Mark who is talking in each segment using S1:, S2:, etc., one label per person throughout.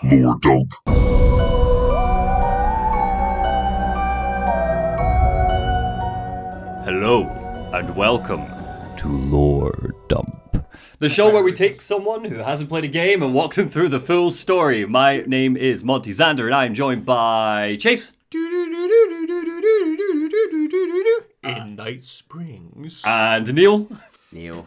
S1: Lore dump.
S2: Hello, and welcome to Lore Dump, the show where we take someone who hasn't played a game and walk them through the full story. My name is MONTY'S, and I am joined by Chase.
S3: In Night Springs.
S2: And Neil.
S4: Neil.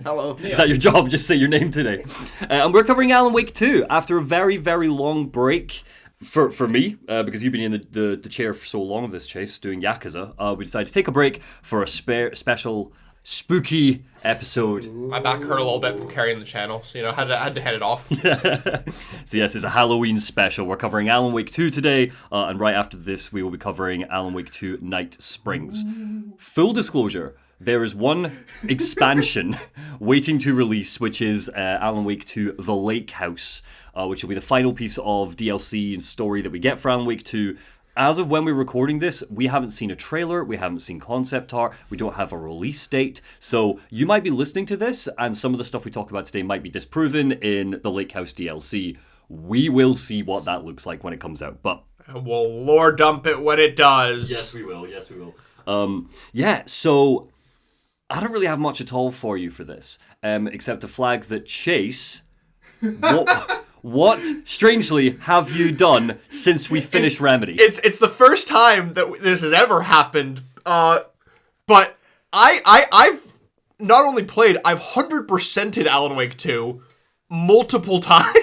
S2: Hello. Is that your job? Just say your name today. And we're covering Alan Wake 2 after a very, very long break. For me, because you've been in the chair for so long of this, Chase, doing Yakuza, we decided to take a break for a special spooky episode.
S3: My back hurt a little bit from carrying the channel, so had to head it off.
S2: So yes, it's a Halloween special. We're covering Alan Wake 2 today, and right after this, we will be covering Alan Wake 2 Night Springs. Full disclosure, there is one expansion waiting to release, which is Alan Wake 2 The Lake House, which will be the final piece of DLC and story that we get for Alan Wake 2. As of when we're recording this, we haven't seen a trailer, we haven't seen concept art, we don't have a release date. So you might be listening to this, and some of the stuff we talk about today might be disproven in the Lake House DLC. We will see what that looks like when it comes out, but...
S3: And we'll lore dump it when it does.
S2: Yes, we will. So... I don't really have much at all for you for this, except to flag that Chase... What, strangely, have you done since we finished Remedy?
S3: It's the first time that this has ever happened, but I've not only played, I've 100%ed Alan Wake 2 multiple times.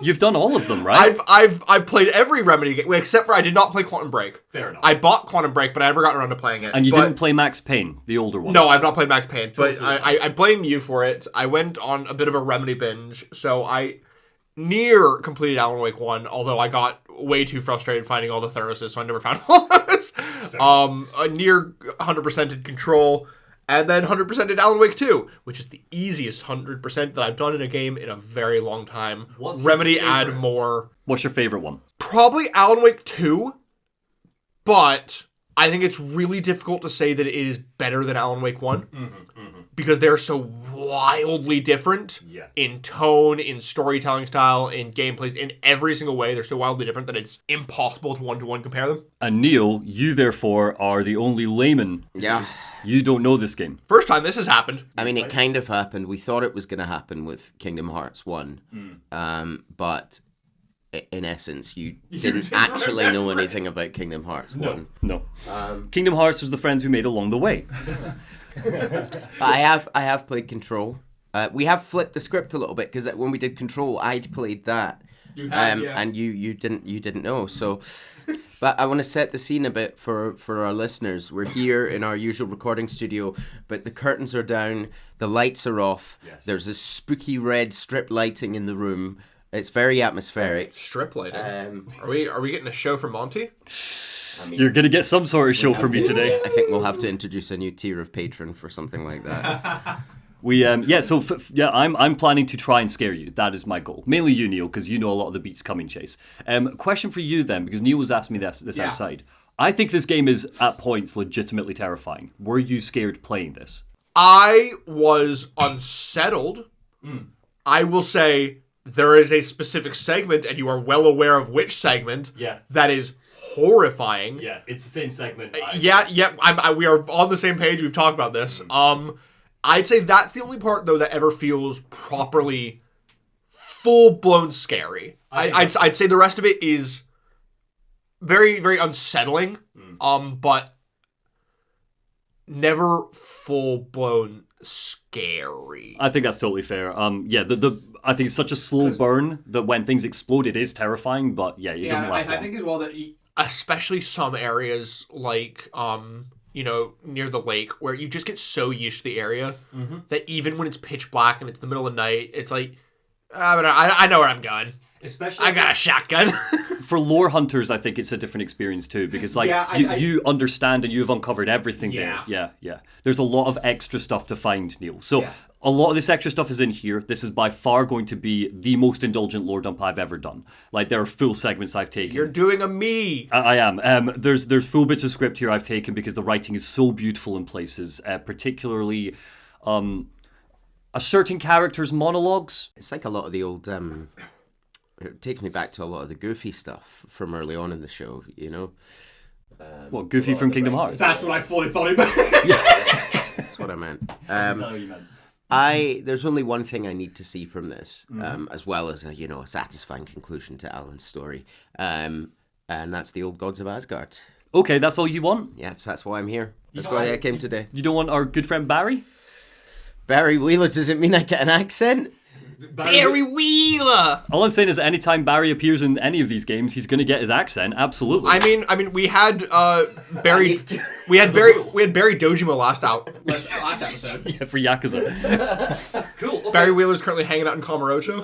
S2: You've done all of them, right?
S3: I've played every Remedy game, except for I did not play Quantum Break.
S2: Fair enough.
S3: I bought Quantum Break, but I never got around to playing it.
S2: And you didn't play Max Payne, the older one?
S3: No, I've not played Max Payne, but I blame you for it. I went on a bit of a Remedy binge, so I near completed Alan Wake 1, although I got way too frustrated finding all the Theruses, so I never found all of this. A near 100%ed Control, and then 100%ed Alan Wake 2, which is the easiest 100% that I've done in a game in a very long time. Remedy add more.
S2: What's your favorite one?
S3: Probably Alan Wake 2, but I think it's really difficult to say that it is better than Alan Wake 1. Because they're so wildly different in tone, in storytelling style, in gameplay, in every single way. They're so wildly different that it's impossible to one-to-one compare them.
S2: And Neil, you therefore are the only layman.
S4: Yeah.
S2: You don't know this game.
S3: First time this has happened.
S4: I mean, it kind of happened. We thought it was going to happen with Kingdom Hearts 1. But in essence, you didn't actually know anything about Kingdom Hearts 1.
S2: No. Kingdom Hearts was the friends we made along the way.
S4: I have played Control. We have flipped the script a little bit because when we did Control, I'd played that, and you didn't know. So, but I want to set the scene a bit for our listeners. We're here in our usual recording studio, but the curtains are down, the lights are off. Yes. There's a spooky red strip lighting in the room. It's very atmospheric.
S3: Strip lighting. Are we getting a show from Monty?
S4: I mean,
S2: you're going to get some sort of show from me today.
S4: I think we'll have to introduce a new tier of patron for something like that.
S2: I'm planning to try and scare you. That is my goal. Mainly you, Neil, because you know a lot of the beats coming, Chase. Question for you then, because Neil was asking me this outside. I think this game is, at points, legitimately terrifying. Were you scared playing this?
S3: I was unsettled. I will say there is a specific segment, and you are well aware of which segment, that is horrifying.
S2: Yeah, it's the same segment.
S3: We are on the same page. We've talked about this. I'd say that's the only part, though, that ever feels properly full-blown scary. I'd say the rest of it is very, very unsettling, but never full-blown scary.
S2: I think that's totally fair. I think it's such a slow burn that when things explode, it is terrifying, but it doesn't last long.
S3: I think as well that especially some areas like near the lake where you just get so used to the area that even when it's pitch black and it's the middle of the night, it's like, I know where I'm going. Especially I got a shotgun.
S2: For lore hunters, I think it's a different experience too, because you understand and you've uncovered everything there. Yeah. There's a lot of extra stuff to find, Neil. So a lot of this extra stuff is in here. This is by far going to be the most indulgent lore dump I've ever done. Like, there are full segments I've taken.
S3: You're doing a me.
S2: I am. There's full bits of script here I've taken because the writing is so beautiful in places, particularly a certain character's monologues.
S4: It's like a lot of the old. It takes me back to a lot of the Goofy stuff from early on in the show. You know.
S2: What, Goofy from Kingdom Hearts?
S3: That's what I fully thought he meant.
S4: That's what I meant.
S2: That's what you meant.
S4: There's only one thing I need to see from this, as well as a satisfying conclusion to Alan's story, and that's the old gods of Asgard.
S2: Okay, that's all you want?
S4: Yes, that's why I'm here. That's why I came today.
S2: You don't want our good friend Barry?
S4: Barry Wheeler, does it mean I get an accent?
S3: Barry Wheeler.
S2: All I'm saying is that anytime Barry appears in any of these games, he's going to get his accent. Absolutely.
S3: I mean, we had Barry Dojima last episode.
S2: Yeah, for Yakuza. Cool. Okay.
S3: Barry Wheeler's currently hanging out in Kamurocho.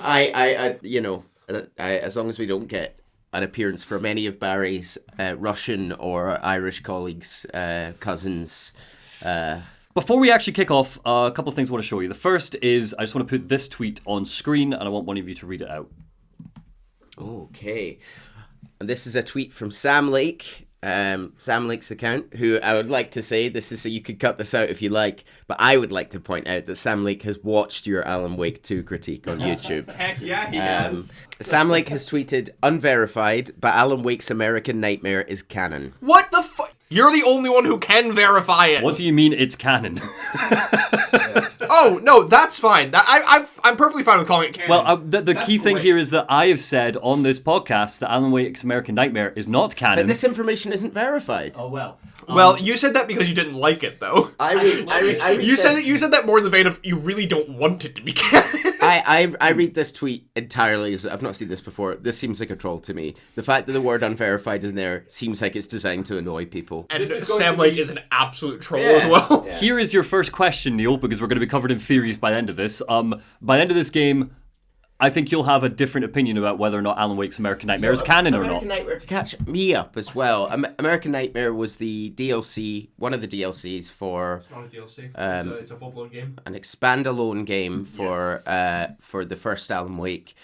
S4: As long as we don't get an appearance from any of Barry's Russian or Irish colleagues, cousins.
S2: Before we actually kick off, a couple of things I want to show you. The first is I just want to put this tweet on screen, and I want one of you to read it out.
S4: Okay. And this is a tweet from Sam Lake, Sam Lake's account, who I would like to say, this is so you could cut this out if you like, but I would like to point out that Sam Lake has watched your Alan Wake 2 critique on YouTube.
S3: Heck yeah, he has.
S4: Sam Lake has tweeted, unverified, but Alan Wake's American Nightmare is canon.
S3: What the fuck? You're the only one who can verify it.
S2: What do you mean it's canon?
S3: Oh, no, that's fine. I'm perfectly fine with calling it canon.
S2: Well, the key thing here is that I have said on this podcast that Alan Wake's American Nightmare is not canon.
S4: But this information isn't verified.
S2: Oh, well.
S3: Well, you said that because you didn't like it, though. You said that more in the vein of you really don't want it to be canon.
S4: I read this tweet entirely as I've not seen this before. This seems like a troll to me. The fact that the word unverified is in there seems like it's designed to annoy people.
S3: And Sam Lake is an absolute troll as well.
S2: Yeah. Here is your first question, Neil, because we're going to be covered in theories by the end of this. By the end of this game, I think you'll have a different opinion about whether or not Alan Wake's American Nightmare is canon or not.
S4: American Nightmare, to catch me up as well, American Nightmare was the DLC, one of the DLCs for...
S3: It's not a DLC. It's a full-blown game.
S4: An expand-alone game for the first Alan Wake.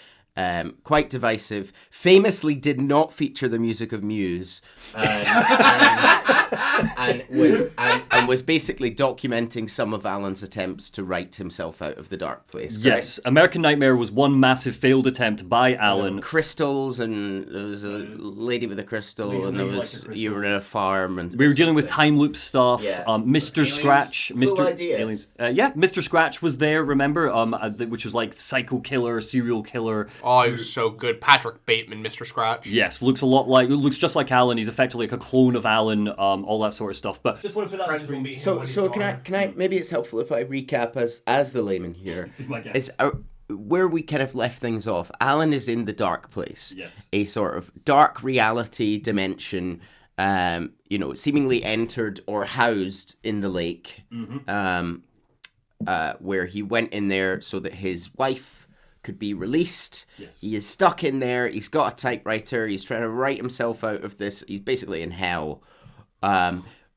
S4: Quite divisive. Famously did not feature the music of Muse. And was basically documenting some of Alan's attempts to write himself out of the dark place. Correct?
S2: Yes, American Nightmare was one massive failed attempt by Alan.
S4: Crystals, and there was a lady with a crystal, and there was you were in a farm, and
S2: we were dealing with time loop stuff.
S4: Yeah.
S2: Mr.
S3: Aliens.
S2: Scratch,
S4: Cool
S2: Mr.
S4: idea.
S2: Aliens. Yeah, Mr. Scratch was there. Remember, which was like psycho killer, serial killer.
S3: Oh, he was so good. Patrick Bateman, Mr. Scratch.
S2: Yes, looks just like Alan. He's effectively like a clone of Alan. All that sort of stuff. But just want to put that on screen.
S4: So can I maybe it's helpful if I recap as the layman here.
S2: My guess.
S4: Is where we kind of left things off. Alan is in the dark place.
S2: Yes.
S4: A sort of dark reality dimension, seemingly entered or housed in the lake.
S2: Mm-hmm.
S4: Where he went in there so that his wife could be released.
S2: Yes.
S4: He is stuck in there. He's got a typewriter. He's trying to write himself out of this. He's basically in hell.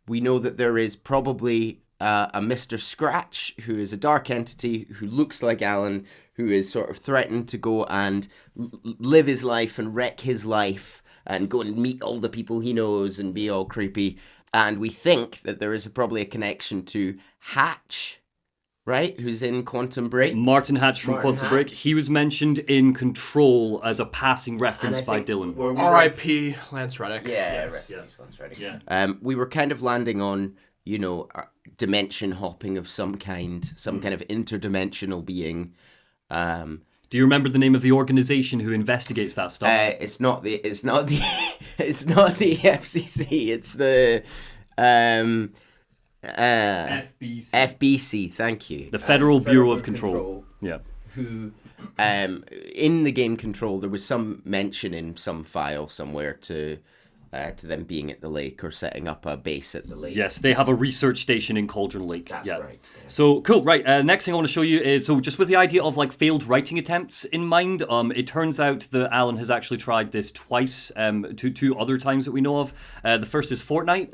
S4: We know that there is probably a Mr. Scratch, who is a dark entity, who looks like Alan, who is sort of threatened to go and live his life and wreck his life and go and meet all the people he knows and be all creepy. And we think that there is probably a connection to Hatch, right? Who's in Quantum Break.
S2: Martin Hatch from
S4: Martin
S2: Quantum
S4: Hatch.
S2: Break. He was mentioned in Control as a passing reference by Dylan.
S3: R.I.P. Lance Reddick.
S4: Yeah,
S2: Yes,
S4: right.
S2: yes.
S4: That's right.
S2: Yeah.
S4: We were kind of landing on, dimension hopping of some kind, some kind of interdimensional being.
S2: Do you remember the name of the organization who investigates that stuff?
S4: It's not the FCC. It's the
S2: FBC.
S4: FBC. Thank you.
S2: The Federal Bureau of Control. Yeah.
S4: Who, in the game Control, there was some mention in some file somewhere to them being at the lake or setting up a base at the lake.
S2: Yes, they have a research station in Cauldron Lake.
S4: That's
S2: yeah.
S4: right. Yeah.
S2: So, cool, right. Next thing I want to show you is, so just with the idea of like failed writing attempts in mind, it turns out that Alan has actually tried this twice, two other times that we know of. The first is Fortnite.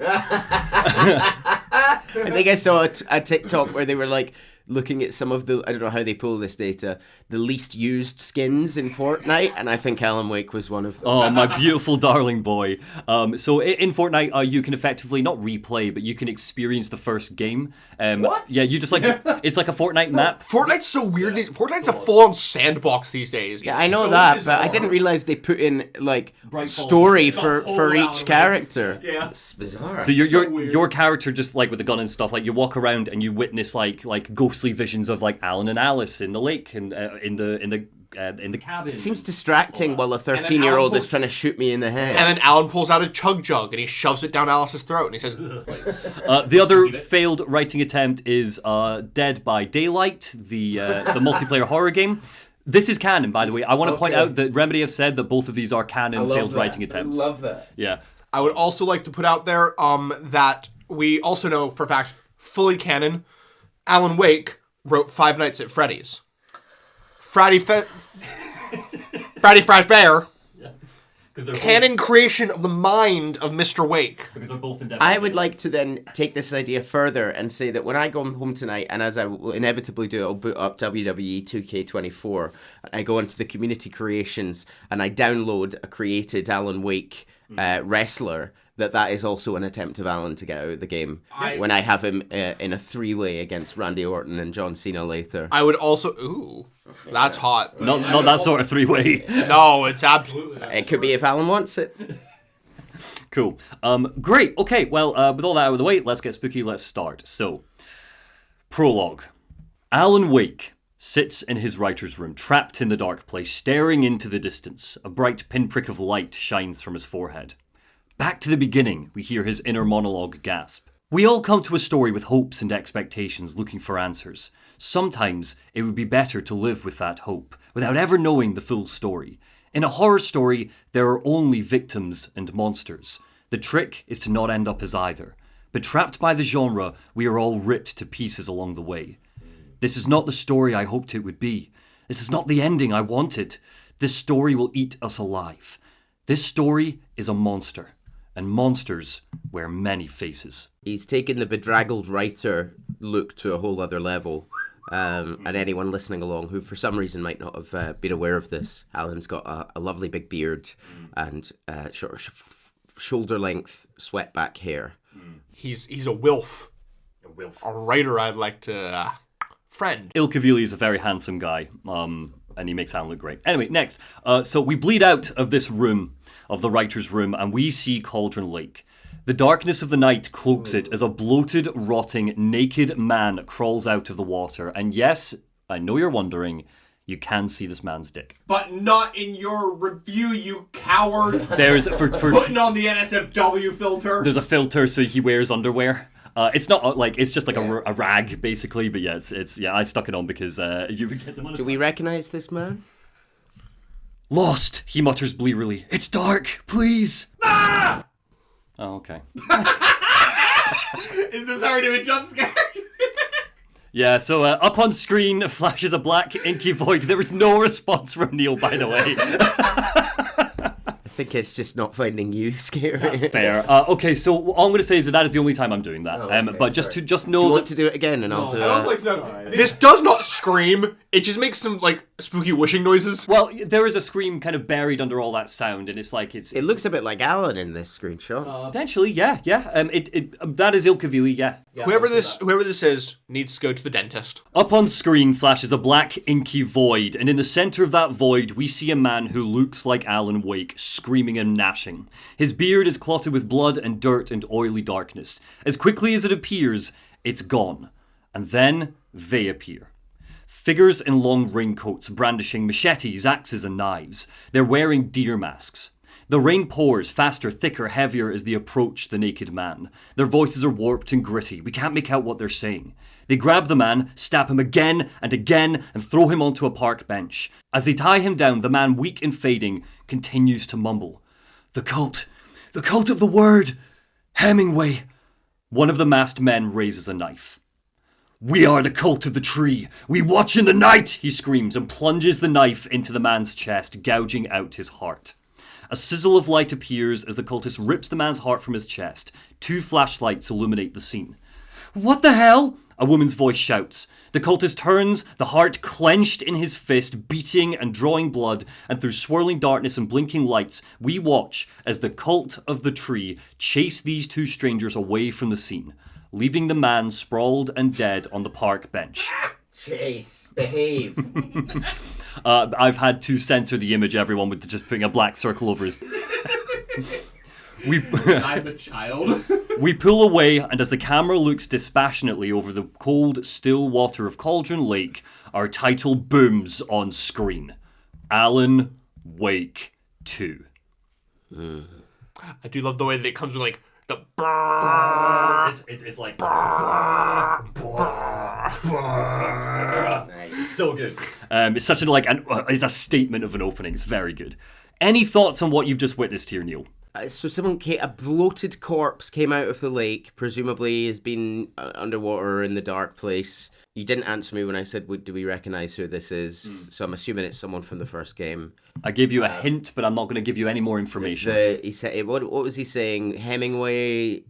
S4: I think I saw a TikTok where they were like looking at some of the, I don't know how they pull this data, the least used skins in Fortnite, and I think Alan Wake was one of them.
S2: Oh, my beautiful darling boy. So in Fortnite, you can effectively not replay, but you can experience the first game.
S3: What?
S2: Yeah, you just like, it's like a Fortnite map.
S3: Fortnite's so weird. Fortnite's a full-on sandbox these days.
S4: Yeah, I know that, but I didn't realize they put in like story for each character.
S3: Yeah.
S4: It's bizarre.
S2: So your character, just like with the gun and stuff, like you walk around and you witness like ghostly visions of like Alan and Alice in the lake and in the cabin.
S4: It seems distracting while a 13-year-old is trying to shoot me in the head.
S3: And then Alan pulls out a chug jug and he shoves it down Alice's throat and he says,
S2: the other failed writing attempt is Dead by Daylight, the multiplayer horror game. This is canon, by the way. I want to point out that Remedy have said that both of these are canon failed writing attempts.
S4: I love that.
S2: Yeah.
S3: I would also like to put out there that we also know for a fact, fully canon, Alan Wake wrote Five Nights at Freddy's. Freddy Fazbear. Yeah. Canon creation of the mind of Mr. Wake.
S2: Because they're both in
S4: I would like to then take this idea further and say that when I go home tonight, and as I will inevitably do, I'll boot up WWE 2K24, I go into the community creations and I download a created Alan Wake wrestler, that is also an attempt of Alan to get out of the game when I have him in a 3-way against Randy Orton and John Cena later.
S3: I would also... Ooh, that's hot.
S2: Not that sort of 3-way.
S3: No, it's absolutely...
S4: It could be if Alan wants it.
S2: Cool. Great. Okay, well, with all that out of the way, let's get spooky. Let's start. So, Prologue. Alan Wake sits in his writer's room, trapped in the dark place, staring into the distance. A bright pinprick of light shines from his forehead. Back to the beginning, we hear his inner monologue gasp. We all come to a story with hopes and expectations, looking for answers. Sometimes it would be better to live with that hope, without ever knowing the full story. In a horror story, there are only victims and monsters. The trick is to not end up as either. But trapped by the genre, we are all ripped to pieces along the way. This is not the story I hoped it would be. This is not the ending I wanted. This story will eat us alive. This story is a monster. And monsters wear many faces.
S4: He's taken the bedraggled writer look to a whole other level. And anyone listening along who for some reason might not have been aware of this, Alan's got a lovely big beard and shoulder length swept back hair.
S3: He's a wilf. A writer I'd like to friend.
S2: Ilkavili is a very handsome guy, and he makes Alan look great. Anyway, next. So we bleed out of this room, of the writer's room, and we see Cauldron Lake. The darkness of the night cloaks it as a bloated, rotting, naked man crawls out of the water. And yes, I know you're wondering, you can see this man's dick.
S3: But not in your review, you coward.
S2: There's
S3: putting on the NSFW filter.
S2: There's a filter so he wears underwear. It's not like, it's just like a rag basically, but yeah, it's I stuck it on because you would get the money.
S4: Do we recognize this man?
S2: Lost, he mutters blearily. It's dark, please. Ah! Oh, okay.
S3: Is this already a jump scare?
S2: Yeah, so up on screen flashes a black inky void. There was no response from Neil, by the way.
S4: I think it's just not finding you scary.
S2: That's fair. Okay, so all I'm going to say is that is the only time I'm doing that. But just know
S4: Do you
S2: that...
S4: want to do it again and I'll do it?
S3: This does not scream. It just makes some like spooky whooshing noises.
S2: Well, there is a scream kind of buried under all that sound, and it's like
S4: It looks a bit like Alan in this screenshot.
S2: Potentially, yeah. That is Ilkavili, yeah.
S3: Whoever this is needs to go to the dentist.
S2: Up on screen flashes a black inky void, and in the center of that void, we see a man who looks like Alan Wake, screaming and gnashing. His beard is clotted with blood and dirt and oily darkness. As quickly as it appears, it's gone. And then they appear. Figures in long raincoats brandishing machetes, axes, and knives. They're wearing deer masks. The rain pours, faster, thicker, heavier as they approach the naked man. Their voices are warped and gritty. We can't make out what they're saying. They grab the man, stab him again and again, and throw him onto a park bench. As they tie him down, the man, weak and fading, continues to mumble. The cult of the word, Hemingway. One of the masked men raises a knife. We are the cult of the tree. We watch in the night, he screams, and plunges the knife into the man's chest, gouging out his heart. A sizzle of light appears as the cultist rips the man's heart from his chest. 2 flashlights illuminate the scene. What the hell? A woman's voice shouts. The cultist turns, the heart clenched in his fist, beating and drawing blood, and through swirling darkness and blinking lights, we watch as the cult of the tree chase these two strangers away from the scene, leaving the man sprawled and dead on the park bench.
S4: Chase, behave.
S2: I've had to censor the image, everyone, with just putting a black circle over his...
S3: I'm a child.
S2: We pull away, and as the camera looks dispassionately over the cold, still water of Cauldron Lake, our title booms on screen. Alan Wake 2.
S3: I do love the way that it comes with like the brrrr.
S2: It's like
S4: Nice.
S2: so good. It's such it's a statement of an opening. It's very good. Any thoughts on what you've just witnessed here, Neil?
S4: So a bloated corpse came out of the lake, presumably has been underwater in the dark place. You didn't answer me when I said, do we recognise who this is? So I'm assuming it's someone from the first game.
S2: I gave you a hint, but I'm not going to give you any more information.
S4: He said, what was he saying? Hemingway...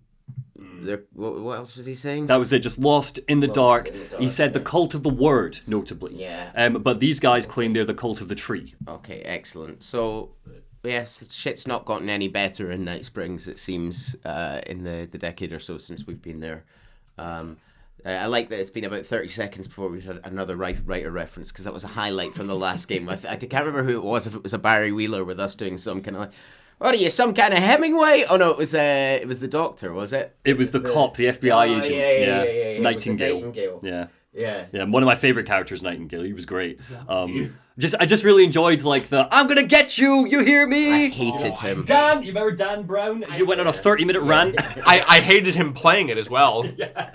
S4: What else was he saying?
S2: That was it, just lost in the dark. He said the cult of the word, notably.
S4: Yeah.
S2: But these guys claim they're the cult of the tree.
S4: Okay, excellent. So... Yes, shit's not gotten any better in Night Springs, it seems, in the decade or so since we've been there. I like that it's been about 30 seconds before we've had another writer reference, because that was a highlight from the last game. I can't remember who it was, if it was a Barry Wheeler with us doing some kind of... What are you, some kind of Hemingway? Oh no, it was the doctor, was it?
S2: It was the cop, the FBI agent.
S4: Yeah.
S2: Nightingale. Yeah.
S4: Yeah.
S2: One of my favorite characters, Nightingale. He was great. I just really enjoyed I'm gonna get you. You hear me?
S4: I hated him.
S2: Dan, you remember Dan Brown? You went on a 30-minute rant.
S3: I hated him playing it as well.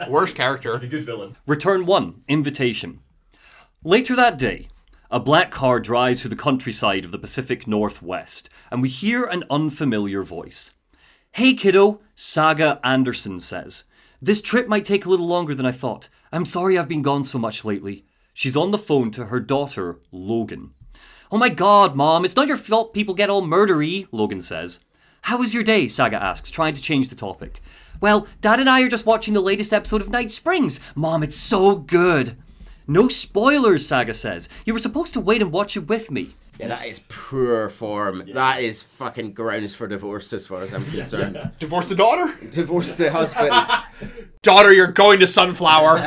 S3: Worst character.
S2: He's a good villain. Return 1, Invitation. Later that day, a black car drives through the countryside of the Pacific Northwest, and we hear an unfamiliar voice. Hey kiddo, Saga Anderson says. This trip might take a little longer than I thought. I'm sorry I've been gone so much lately. She's on the phone to her daughter, Logan. Oh my god, Mom, it's not your fault people get all murdery, Logan says. How was your day, Saga asks, trying to change the topic. Well, Dad and I are just watching the latest episode of Night Springs. Mom, it's so good. No spoilers, Saga says. You were supposed to wait and watch it with me.
S4: Yeah, that is poor form. Yeah. That is fucking grounds for divorce as far as I'm concerned.
S3: Yeah. Divorce the daughter?
S4: Divorce the husband.
S3: Daughter, you're going to Sunflower.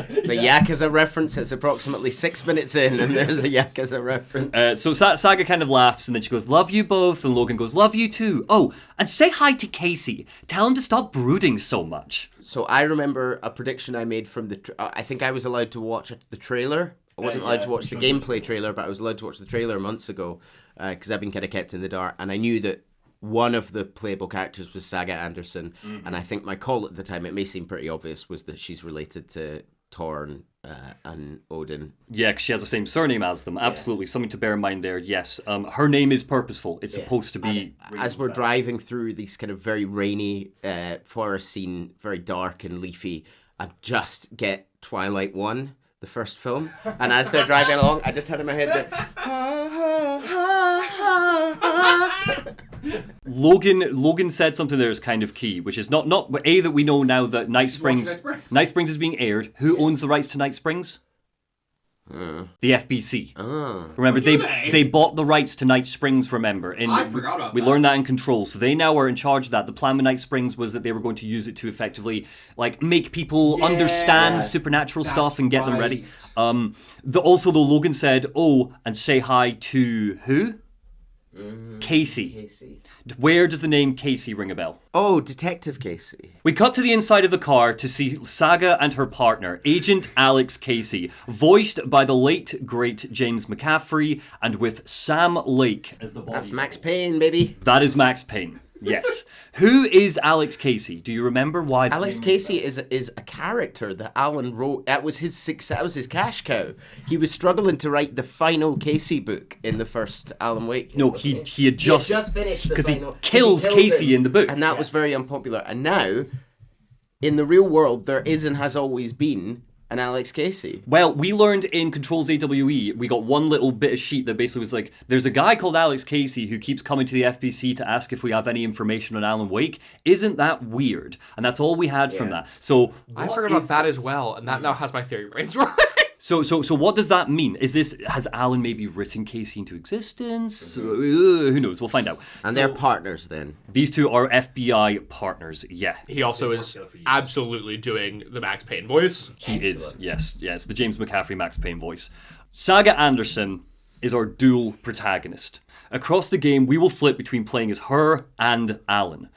S4: It's a Yakuza reference. It's approximately 6 minutes in, and there's a Yakuza reference.
S2: So Saga kind of laughs, and then she goes, love you both, and Logan goes, love you too. Oh, and say hi to Casey. Tell him to stop brooding so much.
S4: So I remember a prediction I made from I think I was allowed to watch the trailer. I wasn't allowed to watch the gameplay trailer, but I was allowed to watch the trailer months ago because I've been kind of kept in the dark. And I knew that one of the playable characters was Saga Anderson. Mm-hmm. And I think my call at the time, it may seem pretty obvious, was that she's related to Thor and Odin.
S2: Yeah, because she has the same surname as them. Absolutely. Something to bear in mind there, yes. Her name is purposeful. It's supposed to be...
S4: As we're driving through these kind of very rainy forest scene, very dark and leafy, I just get Twilight 1. The first film, and as they're driving along, I just had in my head that
S2: Logan said something there is kind of key, which is not that we know now that Night Springs is being aired. Who owns the rights to Night Springs? The FBC. Remember, they bought the rights to Night Springs, remember.
S3: I forgot about
S2: we learned that in Control, so they now are in charge of that. The plan with Night Springs was that they were going to use it to effectively make people understand supernatural stuff and get them ready. Also, though, Logan said, and say hi to who? Casey. Where does the name Casey ring a bell?
S4: Oh, Detective Casey.
S2: We cut to the inside of the car to see Saga and her partner, Agent Alex Casey, voiced by the late, great James McCaffrey, and with Sam Lake as the body.
S4: That's Max Payne, baby.
S2: That is Max Payne. Yes. Who is Alex Casey? Do you remember why?
S4: Alex Casey is a character that Alan wrote. That was his cash cow. He was struggling to write the final Casey book in the first Alan Wake.
S2: No, he had just
S4: finished
S2: because he kills Casey in the book,
S4: and that was very unpopular. And now, in the real world, there is and has always been and Alex Casey.
S2: Well, we learned in Controls AWE, we got one little bit of sheet that basically was like, there's a guy called Alex Casey who keeps coming to the FBC to ask if we have any information on Alan Wake. Isn't that weird? And that's all we had from that. So
S3: I forgot about that as well, and that now has my theory brains right.
S2: So what does that mean? Has Alan maybe written Casey into existence? Who knows? We'll find out.
S4: And they're partners then.
S2: These two are FBI partners, yeah.
S3: He also is absolutely doing the Max Payne voice.
S2: He is, yes, the James McCaffrey Max Payne voice. Saga Anderson is our dual protagonist. Across the game, we will flip between playing as her and Alan.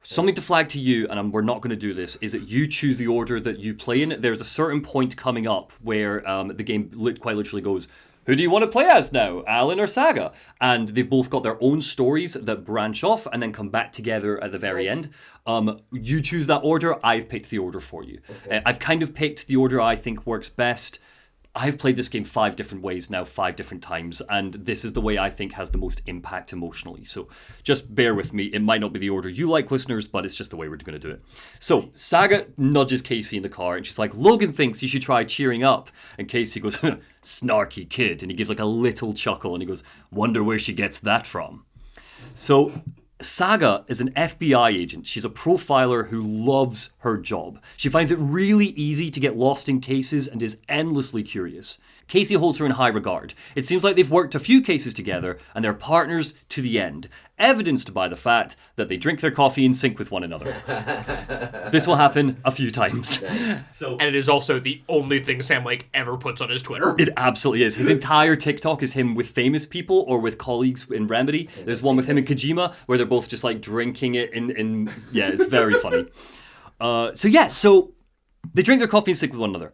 S2: Something to flag to you, and we're not going to do this, is that you choose the order that you play in. There's a certain point coming up where the game quite literally goes, who do you want to play as now, Alan or Saga? And they've both got their own stories that branch off and then come back together at the very end. You choose that order. I've picked the order for you. Okay. I've kind of picked the order I think works best. I've played this game 5 different ways now, 5 different times, and this is the way I think has the most impact emotionally. So just bear with me. It might not be the order you like, listeners, but it's just the way we're going to do it. So Saga nudges Casey in the car, and she's like, Logan thinks you should try cheering up. And Casey goes, snarky kid. And he gives like a little chuckle, and he goes, wonder where she gets that from. So Saga is an FBI agent. She's a profiler who loves her job. She finds it really easy to get lost in cases and is endlessly curious. Casey holds her in high regard. It seems like they've worked a few cases together and they're partners to the end, evidenced by the fact that they drink their coffee in sync with one another. This will happen a few times.
S3: And it is also the only thing Sam Lake ever puts on his Twitter.
S2: It absolutely is. His entire TikTok is him with famous people or with colleagues in Remedy. There's one with him and Kojima where they're both just like drinking it in yeah, it's very funny. So they drink their coffee in sync with one another.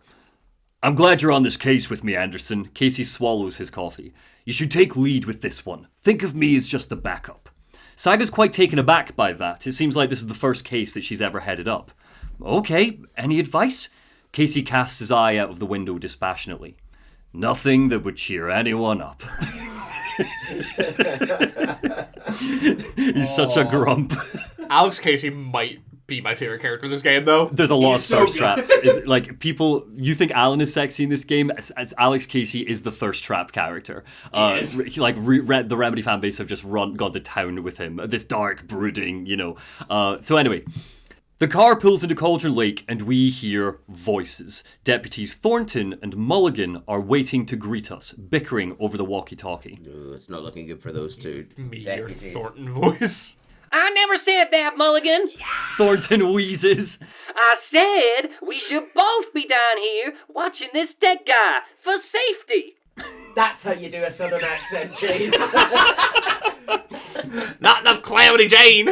S2: I'm glad you're on this case with me, Anderson. Casey swallows his coffee. You should take lead with this one. Think of me as just the backup. Saga's quite taken aback by that. It seems like this is the first case that she's ever headed up. Okay, any advice? Casey casts his eye out of the window dispassionately. Nothing that would cheer anyone up. He's such a grump.
S3: Alex Casey might be my favorite character in this game, though.
S2: There's a lot of thirst traps. Like, people, you think Alan is sexy in this game, as Alex Casey is the thirst trap character. The Remedy fan base have just gone to town with him. This dark, brooding, So anyway, the car pulls into Cauldron Lake and we hear voices. Deputies Thornton and Mulligan are waiting to greet us, bickering over the walkie-talkie.
S4: Ooh, it's not looking good for those two
S3: Me,
S4: deputies.
S3: your Thornton voice.
S5: I never said that, Mulligan.
S2: Thornton wheezes.
S5: I said we should both be down here watching this dead guy for safety.
S4: That's how you do a southern accent, Chase.
S3: Not enough Calamity Jane.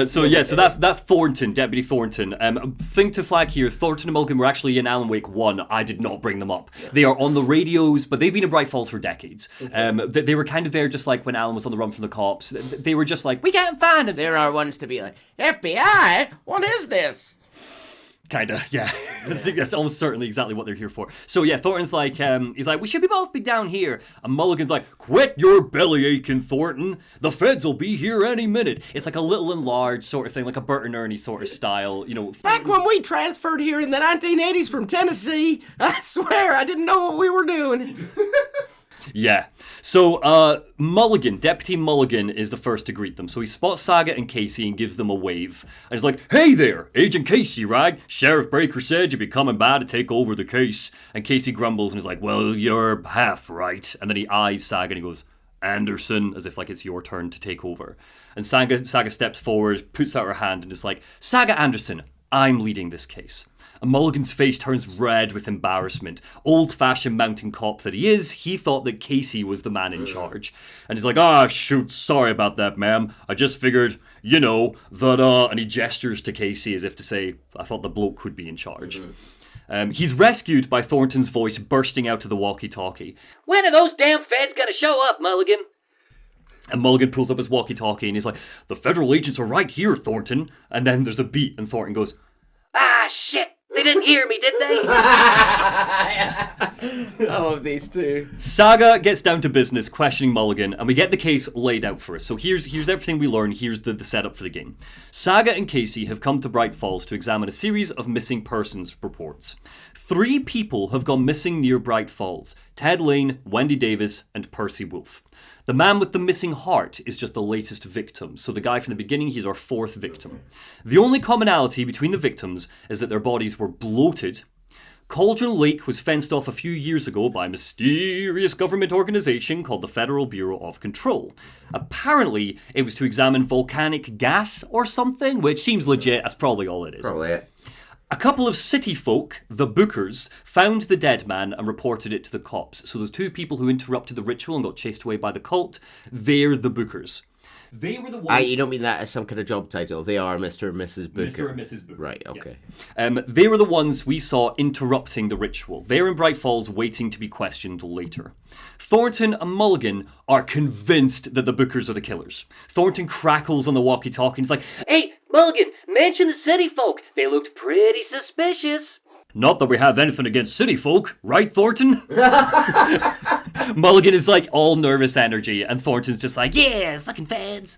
S2: So that's Thornton, Deputy Thornton. Thing to flag here, Thornton and Mulligan were actually in Alan Wake 1. I did not bring them up. Yeah. They are on the radios, but they've been in Bright Falls for decades. They were kind of there just like when Alan was on the run from the cops. They were just like, we can't find him.
S4: There are ones to be like, FBI? What is this?
S2: Kinda, yeah. That's almost certainly exactly what they're here for. So yeah, Thornton's like, he's like, we should both be down here. And Mulligan's like, quit your belly aching, Thornton. The feds will be here any minute. It's like a little enlarged sort of thing, like a Bert and Ernie sort of style,
S4: Back when we transferred here in the 1980s from Tennessee, I swear I didn't know what we were doing.
S2: Yeah. So, Mulligan, Deputy Mulligan, is the first to greet them. So he spots Saga and Casey and gives them a wave. And he's like, hey there, Agent Casey, right? Sheriff Baker said you'd be coming by to take over the case. And Casey grumbles and is like, well, you're half right. And then he eyes Saga and he goes, Anderson, as if like it's your turn to take over. And Saga steps forward, puts out her hand and is like, Saga Anderson, I'm leading this case. And Mulligan's face turns red with embarrassment. Old-fashioned mountain cop that he is, he thought that Casey was the man in charge. And he's like, shoot, sorry about that, ma'am. I just figured, that, and he gestures to Casey as if to say, I thought the bloke would be in charge. He's rescued by Thornton's voice bursting out of the walkie-talkie.
S5: When are those damn feds gonna show up, Mulligan?
S2: And Mulligan pulls up his walkie-talkie and he's like, the federal agents are right here, Thornton. And then there's a beat and Thornton goes,
S5: shit. They didn't hear me, did they?
S4: I love these two.
S2: Saga gets down to business, questioning Mulligan, and we get the case laid out for us. So here's everything we learn. Here's the setup for the game. Saga and Casey have come to Bright Falls to examine a series of missing persons reports. 3 people have gone missing near Bright Falls: Ted Lane, Wendy Davis, and Percy Wolfe. The man with the missing heart is just the latest victim. So the guy from the beginning, he's our 4th victim. The only commonality between the victims is that their bodies were bloated. Cauldron Lake was fenced off a few years ago by a mysterious government organization called the Federal Bureau of Control. Apparently, it was to examine volcanic gas or something, which seems legit. That's probably all it is.
S4: Probably it.
S2: A couple of city folk, the Bookers, found the dead man and reported it to the cops. So those 2 people who interrupted the ritual and got chased away by the cult, they're the Bookers. They were the ones...
S4: You don't mean that as some kind of job title. They are Mr. and Mrs. Booker.
S2: Mr. and Mrs. Booker.
S4: Right, okay.
S2: Yeah. They were the ones we saw interrupting the ritual. They're in Bright Falls waiting to be questioned later. Thornton and Mulligan are convinced that the Bookers are the killers. Thornton crackles on the walkie-talkie and he's like,
S5: Hey, Mulligan, mention the city folk. They looked pretty suspicious.
S2: not that we have anything against city folk, right, Thornton? Mulligan is like all nervous energy, and Thornton's just like, yeah, fucking fans.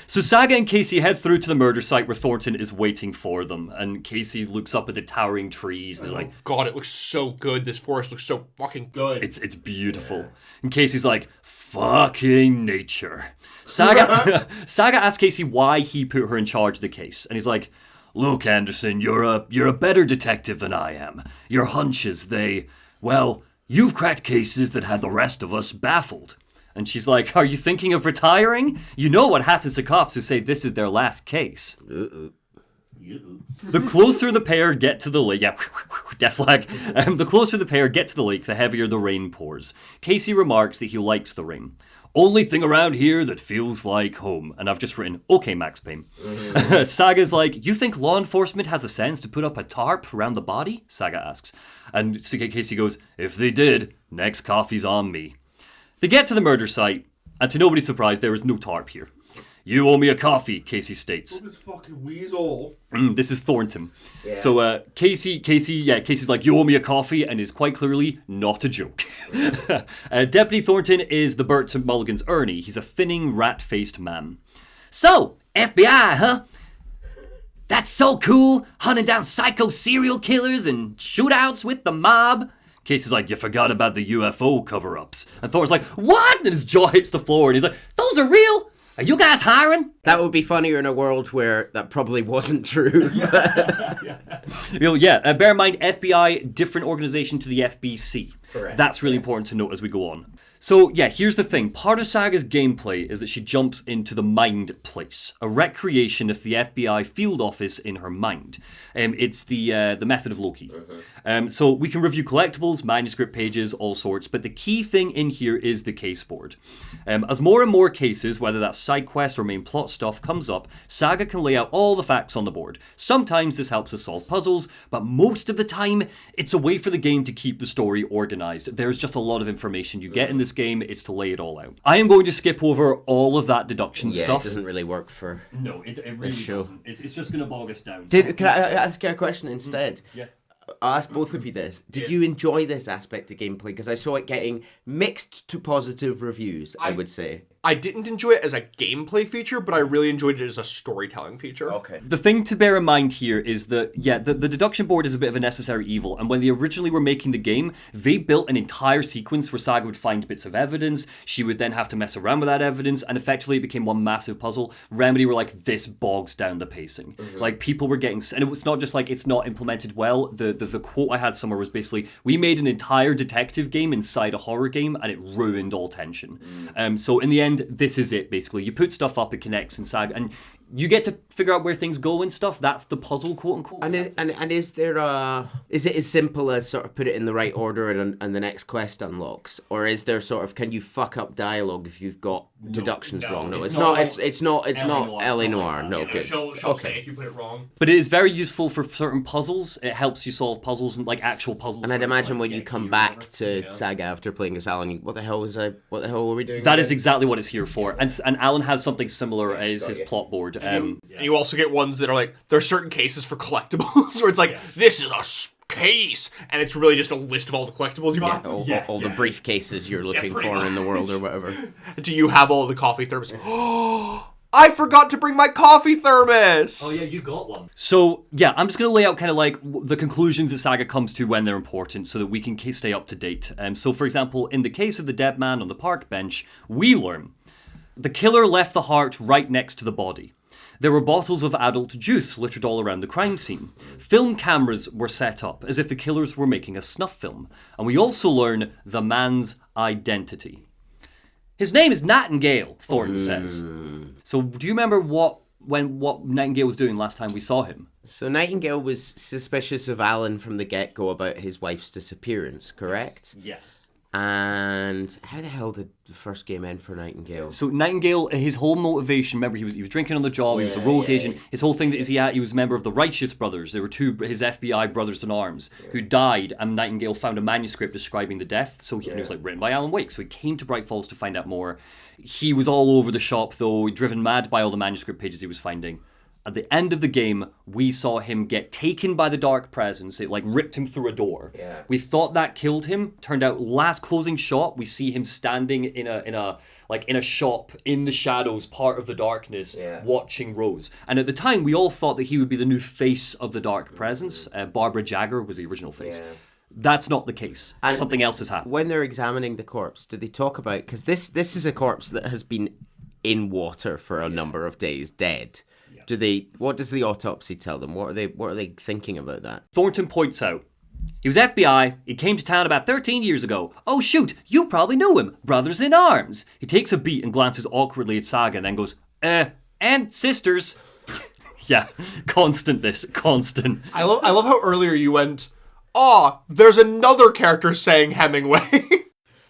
S2: So Saga and Casey head through to the murder site where Thornton is waiting for them, and Casey looks up at the towering trees and is like,
S3: God, it looks so good. This forest looks so fucking good.
S2: It's beautiful. Yeah. And Casey's like, fucking nature. Saga asks Casey why he put her in charge of the case, and he's like, look, Anderson, you're a better detective than I am. Your hunches, you've cracked cases that had the rest of us baffled. And she's like, are you thinking of retiring? You know what happens to cops who say this is their last case. The closer the pair get to the lake, death flag. The closer the pair get to the lake, the heavier the rain pours. Casey remarks that he likes the rain. Only thing around here that feels like home. And I've just written, okay, Max Payne. Saga's like, you think law enforcement has a sense to put up a tarp around the body? Saga asks. And Casey goes, if they did, next coffee's on me. They get to the murder site, and to nobody's surprise, there is no tarp here. You owe me a coffee, Casey states.
S3: Look at this fucking weasel.
S2: This is Thornton. Yeah. So Casey's like, you owe me a coffee, and is quite clearly not a joke. Deputy Thornton is the Burt to Mulligan's Ernie. He's a thinning, rat-faced man. So, FBI, huh? That's so cool, hunting down psycho serial killers and shootouts with the mob. Casey's like, you forgot about the UFO cover-ups. And Thor's like, what? And his jaw hits the floor, and he's like, those are real? Are you guys hiring?
S4: That would be funnier in a world where that probably wasn't true.
S2: Bear in mind, FBI, different organization to the FBC. Correct. That's really important to note as we go on. So, here's the thing. Part of Saga's gameplay is that she jumps into the mind place, a recreation of the FBI field office in her mind. It's the method of Loki. So we can review collectibles, manuscript pages, all sorts, but the key thing in here is the case board. As more and more cases, whether that's side quest or main plot stuff, comes up, Saga can lay out all the facts on the board. Sometimes this helps us solve puzzles, but most of the time, it's a way for the game to keep the story organized. There's just a lot of information you get in this game, it's to lay it all out. I am going to skip over all of that deduction stuff.
S4: Yeah, it doesn't really work for
S2: it really doesn't. It's just going to bog us down.
S4: Can I ask you a question instead?
S2: Yeah.
S4: I'll ask both of you this. Did you enjoy this aspect of gameplay? Because I saw it getting mixed to positive reviews, I would say.
S3: I didn't enjoy it as a gameplay feature, but I really enjoyed it as a storytelling feature.
S4: Okay.
S2: The thing to bear in mind here is that, the deduction board is a bit of a necessary evil, and when they originally were making the game, they built an entire sequence where Saga would find bits of evidence, she would then have to mess around with that evidence, and effectively it became one massive puzzle. Remedy were like, this bogs down the pacing. Like, people were getting... And it was not just like, it's not implemented well. The quote I had somewhere was basically, we made an entire detective game inside a horror game, and it ruined all tension. So in the end, this is it, basically. You put stuff up, it connects in Saga, and you get to figure out where things go and stuff. That's the puzzle, quote unquote.
S4: And is there is it as simple as sort of put it in the right order and the next quest unlocks, or is there sort of, can you fuck up dialogue if you've got deductions wrong? No, it's not L.A. Noire. No, good.
S3: She'll say if you put it wrong.
S2: But it is very useful for certain puzzles. It helps you solve puzzles and like actual puzzles.
S4: And I'd imagine when you come back to Saga after playing as Alan, what the hell were we doing?
S2: That is exactly what it's here for. And Alan has something similar as his plot board.
S3: And you also get ones that are like, there are certain cases for collectibles where it's like, this is a case, and it's really just a list of all the collectibles you bought.
S4: All the briefcases you're looking for in the world or whatever.
S3: Do you have all the coffee thermos? Oh, I forgot to bring my coffee thermos!
S2: Oh yeah, you got one. So, yeah, I'm just going to lay out kind of like the conclusions the saga comes to when they're important so that we can stay up to date. So, for example, in the case of the dead man on the park bench, we learn the killer left the heart right next to the body. There were bottles of adult juice littered all around the crime scene. Film cameras were set up as if the killers were making a snuff film. And we also learn the man's identity. His name is Nightingale, Thornton says. So do you remember what Nightingale was doing last time we saw him?
S4: So Nightingale was suspicious of Alan from the get-go about his wife's disappearance, correct?
S2: Yes.
S4: And how the hell did the first game end for Nightingale?
S2: So Nightingale, his whole motivation, remember, he was drinking on the job, he was a rogue agent. His whole thing is he was a member of the Righteous Brothers. There were his FBI brothers in arms who died, and Nightingale found a manuscript describing the death. So and it was like written by Alan Wake. So he came to Bright Falls to find out more. He was all over the shop, though, driven mad by all the manuscript pages he was finding. At the end of the game, we saw him get taken by the dark presence. It ripped him through a door.
S4: Yeah.
S2: We thought that killed him. Turned out, last closing shot, we see him standing in a shop in the shadows, part of the darkness, watching Rose. And at the time, we all thought that he would be the new face of the dark presence. Barbara Jagger was the original face. Yeah. That's not the case. And something else has happened.
S4: When they're examining the corpse, did they talk about... Because this is a corpse that has been in water for a number of days, dead. What does the autopsy tell them? What are they thinking about that?
S2: Thornton points out, he was FBI, he came to town about 13 years ago. Oh shoot, you probably know him, brothers in arms. He takes a beat and glances awkwardly at Saga and then goes, and sisters. Yeah, constant.
S3: I love how earlier you went, there's another character saying Hemingway.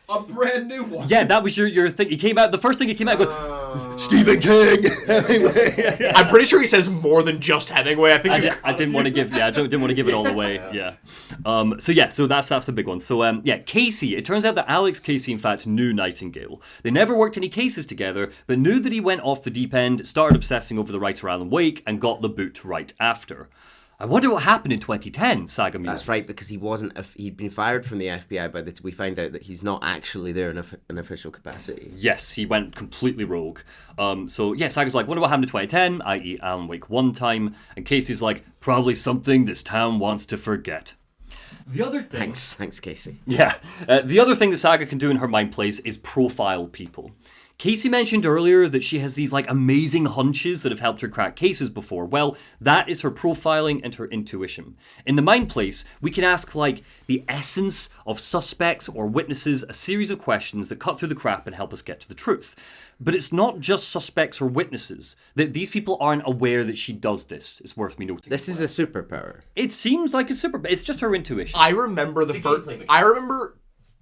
S3: A brand new one.
S2: Yeah, that was your thing. He came out, the first thing he came out going, Stephen King, Hemingway.
S3: I'm pretty sure he says more than just Hemingway.
S2: I didn't want to give it all away. Yeah. So that's the big one. So Casey. It turns out that Alex Casey in fact knew Nightingale. They never worked any cases together, but knew that he went off the deep end, started obsessing over the writer Alan Wake, and got the boot right after. I wonder what happened in 2010, Saga mused.
S4: That's right, because he'd been fired from the FBI by the we find out that he's not actually there in an official capacity.
S2: Yes, he went completely rogue. Saga's like, wonder what happened in 2010, i.e. Alan Wake 1 time, and Casey's like, probably something this town wants to forget. The other thing...
S4: Thanks, Casey.
S2: Yeah. The other thing that Saga can do in her mind plays is profile people. Casey mentioned earlier that she has these amazing hunches that have helped her crack cases before. Well, that is her profiling and her intuition. In the mind place, we can ask the essence of suspects or witnesses, a series of questions that cut through the crap and help us get to the truth. But it's not just suspects or witnesses. That these people aren't aware that she does this. It's worth me noting.
S4: This is a superpower.
S2: It seems like a superpower. It's just her intuition.
S3: I remember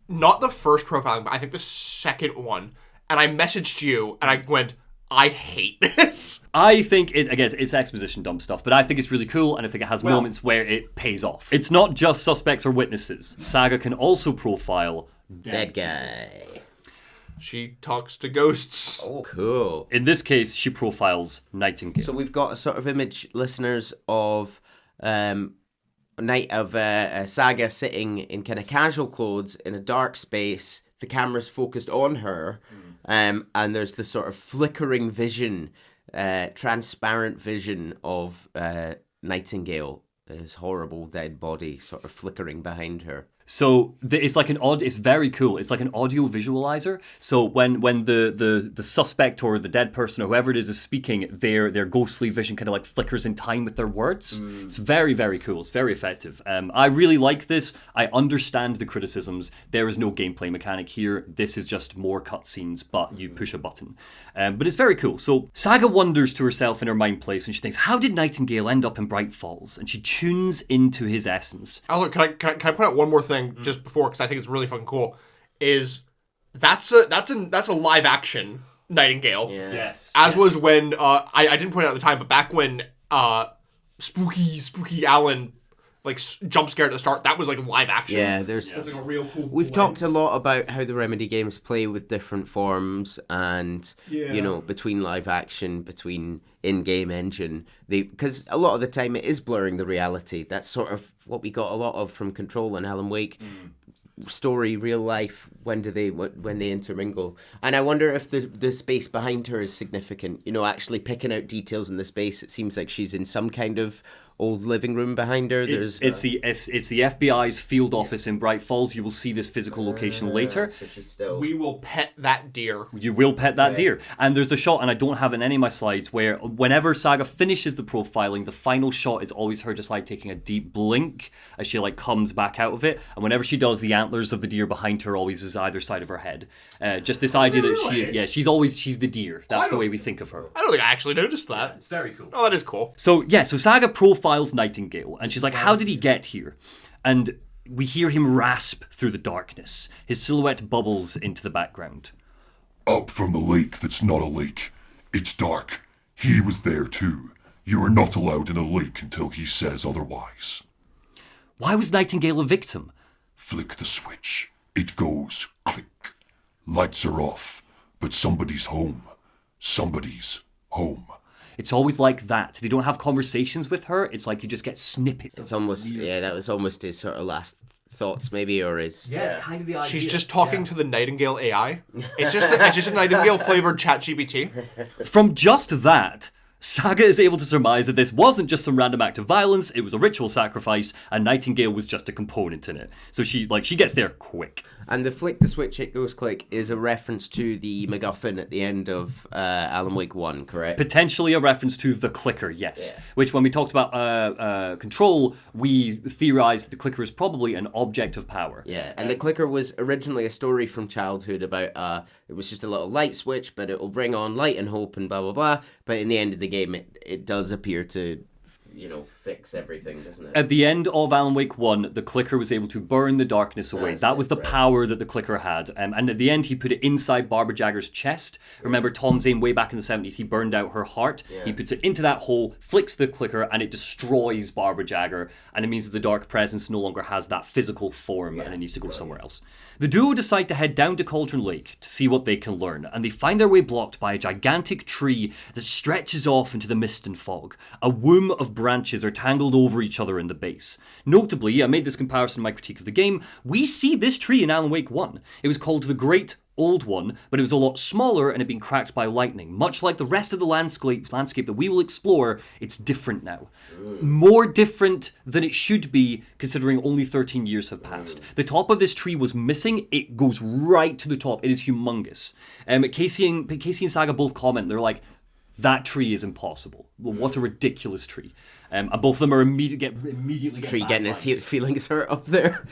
S3: not the first profiling, but I think the second one. And I messaged you, and I went, I hate this.
S2: I think it's exposition dump stuff, but I think it's really cool, and I think it has moments where it pays off. It's not just suspects or witnesses. Saga can also profile
S4: dead guy.
S3: She talks to ghosts.
S4: Oh, cool.
S2: In this case, she profiles Nightingale.
S4: So we've got a sort of image, listeners, of Saga sitting in kind of casual clothes in a dark space. The camera's focused on her, and there's this sort of flickering vision, transparent vision of Nightingale, his horrible dead body sort of flickering behind her.
S2: So it's it's very cool. It's like an audio visualizer. So when the suspect or the dead person or whoever it is speaking, their ghostly vision kind of flickers in time with their words. It's very, very cool. It's very effective. I really like this. I understand the criticisms. There is no gameplay mechanic here. This is just more cutscenes, but you push a button. But it's very cool. So Saga wonders to herself in her mind place, and she thinks, how did Nightingale end up in Bright Falls? And she tunes into his essence.
S3: Oh, look, can I point out one more thing just before, because I think it's really fucking cool, is that's a live action Nightingale.
S4: Yeah.
S2: Yes.
S3: As was when I didn't point out at the time, but back when spooky Alan jump scare at the start. That was like live action.
S4: Yeah, there's.
S3: That's like a real cool.
S4: We've
S3: blend.
S4: talked a lot about how the Remedy games play with different forms and, between live action, between in-game engine. Because a lot of the time it is blurring the reality. That's sort of what we got a lot of from Control and Alan Wake. Story, real life, when they intermingle. And I wonder if the space behind her is significant. Actually picking out details in the space. It seems like she's in some kind of old living room behind her.
S2: It's the FBI's field office in Bright Falls. You will see this physical location later.
S4: So she's still...
S3: We will pet that deer.
S2: You will pet that deer. And there's a shot, and I don't have it in any of my slides, where whenever Saga finishes the profiling, the final shot is always her just like taking a deep blink as she like comes back out of it. And whenever she does, the antlers of the deer behind her always is either side of her head. Just this idea that she is, she's the deer. That's the way we think of her.
S3: I don't think I actually noticed that.
S2: It's very cool.
S3: Oh, that is cool.
S2: So Saga profiles Nightingale, and she's like, how did he get here? And we hear him rasp through the darkness. His silhouette bubbles into the background.
S1: Up from the lake that's not a lake. It's dark. He was there too. You are not allowed in a lake until he says otherwise.
S2: Why was Nightingale a victim?
S1: Flick the switch. It goes click. Lights are off, but somebody's home. Somebody's home.
S2: It's always like that. They don't have conversations with her. It's like you just get snippets.
S4: It's almost, that was almost his sort of last thoughts, maybe, or his...
S2: Yeah, it's kind of the idea.
S3: She's just talking to the Nightingale AI. It's just a Nightingale-flavored ChatGPT.
S2: From just that, Saga is able to surmise that this wasn't just some random act of violence, it was a ritual sacrifice, and Nightingale was just a component in it. So she gets there quick.
S4: And the flick the switch, it goes click is a reference to the MacGuffin at the end of Alan Wake 1, correct?
S2: Potentially a reference to the clicker, yes. Yeah. Which, when we talked about Control, we theorized that the clicker is probably an object of power.
S4: Yeah, and the clicker was originally a story from childhood about it was just a little light switch, but it will bring on light and hope and blah, blah, blah. But in the end of the game, it does appear to... fix everything, doesn't it?
S2: At the end of Alan Wake 1, the clicker was able to burn the darkness away. That was the power that the clicker had. And at the end, he put it inside Barbara Jagger's chest. Remember, Tom Zane, way back in the 70s, he burned out her heart. Yeah. He puts it into that hole, flicks the clicker, and it destroys Barbara Jagger. And it means that the dark presence no longer has that physical form, and it needs to go somewhere else. The duo decide to head down to Cauldron Lake to see what they can learn, and they find their way blocked by a gigantic tree that stretches off into the mist and fog. A womb of branches are tangled over each other in the base. Notably, I made this comparison in my critique of the game, we see this tree in Alan Wake 1. It was called the Great Old One, but it was a lot smaller and had been cracked by lightning. Much like the rest of the landscape that we will explore, it's different now. More different than it should be, considering only 13 years have passed. The top of this tree was missing. It goes right to the top. It is humongous. Casey and Saga both comment. They're like, that tree is impossible. Well, what a ridiculous tree. And both of them are immediately
S4: tree getting his feelings hurt up there.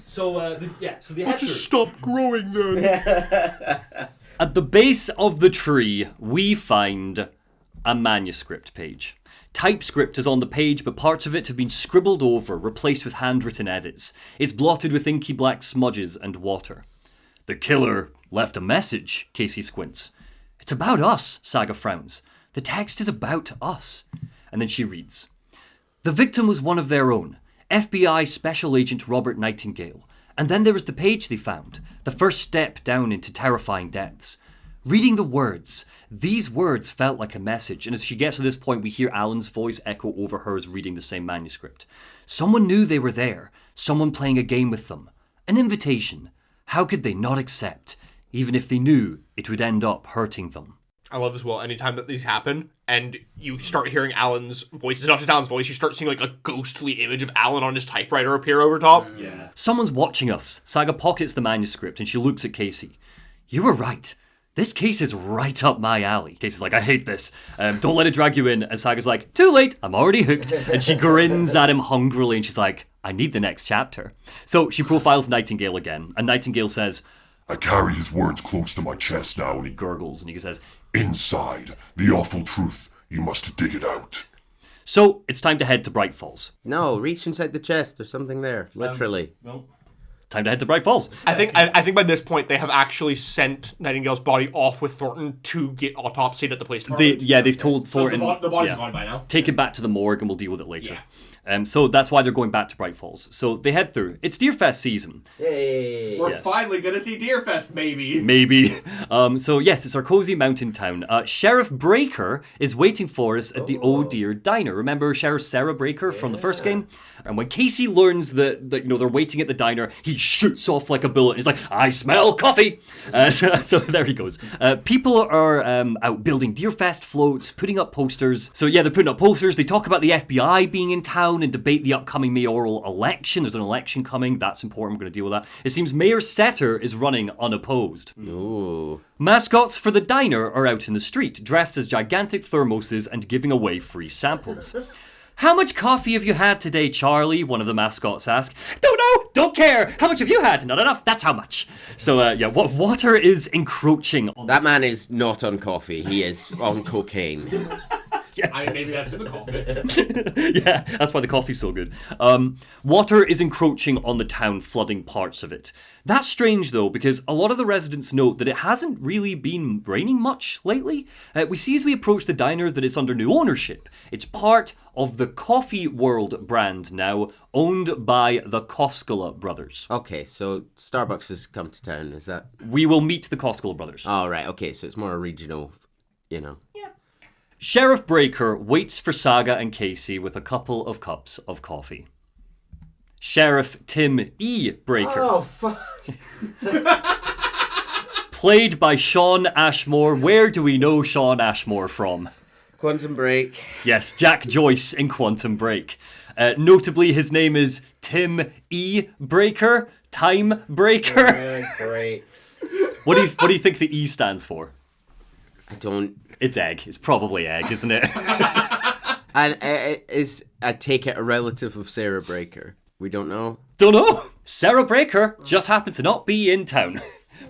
S2: So the head
S3: just stop growing then.
S2: At the base of the tree, we find a manuscript page. TypeScript is on the page, but parts of it have been scribbled over, replaced with handwritten edits. It's blotted with inky black smudges and water. The killer left a message, Casey squints. It's about us, Saga frowns. The text is about us. And then she reads. The victim was one of their own, FBI Special Agent Robert Nightingale. And then there was the page they found, the first step down into terrifying depths. Reading the words, these words felt like a message, and as she gets to this point, we hear Alan's voice echo over hers reading the same manuscript. Someone knew they were there, someone playing a game with them. An invitation. How could they not accept, even if they knew it would end up hurting them?
S3: I love as well, anytime that these happen, and you start hearing Alan's voice, it's not just Alan's voice, you start seeing like a ghostly image of Alan on his typewriter appear over top.
S2: Yeah. Someone's watching us. Saga pockets the manuscript, and she looks at Casey. You were right. This case is right up my alley. Casey's like, I hate this. Don't let it drag you in. And Saga's like, too late. I'm already hooked. And she grins at him hungrily, and she's like, I need the next chapter. So she profiles Nightingale again, and Nightingale says,
S1: I carry his words close to my chest now,
S2: and he gurgles, and he says,
S1: inside, the awful truth, you must dig it out.
S2: So, it's time to head to Bright Falls.
S4: No, reach inside the chest, there's something there, literally.
S2: Well, time to head to Bright Falls.
S3: I think by this point they have actually sent Nightingale's body off with Thornton to get autopsied at the police department.
S2: They've told Thornton.
S3: So the body's gone by now.
S2: Take it back to the morgue and we'll deal with it later. So that's why they're going back to Bright Falls. So they head through. It's Deerfest season.
S4: Yay!
S3: We're finally gonna see Deerfest, maybe.
S2: Maybe. So yes, it's our cozy mountain town. Sheriff Breaker is waiting for us at the Oh Dear Diner. Remember Sheriff Sarah Breaker from the first game? And when Casey learns that they're waiting at the diner, he shoots off like a bullet. He's like, I smell coffee! So there he goes. People are out building Deerfest floats, putting up posters. So yeah, they're putting up posters. They talk about the FBI being in town and debate the upcoming mayoral election. There's an election coming. That's important. We're going to deal with that. It seems Mayor Setter is running unopposed.
S4: Ooh.
S2: Mascots for the diner are out in the street, dressed as gigantic thermoses and giving away free samples. How much coffee have you had today, Charlie? One of the mascots asked. Don't know, don't care. How much have you had? Not enough, that's how much. So, water is encroaching on...
S4: That man is not on coffee. He is on cocaine.
S3: Maybe that's in the coffee.
S2: Yeah, that's why the coffee's so good. Water is encroaching on the town, flooding parts of it. That's strange, though, because a lot of the residents note that it hasn't really been raining much lately. We see as we approach the diner that it's under new ownership. It's part of the Coffee World brand now, owned by the Koskela brothers.
S4: Okay, so Starbucks has come to town, is that?
S2: We will meet the Koskela brothers.
S4: Oh, right, okay, so it's more a regional, Yeah.
S2: Sheriff Breaker waits for Saga and Casey with a couple of cups of coffee. Sheriff Tim E. Breaker.
S4: Oh, fuck.
S2: Played by Sean Ashmore. Where do we know Sean Ashmore from?
S4: Quantum Break.
S2: Yes, Jack Joyce in Quantum Break. Notably, his name is Tim E. Breaker. Time Breaker.
S4: Great.
S2: What do you think the E stands for?
S4: I don't...
S2: It's egg. It's probably egg, isn't it?
S4: And I take it, a relative of Sarah Breaker. We don't know.
S2: Don't know. Sarah Breaker just happens to not be in town.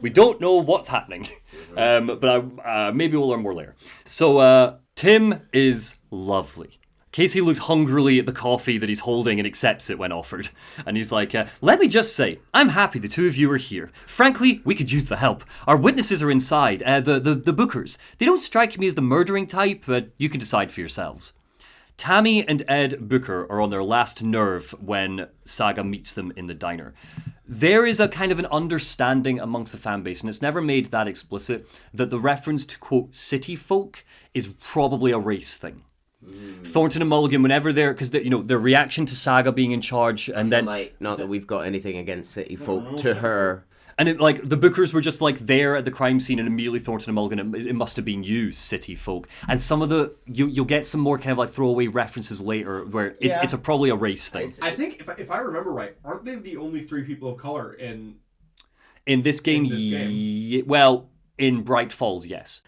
S2: We don't know what's happening. But maybe we'll learn more later. So Tim is lovely. Casey looks hungrily at the coffee that he's holding and accepts it when offered. And he's like, let me just say, I'm happy the two of you are here. Frankly, we could use the help. Our witnesses are inside, the bookers. They don't strike me as the murdering type, but you can decide for yourselves. Tammy and Ed Booker are on their last nerve when Saga meets them in the diner. There is a kind of an understanding amongst the fan base, and it's never made that explicit, that the reference to, quote, city folk is probably a race thing. Thornton and Mulligan, whenever they're, because their reaction to Saga being in charge, and then
S4: not that we've got anything against city folk, to her,
S2: and the Bookers were just there at the crime scene, and immediately Thornton and Mulligan, it must have been you, city folk. And some of the you'll get some more kind of throwaway references later, where it's probably a race thing.
S3: I think if I remember right, aren't they the only three people of color in
S2: this game? Well, in Bright Falls, yes.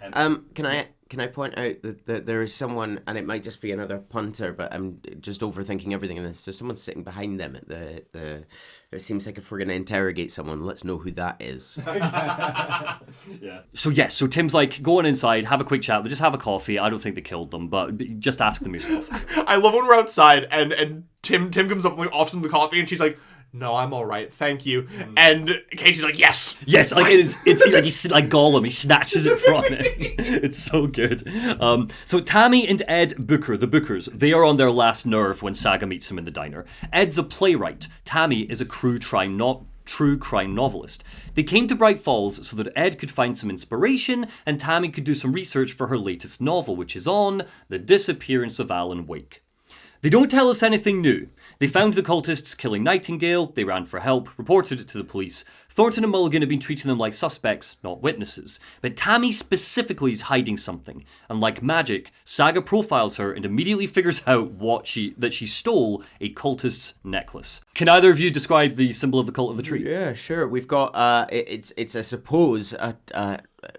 S4: Can I point out that there is someone, and it might just be another punter, but I'm just overthinking everything in this. There's someone sitting behind them at the. It seems like if we're going to interrogate someone, let's know who that is.
S2: Yeah. So Tim's going inside, have a quick chat. They just have a coffee. I don't think they killed them, but just ask them yourself.
S3: I love when we're outside and Tim comes up and offers them the coffee, and she's like, no, I'm all right, thank you. And Casey's like, yes.
S2: Yes, it's he's like Gollum. He snatches it from him. It's so good. So Tammy and Ed Booker, the Bookers, they are on their last nerve when Saga meets him in the diner. Ed's a playwright. Tammy is a true crime novelist. They came to Bright Falls so that Ed could find some inspiration and Tammy could do some research for her latest novel, which is on the disappearance of Alan Wake. They don't tell us anything new. They found the cultists killing Nightingale, they ran for help, reported it to the police. Thornton and Mulligan have been treating them like suspects, not witnesses. But Tammy specifically is hiding something. And like magic, Saga profiles her and immediately figures out that she stole a cultist's necklace. Can either of you describe the symbol of the cult of the tree?
S4: Yeah, sure. We've got, it's I suppose,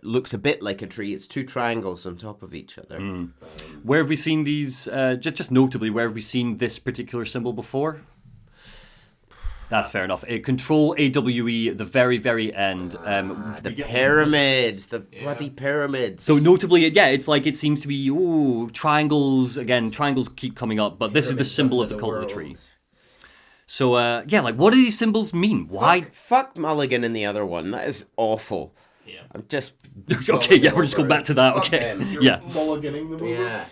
S4: looks a bit like a tree. It's two triangles on top of each other.
S2: Where have we seen these, just notably, where have we seen this particular symbol before? That's fair enough. Control AWE, the very, very end.
S4: The pyramids, the bloody pyramids.
S2: So notably, it seems to be, triangles. Again, triangles keep coming up, but this is the symbol of the cult of the tree. So, like, what do these symbols mean? Why?
S4: Fuck Mulligan and the other one. That is awful.
S3: Yeah.
S4: I'm just...
S2: Okay, yeah, we're just going back to that.
S4: Fuck
S2: Okay.
S4: them.
S2: Yeah.
S3: Mulliganing the movie.
S4: Yeah.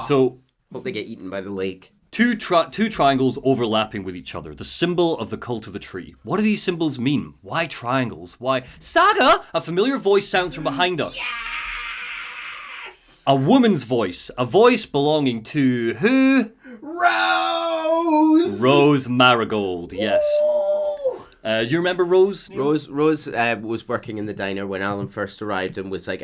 S2: So...
S4: Hope they get eaten by the lake.
S2: Two triangles overlapping with each other. The symbol of the cult of the tree. What do these symbols mean? Why triangles? Why... Saga! A familiar voice sounds from behind us. Yes! A woman's voice. A voice belonging to who?
S3: Rose!
S2: Rose Marigold, yes. Do you remember Rose?
S4: Rose was working in the diner when Alan first arrived and was like,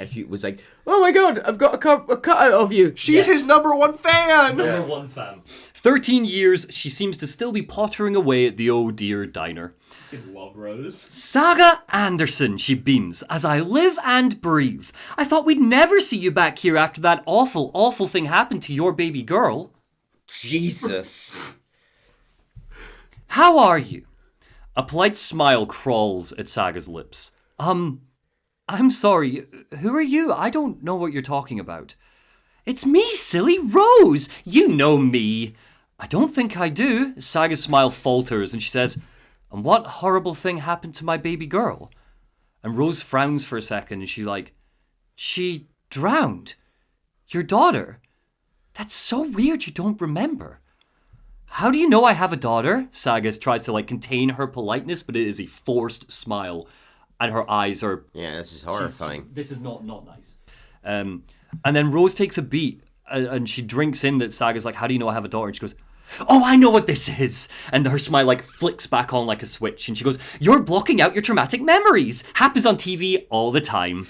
S4: oh my god, I've got a cutout of you.
S3: She's his number one fan!
S2: Number one fan. 13 years, she seems to still be pottering away at the Oh Dear diner.
S3: I love Rose.
S2: Saga Anderson, she beams. As I live and breathe. I thought we'd never see you back here after that awful, awful thing happened to your baby girl.
S4: Jesus.
S2: How are you? A polite smile crawls at Saga's lips. I'm sorry, who are you? I don't know what you're talking about. It's me, silly Rose! You know me. I don't think I do. Saga's smile falters and she says, and what horrible thing happened to my baby girl? And Rose frowns for a second and she drowned. Your daughter? That's so weird you don't remember. How do you know I have a daughter? Saga tries to contain her politeness, but it is a forced smile. And her eyes are...
S4: Yeah, this is horrifying.
S2: This is not nice. And then Rose takes a beat and she drinks in that Saga's like, how do you know I have a daughter? And she goes, oh, I know what this is. And her smile flicks back on like a switch. And she goes, you're blocking out your traumatic memories. Happens on TV all the time.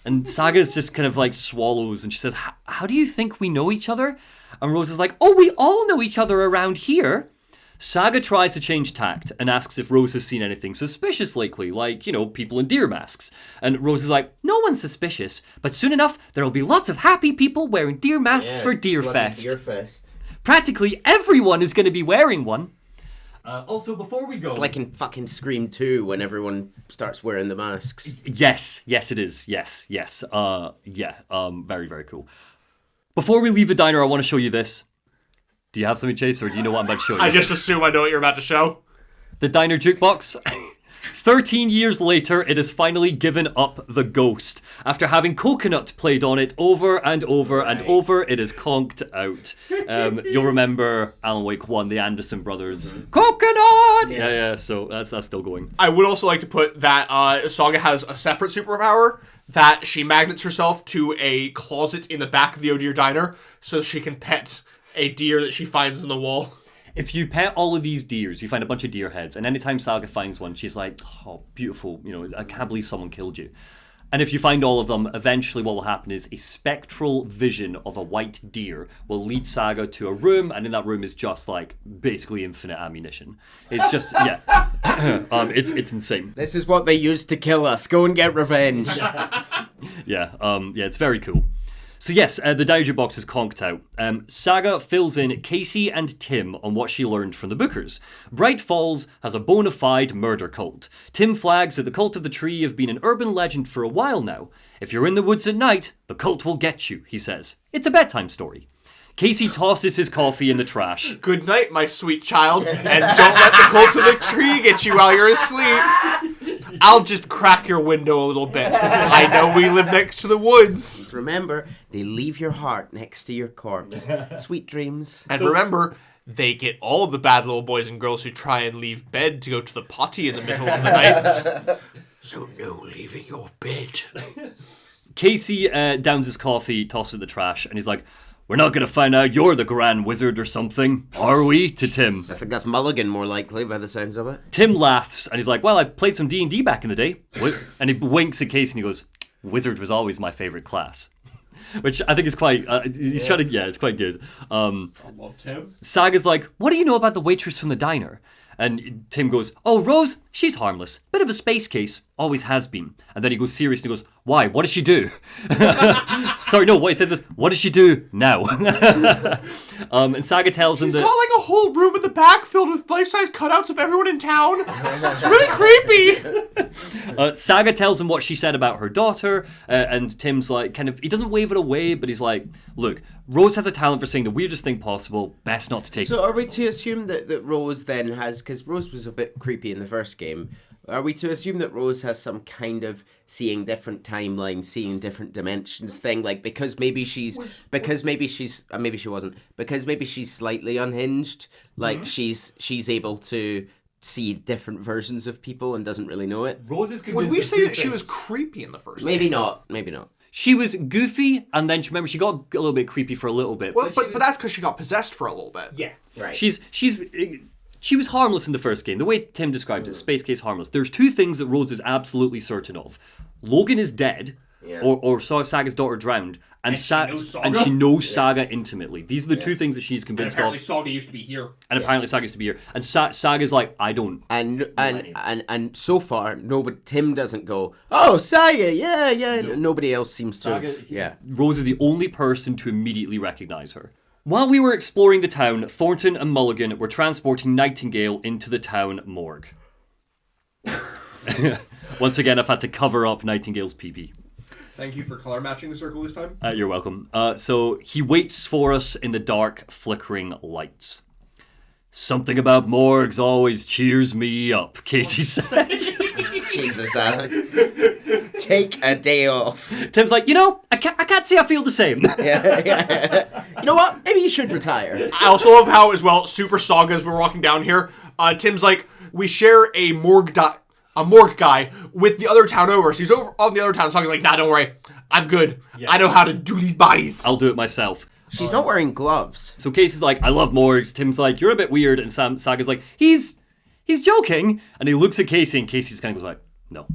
S2: And Saga's just kind of swallows and she says, how do you think we know each other? And Rose is like, oh, we all know each other around here. Saga tries to change tact and asks if Rose has seen anything suspicious lately, people in deer masks. And Rose is like, no one's suspicious, but soon enough, there'll be lots of happy people wearing deer masks for Deer Fest.
S4: Deer Fest.
S2: Practically everyone is going to be wearing one. Also, before we go...
S4: It's like in fucking Scream 2 when everyone starts wearing the masks.
S2: Yes, it is. Yes. Very, very cool. Before we leave the diner, I want to show you this. Do you have something, Chase, or do you know what I'm about to show you?
S3: I just assume I know what you're about to show.
S2: The diner jukebox. 13 years later, it has finally given up the ghost. After having Coconut played on it over and over and over, it is conked out. You'll remember Alan Wake 1, the Anderson brothers. Coconut! Yeah, so that's still going.
S3: I would also like to put that Saga has a separate superpower, that she magnets herself to a closet in the back of the Oh Dear Diner so she can pet a deer that she finds in the wall.
S2: If you pet all of these deers, you find a bunch of deer heads, and anytime Saga finds one, she's like, oh, beautiful, I can't believe someone killed you. And if you find all of them, eventually what will happen is a spectral vision of a white deer will lead Saga to a room, and in that room is just basically infinite ammunition. It's just, yeah. It's insane.
S4: This is what they used to kill us. Go and get revenge.
S2: Yeah, it's very cool. So yes, the diner box is conked out. Saga fills in Casey and Tim on what she learned from the Bookers. Bright Falls has a bona fide murder cult. Tim flags that the cult of the tree have been an urban legend for a while now. If you're in the woods at night, the cult will get you, he says. It's a bedtime story. Casey tosses his coffee in the trash.
S3: Good night, my sweet child, and don't let the cult of the tree get you while you're asleep. I'll just crack your window a little bit. I know we live next to the woods.
S4: Remember, they leave your heart next to your corpse. Sweet dreams.
S3: And remember, they get all the bad little boys and girls who try and leave bed to go to the potty in the middle of the night. So no leaving your bed.
S2: Casey downs his coffee, tosses it in the trash, and he's like, we're not going to find out you're the Grand Wizard or something, are we? To Tim.
S4: I think that's Mulligan more likely by the sounds of it.
S2: Tim laughs and he's like, well, I played some D&D back in the day. And he winks at Casey and he goes, Wizard was always my favorite class. Which I think is quite, it's quite good.
S3: I love Tim.
S2: Saga's like, what do you know about the waitress from the diner? And Tim goes, oh, Rose, she's harmless. Bit of a space case. Always has been. And then he goes serious and he goes, why? What does she do? Sorry, no, what he says is, what does she do now? And Saga tells him that...
S3: She's got a whole room in the back filled with life-size cutouts of everyone in town. It's really creepy.
S2: Saga tells him what she said about her daughter, and Tim's like, he doesn't wave it away, but he's like, look, Rose has a talent for saying the weirdest thing possible, best not to take it.
S4: So are we to assume that Rose then has, because Rose was a bit creepy in the first game, are we to assume that Rose has some kind of seeing different timelines, seeing different dimensions thing, like because maybe she she's slightly unhinged, like she's able to see different versions of people and doesn't really know it?
S2: Rose is
S3: Would we say that she was creepy in the first
S4: Maybe
S3: game?
S4: Maybe not.
S2: She was goofy, and then remember she got a little bit creepy for a little bit.
S3: Well, but that's because she got possessed for a little bit.
S2: Yeah,
S4: right.
S2: She was harmless in the first game. The way Tim described it, Space Case harmless. There's two things that Rose is absolutely certain of. Logan is dead, or Saga's daughter drowned, and she knows Saga intimately. These are the two things that she's convinced
S3: and apparently
S2: of.
S3: Saga used to be here.
S2: And apparently Saga used to be here. And Saga's like, I don't.
S4: And so far, Tim doesn't go, oh, Saga, yeah. No. Nobody else seems to.
S2: Rose is the only person to immediately recognize her. While we were exploring the town, Thornton and Mulligan were transporting Nightingale into the town morgue. Once again, I've had to cover up Nightingale's pee-pee.
S3: Thank you for color matching the circle this time.
S2: You're welcome. So he waits for us in the dark, flickering lights. Something about morgues always cheers me up, Casey says.
S4: Jesus, Alex. Take a day off.
S2: Tim's like, I can't say I feel the same.
S4: You know what? Maybe you should retire.
S3: I also love how, as well, Super Saga, as we're walking down here, Tim's like, we share a morgue guy with the other town over. So he's over on the other town. Saga's like, nah, don't worry. I'm good. Yeah. I know how to do these bodies.
S2: I'll do it myself.
S4: She's not wearing gloves.
S2: So Casey's like, I love morgues. Tim's like, you're a bit weird. And Saga's like, he's joking. And he looks at Casey, and Casey just kind of goes like, no.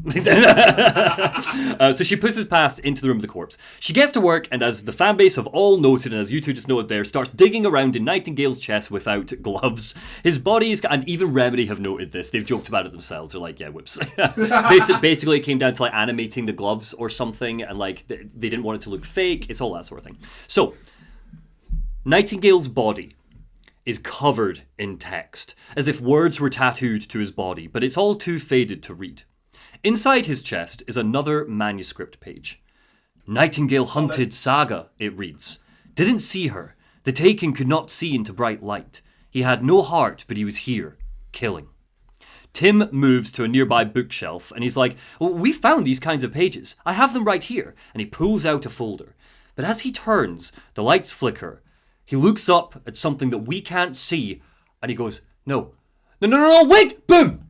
S2: So she pushes past into the room of the corpse. She gets to work, and as the fan base have all noted, and as you two just noted there, starts digging around in Nightingale's chest without gloves. His body is, and even Remedy have noted this. They've joked about it themselves. They're like, yeah, whoops. Basically, it came down to animating the gloves or something, and they didn't want it to look fake. It's all that sort of thing. So Nightingale's body is covered in text, as if words were tattooed to his body, but it's all too faded to read. Inside his chest is another manuscript page. Nightingale hunted Saga, it reads. Didn't see her. The Taken could not see into bright light. He had no heart, but he was here, killing. Tim moves to a nearby bookshelf, and he's like, we found these kinds of pages. I have them right here. And he pulls out a folder. But as he turns, the lights flicker. He looks up at something that we can't see, and he goes, no, wait, boom!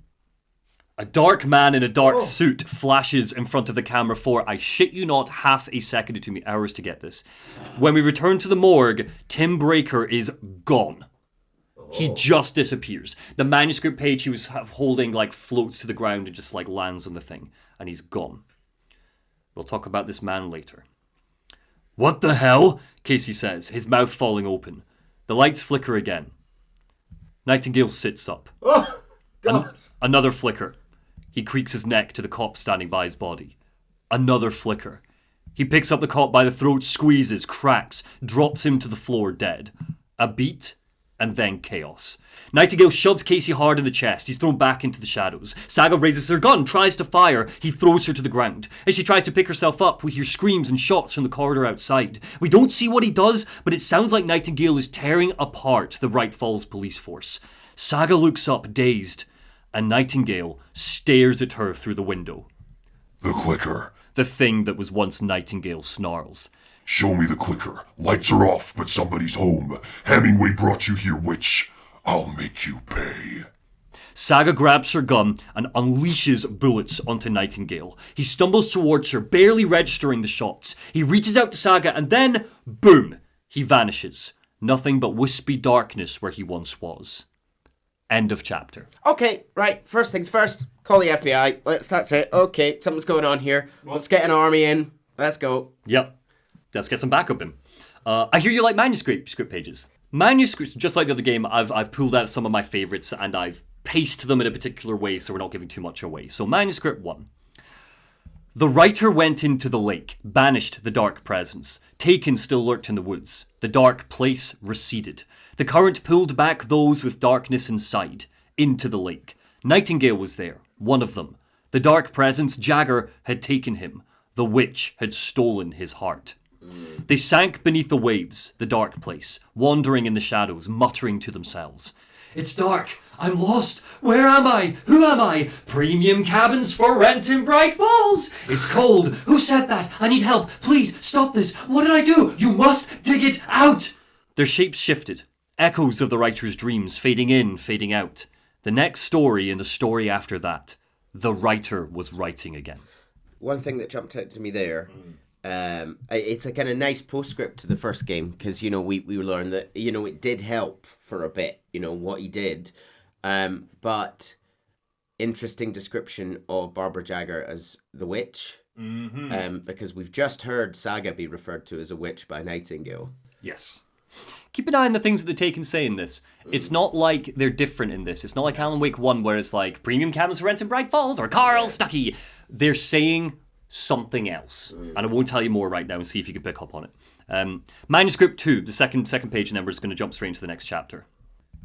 S2: A dark man in a dark suit flashes in front of the camera for, I shit you not, half a second. It took me hours to get this. When we return to the morgue, Tim Breaker is gone. He just disappears. The manuscript page he was holding floats to the ground and just lands on the thing. And he's gone. We'll talk about this man later. What the hell? Casey says, his mouth falling open. The lights flicker again. Nightingale sits up.
S3: Oh, God.
S2: Another flicker. He creaks his neck to the cop standing by his body. Another flicker. He picks up the cop by the throat, squeezes, cracks, drops him to the floor dead. A beat, and then chaos. Nightingale shoves Casey hard in the chest. He's thrown back into the shadows. Saga raises her gun, tries to fire. He throws her to the ground. As she tries to pick herself up, we hear screams and shots from the corridor outside. We don't see what he does, but it sounds like Nightingale is tearing apart the Bright Falls police force. Saga looks up, dazed, and Nightingale stares at her through the window.
S1: The clicker.
S2: The thing that was once Nightingale snarls.
S1: Show me the clicker. Lights are off, but somebody's home. Hemingway brought you here, witch. I'll make you pay.
S2: Saga grabs her gun and unleashes bullets onto Nightingale. He stumbles towards her, barely registering the shots. He reaches out to Saga and then, boom, he vanishes. Nothing but wispy darkness where he once was. End of chapter.
S4: Okay, right. First things first. Call the FBI. That's it. Okay, something's going on here. Let's get an army in. Let's go.
S2: Yep. Let's get some backup in. I hear you like manuscript pages. Manuscripts, just like the other game, I've pulled out some of my favorites and I've pasted them in a particular way so we're not giving too much away. So manuscript 1. The writer went into the lake, banished the dark presence. Taken still lurked in the woods. The dark place receded. The current pulled back those with darkness inside, into the lake. Nightingale was there, one of them. The dark presence, Jagger, had taken him. The witch had stolen his heart. They sank beneath the waves, the dark place, wandering in the shadows, muttering to themselves. It's dark. I'm lost. Where am I? Who am I? Premium cabins for rent in Bright Falls. It's cold. Who said that? I need help. Please, stop this. What did I do? You must dig it out. Their shapes shifted. Echoes of the writer's dreams fading in, fading out. The next story and the story after that. The writer was writing again.
S4: One thing that jumped out to me there, it's a kind of nice postscript to the first game, because, we learned that, it did help for a bit, what he did. But interesting description of Barbara Jagger as the witch, because we've just heard Saga be referred to as a witch by Nightingale.
S2: Yes. Keep an eye on the things that they take and say in this. It's not like they're different in this. It's not like Alan Wake 1 where it's like premium cabins for rent in Bright Falls or Carl Stuckey. They're saying something else. And I won't tell you more right now and see if you can pick up on it. Manuscript 2, the second page number, is going to jump straight into the next chapter.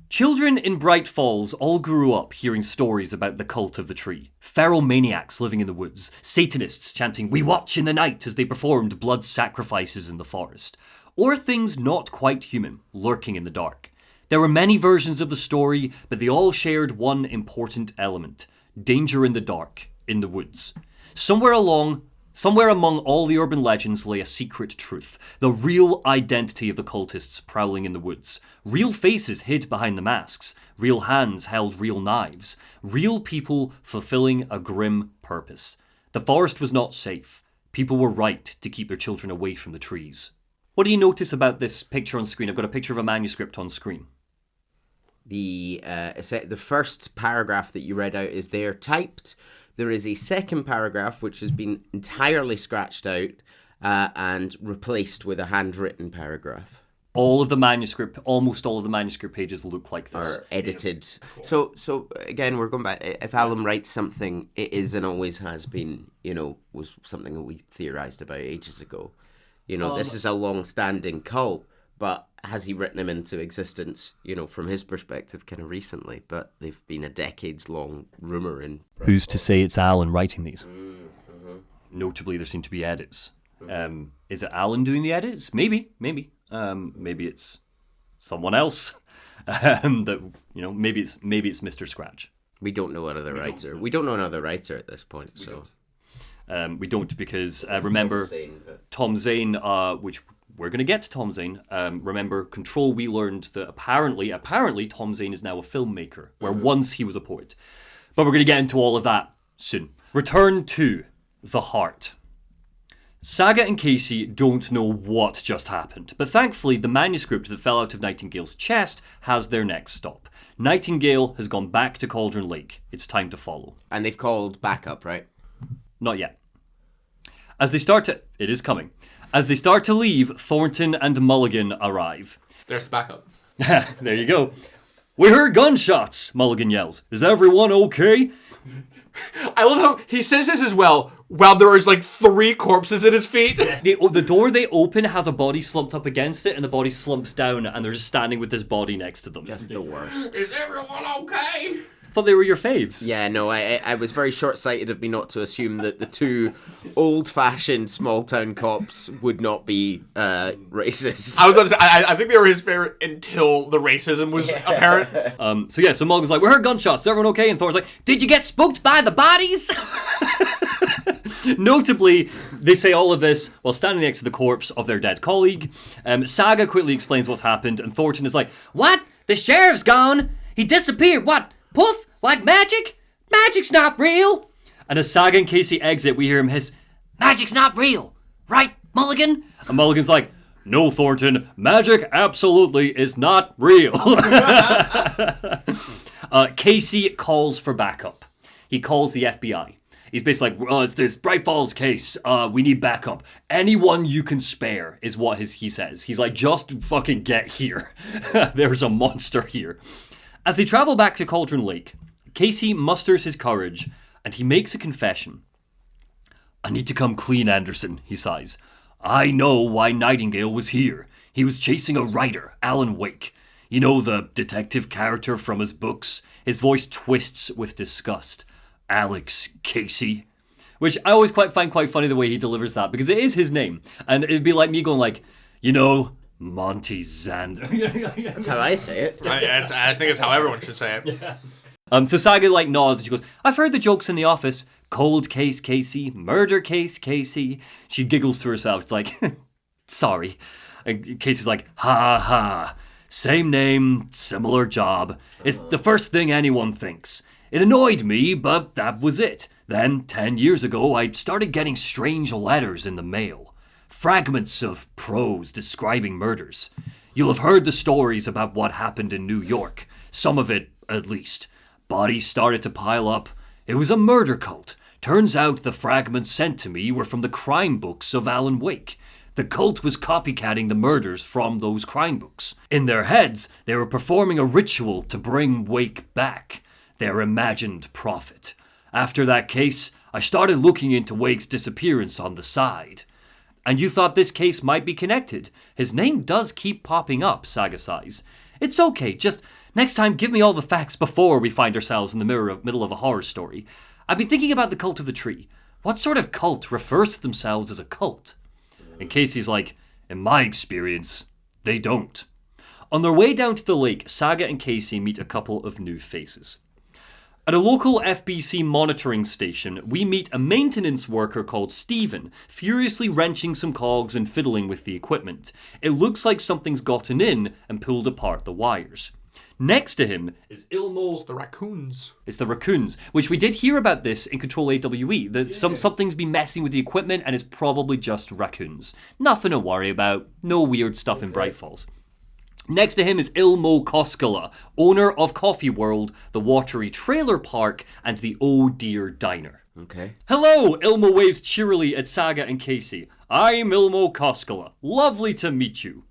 S2: Children in Bright Falls all grew up hearing stories about the cult of the tree. Feral maniacs living in the woods. Satanists chanting, "We watch in the night," as they performed blood sacrifices in the forest. Or things not quite human, lurking in the dark. There were many versions of the story, but they all shared one important element. Danger in the dark, in the woods. Somewhere among all the urban legends lay a secret truth. The real identity of the cultists prowling in the woods. Real faces hid behind the masks. Real hands held real knives. Real people fulfilling a grim purpose. The forest was not safe. People were right to keep their children away from the trees. What do you notice about this picture on screen? I've got a picture of a manuscript on screen.
S4: The first paragraph that you read out is there typed. There is a second paragraph which has been entirely scratched out and replaced with a handwritten paragraph.
S2: Almost all of the manuscript pages look like this.
S4: Or edited. Yeah. So again, we're going back. If Alan writes something, it is and always has been, was something that we theorized about ages ago. This is a long-standing cult, but has he written them into existence, from his perspective, kind of recently? But they've been a decades-long rumour in...
S2: Who's to say it's Alan writing these? Mm-hmm. Notably, there seem to be edits. Is it Alan doing the edits? Maybe. Maybe it's someone else. Maybe it's Mr. Scratch.
S4: We don't know another writer. We don't know another writer at this point,
S2: we don't because remember Tom Zane, which we're going to get to Tom Zane. Remember Control, we learned that apparently Tom Zane is now a filmmaker, where once he was a poet. But we're going to get into all of that soon. Return to the heart. Saga and Casey don't know what just happened, but thankfully the manuscript that fell out of Nightingale's chest has their next stop. Nightingale has gone back to Cauldron Lake. It's time to follow.
S4: And they've called backup, right?
S2: Not yet. It is coming. As they start to leave, Thornton and Mulligan arrive.
S3: There's the backup.
S2: There you go. We heard gunshots, Mulligan yells. Is everyone okay?
S3: I love how he says this as well, while there is 3 corpses at his feet.
S2: The door they open has a body slumped up against it, and the body slumps down, and they're just standing with this body next to them.
S4: Just the worst.
S3: Is everyone okay?
S2: Thought they were your faves.
S4: Yeah, no, I was very short-sighted of me not to assume that the 2 old-fashioned small-town cops would not be racist.
S3: I was about to say, I think they were his favorite until the racism was apparent.
S2: So Mulligan's like, we heard gunshots, is everyone okay? And Thor's like, did you get spooked by the bodies? Notably, they say all of this while standing next to the corpse of their dead colleague. Saga quickly explains what's happened, and Thornton is like, what? The sheriff's gone? He disappeared, what? Poof? Like magic? Magic's not real! And as Saga and Casey exit, we hear him hiss, magic's not real! Right, Mulligan? And Mulligan's like, no, Thornton, magic absolutely is not real. Casey calls for backup. He calls the FBI. He's basically like, it's this Bright Falls case. We need backup. Anyone you can spare is what he says. He's like, just fucking get here. There's a monster here. As they travel back to Cauldron Lake, Casey musters his courage and he makes a confession. I need to come clean, Anderson, he sighs. I know why Nightingale was here. He was chasing a writer, Alan Wake. You know, the detective character from his books? His voice twists with disgust. Alex Casey. Which I always find quite funny the way he delivers that, because it is his name. And it'd be like me going like, Monty's Xander.
S4: That's how I say it.
S3: I think it's how everyone should say it.
S2: Yeah. So Saga nods and she goes, I've heard the jokes in the office. Cold case Casey, murder case Casey. She giggles to herself. It's like, sorry. And Casey's like, ha ha. Same name, similar job. It's the first thing anyone thinks. It annoyed me, but that was it. Then, 10 years ago, I started getting strange letters in the mail. Fragments of prose describing murders. You'll have heard the stories about what happened in New York. Some of it, at least. Bodies started to pile up. It was a murder cult. Turns out the fragments sent to me were from the crime books of Alan Wake. The cult was copycatting the murders from those crime books. In their heads, they were performing a ritual to bring Wake back. Their imagined prophet. After that case, I started looking into Wake's disappearance on the side. And you thought this case might be connected. His name does keep popping up, Saga sighs. It's okay, just next time give me all the facts before we find ourselves in the middle of a horror story. I've been thinking about the cult of the tree. What sort of cult refers to themselves as a cult? And Casey's like, in my experience, they don't. On their way down to the lake, Saga and Casey meet a couple of new faces. At a local FBC monitoring station, we meet a maintenance worker called Stephen, furiously wrenching some cogs and fiddling with the equipment. It looks like something's gotten in and pulled apart the wires. Next to him is Ilmo.
S3: The raccoons.
S2: It's the raccoons, which we did hear about this in Control AWE. That something's been messing with the equipment and it's probably just raccoons. Nothing to worry about. No weird stuff in Bright Falls. Next to him is Ilmo Koskela, owner of Coffee World, the Watery Trailer Park, and the Oh Dear Diner.
S4: Okay.
S2: Hello, Ilmo waves cheerily at Saga and Casey. I'm Ilmo Koskela. Lovely to meet you.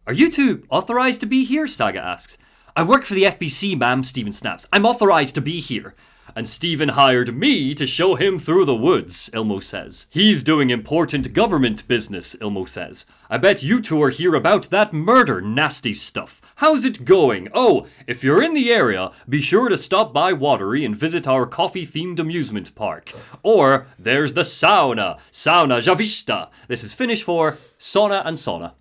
S2: Are you two authorized to be here? Saga asks. I work for the FBC, ma'am, Stephen snaps. I'm authorized to be here. And Stephen hired me to show him through the woods, Ilmo says. He's doing important government business, Ilmo says. I bet you two are here about that murder nasty stuff. How's it going? Oh, if you're in the area, be sure to stop by Watery and visit our coffee-themed amusement park. Or, there's the sauna Javista. This is Finnish for sauna and sauna.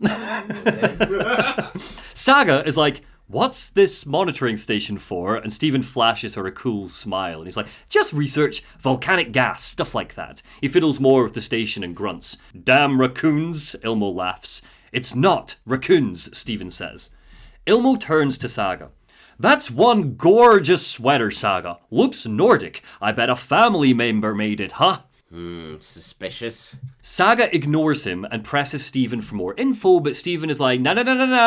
S2: Saga is like, what's this monitoring station for? And Stephen flashes her a cool smile. And he's like, just research, volcanic gas, stuff like that. He fiddles more with the station and grunts. Damn raccoons, Ilmo laughs. It's not raccoons, Stephen says. Ilmo turns to Saga. That's one gorgeous sweater, Saga. Looks Nordic. I bet a family member made it, huh?
S4: Suspicious.
S2: Saga ignores him and presses Stephen for more info, but Stephen is like, no,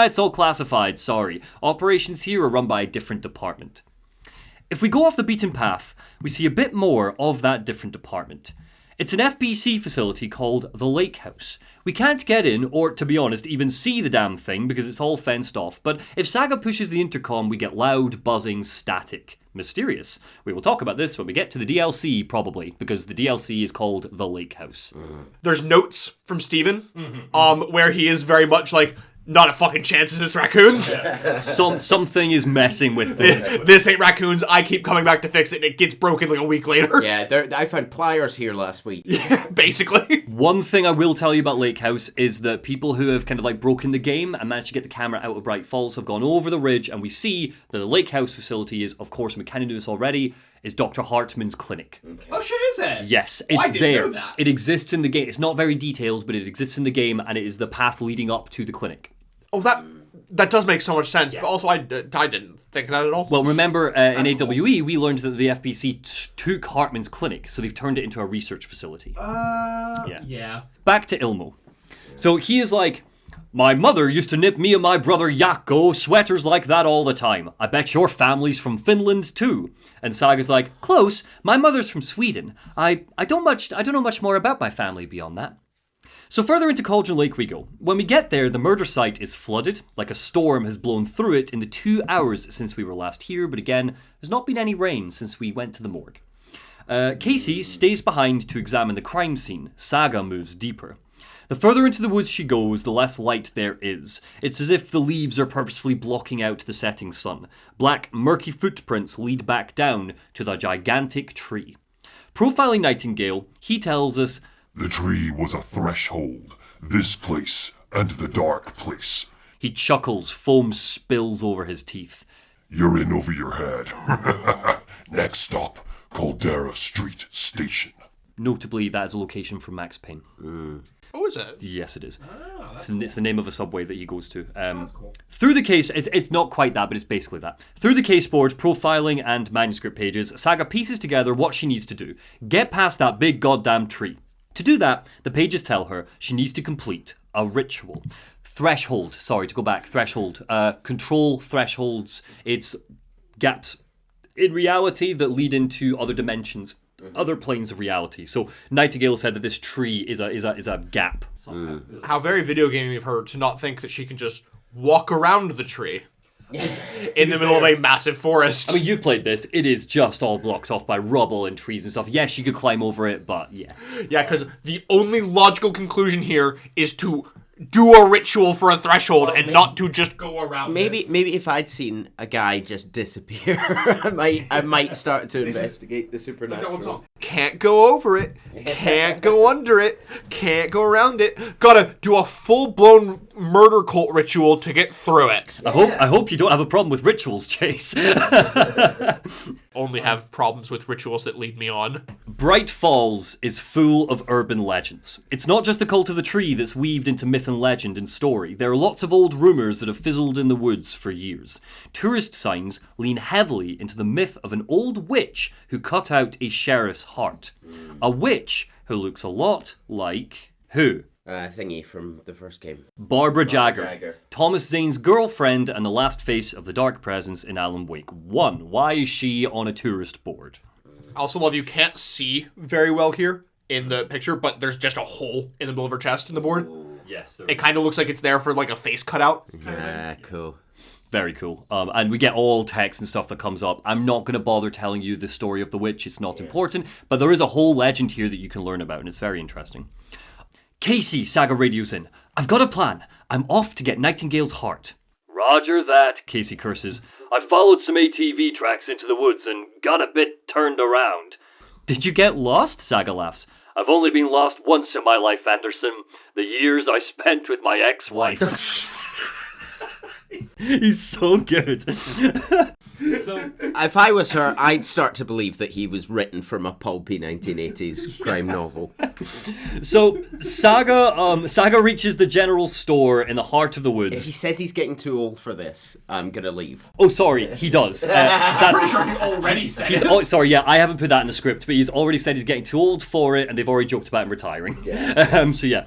S2: it's all classified, sorry. Operations here are run by a different department. If we go off the beaten path, we see a bit more of that different department. It's an FBC facility called the Lake House. We can't get in, or to be honest, even see the damn thing because it's all fenced off, but if Saga pushes the intercom, we get loud, buzzing, static. Mysterious. We will talk about this when we get to the DLC, probably, because the DLC is called The Lake House.
S3: There's notes from Steven, where he is very much like, not a fucking chance is this raccoons.
S2: Something is messing with things.
S3: This ain't raccoons. I keep coming back to fix it, and it gets broken like a week later.
S4: Yeah, I found pliers here last week.
S3: Yeah, basically.
S2: One thing I will tell you about Lake House is that people who have kind of like broken the game and managed to get the camera out of Bright Falls have gone over the ridge, and we see that the Lake House facility is, of course, we kind of knew this already, is Dr. Hartman's clinic.
S3: Okay. Oh shit, is it?
S2: Yes,
S3: I
S2: it's
S3: didn't
S2: there.
S3: know that.
S2: It exists in the game. It's not very detailed, but it exists in the game, and it is the path leading up to the clinic.
S3: Oh, that does make so much sense, but also I didn't think that at all.
S2: Well, remember, in AWE, we learned that the FBC took Hartman's clinic, so they've turned it into a research facility.
S3: Yeah.
S2: Back to Ilmo. So he is like, my mother used to knit me and my brother Jaakko sweaters like that all the time. I bet your family's from Finland too. And Saga's like, close. My mother's from Sweden. I don't know much more about my family beyond that. So further into Cauldron Lake we go. When we get there, the murder site is flooded, like a storm has blown through it in the 2 hours since we were last here, but again, there's not been any rain since we went to the morgue. Casey stays behind to examine the crime scene. Saga moves deeper. The further into the woods she goes, the less light there is. It's as if the leaves are purposefully blocking out the setting sun. Black, murky footprints lead back down to the gigantic tree. Profiling Nightingale, he tells us,
S1: The tree was a threshold. This place and the dark place.
S2: he chuckles, foam spills over his teeth.
S1: You're in over your head. Next stop, Caldera Street Station.
S2: Notably, that is a location from Max Payne.
S3: Oh, is it?
S2: Yes, it is. It's the name of a subway that he goes to. Through the case, it's not quite that, but it's basically that. Through the caseboard, profiling, and manuscript pages, Saga pieces together what she needs to do. Get past that big goddamn tree. To do that, the pages tell her she needs to complete a ritual. Threshold. Control thresholds. It's gaps in reality that lead into other dimensions. Other planes of reality. So Nightingale said that this tree is a gap.
S3: How very video gaming of her to not think that she can just walk around the tree in the middle of a massive forest.
S2: I mean, you've played this. It is just all blocked off by rubble and trees and stuff. Yes, you could climb over it, but yeah.
S3: Yeah, because the only logical conclusion here is to do a ritual for a threshold and not to just go around.
S4: Maybe if I'd seen a guy just disappear, I might start to investigate the supernatural.
S3: Can't go over it. Can't go under it. Can't go around it. Gotta do a full-blown murder cult ritual to get through it.
S2: I hope you don't have a problem with rituals, Chase.
S3: Only have problems with rituals that lead me on.
S2: Bright Falls is full of urban legends. It's not just the cult of the tree that's weaved into myth and legend and story. There are lots of old rumours that have fizzled in the woods for years. Tourist signs lean heavily into the myth of an old witch who cut out a sheriff's heart. A witch who looks a lot like... who?
S4: Thingy from the first game.
S2: Barbara Jagger. Thomas Zane's girlfriend and the last face of the Dark Presence in Alan Wake 1. Why is she on a tourist board?
S3: I also love you can't see very well here in the picture, but there's just a hole in the middle of her chest in the board.
S2: Yes.
S3: It kind of looks like it's there for like a face cutout.
S4: Yeah, cool.
S2: Very cool. And we get all text and stuff that comes up. I'm not going to bother telling you the story of the witch. It's not important. But there is a whole legend here that you can learn about, and it's very interesting. Casey, Saga radios in. I've got a plan. I'm off to get Nightingale's heart. Roger that, Casey curses. I followed some ATV tracks into the woods and got a bit turned around. Did you get lost? Saga laughs. I've only been lost once in my life, Anderson. The years I spent with my ex-wife. He's so good. So,
S4: if I was her, I'd start to believe that he was written from a pulpy 1980s crime novel.
S2: So Saga reaches the general store in the heart of the woods.
S4: If he says he's getting too old for this, I'm gonna leave.
S2: Oh, sorry, he does.
S3: I'm pretty sure he already said it.
S2: Sorry, yeah, I haven't put that in the script, but he's already said he's getting too old for it, and they've already joked about him retiring.
S4: Yeah.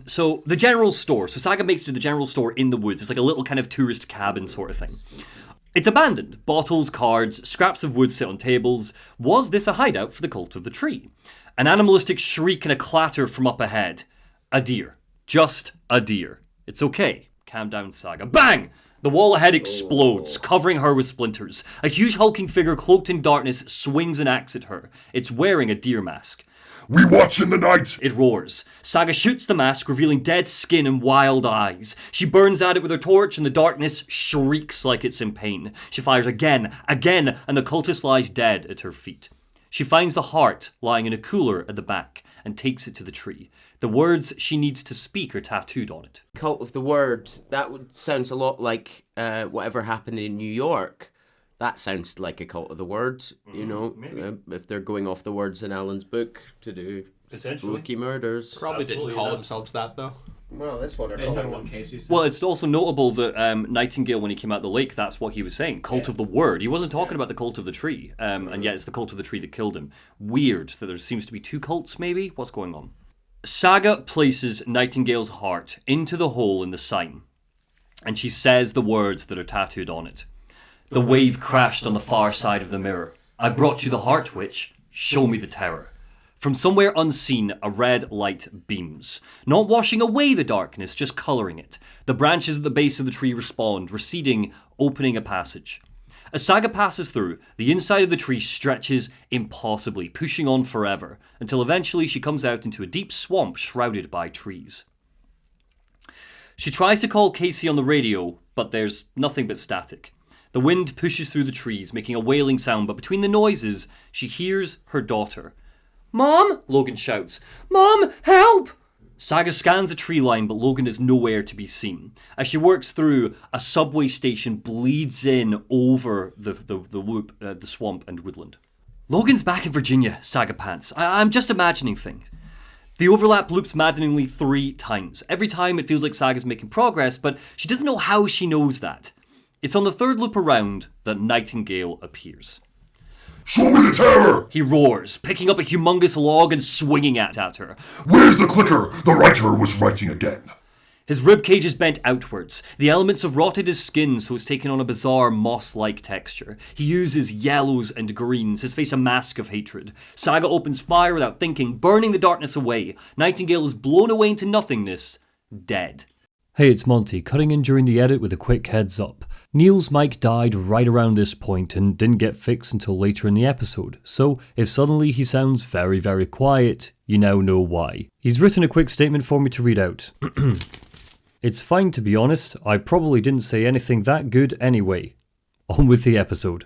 S2: So the general store. So Saga makes it to the general store in the woods. It's like a little kind of tourist cabin sort of thing. It's abandoned. Bottles, cards, scraps of wood sit on tables. Was this a hideout for the cult of the tree? An animalistic shriek and a clatter from up ahead. A deer. Just a deer. It's okay. Calm down, Saga. Bang! The wall ahead explodes, covering her with splinters. A huge hulking figure cloaked in darkness swings an axe at her. It's wearing a deer mask.
S1: We watch in the night!
S2: It roars. Saga shoots the mask, revealing dead skin and wild eyes. She burns at it with her torch, and the darkness shrieks like it's in pain. She fires again, and the cultist lies dead at her feet. She finds the heart lying in a cooler at the back, and takes it to the tree. The words she needs to speak are tattooed on it.
S4: Cult of the Word, sounds a lot like whatever happened in New York. That sounds like a cult of the words, you know, if they're going off the words in Alan's book to do spooky murders.
S3: Probably didn't call themselves that, though.
S4: Well, that's what they're calling it.
S2: Well, it's also notable that Nightingale, when he came out the lake, that's what he was saying. Cult of the word. He wasn't talking about the cult of the tree. And yet it's the cult of the tree that killed him. Weird that there seems to be two cults, maybe? What's going on? Saga places Nightingale's heart into the hole in the sign. And she says the words that are tattooed on it. The wave crashed on the far side of the mirror. I brought you the heart, witch. Show me the terror. From somewhere unseen, a red light beams. Not washing away the darkness, just colouring it. The branches at the base of the tree respond, receding, opening a passage. As Saga passes through, the inside of the tree stretches impossibly, pushing on forever, until eventually she comes out into a deep swamp shrouded by trees. She tries to call Casey on the radio, but there's nothing but static. The wind pushes through the trees, making a wailing sound, but between the noises, she hears her daughter. Mom! Logan shouts. Mom, help! Saga scans the tree line, but Logan is nowhere to be seen. As she works through, a subway station bleeds in over the loop, the swamp and woodland. Logan's back in Virginia, Saga pants. I'm just imagining things. The overlap loops maddeningly 3 times. Every time it feels like Saga's making progress, but she doesn't know how she knows that. It's on the 3rd loop around that Nightingale appears.
S1: Show me the terror!
S2: He roars, picking up a humongous log and swinging at her.
S1: Where's the clicker? The writer was writing again.
S2: His ribcage is bent outwards. The elements have rotted his skin, so it's taken on a bizarre moss-like texture. He uses yellows and greens, his face a mask of hatred. Saga opens fire without thinking, burning the darkness away. Nightingale is blown away into nothingness, dead. Hey, it's Monty, cutting in during the edit with a quick heads up. Neil's mic died right around this point and didn't get fixed until later in the episode, so if suddenly he sounds very, very quiet, you now know why. He's written a quick statement for me to read out. It's fine, to be honest. I probably didn't say anything that good anyway. On with the episode.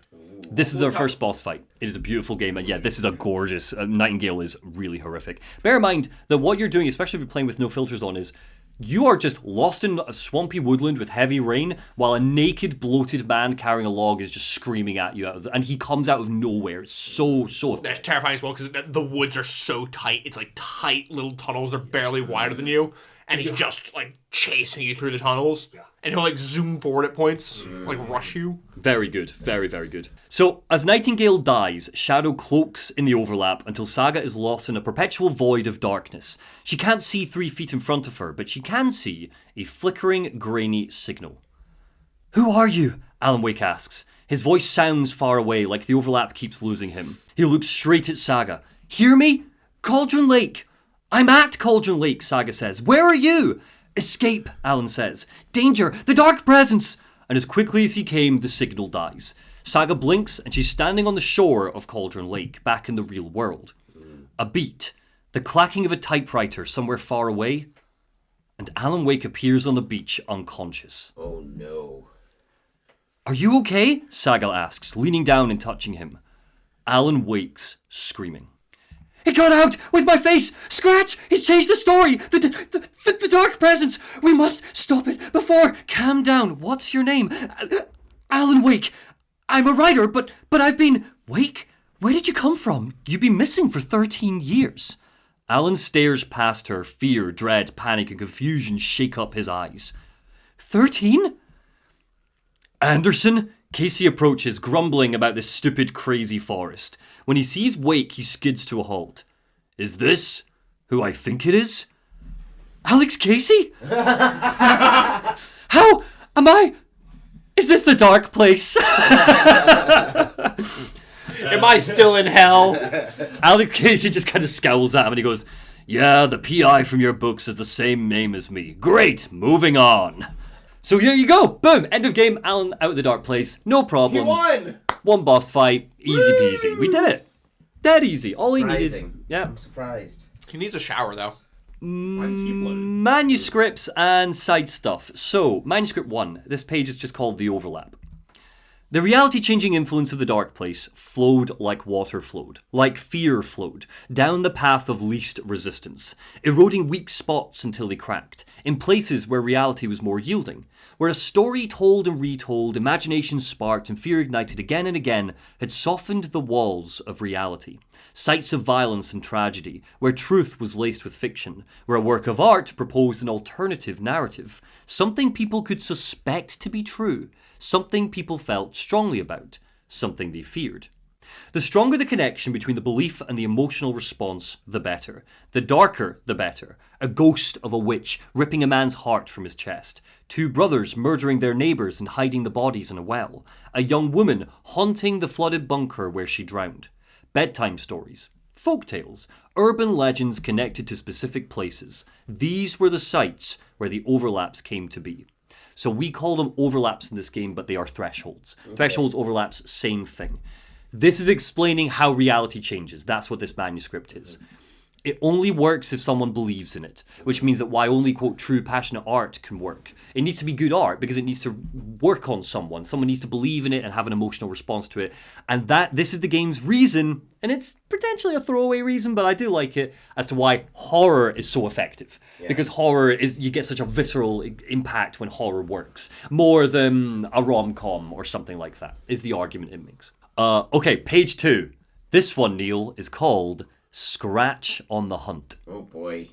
S2: This is our first boss fight. It is a beautiful game, and yeah, this is a gorgeous... Nightingale is really horrific. Bear in mind that what you're doing, especially if you're playing with no filters on, is you are just lost in a swampy woodland with heavy rain, while a naked, bloated man carrying a log is just screaming at you, and he comes out of nowhere. It's so...
S3: That's terrifying as well, because the woods are so tight. It's like tight little tunnels. They're barely wider than you. And he's just, like, chasing you through the tunnels. Yeah. And he'll, like, zoom forward at points, like, rush you.
S2: Very good. Very, very good. So, as Nightingale dies, Shadow cloaks in the overlap until Saga is lost in a perpetual void of darkness. She can't see 3 feet in front of her, but she can see a flickering, grainy signal. Who are you? Alan Wake asks. His voice sounds far away, like the overlap keeps losing him. He looks straight at Saga. Hear me? Cauldron Lake! I'm at Cauldron Lake, Saga says. Where are you? Escape, Alan says. Danger, the dark presence! And as quickly as he came, the signal dies. Saga blinks and she's standing on the shore of Cauldron Lake, back in the real world. A beat, the clacking of a typewriter somewhere far away, and Alan Wake appears on the beach unconscious.
S4: Oh no.
S2: Are you okay? Saga asks, leaning down and touching him. Alan wakes, screaming. He got out with my face! Scratch! He's changed the story! The dark presence! We must stop it before... Calm down. What's your name? Alan Wake. I'm a writer, but I've been... Wake? Where did you come from? You've been missing for 13 years. Alan stares past her. Fear, dread, panic, and confusion shake up his eyes. 13? Anderson? Casey approaches, grumbling about this stupid, crazy forest. When he sees Wake, he skids to a halt. Is this who I think it is? Alex Casey? How am I? Is this the dark place?
S3: Am I still in hell?
S2: Alex Casey just kind of scowls at him and he goes, yeah, the PI from your books is the same name as me. Great, moving on. So there you go. Boom. End of game. Alan out of the dark place. No problems.
S3: He won.
S2: One boss fight. Easy peasy. We did it. Dead easy. All he needed. Yeah.
S4: I'm surprised.
S3: He needs a shower, though.
S2: Manuscripts and side stuff. So, manuscript 1. This page is just called The Overlap. The reality-changing influence of the dark place flowed like water flowed, like fear flowed, down the path of least resistance, eroding weak spots until they cracked, in places where reality was more yielding, where a story told and retold, imagination sparked, and fear ignited again and again had softened the walls of reality. Sites of violence and tragedy, where truth was laced with fiction, where a work of art proposed an alternative narrative, something people could suspect to be true, something people felt strongly about, something they feared. The stronger the connection between the belief and the emotional response, the better. The darker, the better. A ghost of a witch ripping a man's heart from his chest. 2 brothers murdering their neighbours and hiding the bodies in a well. A young woman haunting the flooded bunker where she drowned. Bedtime stories. Folk tales. Urban legends connected to specific places. These were the sites where the overlaps came to be. So we call them overlaps in this game, but they are thresholds. Okay. Thresholds, overlaps, same thing. This is explaining how reality changes. That's what this manuscript is. it only works if someone believes in it, which means that why only, quote, true passionate art can work. It needs to be good art because it needs to work on someone. Someone needs to believe in it and have an emotional response to it. And this is the game's reason, and it's potentially a throwaway reason, but I do like it, as to why horror is so effective. Yeah. Because horror you get such a visceral impact when horror works, more than a rom-com or something like that, is the argument it makes. Okay, page 2. This one, Neil, is called Scratch on the Hunt.
S4: Oh boy.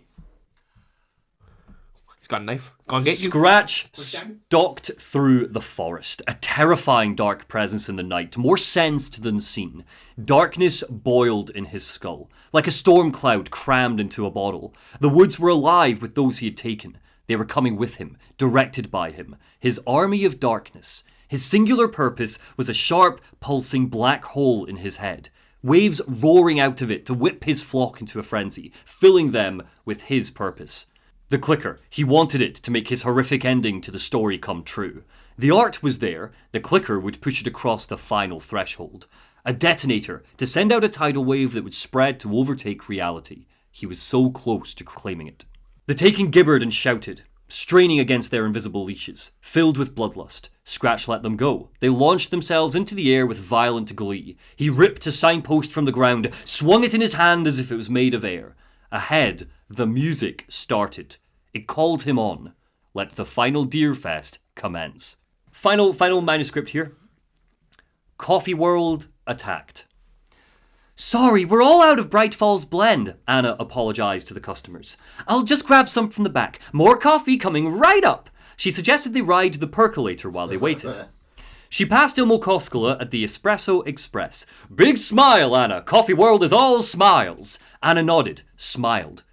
S3: He's got a knife. Go and get you.
S2: Scratch stalked through the forest, a terrifying dark presence in the night, more sensed than seen. Darkness boiled in his skull, like a storm cloud crammed into a bottle. The woods were alive with those he had taken. They were coming with him, directed by him. His army of darkness. His singular purpose was a sharp, pulsing black hole in his head. Waves roaring out of it to whip his flock into a frenzy, filling them with his purpose. The clicker, he wanted it to make his horrific ending to the story come true. The art was there, the clicker would push it across the final threshold. A detonator to send out a tidal wave that would spread to overtake reality. He was so close to claiming it. The Taken gibbered and shouted, straining against their invisible leashes, filled with bloodlust. Scratch let them go. They launched themselves into the air with violent glee. He ripped a signpost from the ground, swung it in his hand as if it was made of air. Ahead, the music started. It called him on. Let the final Deer Fest commence. Final manuscript here. Coffee World attacked. Sorry, we're all out of Bright Falls blend, Anna apologized to the customers. I'll just grab some from the back. More coffee coming right up. She suggested they ride the percolator while they waited. She passed Ilmo Koskela at the Espresso Express. Big smile, Anna. Coffee World is all smiles. Anna nodded, smiled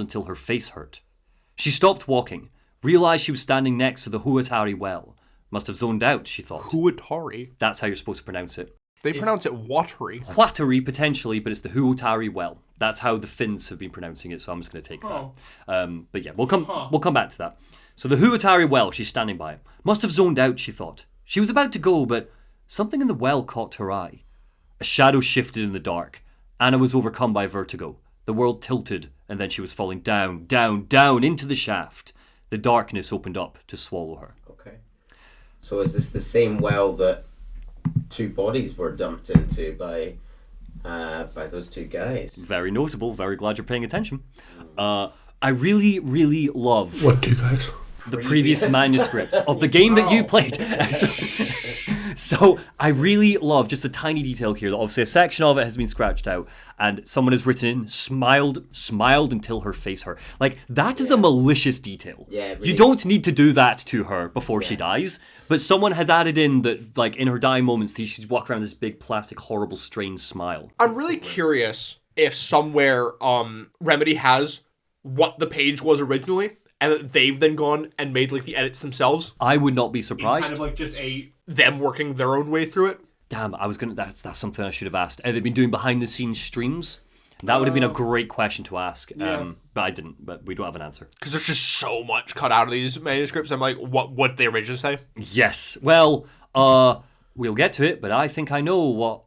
S2: until her face hurt. She stopped walking, realized she was standing next to the Huatari well. Must have zoned out, she thought.
S3: Huatari?
S2: That's how you're supposed to pronounce it.
S3: They pronounce it watery.
S2: Huatari, potentially, but it's the Huatari well. That's how the Finns have been pronouncing it, so I'm just going to take that. But yeah, we'll come back to that. So the Huatari well, she's standing by it. Must have zoned out, she thought. She was about to go, but something in the well caught her eye. A shadow shifted in the dark. Anna was overcome by vertigo. The world tilted, and then she was falling down, down, down into the shaft. The darkness opened up to swallow her.
S4: Okay. So is this the same well that 2 bodies were dumped into by those 2 guys?
S2: Very notable. Very glad you're paying attention. I really, really love...
S3: What 2 guys?
S2: The previous manuscript of the game that you played. So I really love just a tiny detail here that obviously a section of it has been scratched out and someone has written in, smiled until her face hurt. Like, that is a malicious detail.
S4: Yeah, really.
S2: You don't need to do that to her before she dies, but someone has added in that, like, in her dying moments, she's walking around with this big plastic, horrible, strange smile.
S3: I'm really curious if somewhere Remedy has what the page was originally, and that they've then gone and made like the edits themselves.
S2: I would not be surprised.
S3: Kind of like just them working their own way through it.
S2: Damn, that's something I should have asked. Have they been doing behind the scenes streams? That would have been a great question to ask. But I didn't. But we don't have an answer.
S3: Because there's just so much cut out of these manuscripts. I'm like, what they originally say?
S2: Yes. Well, we'll get to it, but I think I know what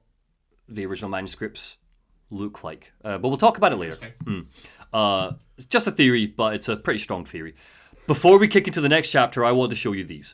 S2: the original manuscripts look like. But we'll talk about it later. It's just a theory, but it's a pretty strong theory. Before we kick into the next chapter, I want to show you these.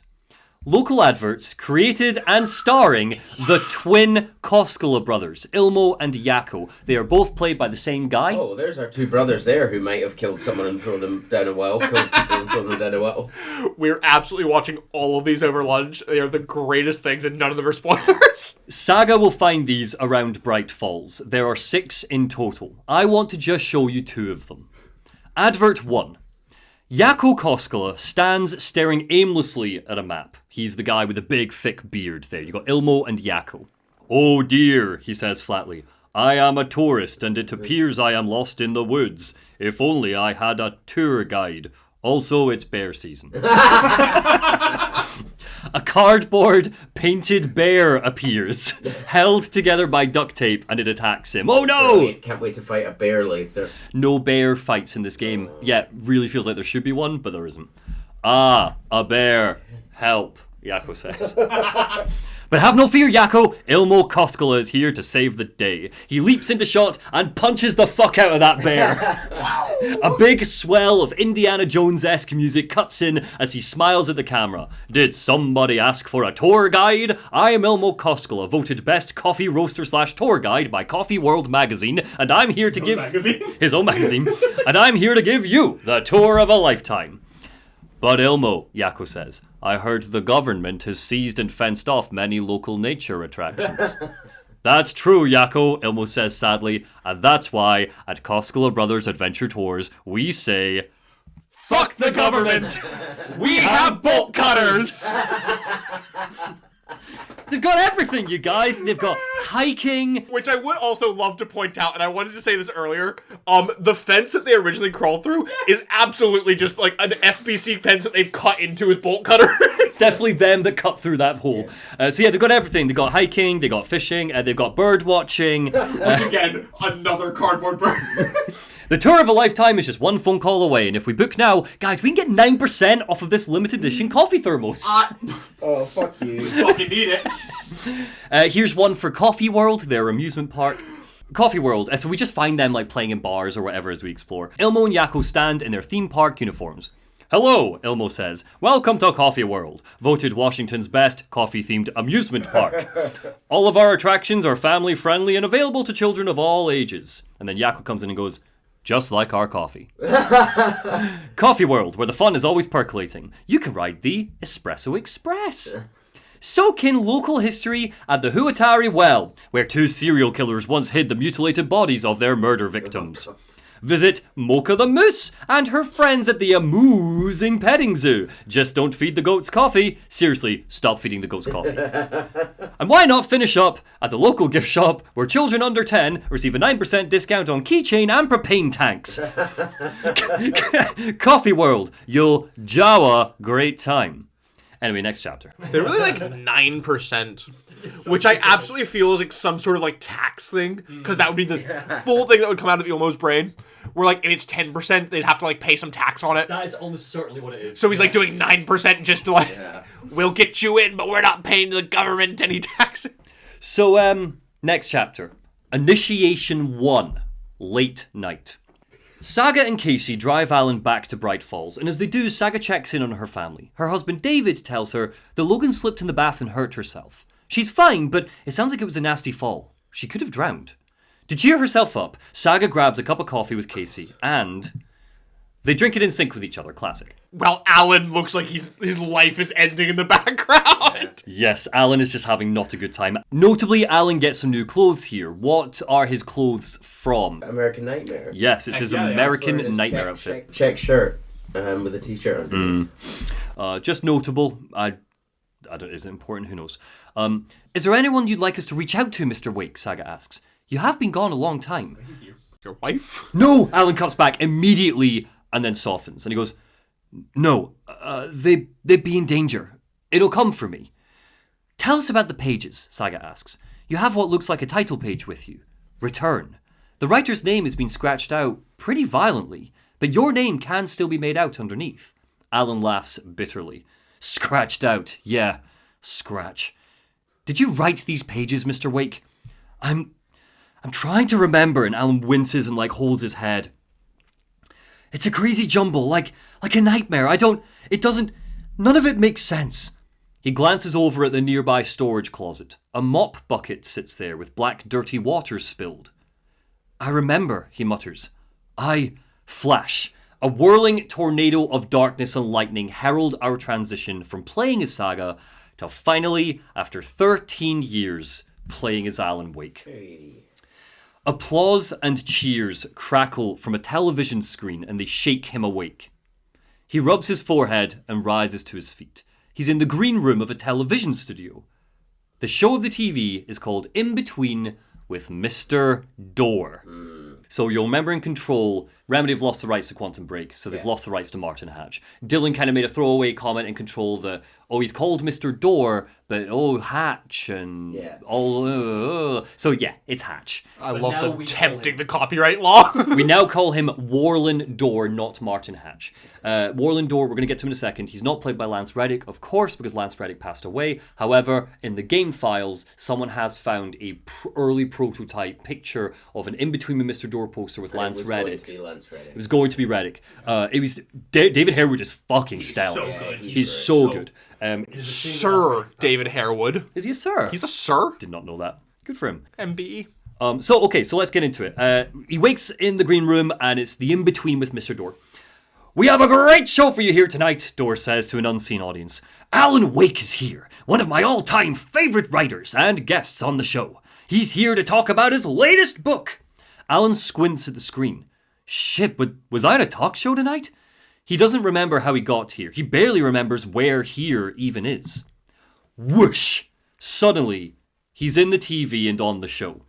S2: Local adverts created and starring the twin Koskela brothers, Ilmo and Jaakko. They are both played by the same guy.
S4: Oh, there's our 2 brothers there who might have killed someone and thrown them down a well, killed people and thrown them down a well.
S3: We're absolutely watching all of these over lunch. They are the greatest things and none of them are spoilers.
S2: Saga will find these around Bright Falls. There are 6 in total. I want to just show you 2 of them. Advert 1. Jaakko Koskela stands staring aimlessly at a map. He's the guy with the big, thick beard there. You got Ilmo and Jaakko. Oh dear, he says flatly. I am a tourist, and it appears I am lost in the woods. If only I had a tour guide. Also, it's bear season. A cardboard painted bear appears, held together by duct tape, and it attacks him. Oh no!
S4: Brilliant. Can't wait to fight a bear later.
S2: No bear fights in this game. Yeah, really feels like there should be one, but there isn't. Ah, a bear. Help, Jaakko says. But have no fear, Yakko. Ilmo Koskela is here to save the day. He leaps into shot and punches the fuck out of that bear. A big swell of Indiana Jones-esque music cuts in as he smiles at the camera. Did somebody ask for a tour guide? I am Ilmo Koskela, voted best coffee roaster / tour guide by Coffee World magazine, and I'm here to give his own magazine, and I'm here to give you the tour of a lifetime. But Ilmo, Yakko says, I heard the government has seized and fenced off many local nature attractions. That's true, Yakko, Ilmo says sadly, and that's why at Koskela Brothers Adventure Tours we say, fuck the government! We have bolt cutters! They've got everything, you guys. They've got hiking.
S3: Which I would also love to point out, and I wanted to say this earlier, the fence that they originally crawled through is absolutely just like an FBC fence that they've cut into with bolt cutters.
S2: Definitely them that cut through that hole. So yeah, they've got everything. They've got hiking, they've got fishing, they've got bird watching.
S3: Once again, another cardboard bird.
S2: The tour of a lifetime is just one phone call away, and if we book now, guys, we can get 9% off of this limited edition coffee thermos.
S4: Oh, fuck you.
S3: Fucking need it.
S2: Here's one for Coffee World, their amusement park. Coffee World, so we just find them like playing in bars or whatever as we explore. Ilmo and Yakko stand in their theme park uniforms. Hello, Ilmo says. Welcome to Coffee World, voted Washington's best coffee-themed amusement park. All of our attractions are family-friendly and available to children of all ages. And then Yakko comes in and goes, just like our coffee. Coffee World, where the fun is always percolating. You can ride the Espresso Express. Soak in local history at the Huatari Well, where 2 serial killers once hid the mutilated bodies of their murder victims. Visit Mocha the Moose and her friends at the amusing petting zoo. Just don't feed the goats coffee. Seriously, stop feeding the goats coffee. And why not finish up at the local gift shop where children under 10 receive a 9% discount on keychain and propane tanks. Coffee World, yo Jawa great time. Anyway, next chapter.
S3: They're really like 9%. Which I absolutely feel is like some sort of like tax thing, because that would be the full thing that would come out of the Ilmo's brain. Where like if it's 10%, they'd have to like pay some tax on it.
S2: That is almost certainly what it is.
S3: So he's like doing 9% just to like, we'll get you in, but we're not paying the government any tax.
S2: So next chapter, Initiation 1, Late Night. Saga and Casey drive Alan back to Bright Falls, and as they do, Saga checks in on her family. Her husband David tells her that Logan slipped in the bath and hurt herself. She's fine, but it sounds like it was a nasty fall. She could have drowned. To cheer herself up, Saga grabs a cup of coffee with Casey, and they drink it in sync with each other. Classic.
S3: Well, Alan looks like his life is ending in the background.
S2: Yes, Alan is just having not a good time. Notably, Alan gets some new clothes here. What are his clothes from?
S4: American Nightmare.
S2: Yes, it's his American Nightmare outfit.
S4: Check shirt with a t-shirt underneath.
S2: Just notable. I don't. Is it important? Who knows? Is there anyone you'd like us to reach out to, Mr. Wake? Saga asks. You have been gone a long time.
S3: Your wife?
S2: No! Alan cuts back immediately and then softens. And he goes, no, they'd be in danger. It'll come for me. Tell us about the pages, Saga asks. You have what looks like a title page with you. Return. The writer's name has been scratched out pretty violently, but your name can still be made out underneath. Alan laughs bitterly. Scratched out, yeah. Scratch. Did you write these pages, Mr. Wake? I'm trying to remember, and Alan winces and holds his head. It's a crazy jumble, like a nightmare. None of it makes sense. He glances over at the nearby storage closet. A mop bucket sits there with black dirty water spilled. I remember, he mutters. Flash. A whirling tornado of darkness and lightning herald our transition from playing as Saga to finally, after 13 years, playing as Alan Wake.
S4: Hey.
S2: Applause and cheers crackle from a television screen and they shake him awake. He rubs his forehead and rises to his feet. He's in the green room of a television studio. The show of the TV is called In Between with Mr. Door. So you'll remember in Control, Remedy have lost the rights to Quantum Break, so they've lost the rights to Martin Hatch. Dylan kind of made a throwaway comment in Control that, he's called Mr. Door, but Hatch and all. So yeah, it's Hatch.
S3: I love them tempting the copyright law.
S2: We now call him Warlin Door, not Martin Hatch. Warlin Door, we're going to get to him in a second. He's not played by Lance Reddick, of course, because Lance Reddick passed away. However, in the game files, someone has found a early prototype picture of an In-Between Me Mr. Door poster with Lance Reddick. It was going to be Reddick. It was David Harewood is fucking stellar.
S3: So good.
S2: He's so good.
S3: Sir David Harewood.
S2: Is he a sir?
S3: He's a sir.
S2: Did not know that. Good for him.
S3: MBE.
S2: So let's get into it. He wakes in the green room, and it's the in-between with Mr. Door. "We have a great show for you here tonight," Door says to an unseen audience. "Alan Wake is here, one of my all-time favorite writers and guests on the show. He's here to talk about his latest book." Alan squints at the screen. Shit, but was I on a talk show tonight? He doesn't remember how he got here. He barely remembers where here even is. Whoosh! Suddenly, he's in the TV and on the show.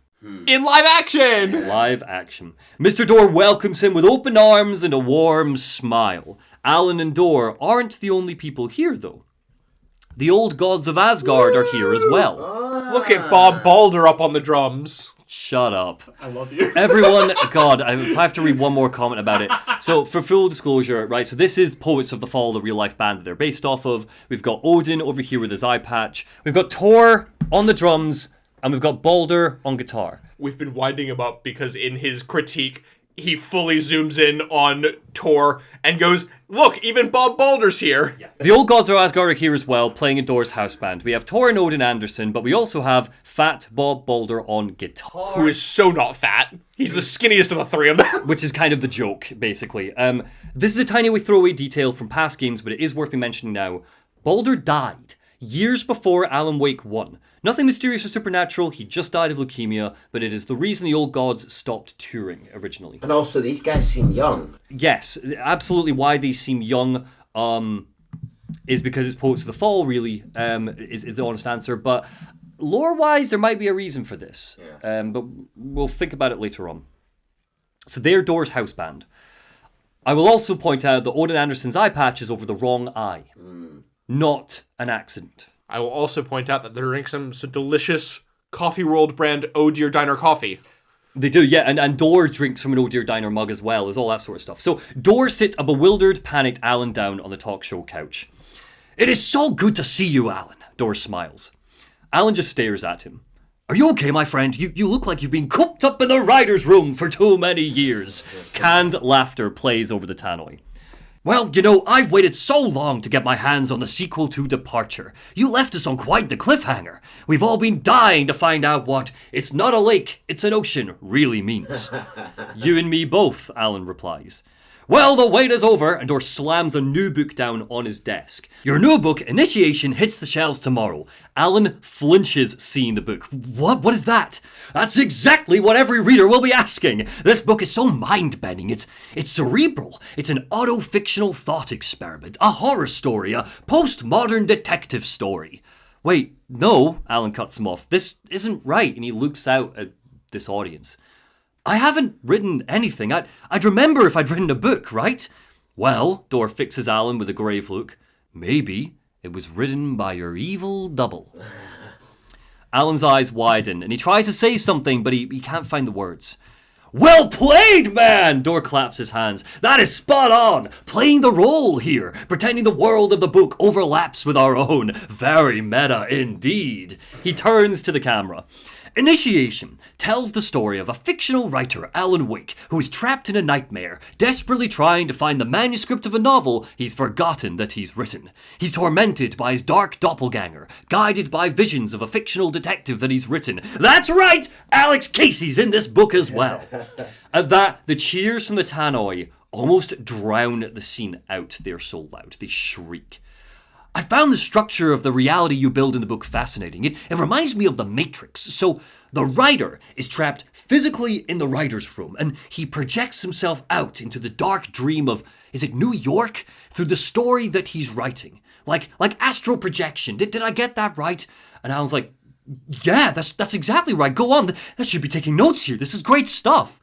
S3: In live action!
S2: Live action. Mr. Door welcomes him with open arms and a warm smile. Alan and Door aren't the only people here, though. The old gods of Asgard are here as well.
S3: Look at Bob Balder up on the drums.
S2: Shut up.
S3: I love you.
S2: Everyone, God, I have to read one more comment about it. So, for full disclosure, right, so this is Poets of the Fall, the real-life band that they're based off of. We've got Odin over here with his eye patch. We've got Thor on the drums, and we've got Balder on guitar.
S3: We've been winding him up because in his critique, he fully zooms in on Thor and goes, "Look, even Bob Balder's here."
S2: Yeah. The old gods of Asgard are here as well, playing in Door's house band. We have Thor and Odin Anderson, but we also have fat Bob Balder on guitar.
S3: Who is so not fat. He's the skinniest of the three of them.
S2: Which is kind of the joke, basically. This is a tiny throwaway detail from past games, but it is worth me mentioning now. Balder died years before Alan Wake 1. Nothing mysterious or supernatural, he just died of leukemia, but it is the reason the old gods stopped touring originally.
S4: And also, these guys seem young.
S2: Yes, absolutely why they seem young is because it's Poets of the Fall, really, is the honest answer. But lore-wise, there might be a reason for this. Yeah. But we'll think about it later on. So they're Door's house band. I will also point out that Odin Anderson's eye patch is over the wrong eye. Not an accident.
S3: I will also point out that they're drinking some delicious Coffee World brand Oh Dear Diner coffee.
S2: They do, yeah, and Door drinks from an Oh Dear Diner mug as well, there's all that sort of stuff. So Door sits a bewildered, panicked Alan down on the talk show couch. "It is so good to see you, Alan," Door smiles. Alan just stares at him. "Are you okay, my friend? You look like you've been cooped up in the writer's room for too many years." Canned laughter plays over the tannoy. "Well, I've waited so long to get my hands on the sequel to Departure. You left us on quite the cliffhanger. We've all been dying to find out what 'it's not a lake, it's an ocean' really means." "You and me both," Alan replies. "Well, the wait is over," and Door slams a new book down on his desk. "Your new book, Initiation, hits the shelves tomorrow." Alan flinches seeing the book. What is that?" "That's exactly what every reader will be asking. This book is so mind-bending. It's cerebral. It's an auto-fictional thought experiment, a horror story, a postmodern detective story." "Wait, no," Alan cuts him off. "This isn't right," and he looks out at this audience. "I haven't written anything. I'd remember if I'd written a book, right?" "Well," Door fixes Alan with a grave look, "maybe it was written by your evil double." Alan's eyes widen, and he tries to say something, but he can't find the words. "Well played, man!" Door claps his hands. "That is spot on! Playing the role here, pretending the world of the book overlaps with our own. Very meta indeed." He turns to the camera. "Initiation tells the story of a fictional writer, Alan Wake, who is trapped in a nightmare, desperately trying to find the manuscript of a novel he's forgotten that he's written. He's tormented by his dark doppelganger, guided by visions of a fictional detective that he's written." That's right! Alex Casey's in this book as well. At that, the cheers from the tannoy almost drown the scene out. They're so loud. They shriek. "I found the structure of the reality you build in the book fascinating. It reminds me of The Matrix. So the writer is trapped physically in the writer's room, and he projects himself out into the dark dream of, is it New York? Through the story that he's writing. Like astral projection. Did I get that right?" And Alan's like, "Yeah, that's exactly right. Go on. That should be taking notes here. This is great stuff."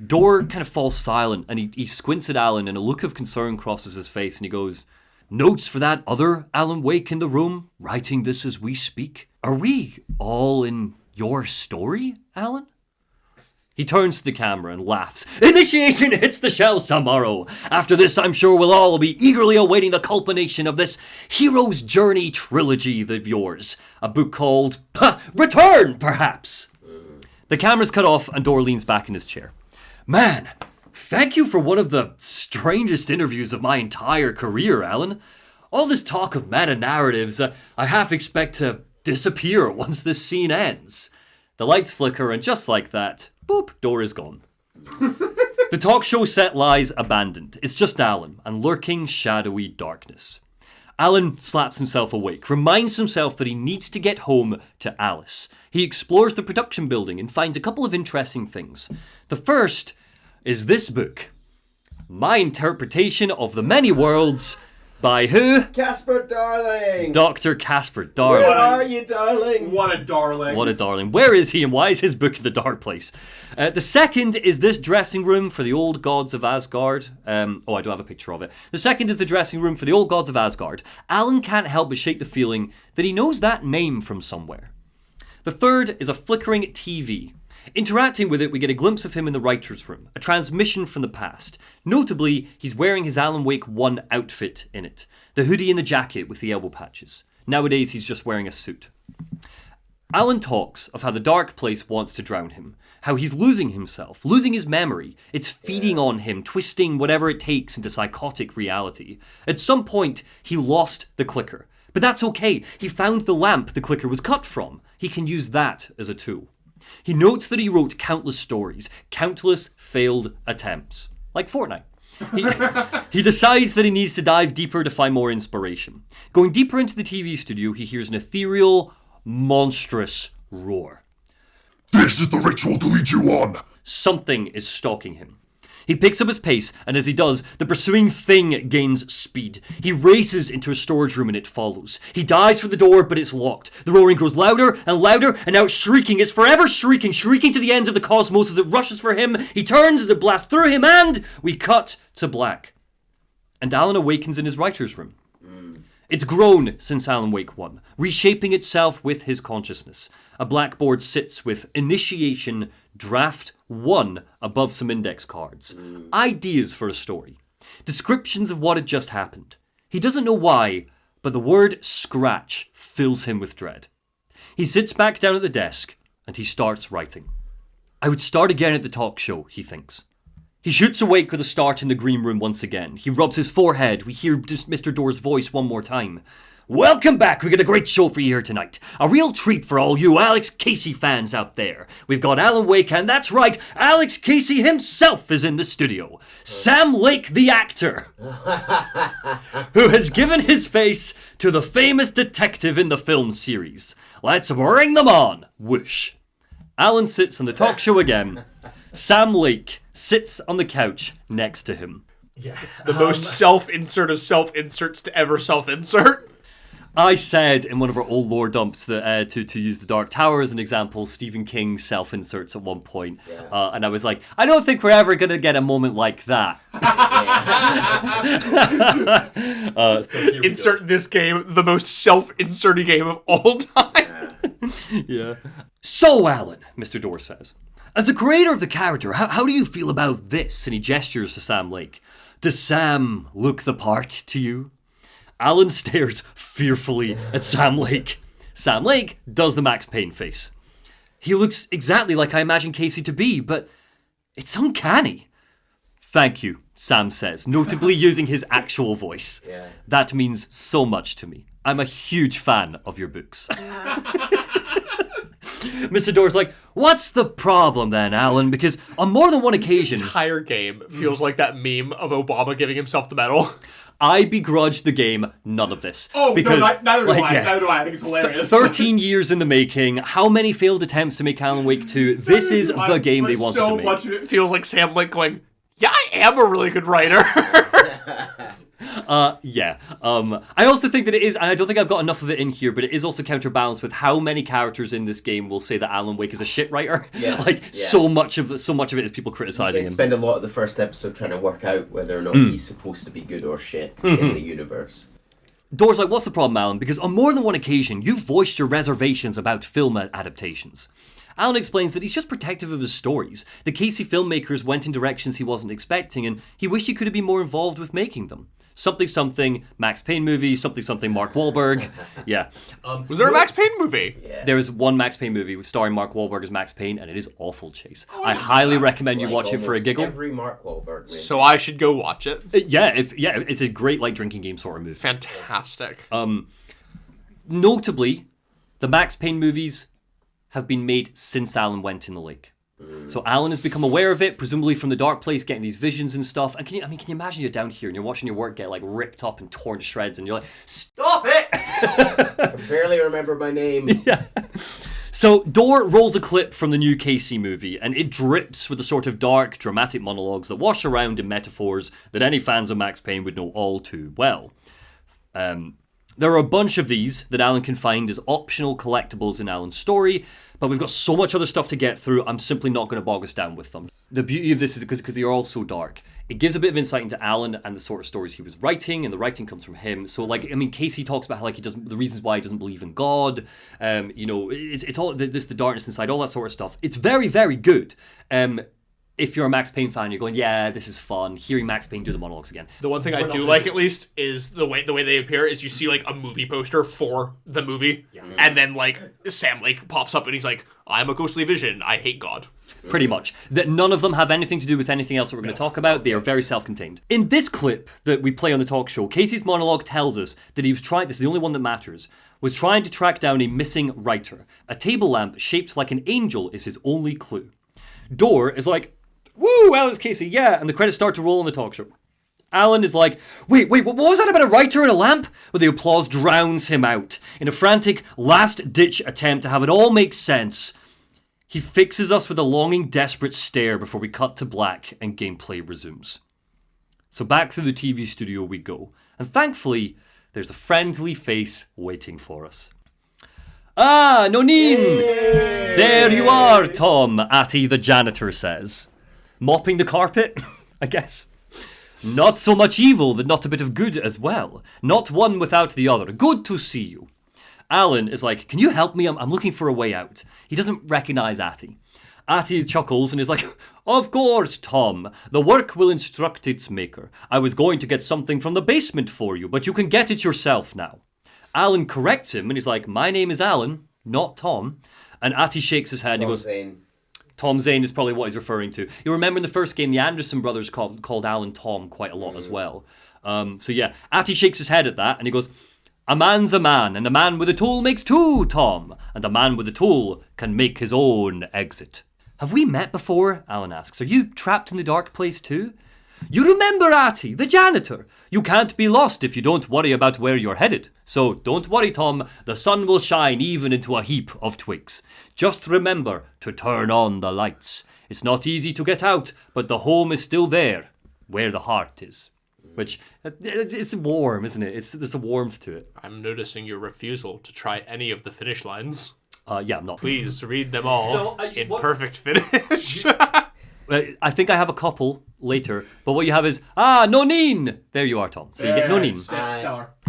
S2: Dor kind of falls silent, and he squints at Alan, and a look of concern crosses his face, and he goes, "Notes for that other Alan Wake in the room, writing this as we speak? Are we all in your story, Alan?" He turns to the camera and laughs. "Initiation hits the shelves tomorrow. After this, I'm sure we'll all be eagerly awaiting the culmination of this Hero's Journey trilogy of yours. A book called Return, perhaps." The camera's cut off and Dor leans back in his chair. "Man, thank you for one of the strangest interviews of my entire career, Alan. All this talk of meta-narratives, I half expect to disappear once this scene ends." The lights flicker, and just like that, boop, Dor is gone. The talk show set lies abandoned. It's just Alan and lurking, shadowy darkness. Alan slaps himself awake, reminds himself that he needs to get home to Alice. He explores the production building and finds a couple of interesting things. The first is this book, My Interpretation of the Many Worlds, by who?
S4: Casper Darling!
S2: Dr. Casper Darling.
S4: Where are you, darling?
S3: What a darling.
S2: What a darling. Where is he and why is his book in the dark place? The second is this dressing room for the old gods of Asgard. I don't have a picture of it. The second is the dressing room for the old gods of Asgard. Alan can't help but shake the feeling that he knows that name from somewhere. The third is a flickering TV. Interacting with it, we get a glimpse of him in the writer's room, a transmission from the past. Notably, he's wearing his Alan Wake 1 outfit in it. The hoodie and the jacket with the elbow patches. Nowadays, he's just wearing a suit. Alan talks of how the dark place wants to drown him, how he's losing himself, losing his memory. It's feeding on him, twisting whatever it takes into psychotic reality. At some point, he lost the clicker. But that's okay. He found the lamp the clicker was cut from. He can use that as a tool. He notes that he wrote countless stories, countless failed attempts, like Fortnite. He decides that he needs to dive deeper to find more inspiration. Going deeper into the TV studio, he hears an ethereal, monstrous roar.
S1: "This is the ritual to lead you on!"
S2: Something is stalking him. He picks up his pace, and as he does, the pursuing thing gains speed. He races into a storage room and it follows. He dives for the door, but it's locked. The roaring grows louder and louder, and now it's shrieking. It's forever shrieking, shrieking to the ends of the cosmos as it rushes for him. He turns as it blasts through him, and we cut to black. And Alan awakens in his writer's room. It's grown since Alan Wake 1, reshaping itself with his consciousness. A blackboard sits with Initiation Draft 1 above some index cards. Ideas for a story. Descriptions of what had just happened. He doesn't know why, but the word scratch fills him with dread. He sits back down at the desk, and he starts writing. I would start again at the talk show, he thinks. He shoots awake with a start in the green room once again. He rubs his forehead. We hear Mr. Dor's voice one more time. Welcome back. We got a great show for you here tonight. A real treat for all you Alex Casey fans out there. We've got Alan Wake, and that's right, Alex Casey himself is in the studio. Sam Lake, the actor, who has given his face to the famous detective in the film series. Let's bring them on. Whoosh. Alan sits on the talk show again. Sam Lake sits on the couch next to him.
S3: Yeah. The most self-insert of self-inserts to ever self-insert.
S2: I said in one of our old lore dumps that to use the Dark Tower as an example, Stephen King self-inserts at one point. And I was like, I don't think we're ever going to get a moment like that.
S3: So insert this game, the most self-inserty game of all time.
S2: Yeah. So, Alan, Mr. Dor says, as the creator of the character, how do you feel about this? And he gestures to Sam Lake. Does Sam look the part to you? Alan stares fearfully at Sam Lake. Sam Lake does the Max Payne face. He looks exactly like I imagined Casey to be, but it's uncanny. Thank you, Sam says, notably using his actual voice. Yeah. That means so much to me. I'm a huge fan of your books. Mr. Dor's like, what's the problem then, Alan? Because on more than one occasion...
S3: This entire game feels like that meme of Obama giving himself the medal.
S2: I begrudge the game none of this.
S3: Oh,
S2: because,
S3: no, neither do I. Yeah, neither do I. I think it's hilarious.
S2: 13 years in the making. How many failed attempts to make Alan Wake 2? This is the game they wanted to make. So
S3: much of it feels like Sam Lake going, yeah, I am a really good writer.
S2: Yeah. I also think that it is, and I don't think I've got enough of it in here, but it is also counterbalanced with how many characters in this game will say that Alan Wake is a shit writer.
S4: Yeah.
S2: So much of it is people criticizing
S4: They
S2: him.
S4: spend a lot of the first episode trying to work out whether or not he's supposed to be good or shit in the universe.
S2: Door's like, what's the problem, Alan? Because on more than one occasion, you've voiced your reservations about film adaptations. Alan explains that he's just protective of his stories. The Casey filmmakers went in directions he wasn't expecting, and he wished he could have been more involved with making them. Something, Max Payne movie, something, Mark Wahlberg. Yeah.
S3: Was there a Max Payne movie?
S4: Yeah.
S2: There is one Max Payne movie starring Mark Wahlberg as Max Payne, and it is awful, Chase. I highly recommend you watch it for a
S4: almost
S2: giggle.
S4: Every Mark Wahlberg movie.
S3: So I should go watch it.
S2: It's a great drinking game sort of movie.
S3: Fantastic.
S2: Notably, the Max Payne movies have been made since Alan went in the lake. So Alan has become aware of it, presumably from the dark place, getting these visions and stuff. And can you imagine you're down here and you're watching your work get ripped up and torn to shreds, and you're like, stop it!
S4: I can barely remember my name.
S2: Yeah. So Door rolls a clip from the new Casey movie, and it drips with the sort of dark, dramatic monologues that wash around in metaphors that any fans of Max Payne would know all too well. There are a bunch of these that Alan can find as optional collectibles in Alan's story, but we've got so much other stuff to get through, I'm simply not going to bog us down with them. The beauty of this is because they're all so dark. It gives a bit of insight into Alan and the sort of stories he was writing, and the writing comes from him. So, Casey talks about how, he doesn't, the reasons why he doesn't believe in God. It's all the darkness inside, all that sort of stuff. It's very, very good. If you're a Max Payne fan, you're going, yeah, this is fun. Hearing Max Payne do the monologues again.
S3: The one thing I do like, at least, is the way they appear is you see a movie poster for the movie, and then Sam Lake pops up and he's like, "I'm a ghostly vision. I hate God."
S2: Pretty much. That none of them have anything to do with anything else that we're going to talk about. They are very self-contained. In this clip that we play on the talk show, Casey's monologue tells us that he was trying, this is the only one that matters, was trying to track down a missing writer. A table lamp shaped like an angel is his only clue. Door is like, woo, Alan's Casey, yeah, and the credits start to roll on the talk show. Alan is like, wait, what was that about a writer and a lamp? Well, the applause drowns him out. In a frantic, last-ditch attempt to have it all make sense, he fixes us with a longing, desperate stare before we cut to black and gameplay resumes. So back through the TV studio we go, and thankfully, there's a friendly face waiting for us. Ah, Nonine! There you are, Tom, Atty the janitor says. Mopping the carpet, I guess. Not so much evil, that not a bit of good as well. Not one without the other. Good to see you. Alan is like, can you help me? I'm looking for a way out. He doesn't recognize Atty. Atty chuckles and is like, of course, Tom. The work will instruct its maker. I was going to get something from the basement for you, but you can get it yourself now. Alan corrects him and he's like, my name is Alan, not Tom. And Atty shakes his head and he goes, Tom Zane is probably what he's referring to. You remember in the first game, the Anderson brothers called Alan Tom quite a lot as well. Atty shakes his head at that and he goes, a man's a man, and a man with a tool makes two, Tom. And a man with a tool can make his own exit. Have we met before? Alan asks. Are you trapped in the dark place too? You remember Atty, the janitor. You can't be lost if you don't worry about where you're headed. So don't worry, Tom. The sun will shine even into a heap of twigs. Just remember to turn on the lights. It's not easy to get out, but the home is still there, where the heart is. Which, it's warm, isn't it? There's a warmth to it.
S3: I'm noticing your refusal to try any of the finish lines.
S2: Yeah, I'm not.
S3: Please read them all perfect finish.
S2: I think I have a couple later, but what you have is, Nonine! There you are, Tom. So you get Nonine.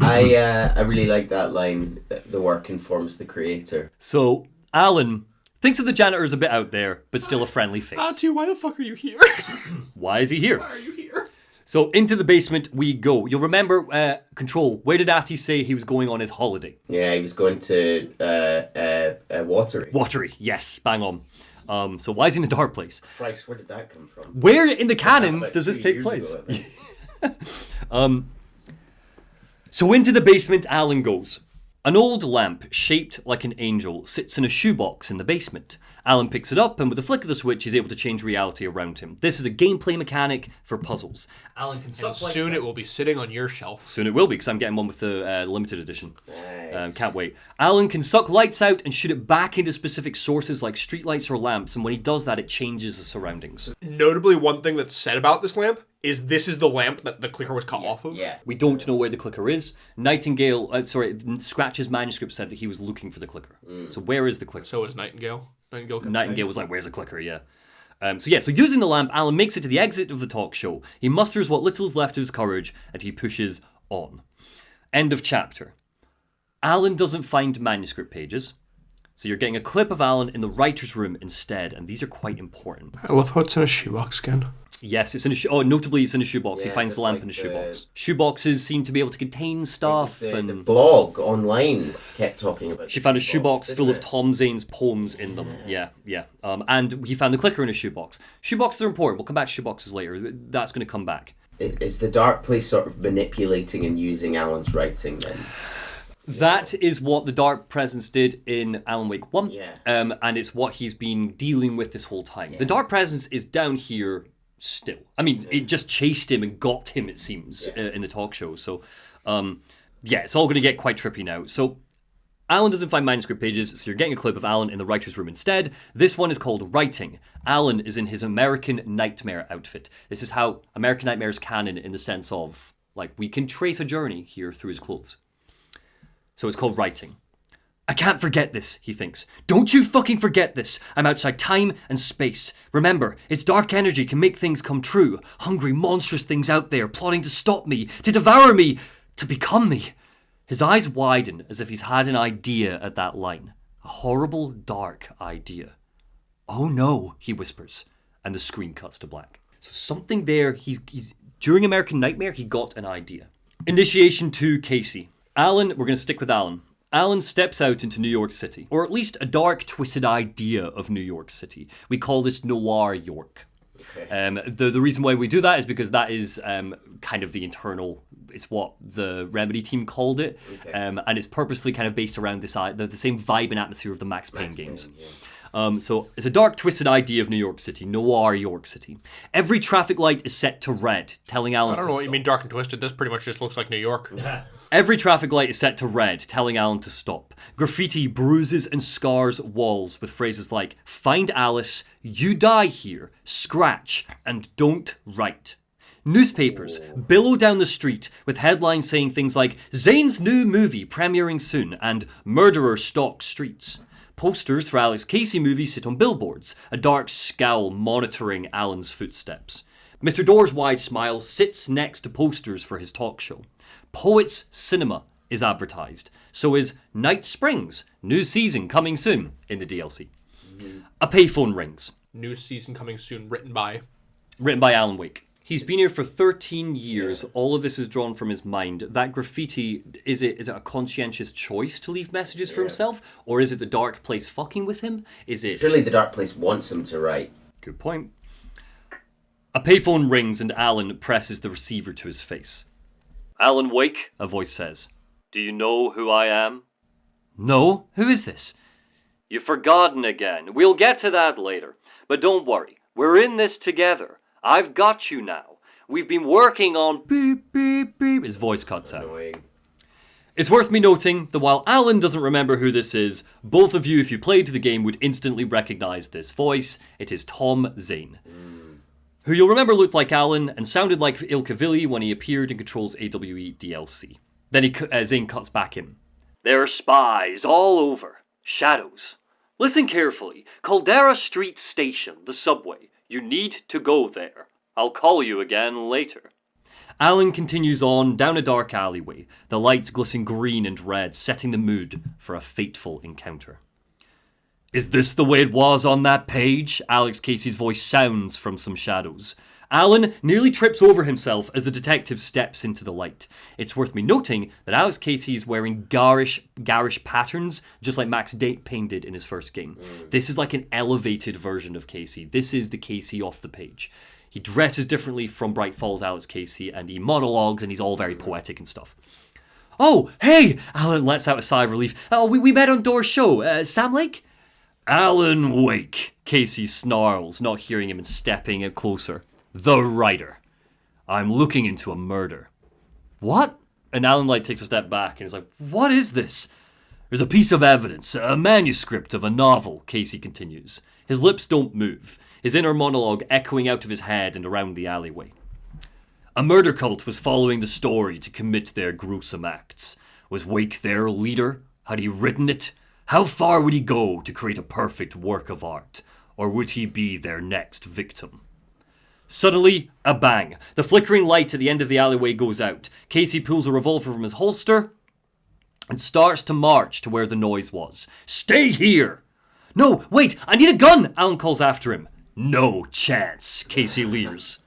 S4: I really like that line, the work informs the creator.
S2: So, Alan thinks of the janitor as a bit out there, but still a friendly face.
S3: Atty, why the fuck are you here?
S2: Why is he here?
S3: Why are you here?
S2: So, into the basement we go. You'll remember, Control, where did Atty say he was going on his holiday?
S4: Yeah, he was going to Watery.
S2: Watery, yes, bang on. So why is he in the dark place?
S4: Christ, where did that come from?
S2: Where in the canon does this take place? So into the basement Alan goes. An old lamp, shaped like an angel, sits in a shoebox in the basement. Alan picks it up, and with a flick of the switch, he's able to change reality around him. This is a gameplay mechanic for puzzles. Alan can suck lights
S3: soon
S2: out.
S3: It will be sitting on your shelf.
S2: Soon it will be, because I'm getting one with the limited edition.
S4: Nice.
S2: Can't wait. Alan can suck lights out and shoot it back into specific sources like streetlights or lamps, and when he does that, it changes the surroundings.
S3: Notably, one thing that's said about this lamp this is the lamp that the clicker was cut off of?
S4: Yeah.
S2: We don't know where the clicker is. Scratch's manuscript said that he was looking for the clicker. So where is the clicker?
S3: So is Nightingale.
S2: Nightingale was like, where's the clicker? Yeah. So using the lamp, Alan makes it to the exit of the talk show. He musters what little is left of his courage, and he pushes on. End of chapter. Alan doesn't find manuscript pages, so you're getting a clip of Alan in the writer's room instead, and these are quite important.
S3: I love how it's in a shoebox again.
S2: Yes, it's in a notably it's in a shoebox. He finds the lamp in a shoebox. Shoeboxes seem to be able to contain stuff.
S4: The blog online kept talking about.
S2: She found a shoebox full of Tom Zane's poems in them. Yeah. And he found the clicker in a shoebox. Shoeboxes are important. We'll come back to shoeboxes later. That's going to come back.
S4: Is the Dark Place sort of manipulating and using Alan's writing then?
S2: That is what the Dark Presence did in Alan Wake 1.
S4: Yeah.
S2: And it's what he's been dealing with this whole time. Yeah. The Dark Presence is down here still. I mean, it just chased him and got him, it seems, in the talk show. So, it's all going to get quite trippy now. So, Alan doesn't find manuscript pages, so you're getting a clip of Alan in the writer's room instead. This one is called Writing. Alan is in his American Nightmare outfit. This is how American Nightmare is canon in the sense of, like, we can trace a journey here through his clothes. So it's called Writing. I can't forget this, he thinks. Don't you fucking forget this. I'm outside time and space. Remember, its dark energy can make things come true. Hungry, monstrous things out there plotting to stop me, to devour me, to become me. His eyes widen as if he's had an idea at that line. A horrible, dark idea. Oh no, he whispers, and the screen cuts to black. So something there, he's during American Nightmare, he got an idea. Initiation to Casey. Alan, we're going to stick with Alan. Alan steps out into New York City, or at least a dark, twisted idea of New York City. We call this Noir York. Okay. The reason why we do that is because that is kind of the internal, it's what the Remedy team called it, and it's purposely kind of based around this the same vibe and atmosphere of the Max Payne games. So it's a dark, twisted idea of New York City, Noir York City. Every traffic light is set to red, telling Alan
S3: I don't know what you mean dark and twisted. This pretty much just looks like New York.
S2: Every traffic light is set to red, telling Alan to stop. Graffiti bruises and scars walls with phrases like, find Alice, you die here, scratch, and don't write. Newspapers billow down the street with headlines saying things like, Zane's new movie premiering soon, and murderer stalks streets. Posters for Alex Casey movies sit on billboards, a dark scowl monitoring Alan's footsteps. Mr. Door's wide smile sits next to posters for his talk show. Poets Cinema is advertised. So is Night Springs, new season coming soon in the DLC. A payphone rings.
S3: New season coming soon, written by
S2: Alan Wake. He's been here for 13 years. All of this is drawn from his mind. That graffiti, is it a conscientious choice to leave messages for himself? Or is it the Dark Place fucking with him? Is it...
S4: Surely the Dark Place wants him to write.
S2: Good point. A payphone rings and Alan presses the receiver to his face. Alan Wake, a voice says. Do you know who I am? No, who is this? You've forgotten again. We'll get to that later. But don't worry, we're in this together. I've got you now. We've been working on beep, beep, beep. His voice cuts out. It's worth me noting that while Alan doesn't remember who this is, both of you, if you played the game, would instantly recognize this voice. It is Tom Zane, who you'll remember looked like Alan and sounded like Ilkavilli when he appeared in Control's AWE DLC. Then Zane cuts back in. There are spies all over. Shadows. Listen carefully. Caldera Street Station, the subway. You need to go there. I'll call you again later. Alan continues on down a dark alleyway, the lights glisten green and red, setting the mood for a fateful encounter. Is this the way it was on that page? Alex Casey's voice sounds from some shadows. Alan nearly trips over himself as the detective steps into the light. It's worth me noting that Alex Casey is wearing garish patterns, just like Max Payne did in his first game. This is like an elevated version of Casey. This is the Casey off the page. He dresses differently from Bright Falls Alex Casey, and he monologues, and he's all very poetic and stuff. Oh, hey! Alan lets out a sigh of relief. Oh, we met on Door's show. Sam Lake? Alan Wake, Casey snarls, not hearing him and stepping in closer. The writer. I'm looking into a murder. What? And Alan takes a step back and is like, what is this? There's a piece of evidence, a manuscript of a novel, Casey continues. His lips don't move, his inner monologue echoing out of his head and around the alleyway. A murder cult was following the story to commit their gruesome acts. Was Wake their leader? Had he written it? How far would he go to create a perfect work of art? Or would he be their next victim? Suddenly, a bang. The flickering light at the end of the alleyway goes out. Casey pulls a revolver from his holster and starts to march to where the noise was. Stay here! No, wait, I need a gun! Alan calls after him. No chance, Casey leers.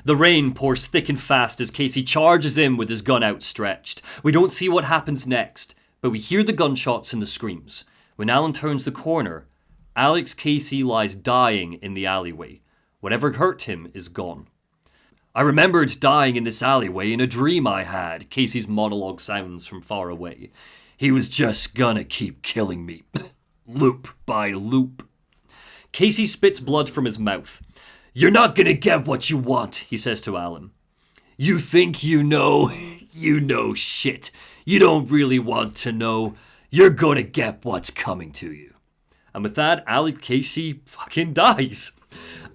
S2: The rain pours thick and fast as Casey charges in with his gun outstretched. We don't see what happens next, but we hear the gunshots and the screams. When Alan turns the corner, Alex Casey lies dying in the alleyway. Whatever hurt him is gone. I remembered dying in this alleyway in a dream I had, Casey's monologue sounds from far away. He was just gonna keep killing me, loop by loop. Casey spits blood from his mouth. You're not gonna get what you want, he says to Alan. You think you know? You know shit. You don't really want to know. You're gonna get what's coming to you. And with that, Alex Casey fucking dies.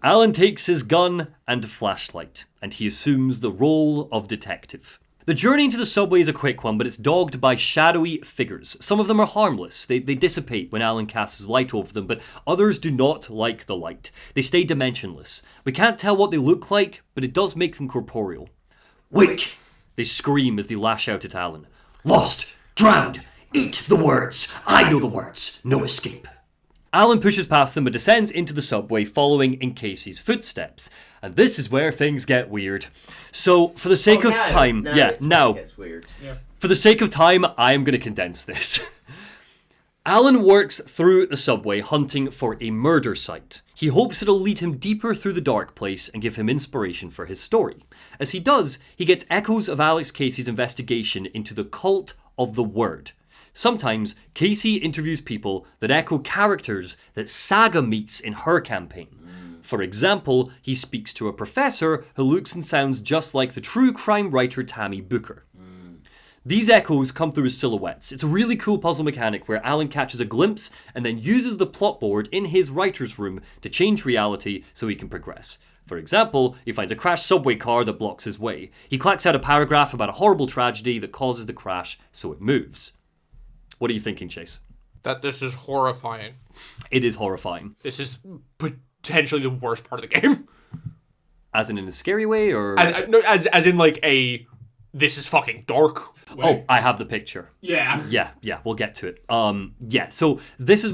S2: Alan takes his gun and a flashlight, and he assumes the role of detective. The journey into the subway is a quick one, but it's dogged by shadowy figures. Some of them are harmless. They dissipate when Alan casts his light over them, but others do not like the light. They stay dimensionless. We can't tell what they look like, but it does make them corporeal. Wake! They scream as they lash out at Alan. Lost! Drowned! Eat the words! I know the words! No escape! Alan pushes past them and descends into the subway, following in Casey's footsteps. And this is where things get weird. So, for the sake of time... Now.
S4: Gets weird.
S2: For the sake of time, I am going to condense this. Alan works through the subway hunting for a murder site. He hopes it'll lead him deeper through the dark place and give him inspiration for his story. As he does, he gets echoes of Alex Casey's investigation into the cult of the word. Sometimes, Casey interviews people that echo characters that Saga meets in her campaign. For example, he speaks to a professor who looks and sounds just like the true crime writer Tammy Booker. These echoes come through as silhouettes. It's a really cool puzzle mechanic where Alan catches a glimpse and then uses the plot board in his writer's room to change reality so he can progress. For example, he finds a crashed subway car that blocks his way. He clacks out a paragraph about a horrible tragedy that causes the crash so it moves. What are you thinking, Chase?
S3: That this is horrifying.
S2: It is horrifying.
S3: This is potentially the worst part of the game.
S2: As in a scary way, or...
S3: As in like a... This is fucking dark way.
S2: Oh, I have the picture.
S3: Yeah.
S2: Yeah, we'll get to it. So this is...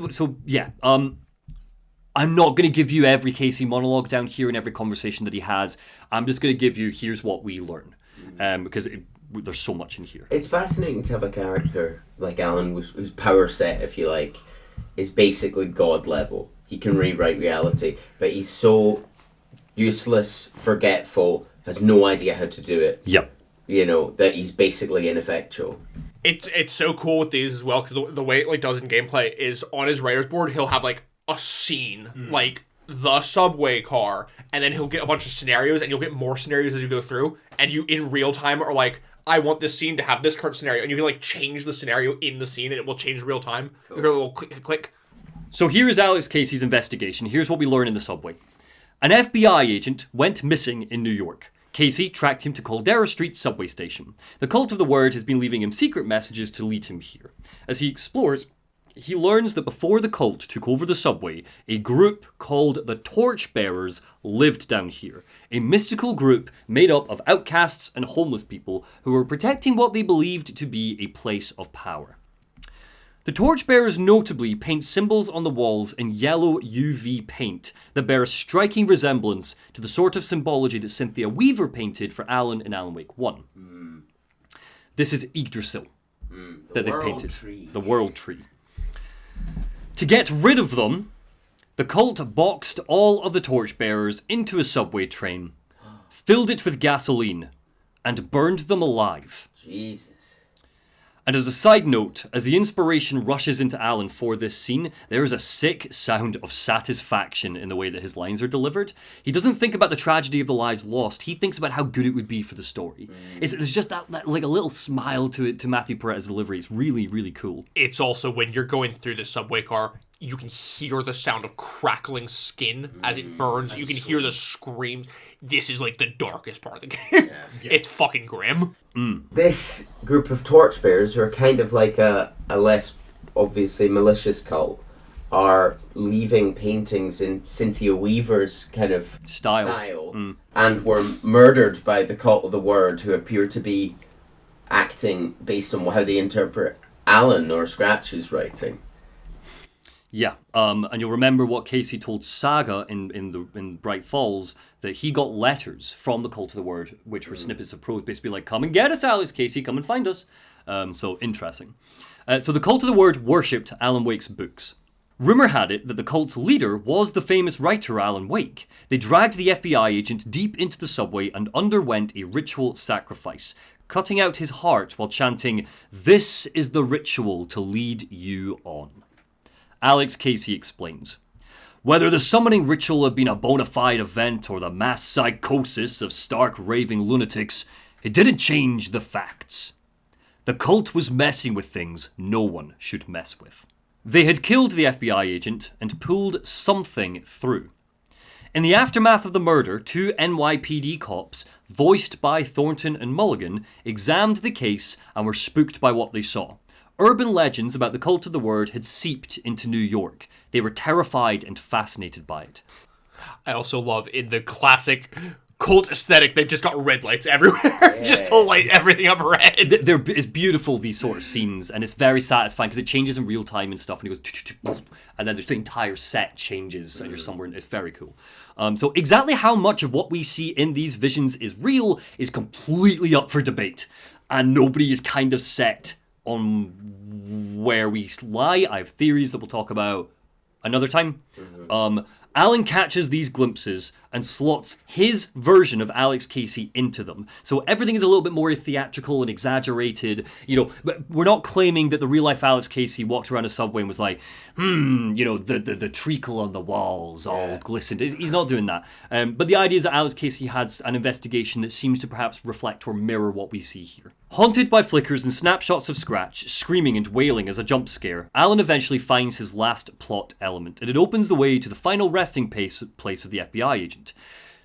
S2: I'm not going to give you every Casey monologue down here and every conversation that he has. I'm just going to give you, here's what we learn. Because there's so much in here.
S4: It's fascinating to have a character like Alan whose power set, if you like, is basically God level. He can rewrite reality, but he's so useless, forgetful, has no idea how to do it.
S2: Yep.
S4: You know, that he's basically ineffectual.
S3: It's so cool with these as well, because the way it like does in gameplay is on his writer's board, he'll have like a scene, like the subway car, and then he'll get a bunch of scenarios, and you'll get more scenarios as you go through, and you in real time are like, I want this scene to have this current scenario, and you can like change the scenario in the scene, and it will change real time. Cool. You hear a little click.
S2: So here is Alex Casey's investigation. Here's what we learn in the subway. An FBI agent went missing in New York. Casey tracked him to Caldera Street subway station. The cult of the word has been leaving him secret messages to lead him here. As he explores, he learns that before the cult took over the subway, a group called the Torchbearers lived down here. A mystical group made up of outcasts and homeless people who were protecting what they believed to be a place of power. The Torchbearers notably paint symbols on the walls in yellow UV paint that bear a striking resemblance to the sort of symbology that Cynthia Weaver painted for Alan in Alan Wake 1. This is Yggdrasil that they've painted. The World Tree. To get rid of them, the cult boxed all of the Torchbearers into a subway train, filled it with gasoline, and burned them alive.
S4: Jesus.
S2: And as a side note, as the inspiration rushes into Alan for this scene, there is a sick sound of satisfaction in the way that his lines are delivered. He doesn't think about the tragedy of the lives lost. He thinks about how good it would be for the story. There's just that like a little smile to Matthew Perretta's delivery. It's really, really cool.
S3: It's also when you're going through the subway car, you can hear the sound of crackling skin as it burns. You can hear the screams. This is like the darkest part of the game. It's fucking grim.
S4: This group of torchbearers, who are kind of like a less obviously malicious cult, are leaving paintings in Cynthia Weaver's kind of style and were murdered by the Cult of the Word, who appear to be acting based on how they interpret Alan or Scratch's writing.
S2: Yeah, and you'll remember what Casey told Saga in Bright Falls, that he got letters from the Cult of the Word, which were snippets of prose, basically like, come and get us, Alex Casey, come and find us. So interesting. So the Cult of the Word worshipped Alan Wake's books. Rumour had it that the cult's leader was the famous writer Alan Wake. They dragged the FBI agent deep into the subway and underwent a ritual sacrifice, cutting out his heart while chanting, "This is the ritual to lead you on." Alex Casey explains, "Whether the summoning ritual had been a bona fide event or the mass psychosis of stark raving lunatics, it didn't change the facts. The cult was messing with things no one should mess with. They had killed the FBI agent and pulled something through. In the aftermath of the murder, 2 NYPD cops, voiced by Thornton and Mulligan, examined the case and were spooked by what they saw. Urban legends about the Cult of the Word had seeped into New York. They were terrified and fascinated by it."
S3: I also love, in the classic cult aesthetic, they've just got red lights everywhere, just to light everything up red.
S2: It's beautiful, these sort of scenes, and it's very satisfying because it changes in real time and stuff, and it goes, and then the entire set changes, and you're somewhere. It's very cool. So exactly how much of what we see in these visions is real is completely up for debate, and nobody is kind of set on where we lie. I have theories that we'll talk about another time. Alan catches these glimpses and slots his version of Alex Casey into them. So everything is a little bit more theatrical and exaggerated. But we're not claiming that the real-life Alex Casey walked around a subway and was like, the treacle on the walls all glistened. He's not doing that. But the idea is that Alex Casey had an investigation that seems to perhaps reflect or mirror what we see here. Haunted by flickers and snapshots of Scratch, screaming and wailing as a jump scare, Alan eventually finds his last plot element, and it opens the way to the final resting place of the FBI agent.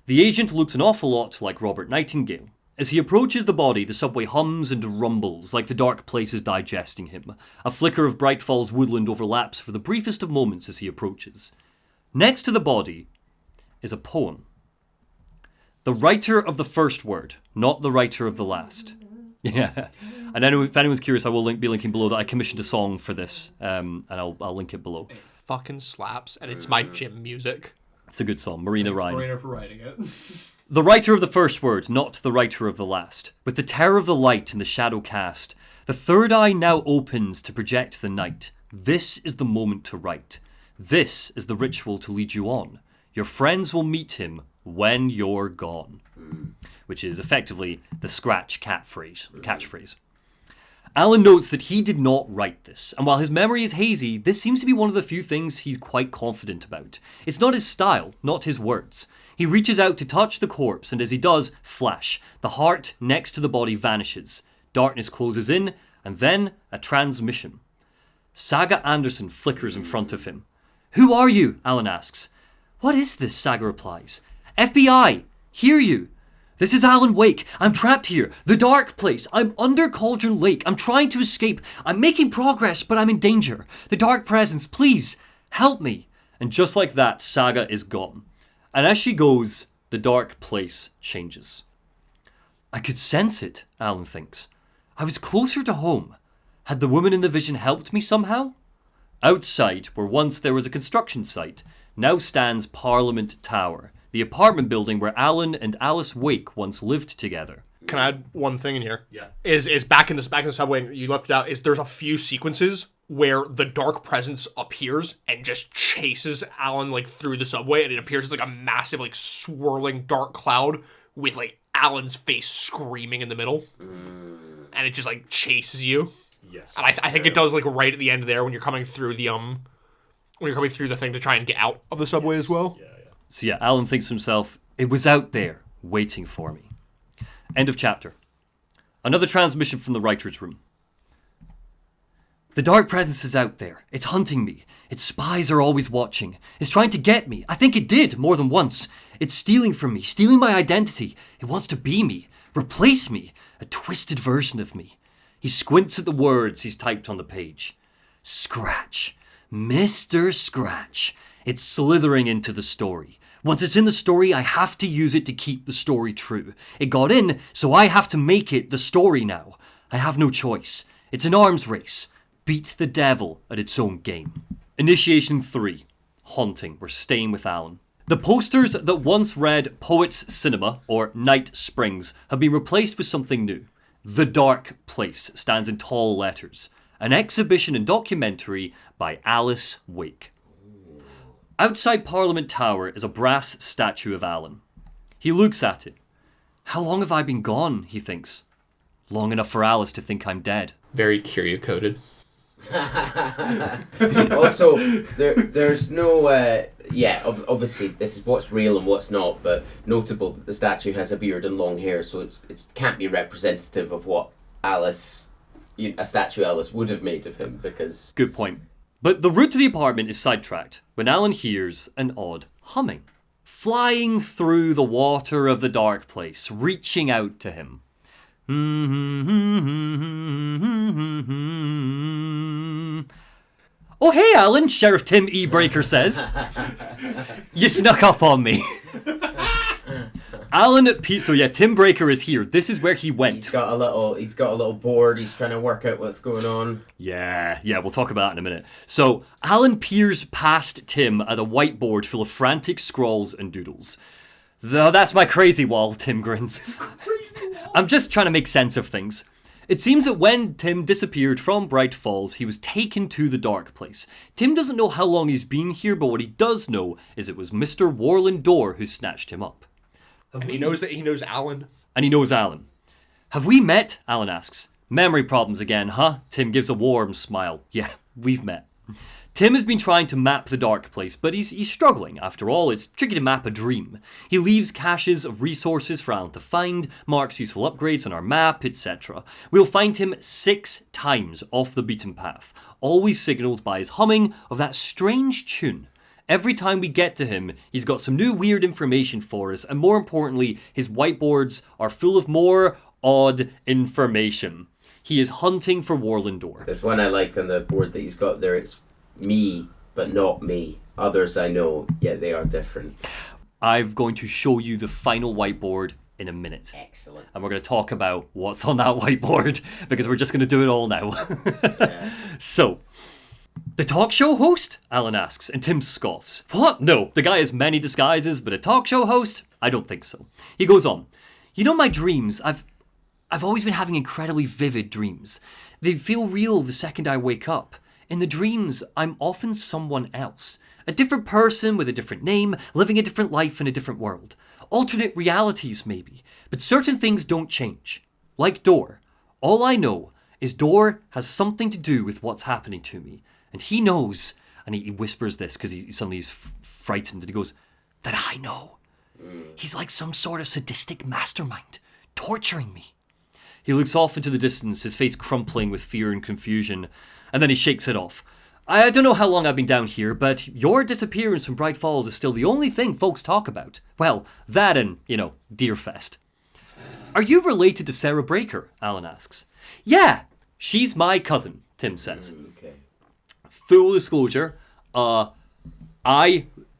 S2: The agent looks an awful lot like Robert Nightingale. As he approaches the body, the subway hums and rumbles like the dark place is digesting him. A flicker of Bright Falls woodland overlaps for the briefest of moments as he approaches. Next to the body is a poem. The writer of the first word, not the writer of the last. Yeah, and anyway, if anyone's curious, I will be linking below that I commissioned a song for this, and I'll link it below.
S3: It fucking slaps, and it's my gym music.
S2: It's a good song, Marina Ryan.
S3: Marina for writing it.
S2: The writer of the first word, not the writer of the last. With the terror of the light and the shadow cast, the third eye now opens to project the night. This is the moment to write. This is the ritual to lead you on. Your friends will meet him when you're gone. Which is effectively the Scratch catchphrase. Alan notes that he did not write this, and while his memory is hazy, this seems to be one of the few things he's quite confident about. It's not his style, not his words. He reaches out to touch the corpse, and as he does, flash, the heart next to the body vanishes. Darkness closes in, and then a transmission. Saga Anderson flickers in front of him. "Who are you?" Alan asks. "What is this?" Saga replies. "FBI! Hear you! This is Alan Wake. I'm trapped here. The dark place. I'm under Cauldron Lake. I'm trying to escape. I'm making progress, but I'm in danger. The dark presence, please, help me." And just like that, Saga is gone. And as she goes, the dark place changes. I could sense it, Alan thinks. I was closer to home. Had the woman in the vision helped me somehow? Outside, where once there was a construction site, now stands Parliament Tower, the apartment building where Alan and Alice Wake once lived together.
S3: Can I add one thing in here?
S2: Yeah.
S3: Is back in the subway, and you left it out, is there's a few sequences where the dark presence appears and just chases Alan through the subway, and it appears as a massive swirling dark cloud with Alan's face screaming in the middle. And it just chases you. Yes. And I think it does right at the end there when you're coming through the thing to try and get out of the subway as well.
S2: Yeah. So yeah, Alan thinks to himself, it was out there, waiting for me. End of chapter. Another transmission from the writer's room. The dark presence is out there. It's hunting me. Its spies are always watching. It's trying to get me. I think it did, more than once. It's stealing from me, stealing my identity. It wants to be me, replace me, a twisted version of me. He squints at the words he's typed on the page. Scratch. Mr. Scratch. It's slithering into the story. Once it's in the story, I have to use it to keep the story true. It got in, so I have to make it the story now. I have no choice. It's an arms race. Beat the devil at its own game. Initiation 3. Haunting. We're staying with Alan. The posters that once read Poets Cinema or Night Springs have been replaced with something new. The Dark Place stands in tall letters. An exhibition and documentary by Alice Wake. Outside Parliament Tower is a brass statue of Alan. He looks at it. How long have I been gone, he thinks. Long enough for Alice to think I'm dead.
S3: Very curio-coded.
S4: Also, there's no obviously this is what's real and what's not, but notable that the statue has a beard and long hair, so it can't be representative of what a statue Alice would have made of him, because...
S2: Good point. But the route to the apartment is sidetracked when Alan hears an odd humming, flying through the water of the dark place, reaching out to him. Oh, hey, Alan, Sheriff Tim E. Breaker says. You snuck up on me. Tim Breaker is here. This is where he went.
S4: He's got a little board. He's trying to work out what's going on.
S2: Yeah, we'll talk about it in a minute. So, Alan peers past Tim at a whiteboard full of frantic scrawls and doodles. That's my crazy wall, Tim grins. I'm just trying to make sense of things. It seems that when Tim disappeared from Bright Falls, he was taken to the dark place. Tim doesn't know how long he's been here, but what he does know is it was Mr. Warland Dorr who snatched him up.
S3: And he knows Alan.
S2: And he knows Alan. Have we met? Alan asks. Memory problems again, huh? Tim gives a warm smile. Yeah, we've met. Tim has been trying to map the dark place, but he's struggling. After all, it's tricky to map a dream. He leaves caches of resources for Alan to find, marks useful upgrades on our map, etc. We'll find him 6 times off the beaten path, always signalled by his humming of that strange tune. Every time we get to him, he's got some new weird information for us, and more importantly, his whiteboards are full of more odd information. He is hunting for Warland Dorr.
S4: There's one I like on the board that he's got there. It's me, but not me. Others I know, yet they are different.
S2: I'm going to show you the final whiteboard in a minute.
S4: Excellent.
S2: And we're going to talk about what's on that whiteboard, because we're just going to do it all now.
S4: Yeah.
S2: So, the talk show host? Alan asks, and Tim scoffs. What? No, the guy has many disguises, but a talk show host? I don't think so. He goes on. You know my dreams, I've always been having incredibly vivid dreams. They feel real the second I wake up. In the dreams, I'm often someone else. A different person with a different name, living a different life in a different world. Alternate realities, maybe. But certain things don't change. Like Dorr. All I know is Dorr has something to do with what's happening to me. And he knows, and he whispers this because he suddenly is frightened, and he goes, that I know. He's like some sort of sadistic mastermind, torturing me. He looks off into the distance, his face crumpling with fear and confusion, and then he shakes it off. I don't know how long I've been down here, but your disappearance from Bright Falls is still the only thing folks talk about. Well, that and, Deerfest. Are you related to Sarah Breaker? Alan asks. Yeah, she's my cousin, Tim says.
S4: Okay.
S2: Full disclosure,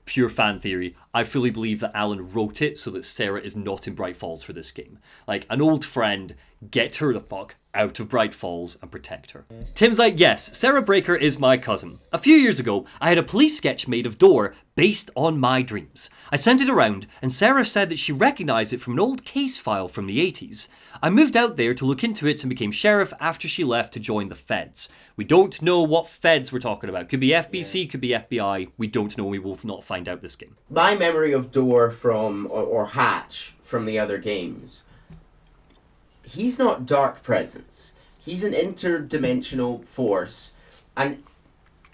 S2: pure fan theory, I fully believe that Alan wrote it so that Sarah is not in Bright Falls for this game. Like, an old friend, get her the fuck out of Bright Falls and protect her. Tim's like, yes, Sarah Breaker is my cousin. A few years ago, I had a police sketch made of Dorr based on my dreams. I sent it around, and Sarah said that she recognized it from an old case file from the 80s. I moved out there to look into it and became sheriff after she left to join the feds. We don't know what feds we're talking about. Could be FBC, could be FBI. We don't know. We will not find out this game.
S4: My memory of Dorr from, or Hatch from the other games, he's not dark presence. He's an interdimensional force. And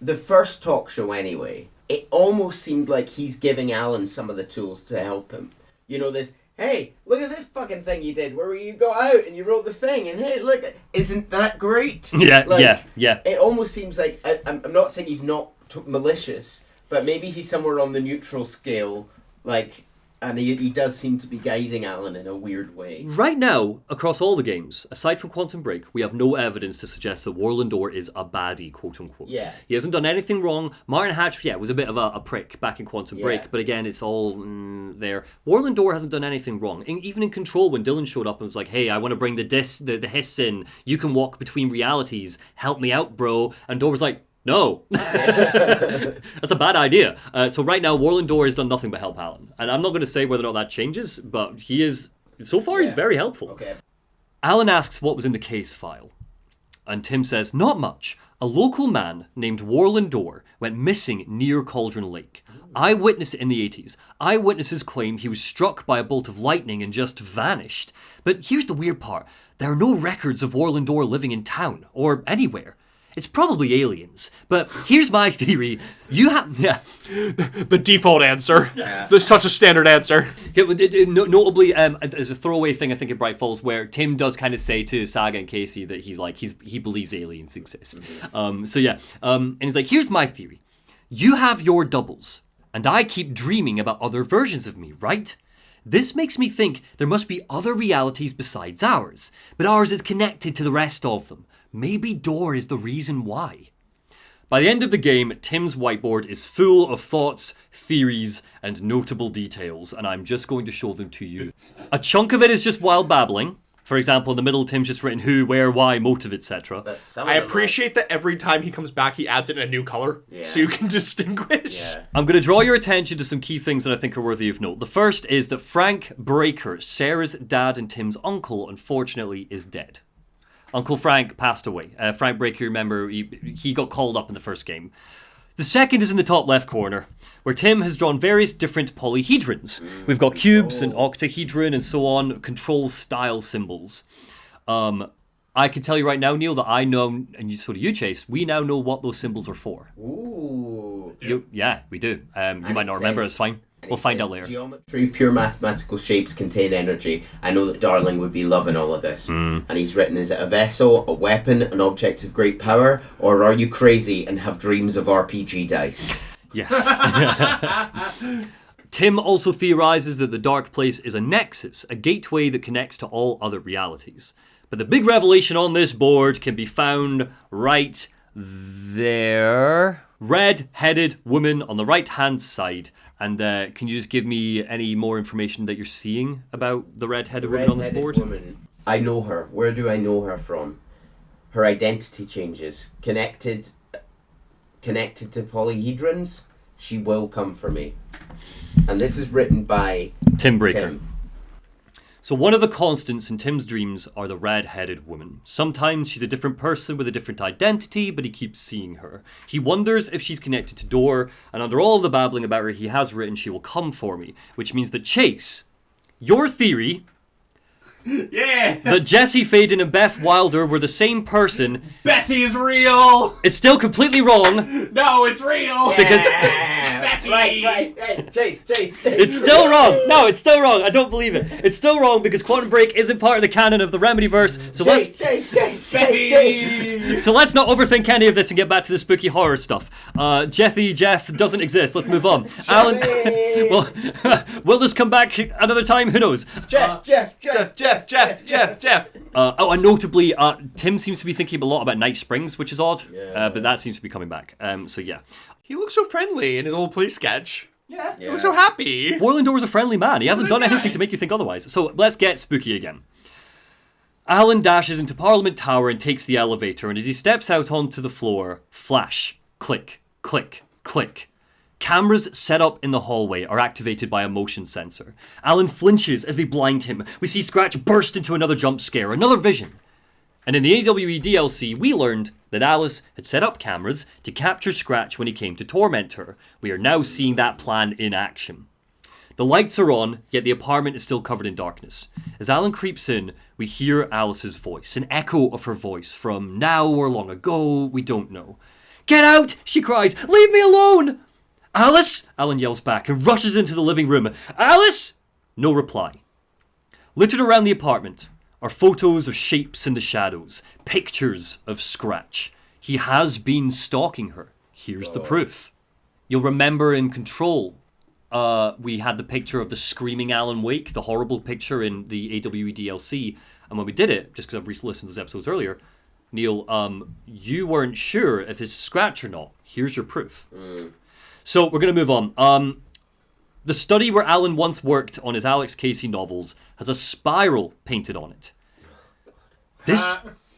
S4: the first talk show anyway, it almost seemed like he's giving Alan some of the tools to help him. You know, this hey, look at this fucking thing you did, where you got out and you wrote the thing, and hey, look, isn't that great?
S2: Yeah.
S4: It almost seems like, I'm not saying he's not malicious, but maybe he's somewhere on the neutral scale, like, and he does seem to be guiding Alan in a weird way.
S2: Right now, across all the games, aside from Quantum Break, we have no evidence to suggest that Warlandor is a baddie, quote-unquote.
S4: Yeah. He
S2: hasn't done anything wrong. Martin Hatch, was a bit of a prick back in Quantum Break, but again, it's all there. Warlandor hasn't done anything wrong. Even in Control, when Dylan showed up and was like, hey, I want to bring the hiss in. You can walk between realities. Help me out, bro. And Dor was like, no. That's a bad idea. So right now, Warlandor has done nothing but help Alan. And I'm not going to say whether or not that changes, but he is, so far, he's very helpful.
S4: Okay.
S2: Alan asks what was in the case file. And Tim says, not much. A local man named Warlandor went missing near Cauldron Lake. Eyewitness in the 80s. Eyewitnesses claim he was struck by a bolt of lightning and just vanished. But here's the weird part. There are no records of Warlandor living in town or anywhere. It's probably aliens. But here's my theory.
S3: The default answer. Yeah. There's such a standard answer.
S2: Notably, as a throwaway thing, I think in Bright Falls, where Tim does kind of say to Saga and Casey that he believes aliens exist.
S4: Mm-hmm.
S2: And he's like, here's my theory. You have your doubles, and I keep dreaming about other versions of me, right? This makes me think there must be other realities besides ours, but ours is connected to the rest of them. Maybe Dor is the reason why. By the end of the game, Tim's whiteboard is full of thoughts, theories, and notable details, and I'm just going to show them to you. A chunk of it is just wild babbling. For example, in the middle, Tim's just written who, where, why, motive, etc.
S3: I appreciate that every time he comes back, he adds it in a new color, so you can distinguish.
S4: Yeah.
S2: I'm going to draw your attention to some key things that I think are worthy of note. The first is that Frank Breaker, Sarah's dad and Tim's uncle, unfortunately, is dead. Uncle Frank passed away. Frank Breaker, remember, he got called up in the first game. The second is in the top left corner, where Tim has drawn various different polyhedrons. We've got cubes and octahedron and so on, control-style symbols. I can tell you right now, Neil, that I know, and so do you, Chase, we now know what those symbols are for.
S4: Ooh.
S2: Yeah, we do. You might not remember, it's fine. We'll find out later.
S4: Geometry, pure mathematical shapes contain energy. I know that Darling would be loving all of this. And he's written, is it a vessel, a weapon, an object of great power, or are you crazy and have dreams of RPG dice?
S2: Yes. Tim also theorizes that the Dark Place is a nexus, a gateway that connects to all other realities. But the big revelation on this board can be found right there. Red-headed woman on the right-hand side. And can you just give me any more information that you're seeing about the red-headed woman on this board?
S4: Woman. I know her. Where do I know her from? Her identity changes. Connected to polyhedrons. She will come for me. And this is written by
S2: Tim Breaker.
S4: Tim.
S2: So one of the constants in Tim's dreams are the red-headed woman. Sometimes she's a different person with a different identity, but he keeps seeing her. He wonders if she's connected to Dor, and under all of the babbling about her, he has written, she will come for me, which means that Chase, your theory that Jesse Faden and Beth Wilder were the same person.
S3: Bethy's real!
S2: It's still completely wrong.
S3: No, it's real!
S2: Because
S3: Bethy!
S4: Right. Hey, Chase.
S2: it's still wrong. No, it's still wrong. I don't believe it. It's still wrong because Quantum Break isn't part of the canon of the Remedyverse. So
S4: Chase.
S2: So let's not overthink any of this and get back to the spooky horror stuff. Jeff doesn't exist. Let's move on. Alan, well, will this come back another time? Who knows?
S3: Jeff.
S2: And notably, Tim seems to be thinking a lot about Night Springs, which is odd. But that seems to be coming back. So yeah.
S3: He looks so friendly in his little police sketch. Yeah. He looks so happy.
S2: Warlandor is a friendly man. He hasn't done anything to make you think otherwise. So let's get spooky again. Alan dashes into Parliament Tower and takes the elevator, and as he steps out onto the floor, flash, click, click, click. Cameras set up in the hallway are activated by a motion sensor. Alan flinches as they blind him. We see Scratch burst into another jump scare, another vision. And in the AWE DLC, we learned that Alice had set up cameras to capture Scratch when he came to torment her. We are now seeing that plan in action. The lights are on, yet the apartment is still covered in darkness. As Alan creeps in, we hear Alice's voice, an echo of her voice from now or long ago, we don't know. "Get out!" she cries. "Leave me alone!" "Alice!" Alan yells back and rushes into the living room. "Alice!" No reply. Littered around the apartment are photos of shapes in the shadows, pictures of Scratch. He has been stalking her. Here's the proof. You'll remember in Control, we had the picture of the screaming Alan Wake, the horrible picture in the AWE DLC. And when we did it, just because I've listened to those episodes earlier, Neil, you weren't sure if it's Scratch or not. Here's your proof. So we're going to move on. The study where Alan once worked on his Alex Casey novels has a spiral painted on it.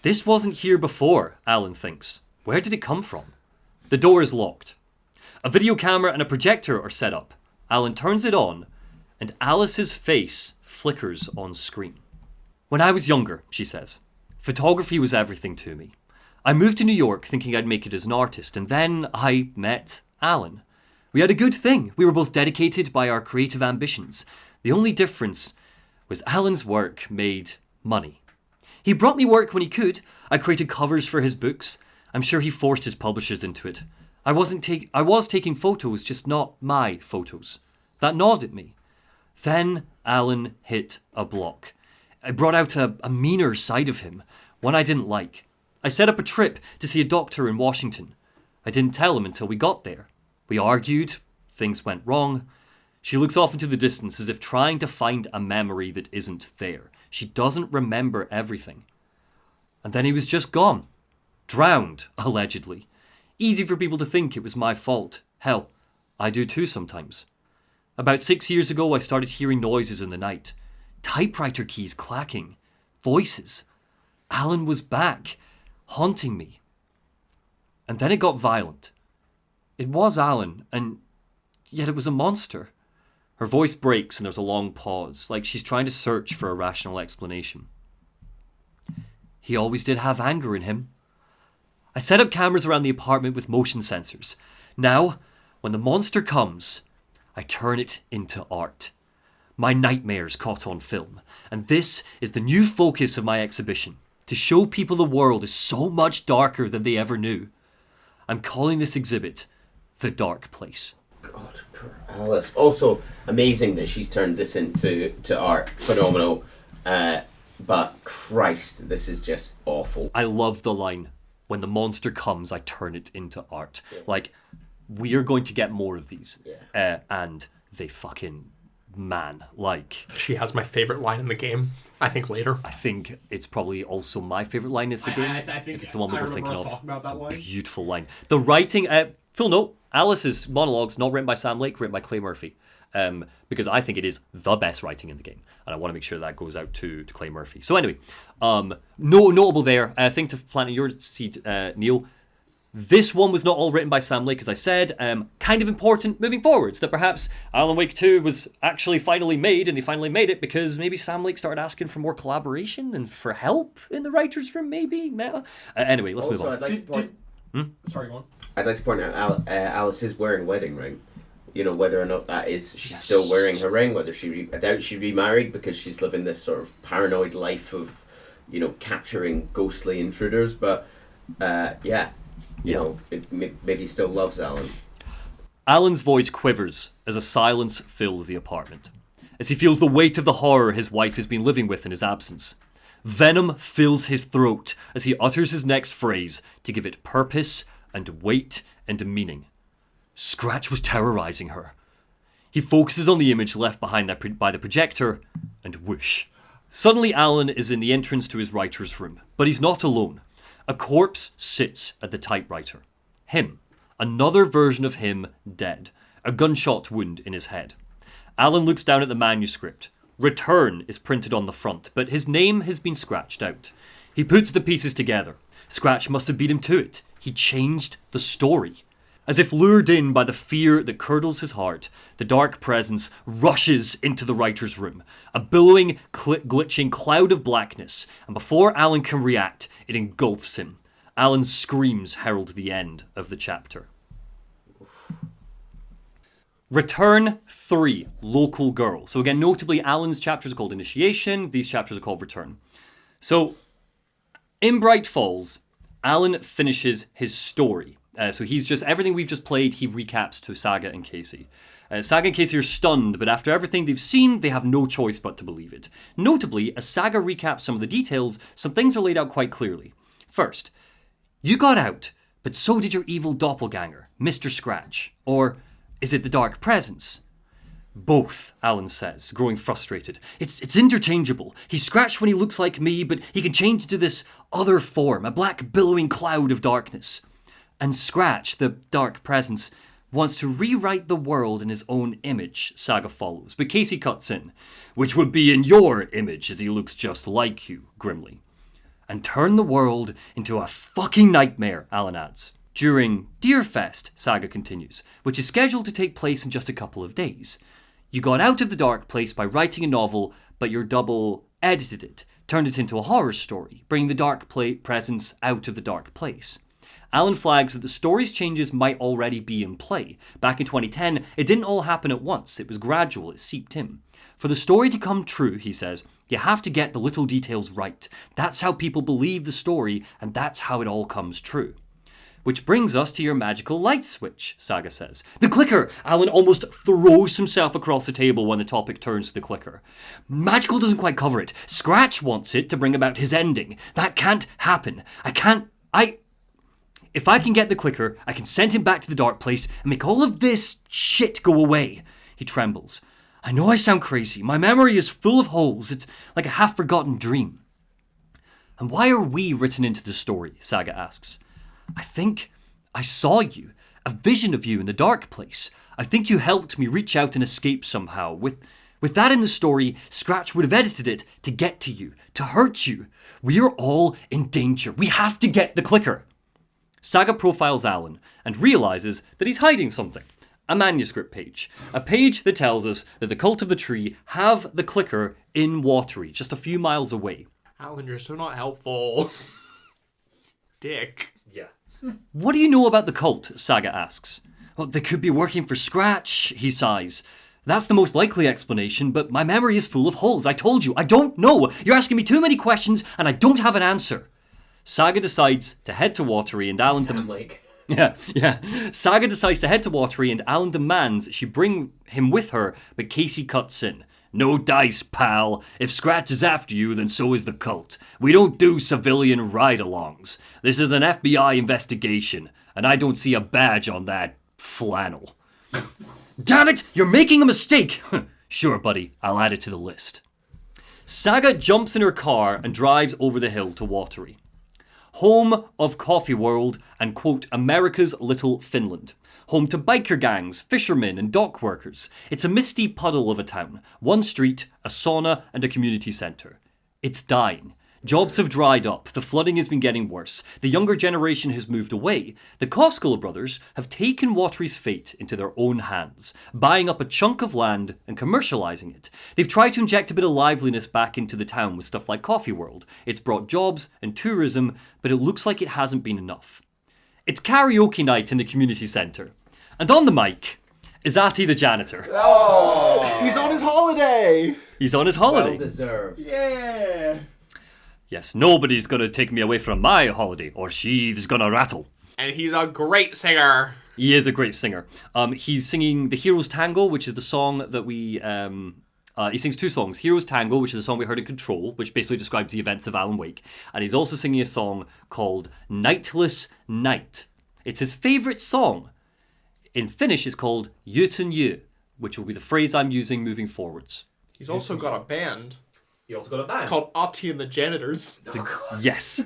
S2: This wasn't here before, Alan thinks. Where did it come from? The door is locked. A video camera and a projector are set up. Alan turns it on, and Alice's face flickers on screen. When I was younger, she says, photography was everything to me. I moved to New York thinking I'd make it as an artist, and then I met Alan. We had a good thing. We were both dedicated by our creative ambitions. The only difference was Alan's work made money. He brought me work when he could. I created covers for his books. I'm sure he forced his publishers into it. I was taking photos, just not my photos. That gnawed at me. Then Alan hit a block. I brought out a meaner side of him, one I didn't like. I set up a trip to see a doctor in Washington. I didn't tell him until we got there. We argued. Things went wrong. She looks off into the distance as if trying to find a memory that isn't there. She doesn't remember everything. And then he was just gone. Drowned, allegedly. Easy for people to think it was my fault. Hell, I do too sometimes. About 6 years ago, I started hearing noises in the night. Typewriter keys clacking. Voices. Alan was back, haunting me. And then it got violent. It was Alan, and yet it was a monster. Her voice breaks and there's a long pause, like she's trying to search for a rational explanation. He always did have anger in him. I set up cameras around the apartment with motion sensors. Now, when the monster comes, I turn it into art. My nightmares caught on film, and this is the new focus of my exhibition, to show people the world is so much darker than they ever knew. I'm calling this exhibit The Dark Place.
S4: God, poor Alice. Also, amazing that she's turned this into art. Phenomenal. But Christ, this is just awful.
S2: I love the line, when the monster comes, I turn it into art. Yeah. Like, we are going to get more of these. Yeah. And they fucking, man, like...
S3: She has my favorite line in the game, I think later.
S2: I think it's probably also my favorite line of the game.
S3: I think
S2: if it's the one we were thinking of.
S3: It's
S2: a beautiful line. The writing, full note, Alice's monologues not written by Sam Lake, written by Clay Murphy. Because I think it is the best writing in the game. And I want to make sure that goes out to Clay Murphy. So anyway, notable there, I think to plant your seed, Neil, this one was not all written by Sam Lake, as I said. Kind of important moving forwards, that perhaps Alan Wake 2 was actually finally made, and they finally made it because maybe Sam Lake started asking for more collaboration and for help in the writer's room, maybe? Anyway, let's move on.
S4: I'd like to point...
S3: Sorry, go on.
S4: I'd like to point out Alice is wearing a wedding ring. You know, whether or not that is, she's still wearing her ring, whether I doubt she'd be married because she's living this sort of paranoid life of, you know, capturing ghostly intruders, but, you know, maybe still loves Alan.
S2: Alan's voice quivers as a silence fills the apartment, as he feels the weight of the horror his wife has been living with in his absence. Venom fills his throat as he utters his next phrase to give it purpose and weight and meaning. Scratch was terrorizing her. He focuses on the image left behind by the projector, and whoosh. Suddenly Alan is in the entrance to his writer's room, but he's not alone. A corpse sits at the typewriter. Him. Another version of him dead. A gunshot wound in his head. Alan looks down at the manuscript. Return is printed on the front, but his name has been scratched out. He puts the pieces together. Scratch must have beat him to it. He changed the story. As if lured in by the fear that curdles his heart, the dark presence rushes into the writer's room, a billowing, glitching cloud of blackness, and before Alan can react, it engulfs him. Alan's screams herald the end of the chapter. Return 3, Local Girl. So again, notably, Alan's chapters are called Initiation, these chapters are called Return. So, in Bright Falls, Alan finishes his story. So he's just, everything we've just played, he recaps to Saga and Casey. Saga and Casey are stunned, but after everything they've seen, they have no choice but to believe it. Notably, as Saga recaps some of the details, some things are laid out quite clearly. First, you got out, but so did your evil doppelganger, Mr. Scratch. Or is it the Dark Presence? Both, Alan says, growing frustrated. It's interchangeable. He's Scratch when he looks like me, but he can change into this other form, a black billowing cloud of darkness. And Scratch, the Dark Presence, wants to rewrite the world in his own image, Saga follows. But Casey cuts in, which would be in your image, as he looks just like you, grimly. And turn the world into a fucking nightmare, Alan adds. During Deerfest, Saga continues, which is scheduled to take place in just a couple of days. You got out of the dark place by writing a novel, but your double edited it, turned it into a horror story, bringing the dark presence out of the dark place. Alan flags that the story's changes might already be in play. Back in 2010, it didn't all happen at once. It was gradual. It seeped in. For the story to come true, he says, you have to get the little details right. That's how people believe the story, and that's how it all comes true. Which brings us to your magical light switch, Saga says. The clicker! Alan almost throws himself across the table when the topic turns to the clicker. Magical doesn't quite cover it. Scratch wants it to bring about his ending. That can't happen. If I can get the clicker, I can send him back to the dark place and make all of this shit go away. He trembles. I know I sound crazy. My memory is full of holes. It's like a half-forgotten dream. And why are we written into the story? Saga asks. I think I saw you, a vision of you in the dark place. I think you helped me reach out and escape somehow. With that in the story, Scratch would have edited it to get to you, to hurt you. We are all in danger. We have to get the clicker. Saga profiles Alan and realizes that he's hiding something. A manuscript page. A page that tells us that the Cult of the Tree have the clicker in Watery, just a few miles away.
S3: Alan, you're so not helpful. Dick.
S2: Yeah. What do you know about the cult? Saga asks. Well, they could be working for Scratch, he sighs. That's the most likely explanation, but my memory is full of holes. I told you, I don't know. You're asking me too many questions, and I don't have an answer. Saga decides to head to Watery, and Alan... Saga decides to head to Watery, and Alan demands she bring him with her, but Casey cuts in. No dice, pal. If Scratch is after you, then so is the cult. We don't do civilian ride-alongs. This is an FBI investigation, and I don't see a badge on that flannel. Damn it! You're making a mistake! Sure, buddy. I'll add it to the list. Saga jumps in her car and drives over the hill to Watery. Home of Coffee World and, quote, America's Little Finland. Home to biker gangs, fishermen and dock workers. It's a misty puddle of a town. One street, a sauna and a community centre. It's dying. Jobs have dried up. The flooding has been getting worse. The younger generation has moved away. The Koskela brothers have taken Watery's fate into their own hands, buying up a chunk of land and commercialising it. They've tried to inject a bit of liveliness back into the town with stuff like Coffee World. It's brought jobs and tourism, but it looks like it hasn't been enough. It's karaoke night in the community centre. And on the mic is Ati the janitor.
S3: Oh! He's on his holiday!
S2: He's on his holiday.
S4: Well deserved.
S3: Yeah!
S2: Yes, nobody's gonna take me away from my holiday, or she's gonna rattle.
S3: And he's a great singer.
S2: He is a great singer. He's singing the Hero's Tango, which is the song that we... he sings two songs. Hero's Tango, which is the song we heard in Control, which basically describes the events of Alan Wake. And he's also singing a song called Nightless Night. It's his favourite song. In Finnish, it's called Uten Yö, which will be the phrase I'm using moving forwards.
S3: He's also got a band.
S2: He also got a band.
S3: It's called Ati and the Janitors.
S2: Yes.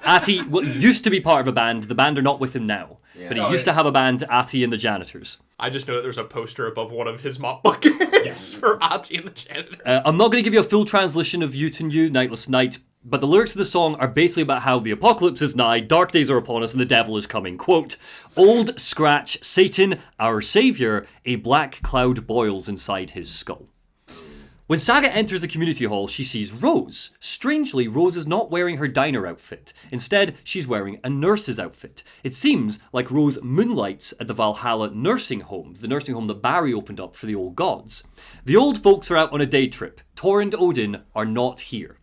S2: Ati used to be part of a band. The band are not with him now. Yeah. But he used to have a band, Ati and the Janitors.
S3: I just know that there's a poster above one of his mop buckets for Ati and the Janitors.
S2: I'm not going to give you a full translation of Uten Yö, Nightless Night, but the lyrics of the song are basically about how the apocalypse is nigh, dark days are upon us, and the devil is coming. Quote, Old Scratch, Satan, our saviour, a black cloud boils inside his skull. When Saga enters the community hall, she sees Rose. Strangely, Rose is not wearing her diner outfit. Instead, she's wearing a nurse's outfit. It seems like Rose moonlights at the Valhalla nursing home, the nursing home that Barry opened up for the old gods. The old folks are out on a day trip. Thor and Odin are not here.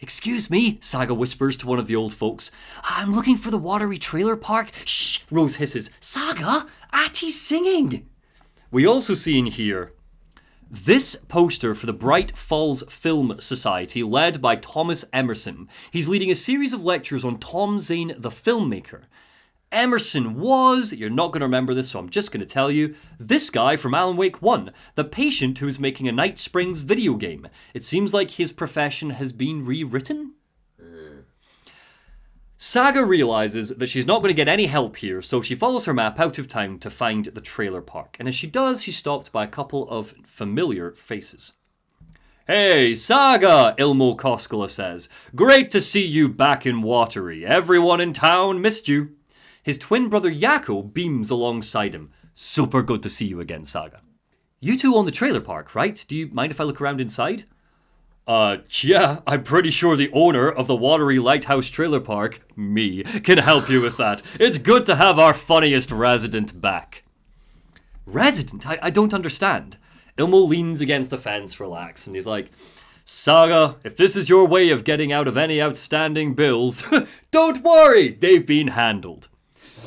S2: Excuse me, Saga whispers to one of the old folks. I'm looking for the watery trailer park. Shh, Rose hisses. Saga, Atti's singing. We also see in here this poster for the Bright Falls Film Society, led by Thomas Emerson. He's leading a series of lectures on Tom Zane, the filmmaker. Emerson was, you're not going to remember this, so I'm just going to tell you, this guy from Alan Wake 1, the patient who is making a Night Springs video game. It seems like his profession has been rewritten? Saga realizes that she's not going to get any help here, so she follows her map out of town to find the trailer park. And as she does, she's stopped by a couple of familiar faces. Hey, Saga, Ilmo Koskela says. Great to see you back in Watery. Everyone in town missed you. His twin brother Yako beams alongside him. Super good to see you again, Saga. You two own the trailer park, right? Do you mind if I look around inside? Yeah, I'm pretty sure the owner of the Watery Lighthouse Trailer Park, me, can help you with that. It's good to have our funniest resident back. Resident? I don't understand. Ilmo leans against the fence, relaxed, and he's like, Saga, if this is your way of getting out of any outstanding bills, don't worry, they've been handled.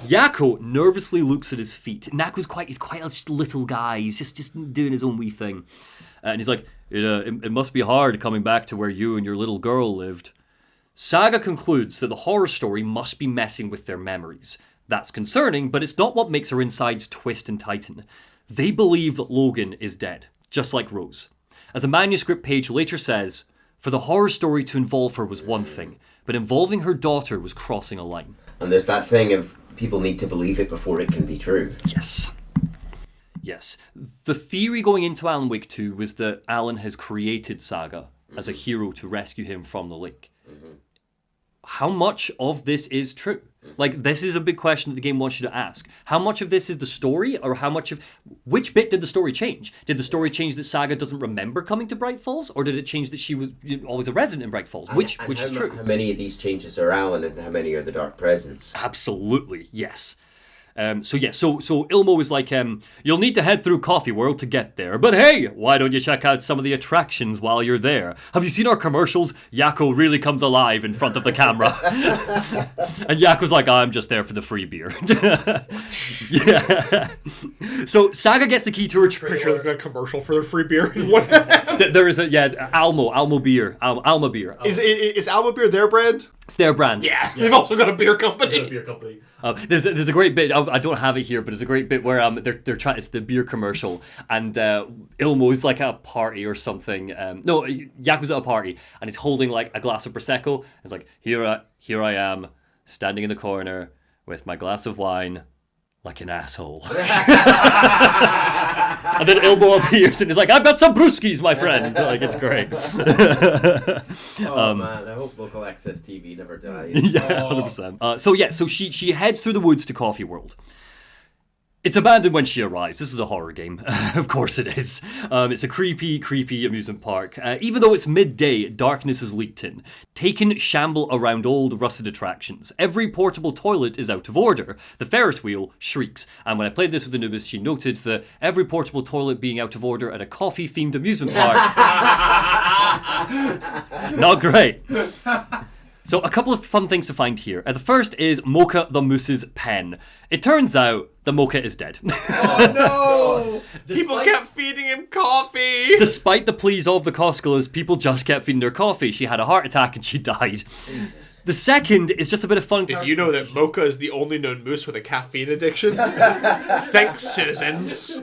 S2: Yako nervously looks at his feet. He's quite a little guy. He's just doing his own wee thing. And he's like, it must be hard coming back to where you and your little girl lived. Saga concludes that the horror story must be messing with their memories. That's concerning, but it's not what makes her insides twist and tighten. They believe that Logan is dead, just like Rose. As a manuscript page later says, for the horror story to involve her was one thing, but involving her daughter was crossing a line.
S6: And there's that thing of people need to believe it before it can be true.
S2: Yes. The theory going into Alan Wake 2 was that Alan has created Saga as a hero to rescue him from the lake. How much of this is true? Like, this is a big question that the game wants you to ask. How much of this is the story, or how much of... Which bit did the story change? Did the story change that Saga doesn't remember coming to Bright Falls, or did it change that she was always a resident in Bright Falls? Which is true?
S6: How many of these changes are Alan, and how many are the Dark Presence?
S2: Absolutely, yes. So Ilmo is like, you'll need to head through Coffee World to get there, but hey, why don't you check out some of the attractions while you're there? Have you seen our commercials? Yako really comes alive in front of the camera. And Yako's like, I'm just there for the free beer. Yeah. So Saga gets the key to her trailer.
S3: Pretty sure they've got a commercial for their free beer.
S2: There is Alma beer. Alma beer.
S3: Is Alma beer their brand?
S2: It's their brand.
S3: Yeah. They've also got a beer company.
S2: There's a great bit. I don't have it here, but there's a great bit where they're trying. It's the beer commercial, and Ilmo's like at a party or something. No, Yaku's at a party, and he's holding like a glass of prosecco. It's like here I am, standing in the corner with my glass of wine, like an asshole. And then Ilmo appears and is like, I've got some brewskis, my friend. Like, it's great.
S6: Man, I hope local access TV never dies.
S2: Yeah, 100%. So she heads through the woods to Coffee World. It's abandoned when she arrives. This is a horror game. Of course it is. It's a creepy amusement park. Even though it's midday, darkness has leaked in. Taken shamble around old, rusted attractions. Every portable toilet is out of order. The Ferris wheel shrieks. And when I played this with Anubis, she noted that every portable toilet being out of order at a coffee-themed amusement park... Not great. So a couple of fun things to find here. The first is Mocha the Moose's pen. It turns out the Mocha is dead.
S3: Oh no! People kept feeding him coffee!
S2: Despite the pleas of the Koskelas, people just kept feeding her coffee. She had a heart attack and she died. Jesus. The second is just a bit of fun.
S3: Did you know that Mocha is the only known moose with a caffeine addiction? Thanks, citizens.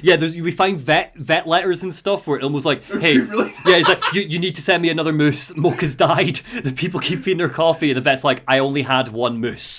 S2: We find vet letters and stuff where Ilmo's like, hey, it's like, you need to send me another moose. Mocha's died. The people keep feeding her coffee. And the vet's like, I only had one moose.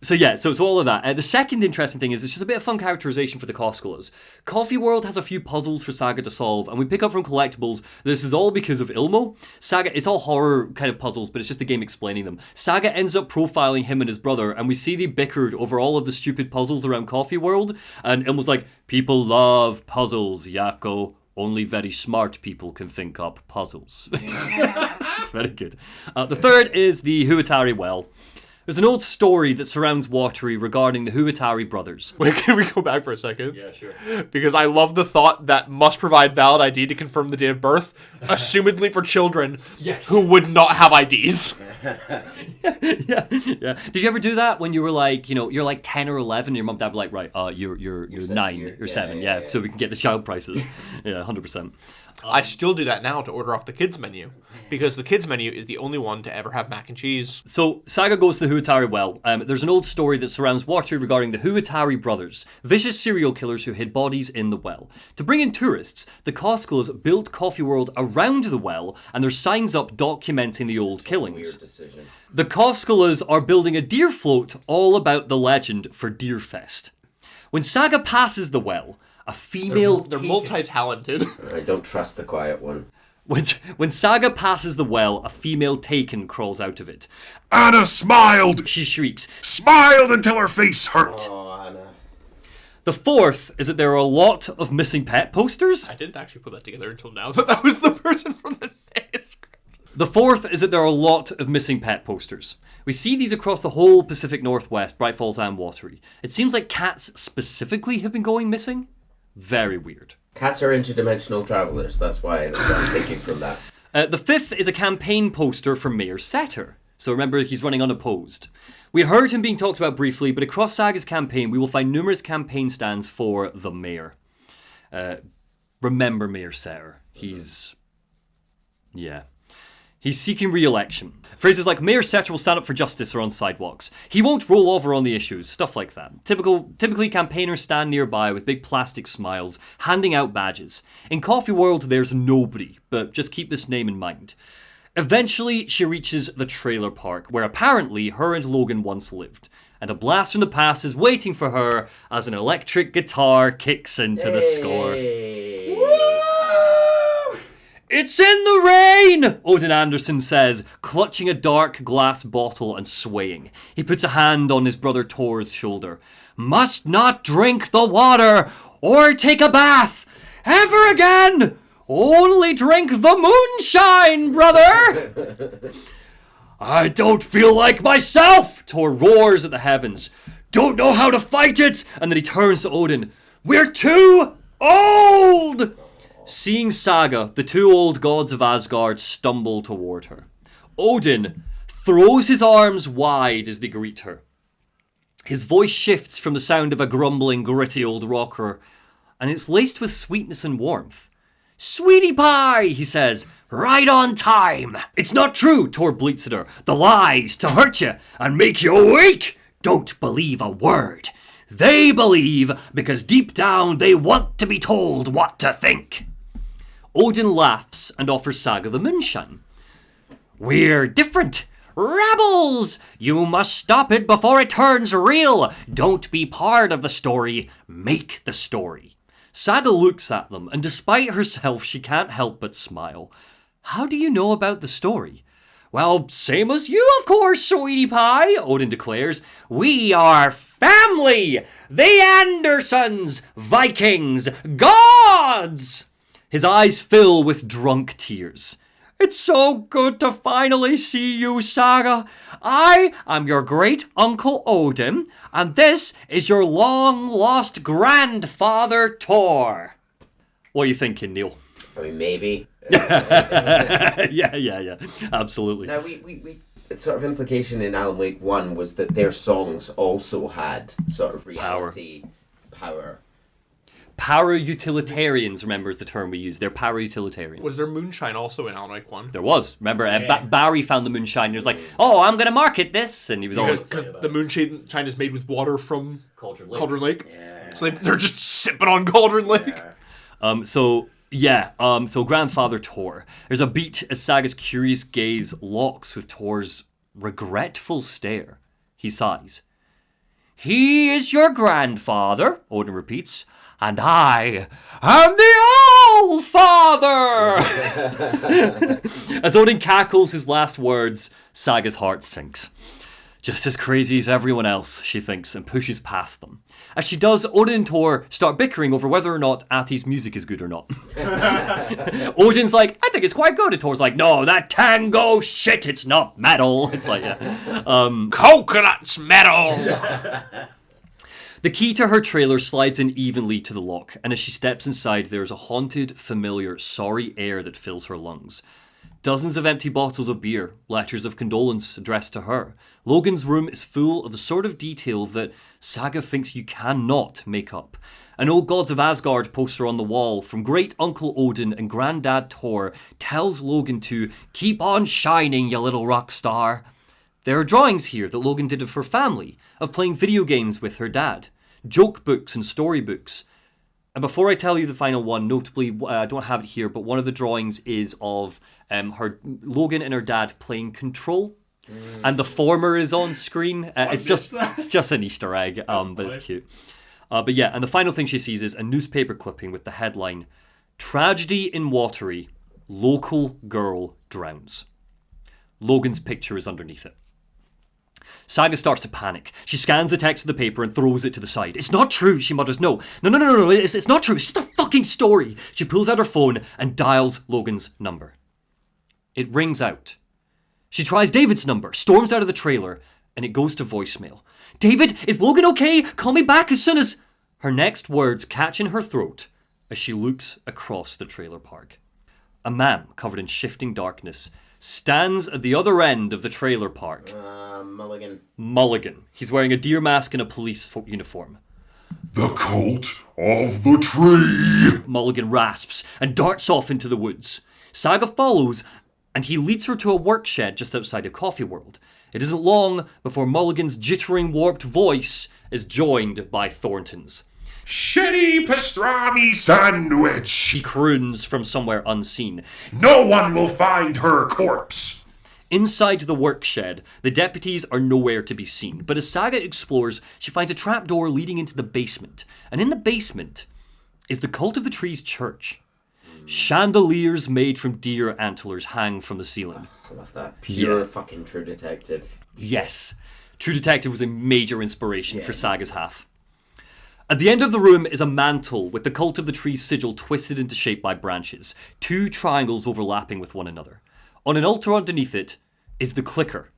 S2: So all of that. The second interesting thing is it's just a bit of fun characterization for the Koskelas. Coffee World has a few puzzles for Saga to solve, and we pick up from collectibles. This is all because of Ilmo. Saga, it's all horror kind of puzzles, but it's just a game explaining them. Saga ends up profiling him and his brother, and we see they bickered over all of the stupid puzzles around Coffee World, and Ilmo's like, people love puzzles, Yako. Only very smart people can think up puzzles. It's very good. The third is the Huatari Well. There's an old story that surrounds Watery regarding the Huatari brothers.
S3: Wait, can we go back for a second?
S2: Yeah, sure.
S3: Because I love the thought that must provide valid ID to confirm the date of birth, assumedly for children who would not have IDs.
S2: yeah. Did you ever do that when you were like, you're like 10 or 11, your mum and dad were like, right, you're 9, you're 7, so we can get the child prices. Yeah, 100%.
S3: I still do that now to order off the kids menu, because the kids menu is the only one to ever have mac and cheese.
S2: So, Saga goes to the Huatari well. There's an old story that surrounds Watery regarding the Huatari brothers, vicious serial killers who hid bodies in the well. To bring in tourists, the Koskulas built Coffee World around the well, and there's signs up documenting the old killings.
S6: Weird decision.
S2: The Koskulas are building a deer float all about the legend for Deerfest. When Saga passes the well, a female...
S3: They're multi-talented.
S6: I don't trust the quiet one.
S2: When Saga passes the well, a female taken crawls out of it.
S1: Anna smiled!
S2: She shrieks.
S1: Smiled until her face hurt!
S6: Oh, Anna.
S2: The fourth is that there are a lot of missing pet posters.
S3: I didn't actually put that together until now, but that was the person from the manuscript.
S2: The fourth is that there are a lot of missing pet posters. We see these across the whole Pacific Northwest, Bright Falls and Watery. It seems like cats specifically have been going missing. Very weird.
S6: Cats are interdimensional travelers. That's why I'm thinking from that.
S2: The fifth is a campaign poster for Mayor Setter. So remember, he's running unopposed. We heard him being talked about briefly, but across Saga's campaign, we will find numerous campaign stands for the mayor. Remember Mayor Setter. He's seeking re-election. Phrases like, Mayor Setter will stand up for justice are on sidewalks. He won't roll over on the issues, stuff like that. Typically, campaigners stand nearby with big plastic smiles, handing out badges. In Coffee World, there's nobody, but just keep this name in mind. Eventually, she reaches the trailer park, where apparently her and Logan once lived. And a blast from the past is waiting for her as an electric guitar kicks into the score. It's in the rain, Odin Anderson says, clutching a dark glass bottle and swaying. He puts a hand on his brother Tor's shoulder. Must not drink the water or take a bath ever again. Only drink the moonshine, brother. I don't feel like myself, Tor roars at the heavens. Don't know how to fight it. And then he turns to Odin. We're too old. Seeing Saga, the two old gods of Asgard stumble toward her. Odin throws his arms wide as they greet her. His voice shifts from the sound of a grumbling, gritty old rocker, and it's laced with sweetness and warmth. Sweetie pie, he says, right on time. It's not true, Tor bleats at her. The lies to hurt you and make you weak. Don't believe a word. They believe because deep down they want to be told what to think. Odin laughs and offers Saga the moonshine. We're different. Rebels! You must stop it before it turns real. Don't be part of the story. Make the story. Saga looks at them, and despite herself, she can't help but smile. How do you know about the story? Well, same as you, of course, sweetie pie, Odin declares. We are family! The Andersons! Vikings! Gods! His eyes fill with drunk tears. It's so good to finally see you, Saga. I am your great uncle Odin, and this is your long-lost grandfather, Tor. What are you thinking, Neil?
S6: I mean, maybe.
S2: Yeah. Absolutely.
S6: Now, we sort of implication in Alan Wake 1 was that their songs also had sort of reality power.
S2: Power utilitarians, remember, is the term we use. They're power utilitarians.
S3: Was there moonshine also in Alan Wake 1?
S2: There was. Remember, Barry found the moonshine. He was like, oh, I'm going to market this. And he was always...
S3: Because the moonshine is made with water from
S2: Cauldron Lake.
S3: Cauldron Lake. Yeah. So they're just sipping on Cauldron Lake.
S6: Yeah.
S2: So grandfather Tor. There's a beat as Saga's curious gaze locks with Tor's regretful stare. He sighs. He is your grandfather, Odin repeats, and I am the All-Father! As Odin cackles his last words, Saga's heart sinks. Just as crazy as everyone else, she thinks, and pushes past them. As she does, Odin and Thor start bickering over whether or not Atti's music is good or not. Odin's like, I think it's quite good. And Thor's like, no, that tango shit, it's not metal. It's like, yeah.
S3: Coconut's metal!
S2: The key to her trailer slides in evenly to the lock, and as she steps inside, there's a haunted, familiar, sorry air that fills her lungs. Dozens of empty bottles of beer, letters of condolence addressed to her. Logan's room is full of the sort of detail that Saga thinks you cannot make up. An old Gods of Asgard poster on the wall from Great Uncle Odin and Granddad Thor tells Logan to keep on shining, you little rock star. There are drawings here that Logan did of her family, of playing video games with her dad, joke books and storybooks. And before I tell you the final one, notably, I don't have it here, but one of the drawings is of Logan and her dad playing Control, and the former is on screen. It's just an Easter egg, but it's cute. But yeah, and the final thing she sees is a newspaper clipping with the headline, "Tragedy in Watery, Local Girl Drowns." Logan's picture is underneath it. Saga starts to panic. She scans the text of the paper and throws it to the side. It's not true, she mutters. No, it's not true. It's just a fucking story. She pulls out her phone and dials Logan's number. It rings out. She tries David's number, storms out of the trailer, and it goes to voicemail. David, is Logan okay? Call me back as soon as... Her next words catch in her throat as she looks across the trailer park. A man covered in shifting darkness stands at the other end of the trailer park. Mulligan. He's wearing a deer mask and a police uniform.
S1: The cult of the tree!
S2: Mulligan rasps and darts off into the woods. Saga follows, and he leads her to a work shed just outside of Coffee World. It isn't long before Mulligan's jittering, warped voice is joined by Thornton's.
S1: Shitty pastrami sandwich!
S2: He croons from somewhere unseen.
S1: No one will find her corpse!
S2: Inside the work shed, the deputies are nowhere to be seen, but as Saga explores, she finds a trapdoor leading into the basement. And in the basement is the Cult of the Tree's church. Chandeliers made from deer antlers hang from the ceiling.
S6: I love that. Pure fucking True Detective.
S2: Yes. True Detective was a major inspiration for Saga's half. At the end of the room is a mantle with the Cult of the Tree's sigil twisted into shape by branches, two triangles overlapping with one another. On an altar underneath it is the clicker.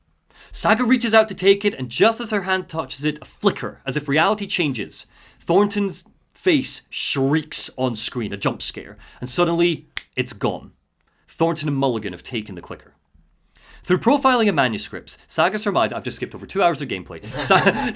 S2: Saga reaches out to take it, and just as her hand touches it, a flicker, as if reality changes. Thornton's face shrieks on screen, a jump scare, and suddenly, it's gone. Thornton and Mulligan have taken the clicker. Through profiling and manuscripts, Saga surmises... I've just skipped over 2 hours of gameplay.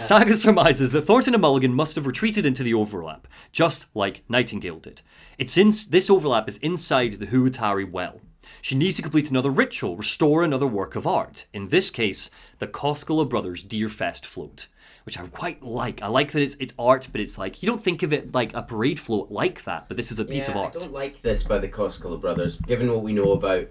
S2: Saga surmises that Thornton and Mulligan must have retreated into the overlap, just like Nightingale did. This overlap is inside the Huatari well. She needs to complete another ritual, restore another work of art. In this case, the Koskela Brothers Deerfest float, which I quite like. I like that it's art, but it's like, you don't think of it like a parade float like that, but this is a piece of art.
S6: I don't like this by the Koskela Brothers, given what we know about,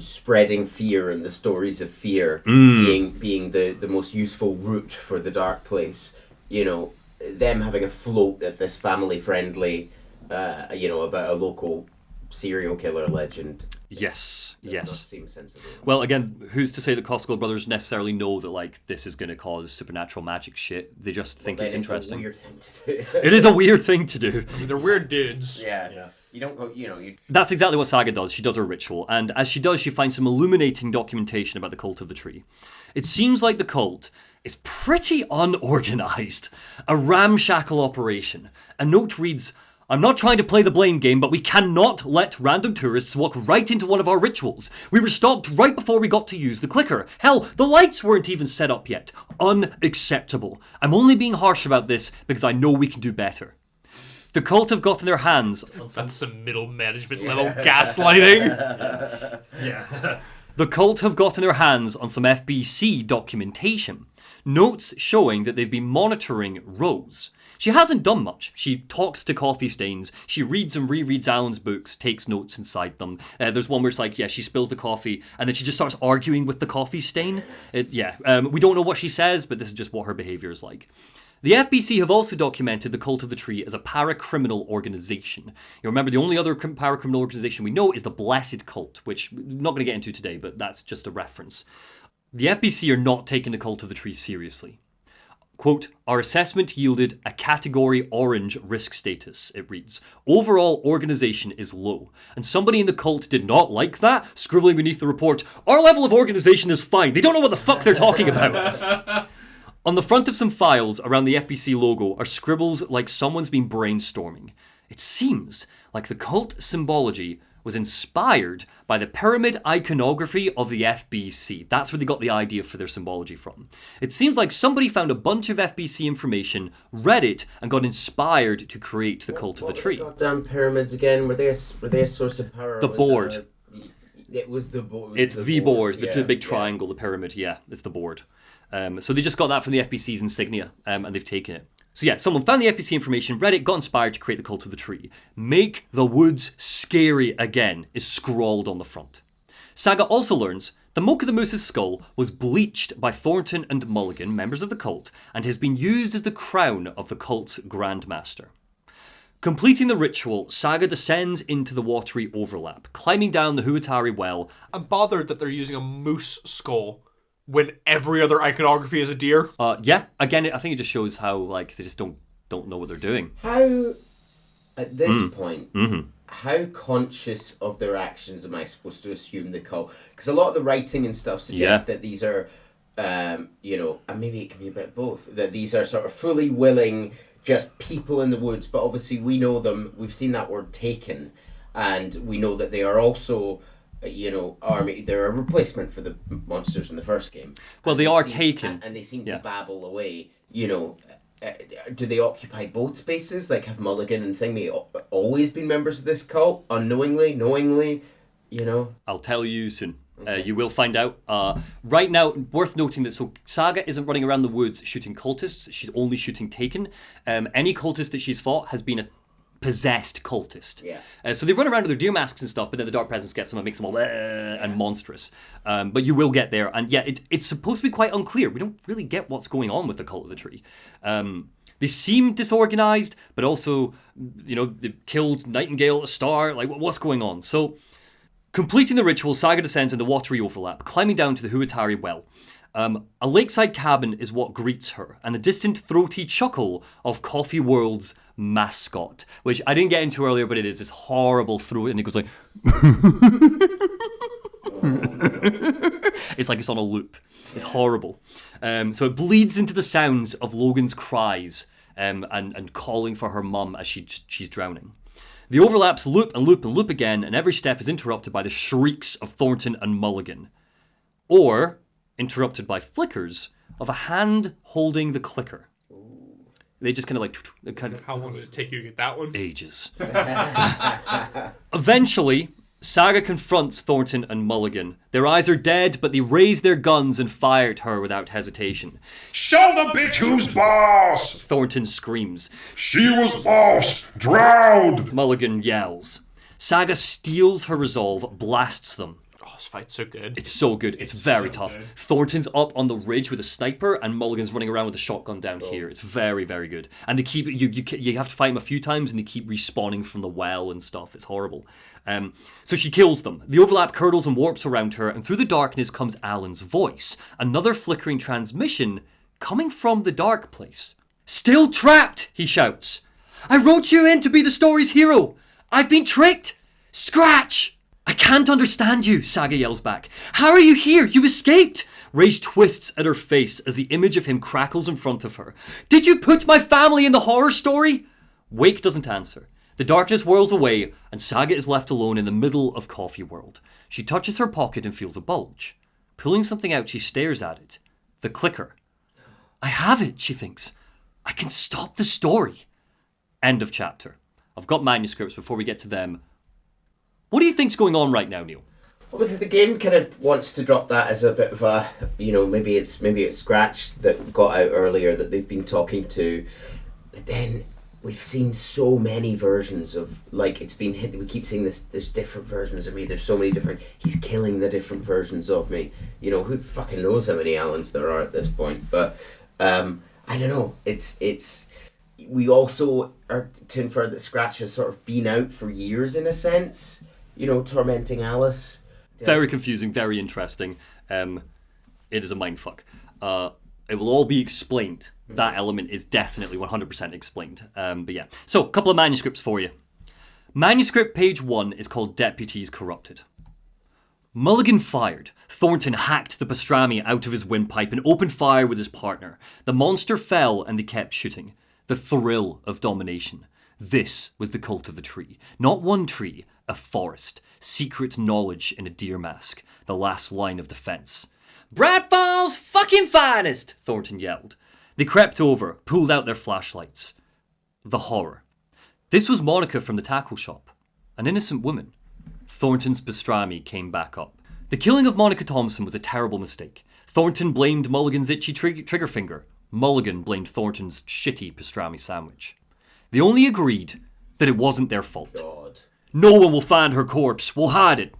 S6: spreading fear and the stories of fear being the most useful route for the dark place. Them having a float at this family-friendly, about a local serial killer legend.
S2: Yes.
S6: Does not seem sensible.
S2: Well, again, who's to say the Koskela Brothers necessarily know that this is going to cause supernatural magic shit? They just think it's interesting.
S6: It's a weird thing to do.
S2: It is a weird thing to do.
S3: I mean, they're weird dudes.
S6: Yeah. You don't go,
S2: That's exactly what Saga does. She does her ritual, and as she does, she finds some illuminating documentation about the Cult of the Tree. It seems like the cult is pretty unorganized. A ramshackle operation. A note reads, I'm not trying to play the blame game, but we cannot let random tourists walk right into one of our rituals. We were stopped right before we got to use the clicker. Hell, the lights weren't even set up yet. Unacceptable. I'm only being harsh about this because I know we can do better. The cult have gotten their hands...
S3: That's some middle management level gaslighting.
S2: Yeah. The cult have gotten their hands on some FBC documentation. Notes showing that they've been monitoring Rose. She hasn't done much. She talks to coffee stains. She reads and rereads Alan's books, takes notes inside them. There's one where it's like, she spills the coffee, and then she just starts arguing with the coffee stain. We don't know what she says, but this is just what her behavior is like. The FBC have also documented the Cult of the Tree as a para-criminal organization. You remember, the only other para-criminal organization we know is the Blessed Cult, which we're not going to get into today, but that's just a reference. The FBC are not taking the cult of the tree seriously. Quote, our assessment yielded a category orange risk status, it reads. Overall organization is low. And somebody in the cult did not like that, scribbling beneath the report, our level of organization is fine. They don't know what the fuck they're talking about. On the front of some files around the FBC logo are scribbles like someone's been brainstorming. It seems like the cult symbology was inspired by the pyramid iconography of the FBC. That's where they got the idea for their symbology from. It seems like somebody found a bunch of FBC information, read it, and got inspired to create the cult of the tree.
S6: Goddamn pyramids again. Were they a source of power?
S2: The board.
S6: It was the board.
S2: It's the board, the big triangle, the pyramid. Yeah, it's the board. So they just got that from the FBC's insignia, and they've taken it. So yeah, someone found the FBC information, read it, got inspired to create the cult of the tree. Make the woods scary again is scrawled on the front. Saga also learns the Mocha the Moose's skull was bleached by Thornton and Mulligan, members of the cult, and has been used as the crown of the cult's Grandmaster. Completing the ritual, Saga descends into the watery overlap, climbing down the Huatari well.
S3: I'm bothered that they're using a moose skull when every other iconography is a deer.
S2: Yeah, again, I think it just shows how like they just don't know what they're doing.
S6: How, at this point, how conscious of their actions am I supposed to assume the cult? Because a lot of the writing and stuff suggests that these are, and maybe it can be a bit both, that these are sort of fully willing, just people in the woods, but obviously we know them, we've seen that word taken, and we know that they are also... army. They're a replacement for the monsters in the first game.
S2: Well, they are taken.
S6: And they seem to babble away. Do they occupy both spaces? Like, have Mulligan and Thingy always been members of this cult? Unknowingly? Knowingly?
S2: I'll tell you soon. Okay. You will find out. Right now, worth noting that Saga isn't running around the woods shooting cultists. She's only shooting taken. Any cultist that she's fought has been a possessed cultist. Yeah. So they run around with their deer masks and stuff, but then the dark presence gets them and makes them all and monstrous. But you will get there, and yeah, it's supposed to be quite unclear. We don't really get what's going on with the cult of the tree. They seem disorganized, but also, they killed Nightingale, a star. Like, what's going on? So, completing the ritual, Saga descends into the watery overlap, climbing down to the Huatari well. A lakeside cabin is what greets her, and the distant throaty chuckle of Coffee World's mascot, which I didn't get into earlier, but it is this horrible throat, and it goes like... It's like it's on a loop. It's horrible. So it bleeds into the sounds of Logan's cries and calling for her mum as she's drowning. The overlaps loop and loop and loop again, and every step is interrupted by the shrieks of Thornton and Mulligan. Or... interrupted by flickers of a hand holding the clicker. They just kind of like...
S3: How long did it take you to get that one?
S2: Ages. Eventually, Saga confronts Thornton and Mulligan. Their eyes are dead, but they raise their guns and fire at her without hesitation.
S1: Show the bitch who's boss!
S2: Thornton screams.
S1: She was boss! Drowned!
S2: Mulligan yells. Saga steals her resolve, blasts them.
S3: This fight's so good.
S2: It's so good. It's very so tough. Good. Thornton's up on the ridge with a sniper, and Mulligan's running around with a shotgun down here. It's very, very good. And they keep you have to fight him a few times, and they keep respawning from the well and stuff. It's horrible. So she kills them. The overlap curdles and warps around her, and through the darkness comes Alan's voice. Another flickering transmission coming from the dark place. Still trapped, he shouts. I wrote you in to be the story's hero. I've been tricked. Scratch! I can't understand you, Saga yells back. How are you here? You escaped! Rage twists at her face as the image of him crackles in front of her. Did you put my family in the horror story? Wake doesn't answer. The darkness whirls away, and Saga is left alone in the middle of Coffee World. She touches her pocket and feels a bulge. Pulling something out, she stares at it. The clicker. I have it, she thinks. I can stop the story. End of chapter. I've got manuscripts before we get to them. What do you think's going on right now, Neil?
S6: Obviously, the game kind of wants to drop that as a bit of a, maybe it's Scratch that got out earlier that they've been talking to, but then we've seen so many versions of, like, it's been hit. We keep seeing this. There's different versions of me. There's so many different. He's killing the different versions of me. Who fucking knows how many Allens there are at this point? But I don't know. It's. We also are to infer that Scratch has sort of been out for years in a sense. Tormenting Alice.
S2: Very confusing, very interesting. It is a mindfuck. It will all be explained. That element is definitely 100% explained. But yeah. So, a couple of manuscripts for you. Manuscript page 1 is called Deputies Corrupted. Mulligan fired. Thornton hacked the pastrami out of his windpipe and opened fire with his partner. The monster fell and they kept shooting. The thrill of domination. This was the cult of the tree. Not one tree, a forest. Secret knowledge in a deer mask. The last line of defense. Bradfall's fucking finest, Thornton yelled. They crept over, pulled out their flashlights. The horror. This was Monica from the tackle shop. An innocent woman. Thornton's pastrami came back up. The killing of Monica Thompson was a terrible mistake. Thornton blamed Mulligan's itchy trigger finger. Mulligan blamed Thornton's shitty pastrami sandwich. They only agreed that it wasn't their fault.
S6: God.
S2: No one will find her corpse. We'll hide it.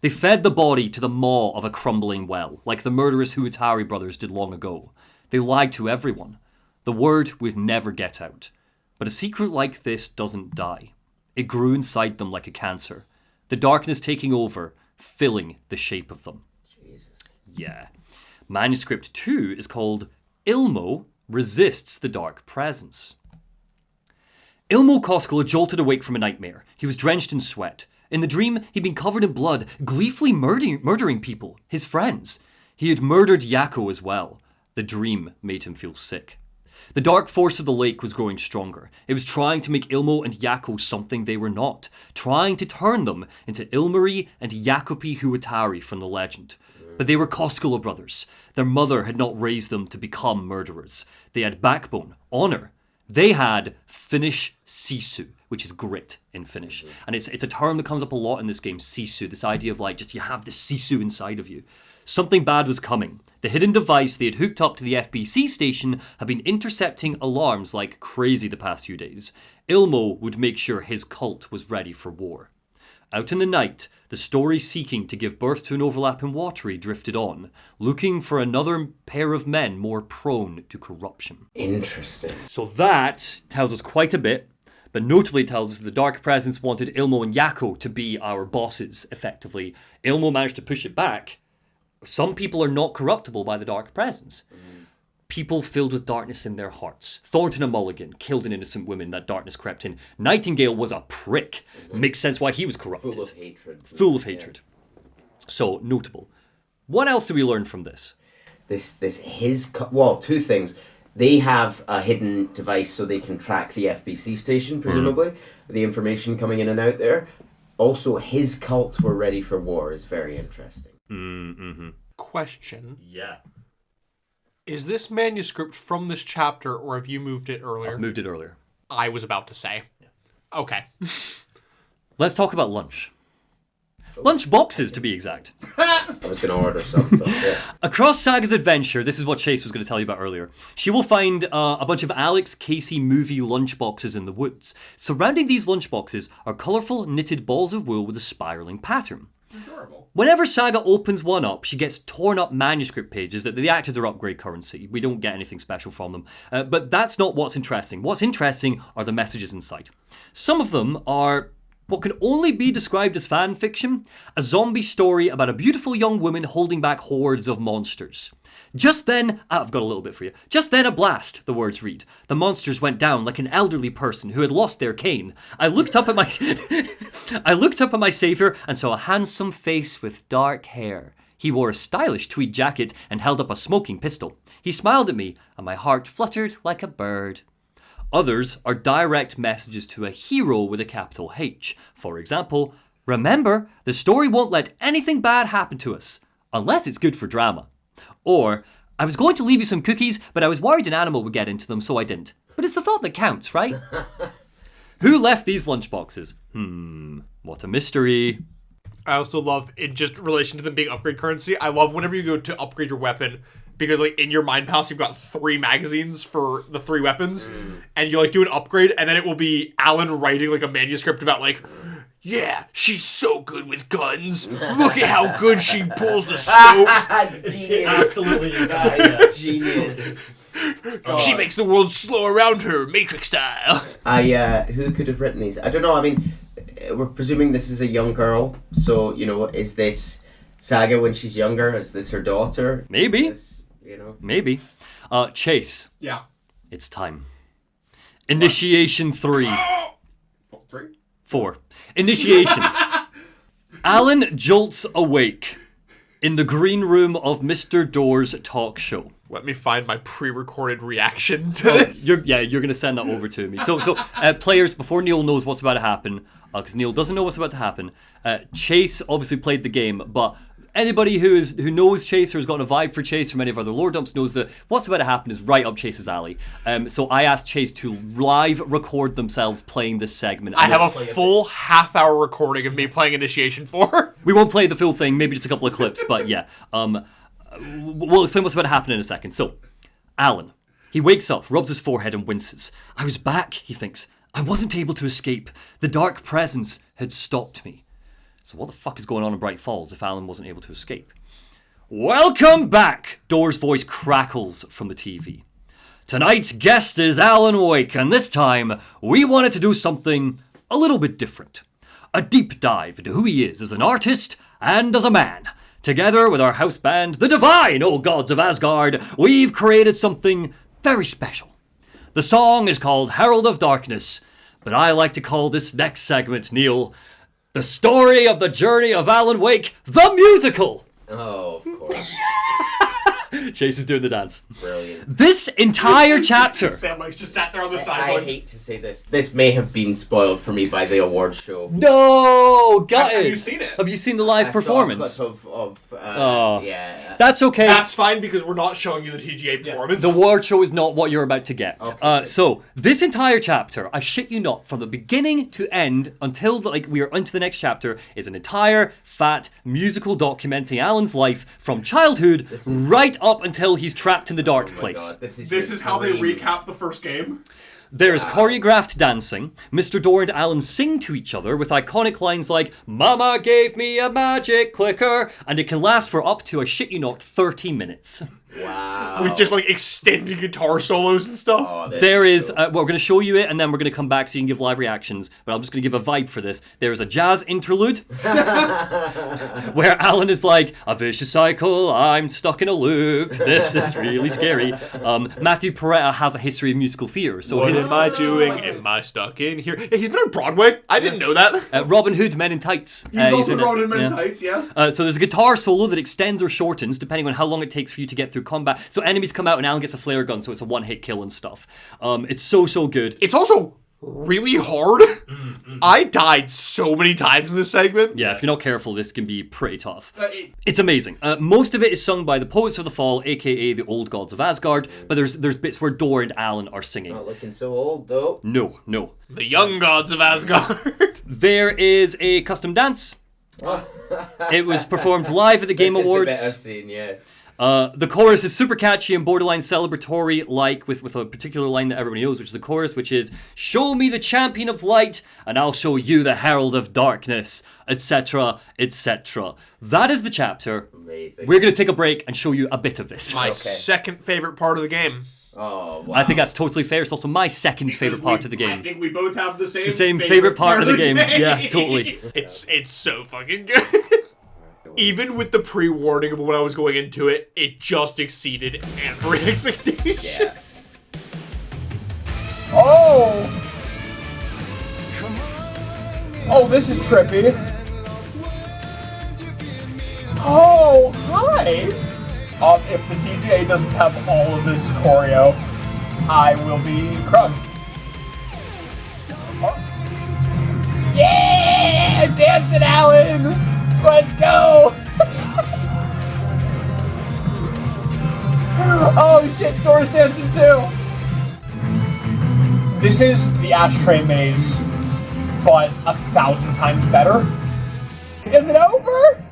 S2: They fed the body to the maw of a crumbling well, like the murderous Huatari brothers did long ago. They lied to everyone. The word would never get out. But a secret like this doesn't die. It grew inside them like a cancer. The darkness taking over, filling the shape of them.
S6: Jesus.
S2: Yeah. Manuscript 2 is called Ilmo Resists the Dark Presence. Ilmo Koskela jolted awake from a nightmare. He was drenched in sweat. In the dream, he'd been covered in blood, gleefully murdering people, his friends. He had murdered Yakko as well. The dream made him feel sick. The dark force of the lake was growing stronger. It was trying to make Ilmo and Yakko something they were not, trying to turn them into Ilmari and Jakopi Huatari from the legend. But they were Koskela brothers. Their mother had not raised them to become murderers. They had backbone, honor. They had Finnish sisu, which is grit in Finnish. And it's a term that comes up a lot in this game, sisu, this idea of like just you have this sisu inside of you. Something bad was coming. The hidden device they had hooked up to the FBC station had been intercepting alarms like crazy the past few days. Ilmo would make sure his cult was ready for war. Out in the night, the story seeking to give birth to an overlapping watery drifted on, looking for another pair of men more prone to corruption.
S6: Interesting.
S2: So that tells us quite a bit, but notably tells us that the Dark Presence wanted Ilmo and Yakko to be our bosses, effectively. Ilmo managed to push it back. Some people are not corruptible by the Dark Presence. People filled with darkness in their hearts. Thornton and Mulligan killed an innocent woman. That darkness crept in. Nightingale was a prick. Makes sense why he was corrupted.
S6: Full of hatred.
S2: Full of hatred. So, notable. What else do we learn from this?
S6: Well, two things. They have a hidden device so they can track the FBC station, presumably. The information coming in and out there. Also, his cult were ready for war is very interesting.
S2: Mm-hmm.
S3: Question.
S2: Yeah.
S3: Is this manuscript from this chapter, or have you moved it earlier?
S2: I moved it earlier.
S3: I was about to say. Yeah. Okay.
S2: Let's talk about lunch. Lunch boxes, to be exact.
S6: I was going to order some, but yeah.
S2: Across Saga's adventure, this is what Chase was going to tell you about earlier, she will find a bunch of Alex Casey movie lunchboxes in the woods. Surrounding these lunchboxes are colourful knitted balls of wool with a spiralling pattern.
S3: Adorable.
S2: Whenever Saga opens one up, she gets torn up manuscript pages that they act as their upgrade currency. We don't get anything special from them. But that's not what's interesting. What's interesting are the messages inside. Some of them are what can only be described as fan fiction, a zombie story about a beautiful young woman holding back hordes of monsters. Just then, I've got a little bit for you. Just then a blast, the words read. The monsters went down like an elderly person who had lost their cane. I looked up at my savior and saw a handsome face with dark hair. He wore a stylish tweed jacket and held up a smoking pistol. He smiled at me and my heart fluttered like a bird. Others are direct messages to a hero with a capital H. For example, remember, the story won't let anything bad happen to us, unless it's good for drama. Or, I was going to leave you some cookies, but I was worried an animal would get into them, so I didn't. But it's the thought that counts, right? Who left these lunchboxes? What a mystery.
S3: I also love, in just relation to them being upgrade currency, I love whenever you go to upgrade your weapon, because like in your mind palace you've got 3 magazines for the 3 weapons, and you like do an upgrade, and then it will be Alan writing like a manuscript about like, yeah, she's so good with guns. Look at how good she pulls the scope.
S6: That's genius.
S2: Absolutely.
S6: That is genius.
S3: She makes the world slow around her, Matrix style.
S6: Who could have written these? I don't know. I mean, we're presuming this is a young girl, so, you know, is this Saga when she's younger? Is this her daughter?
S2: Maybe.
S6: Is this,
S2: Maybe. Chase,
S3: Yeah.
S2: it's time. Initiation 3.
S3: 3?
S2: 4. Initiation. Alan jolts awake in the green room of Mr. Door's talk show.
S3: Let me find my pre-recorded reaction to this.
S2: You're going to send that over to me. So, players, before Neil knows what's about to happen, because Neil doesn't know what's about to happen, Chase obviously played the game, but anybody who knows Chase or has gotten a vibe for Chase from any of our other lore dumps knows that what's about to happen is right up Chase's alley. So I asked Chase to live record themselves playing this segment.
S3: I have a full half-hour recording of me playing Initiation 4.
S2: We won't play the full thing, maybe just a couple of clips, but yeah. We'll explain what's about to happen in a second. So, Alan, he wakes up, rubs his forehead and winces. I was back, he thinks. I wasn't able to escape. The dark presence had stopped me. So what the fuck is going on in Bright Falls if Alan wasn't able to escape? Welcome back! Door's voice crackles from the TV. Tonight's guest is Alan Wake, and this time we wanted to do something a little bit different. A deep dive into who he is as an artist and as a man. Together with our house band, the Divine Old Gods of Asgard, we've created something very special. The song is called Herald of Darkness, but I like to call this next segment, Neil, the story of the journey of Alan Wake, the musical!
S6: Oh, of course.
S2: Chase is doing the dance.
S6: Brilliant.
S2: This entire chapter...
S3: Sam Mike's just sat there on the side
S6: I
S3: going,
S6: hate to say this. This may have been spoiled for me by the awards show.
S2: No! Got
S3: Have
S2: it!
S3: you seen it?
S2: Have you seen the live performance?
S6: Saw a clip of yeah.
S2: That's okay.
S3: That's fine because we're not showing you the TGA performance.
S2: The award show is not what you're about to get.
S6: Okay.
S2: So this entire chapter, I shit you not, from the beginning to end until we are onto the next chapter, is an entire fat musical documenting Alan's life from childhood right up until he's trapped in the dark place.
S6: God, this
S3: is how they recap the first game.
S2: There is choreographed dancing. Mr. Door and Alan sing to each other with iconic lines like, Mama gave me a magic clicker, and it can last for up to, I shit you not, 30 minutes.
S6: Wow.
S3: With just extended guitar solos and stuff.
S6: Oh,
S2: There is, we're going to show you it, and then we're going to come back so you can give live reactions, but I'm just going to give a vibe for this. There is a jazz interlude, where Alan is like, a vicious cycle, I'm stuck in a loop, this is really scary. Matthew Peretta has a history of musical theatre, so
S3: What am I doing? Am I stuck in here? He's been on Broadway. I didn't know that.
S2: Robin Hood, Men in Tights.
S3: He's also
S2: in it.
S3: Robin Men in
S2: Yeah.
S3: Tights, yeah.
S2: So there's a guitar solo that extends or shortens depending on how long it takes for you to get through combat. So enemies come out and Alan gets a flare gun, so it's a one-hit kill and stuff. It's so good.
S3: It's also really hard. I died so many times in this segment.
S2: Yeah, if you're not careful, this can be pretty tough. It's amazing. Most of it is sung by the Poets of the Fall, aka the Old Gods of Asgard, but there's bits where Dor and Alan are singing.
S6: Not looking so old though.
S2: No.
S3: The Young Gods of Asgard.
S2: There is a custom dance. It was performed live at the Game
S6: This
S2: Awards.
S6: is the bit I've seen, yeah.
S2: The chorus is super catchy and borderline celebratory, with a particular line that everybody knows, which is the chorus, which is, show me the champion of light, and I'll show you the herald of darkness, etc., etc. That is the chapter.
S6: Amazing.
S2: We're going to take a break and show you a bit of this.
S3: My second favorite part of the game.
S6: Oh, wow.
S2: I think that's totally fair. It's also my second favorite part of the
S3: I
S2: game.
S3: think we both have the same
S2: favorite part of the game. Yeah, totally.
S3: It's so fucking good. Even with the pre-warning of when I was going into it, it just exceeded every expectation.
S6: Yeah.
S3: Oh! Oh, this is trippy. Oh, hi! If the TGA doesn't have all of this choreo, I will be crushed. Oh. Yeah! Dancing, Alan! Let's go! Oh shit, Dora's dancing too! This is the Ashtray Maze, but 1,000 times better. Is it over?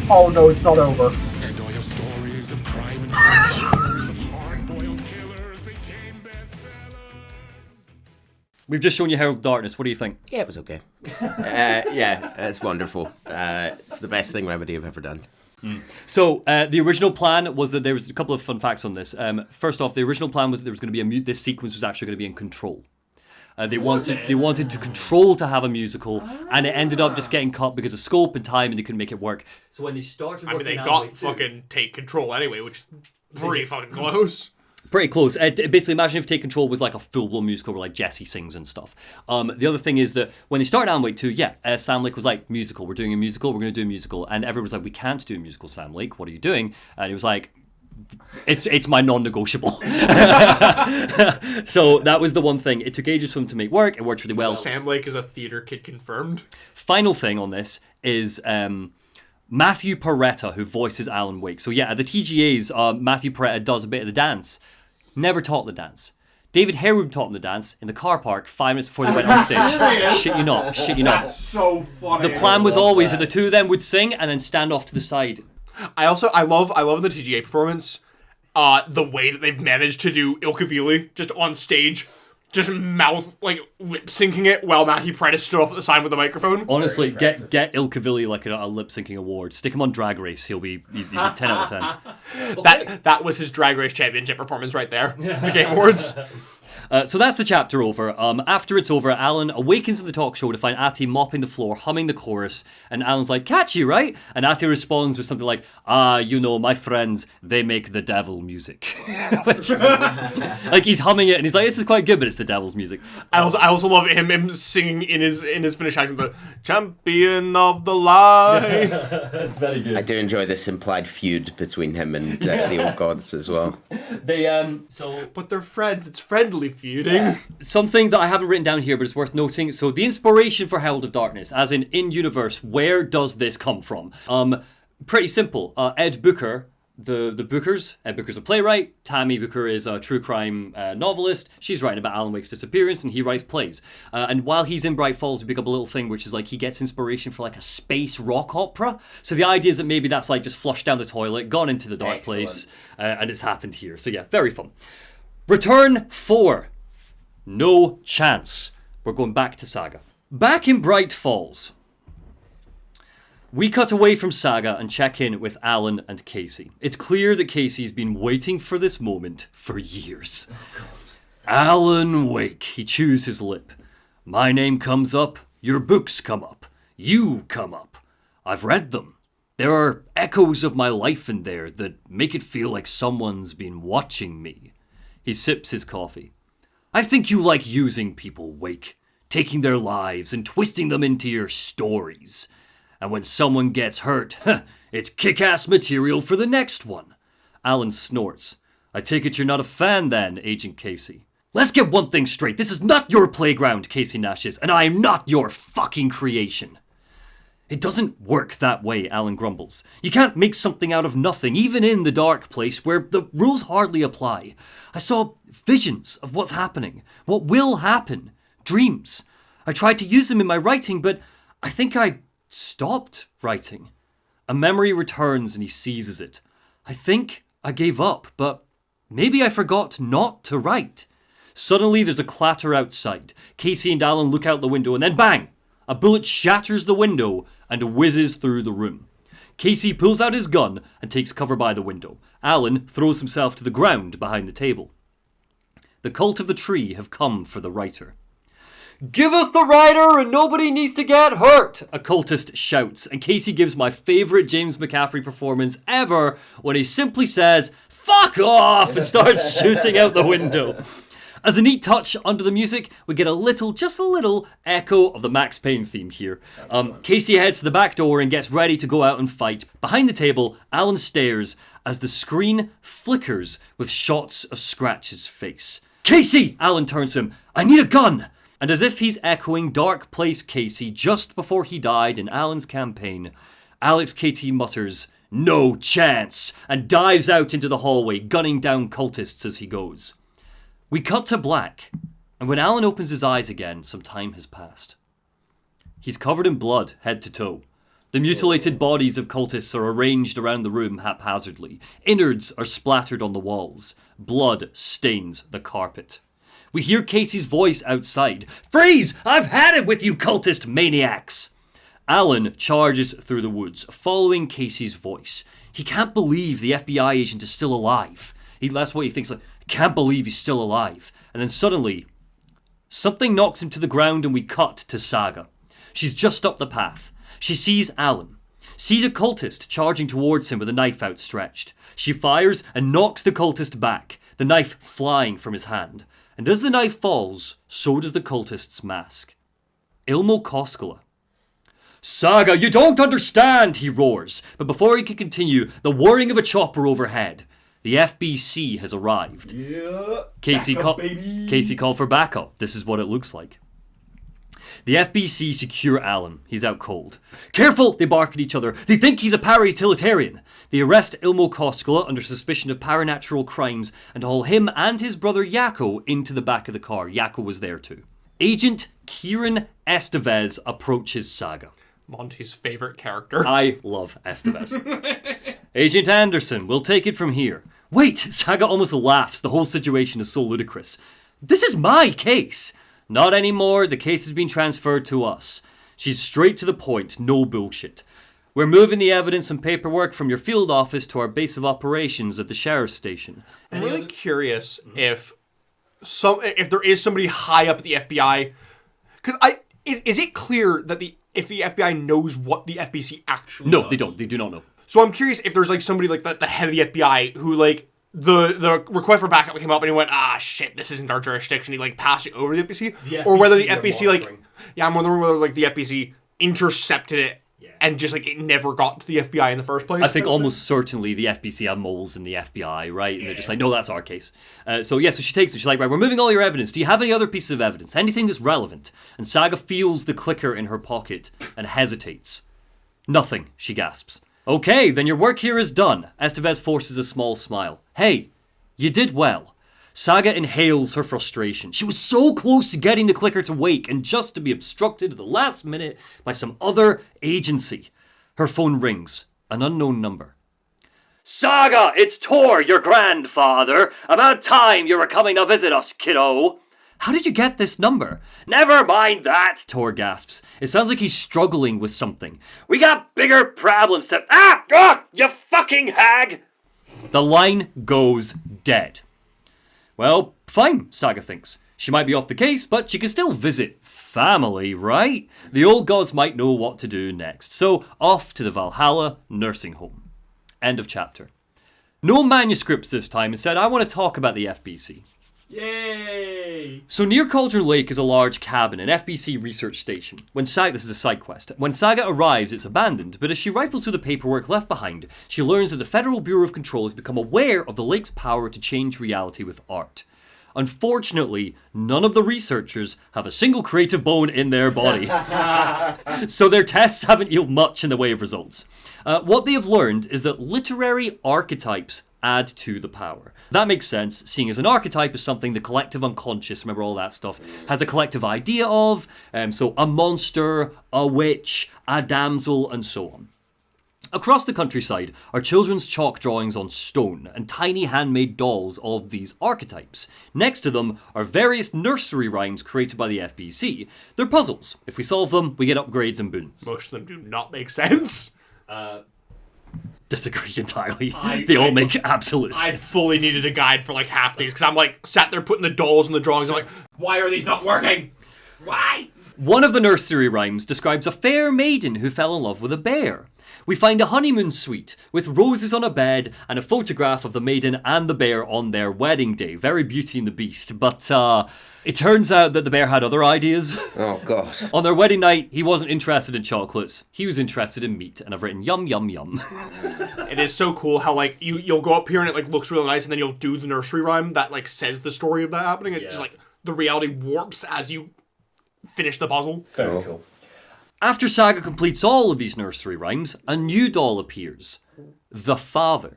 S3: Oh no, it's not over.
S7: And all your stories of crime and murders of hard-boiled killers became bestsellers.
S2: We've just shown you Herald of Darkness. What do you think?
S4: Yeah, it was okay. Yeah, it's wonderful. It's the best thing Remedy have ever done.
S2: So the original plan was that there was a couple of fun facts on this. First off, the original plan was that there was going to be this sequence was actually going to be in Control. They wanted to Control to have a musical, and it ended up just getting cut because of scope and time, and they couldn't make it work. So when they started working,
S3: they
S2: on
S3: got
S2: Wake 2,
S3: fucking Take Control anyway, which is pretty fucking close.
S2: Pretty close. Basically, imagine if Take Control was like a full-blown musical where like Jesse sings and stuff. The other thing is that when they started Alan Wake 2, Sam Lake was like, musical. We're doing a musical. We're going to do a musical. And everyone was like, we can't do a musical, Sam Lake. What are you doing? And he was like, it's my non-negotiable. So that was the one thing. It took ages for him to make work. It worked really well.
S3: Sam Lake is a theater kid confirmed.
S2: Final thing on this is Matthew Peretta, who voices Alan Wake. So at the TGAs, Matthew Peretta does a bit of the dance. Never taught the dance. David Harewood taught him the dance in the car park 5 minutes before they went on stage. Shit you not.
S3: That's so funny.
S2: The plan was always that the two of them would sing and then stand off to the side.
S3: I love in the TGA performance, the way that they've managed to do Ilkavili just on stage, just lip syncing it while Matthew Peretta stood off at the side with the microphone.
S2: Honestly, get Ilkavili like a lip syncing award. Stick him on Drag Race. He'll be 10 out of 10.
S3: That was his Drag Race championship performance right there. The Game Awards.
S2: So that's the chapter over. After it's over, Alan awakens in the talk show to find Ati mopping the floor, humming the chorus, and Alan's like, catchy, right? And Ati responds with something like, my friends, they make the devil music. Like he's humming it, and he's like, this is quite good, but it's the devil's music.
S3: I also love him singing in his Finnish accent, the champion of the light.
S2: That's very good.
S4: I do enjoy this implied feud between him and the old gods as well.
S3: But they're friends. It's friendly feuding. Yeah.
S2: Something that I haven't written down here, but it's worth noting. So the inspiration for Herald of Darkness, as in universe, where does this come from? Pretty simple. Ed Booker, the Bookers. Ed Booker's a playwright. Tammy Booker is a true crime novelist. She's writing about Alan Wake's disappearance, and he writes plays. And while he's in Bright Falls, we pick up a little thing, which is like he gets inspiration for like a space rock opera. So the idea is that maybe that's like just flushed down the toilet, gone into the dark place, and it's happened here. So very fun. Return 4. No chance. We're going back to Saga. Back in Bright Falls, we cut away from Saga and check in with Alan and Casey. It's clear that Casey's been waiting for this moment for years. Alan Wake, he chews his lip. My name comes up, your books come up, you come up. I've read them. There are echoes of my life in there that make it feel like someone's been watching me. He sips his coffee. I think you like using people, Wake, taking their lives and twisting them into your stories. And when someone gets hurt, it's kick-ass material for the next one. Alan snorts. I take it you're not a fan then, Agent Casey. Let's get one thing straight. This is not your playground, Casey gnashes, and I am not your fucking creation. It doesn't work that way, Alan grumbles. You can't make something out of nothing, even in the dark place where the rules hardly apply. I saw visions of what's happening, what will happen, dreams. I tried to use them in my writing, but I think I stopped writing. A memory returns and he seizes it. I think I gave up, but maybe I forgot not to write. Suddenly there's a clatter outside. Casey and Alan look out the window and then bang! A bullet shatters the window and whizzes through the room. Casey pulls out his gun and takes cover by the window. Alan throws himself to the ground behind the table. The cult of the tree have come for the writer. Give us the writer and nobody needs to get hurt, a cultist shouts, and Casey gives my favourite James McCaffrey performance ever when he simply says, fuck off, and starts shooting out the window. As a neat touch under the music, we get just a little echo of the Max Payne theme here. Casey heads to the back door and gets ready to go out and fight. Behind the table, Alan stares as the screen flickers with shots of Scratch's face. Casey! Alan turns to him. I need a gun! And as if he's echoing Dark Place Casey just before he died in Alan's campaign, Alex KT mutters, no chance, and dives out into the hallway, gunning down cultists as he goes. We cut to black, and when Alan opens his eyes again, some time has passed. He's covered in blood, head to toe. The mutilated bodies of cultists are arranged around the room haphazardly. Innards are splattered on the walls. Blood stains the carpet. We hear Casey's voice outside. Freeze! I've had it with you cultist maniacs! Alan charges through the woods, following Casey's voice. He can't believe the FBI agent is still alive. That's what he thinks, like, I can't believe he's still alive. And then suddenly, Something knocks him to the ground and we cut to Saga. She's just up the path. She sees Alan. Sees a cultist charging towards him with a knife outstretched. She fires and knocks the cultist back, the knife flying from his hand. And as the knife falls, so does the cultist's mask. Ilmo Koskela. Saga, you don't understand, he roars. But before he can continue, the whirring of a chopper overhead. The FBC has arrived.
S3: Yeah.
S2: Casey called for backup. This is what it looks like. The FBC secure Alan. He's out cold. Careful, they bark at each other. They think he's a para-utilitarian. They arrest Ilmo Koskela under suspicion of paranatural crimes and haul him and his brother Yako into the back of the car. Yako was there too. Agent Kieran Estevez approaches Saga.
S3: Monty's favorite character.
S2: I love Estevez. Agent Anderson, we'll take it from here. Wait, Saga almost laughs. The whole situation is so ludicrous. This is my case. Not anymore, the case has been transferred to us. She's straight to the point, no bullshit. We're moving the evidence and paperwork from your field office to our base of operations at the sheriff's station.
S3: I'm really curious if there is somebody high up at the FBI, because is it clear that if the FBI knows what the FBC actually
S2: No,
S3: does?
S2: they don't. They do not know.
S3: So I'm curious if there's like somebody like the head of the FBI who like the request for backup came up and he went, shit, this isn't our jurisdiction. He like passed it over to the FBC, or whether the FBC I'm wondering whether like the FBC intercepted it and just like it never got to the FBI in the first place.
S2: I think almost certainly the FBC have moles in the FBI, right? And they're just like, no, that's our case. So she takes it. She's like, right, we're moving all your evidence. Do you have any other pieces of evidence? Anything that's relevant? And Saga feels the clicker in her pocket and hesitates. Nothing, she gasps. Okay, then your work here is done. Estevez forces a small smile. Hey, you did well. Saga inhales her frustration. She was so close to getting the clicker to wake and just to be obstructed at the last minute by some other agency. Her phone rings. An unknown number. Saga, it's Tor, your grandfather. About time you were coming to visit us, kiddo. How did you get this number? Never mind that, Tor gasps. It sounds like he's struggling with something. We got bigger problems to... you fucking hag! The line goes dead. Well, fine, Saga thinks. She might be off the case, but she can still visit family, right? The old gods might know what to do next. So, off to the Valhalla nursing home. End of chapter. No manuscripts this time. Instead, I want to talk about the FBC.
S3: Yay!
S2: So near Cauldron Lake is a large cabin, an FBC research station. This is a side quest. When Saga arrives, it's abandoned, but as she rifles through the paperwork left behind, she learns that the Federal Bureau of Control has become aware of the lake's power to change reality with art. Unfortunately, none of the researchers have a single creative bone in their body. So their tests haven't yielded much in the way of results. What they have learned is that literary archetypes add to the power. That makes sense, seeing as an archetype is something the collective unconscious, remember all that stuff, has a collective idea of. So a monster, a witch, a damsel, and so on. Across the countryside are children's chalk drawings on stone and tiny handmade dolls of these archetypes. Next to them are various nursery rhymes created by the FBC. They're puzzles. If we solve them, we get upgrades and boons.
S3: Most of them do not make sense.
S2: Disagree entirely. They all make absolute sense.
S3: I fully needed a guide for like half these because I'm like sat there putting the dolls and the drawings. I'm like, why are these not working? Why?
S2: One of the nursery rhymes describes a fair maiden who fell in love with a bear. We find a honeymoon suite with roses on a bed and a photograph of the maiden and the bear on their wedding day. Very Beauty and the Beast. But it turns out that the bear had other ideas.
S4: Oh, God.
S2: On their wedding night, he wasn't interested in chocolates. He was interested in meat. And I've written yum, yum, yum.
S3: It is so cool how like you'll go up here and it like looks really nice and then you'll do the nursery rhyme that like says the story of that happening. It's just like the reality warps as you finish the puzzle.
S2: Very cool. After Saga completes all of these nursery rhymes, a new doll appears. The Father.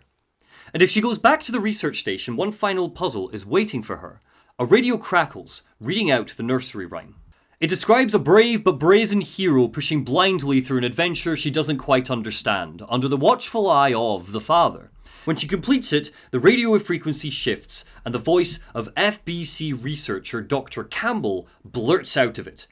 S2: And if she goes back to the research station, one final puzzle is waiting for her. A radio crackles, reading out the nursery rhyme. It describes a brave but brazen hero pushing blindly through an adventure she doesn't quite understand, under the watchful eye of the Father. When she completes it, the radio frequency shifts, and the voice of FBC researcher Dr. Campbell blurts out of it.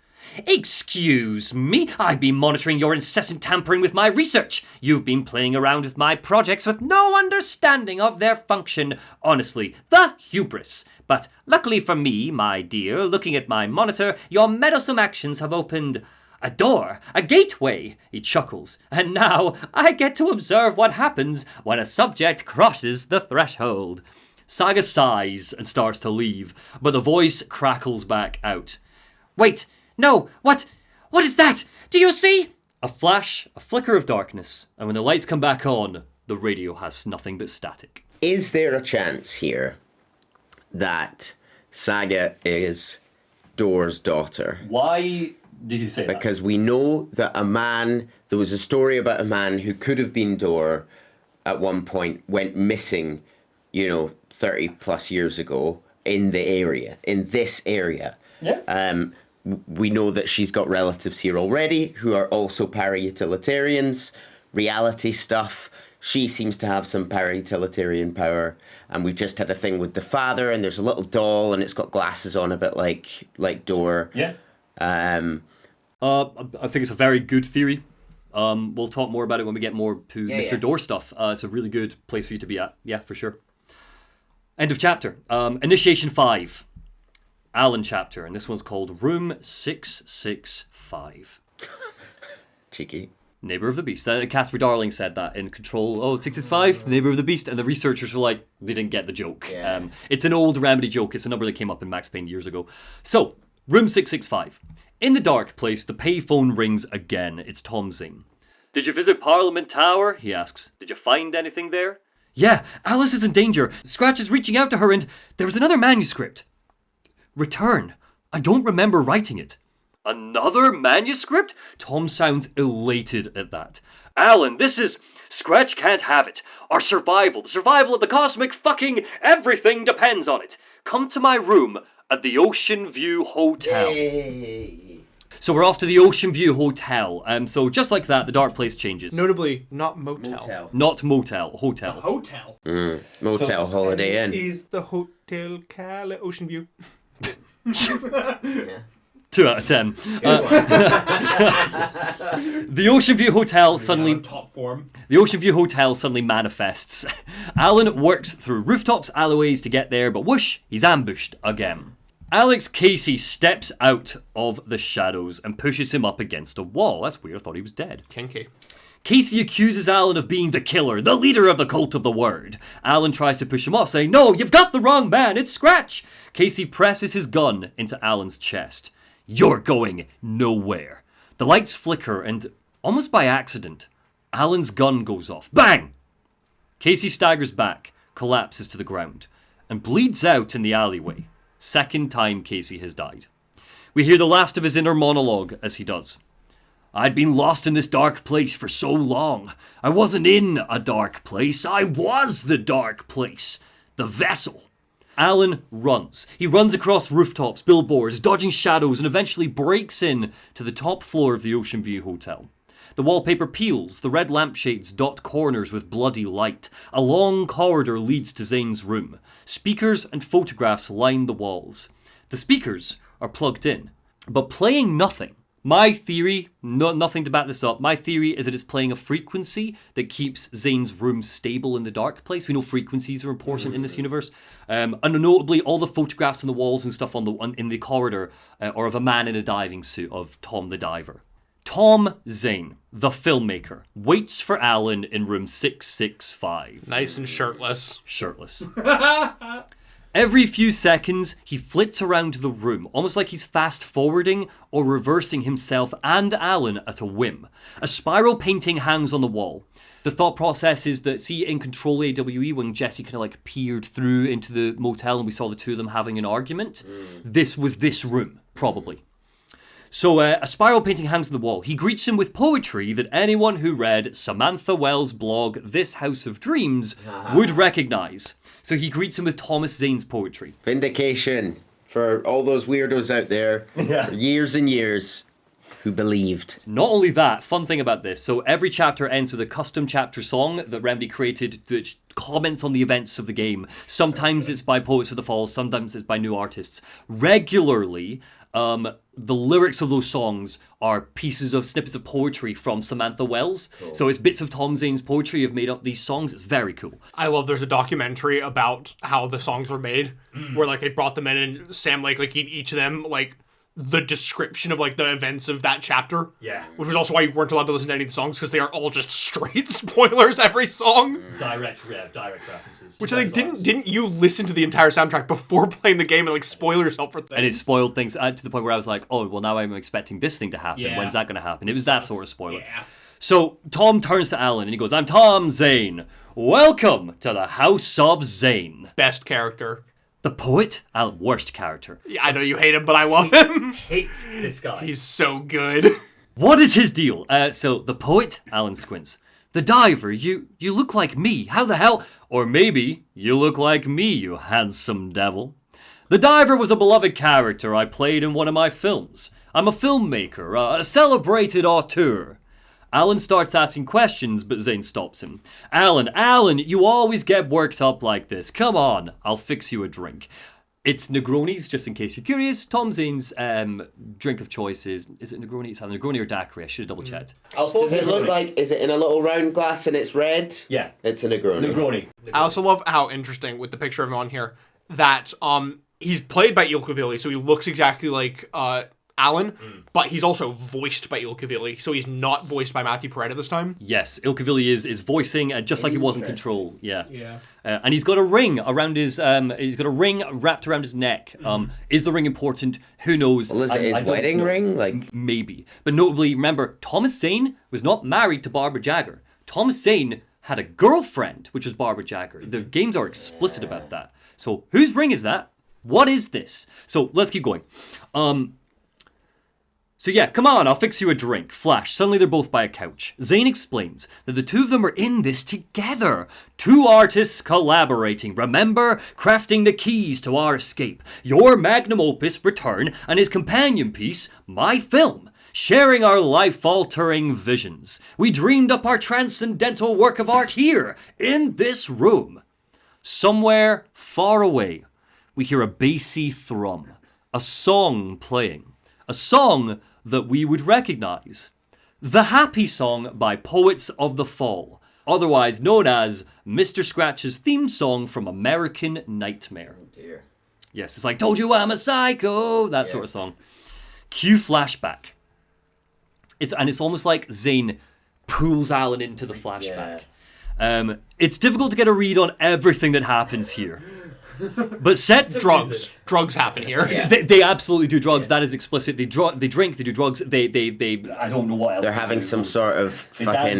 S5: Excuse me, I've been monitoring your incessant tampering with my research. You've been playing around with my projects with no understanding of their function. Honestly, the hubris. But luckily for me, my dear, looking at my monitor, your meddlesome actions have opened a door, a gateway.
S2: He chuckles.
S5: And now I get to observe what happens when a subject crosses the threshold.
S2: Saga sighs and starts to leave, but the voice crackles back out.
S5: Wait, no, what is that? Do you see?
S2: A flash, a flicker of darkness, and when the lights come back on, the radio has nothing but static.
S4: Is there a chance here that Saga is Dor's daughter?
S2: Why did you say that?
S4: Because we know that there was a story about a man who could have been Dor at one point, went missing, 30 plus years ago in this area.
S2: Yeah.
S4: We know that she's got relatives here already who are also para-utilitarians, reality stuff. She seems to have some para-utilitarian power. And we've just had a thing with the father, and there's a little doll, and it's got glasses on a bit like Dor.
S2: Yeah. I think it's a very good theory. We'll talk more about it when we get more to Mr. Dor stuff. It's a really good place for you to be at. Yeah, for sure. End of chapter. Initiation 5. Alan chapter, and this one's called Room 665.
S4: Cheeky.
S2: Neighbor of the Beast. Casper Darling said that in Control. 665, Neighbor of the Beast. And the researchers were like, they didn't get the joke.
S4: Yeah.
S2: It's an old Remedy joke. It's a number that came up in Max Payne years ago. So, Room 665. In the dark place, the payphone rings again. It's Tom Zane. Did you visit Parliament Tower? He asks. Did you find anything there? Yeah, Alice is in danger. Scratch is reaching out to her, and there was another manuscript. Return. I don't remember writing it. Another manuscript? Tom sounds elated at that. Alan, this is... Scratch can't have it. Our survival, the survival of the cosmic fucking everything depends on it. Come to my room at the Ocean View Hotel.
S4: Yay.
S2: So we're off to the Ocean View Hotel. So just like that, the dark place changes.
S3: Notably, not motel.
S2: Not motel, hotel.
S3: Hotel.
S4: Motel Holiday Inn.
S3: Is the Hotel Cal at Ocean View?
S2: 2 out of 10. The Ocean View Hotel suddenly...
S3: Top form.
S2: The Ocean View Hotel suddenly manifests. Alan works through rooftops, alleyways to get there, but whoosh, he's ambushed again. Alex Casey steps out of the shadows and pushes him up against a wall. That's weird, I thought he was dead.
S3: Kinky.
S2: Casey accuses Alan of being the killer, the leader of the Cult of the Word. Alan tries to push him off, saying, "No, you've got the wrong man, it's Scratch!" Casey presses his gun into Alan's chest. "You're going nowhere." The lights flicker and, almost by accident, Alan's gun goes off. Bang! Casey staggers back, collapses to the ground, and bleeds out in the alleyway. Second time Casey has died. We hear the last of his inner monologue as he does. "I'd been lost in this dark place for so long. I wasn't in a dark place. I was the dark place. The vessel." Alan runs. He runs across rooftops, billboards, dodging shadows, and eventually breaks in to the top floor of the Ocean View Hotel. The wallpaper peels, the red lampshades dot corners with bloody light. A long corridor leads to Zane's room. Speakers and photographs line the walls. The speakers are plugged in, but playing nothing. My theory, nothing to back this up, my theory is that it's playing a frequency that keeps Zane's room stable in the dark place. We know frequencies are important in this universe. And notably, all the photographs on the walls and stuff in the corridor are of a man in a diving suit, of Tom the Diver. Tom Zane, the filmmaker, waits for Alan in room 665.
S3: Nice and shirtless.
S2: Shirtless. Every few seconds, he flits around the room, almost like he's fast-forwarding or reversing himself and Alan at a whim. A spiral painting hangs on the wall. The thought process is that, see, in Control AWE, when Jesse kind of like peered through into the motel and we saw the two of them having an argument, this was this room, probably. So a spiral painting hangs on the wall. He greets him with poetry that anyone who read Samantha Wells' blog, This House of Dreams, would recognize. So he greets him with Thomas Zane's poetry.
S4: Vindication for all those weirdos out there for years and years.
S6: who believed.
S2: Not only that, fun thing about this, so every chapter ends with a custom chapter song that Remedy created which comments on the events of the game. Sometimes it's by Poets of the Fall, sometimes it's by new artists. Regularly, the lyrics of those songs are snippets of poetry from Samantha Wells. Cool. So it's bits of Tom Zane's poetry have made up these songs. It's very cool.
S3: I love there's a documentary about how the songs were made, where like they brought them in and Sam like gave each of them like the description of like the events of that chapter.
S2: Yeah.
S3: Which was also why you weren't allowed to listen to any of the songs, because they are all just straight spoilers every song.
S2: Direct references.
S3: Which I think didn't you listen to the entire soundtrack before playing the game and like spoil yourself for things?
S2: And it spoiled things to the point where I was like, oh, well now I'm expecting this thing to happen. Yeah. When's that going to happen? It was that sort of spoiler. Yeah. So Tom turns to Alan and he goes, I'm Tom Zane. Welcome to the House of Zane.
S3: Best character.
S2: The poet? Worst character.
S3: Yeah, I know you hate him, but I love him.
S2: Hate this guy.
S3: He's so good.
S2: What is his deal? So, the poet, Alan squints. The diver, you look like me. How the hell? Or maybe you look like me, you handsome devil. The diver was a beloved character I played in one of my films. I'm a filmmaker, a celebrated auteur. Alan starts asking questions, but Zane stops him. Alan, you always get worked up like this. Come on, I'll fix you a drink. It's Negronis, just in case you're curious. Tom Zane's drink of choice is it Negroni? It's either Negroni or daiquiri. I should have double checked.
S6: Does it look like, is it in a little round glass and it's red?
S2: Yeah.
S6: It's a Negroni.
S3: I also love how interesting, with the picture of him on here, that he's played by Ilkavilli, so he looks exactly like Alan, but he's also voiced by Ilkavilli, so he's not voiced by Matthew Peretta this time.
S2: Yes, Ilkavilli is voicing just like he was in Control. Yeah. And he's got a ring around his wrapped around his neck. Is the ring important? Who knows?
S6: Well, is it his wedding ring? Like
S2: maybe. But notably, remember, Thomas Zane was not married to Barbara Jagger. Thomas Zane had a girlfriend, which was Barbara Jagger. The games are explicit about that. So whose ring is that? What is this? So let's keep going. So yeah, come on, I'll fix you a drink. Flash, suddenly they're both by a couch. Zane explains that the two of them are in this together. Two artists collaborating, remember? Crafting the keys to our escape. Your magnum opus, Return, and his companion piece, My Film. Sharing our life-altering visions. We dreamed up our transcendental work of art here, in this room. Somewhere far away, we hear a bassy thrum. A song playing. A song that we would recognize. The Happy Song by Poets of the Fall, otherwise known as Mr. Scratch's theme song from American Nightmare.
S6: Oh dear.
S2: Yes, it's like, told you I'm a psycho, that sort of song. Cue flashback. It's almost like Zane pulls Alan into the flashback. Yeah. It's difficult to get a read on everything that happens here. But drugs happen here. Yeah. They absolutely do drugs. That is explicit. They drink. They do drugs. They. I don't know what else.
S6: They're having some sort of fucking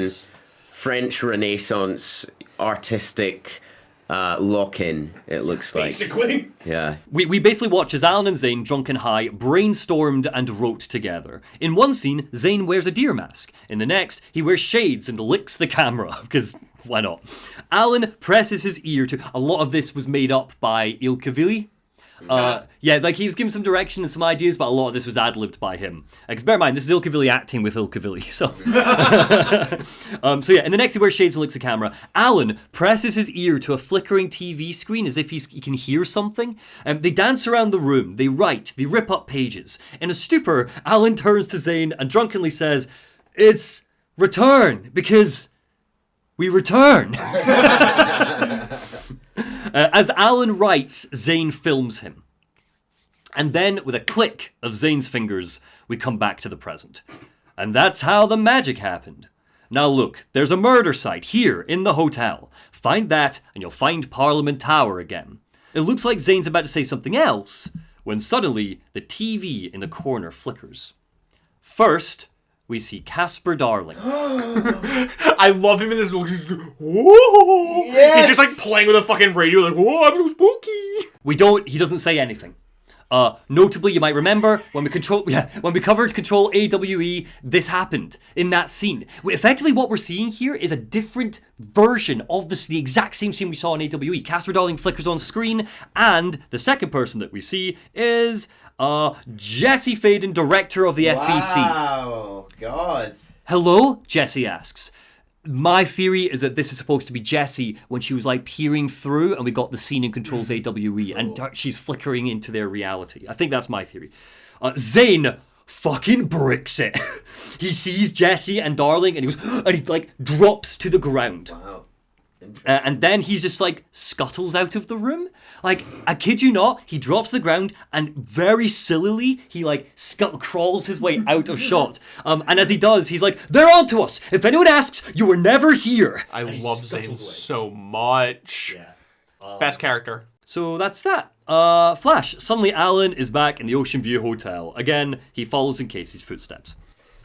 S6: French Renaissance artistic lock-in. It looks like
S3: basically.
S6: Yeah.
S2: We basically watch as Alan and Zane, drunk and high, brainstormed and wrote together. In one scene, Zane wears a deer mask. In the next, he wears shades and licks the camera because. Why not? Alan presses his ear to... A lot of this was made up by Ilkavilli. Like he was given some direction and some ideas, but a lot of this was ad-libbed by him. Because bear in mind, this is Ilkavilli acting with Ilkavilli, so... in the next he wears shades and licks the camera. Alan presses his ear to a flickering TV screen as if he can hear something. They dance around the room, they write, they rip up pages. In a stupor, Alan turns to Zane and drunkenly says, "It's Return, because... we return." As Alan writes, Zane films him. And then, with a click of Zane's fingers, we come back to the present. And that's how the magic happened. Now look, there's a murder site here in the hotel. Find that, and you'll find Parliament Tower again. It looks like Zane's about to say something else, when suddenly the TV in the corner flickers. First, we see Casper Darling.
S3: I love him in this. Whoa! Yes! He's just like playing with a fucking radio, like, whoa, I'm so spooky.
S2: He doesn't say anything. Notably, you might remember when we covered Control AWE, this happened in that scene. Effectively, what we're seeing here is a different version of the exact same scene we saw in AWE. Casper Darling flickers on screen, and the second person that we see is Jesse Faden, director of the FBC.
S6: Wow, God.
S2: Hello, Jesse asks. My theory is that this is supposed to be Jessie when she was like peering through and we got the scene in Control's AWE and she's flickering into their reality. I think that's my theory. Zane fucking bricks it. He sees Jessie and Darling and he like drops to the ground.
S6: Wow.
S2: And then he's just like scuttles out of the room. Like, I kid you not, he drops to the ground and very sillily he like crawls his way out of shot. And as he does, he's like, "They're on to us. If anyone asks, you were never here."
S3: I love Zane so much.
S2: Yeah.
S3: Best character.
S2: So that's that. Flash. Suddenly Alan is back in the Ocean View Hotel. Again, he follows in Casey's footsteps.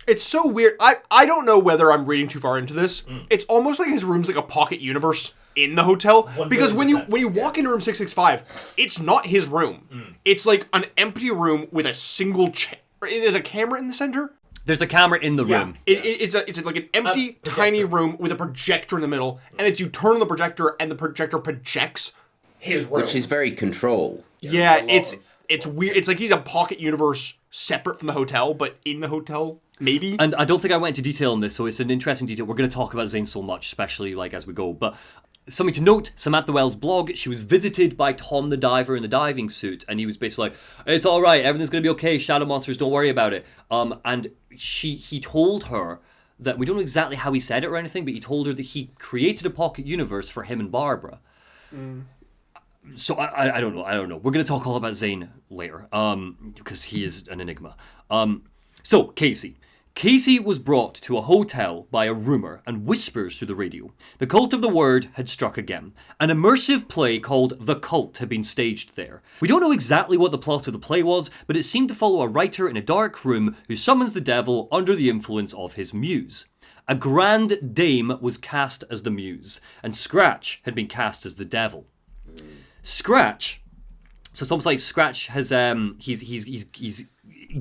S3: It's so weird. I don't know whether I'm reading too far into this. It's almost like his room's like a pocket universe in the hotel. Because when you walk into room 665, it's not his room. It's like an empty room with a single chair. There's a camera in the center.
S2: There's a camera in the room.
S3: It's like an empty, tiny room with a projector in the middle. And it's you turn on the projector and the projector projects his room.
S6: Which is very Control.
S3: Yeah, it's weird. It's like he's a pocket universe separate from the hotel, but in the hotel. Maybe.
S2: And I don't think I went into detail on this, so it's an interesting detail. We're going to talk about Zane so much, especially like as we go. But something to note, Samantha Wells' blog, she was visited by Tom the Diver in the diving suit, and he was basically like, "It's all right, everything's going to be okay, shadow monsters, don't worry about it." And he told her that, we don't know exactly how he said it or anything, but he told her that he created a pocket universe for him and Barbara. So I don't know. We're going to talk all about Zane later, because he is an enigma. So, Casey was brought to a hotel by a rumour and whispers through the radio. The Cult of the Word had struck again. An immersive play called The Cult had been staged there. We don't know exactly what the plot of the play was, but it seemed to follow a writer in a dark room who summons the devil under the influence of his muse. A grand dame was cast as the muse, and Scratch had been cast as the devil. Scratch, so it's almost like Scratch has he's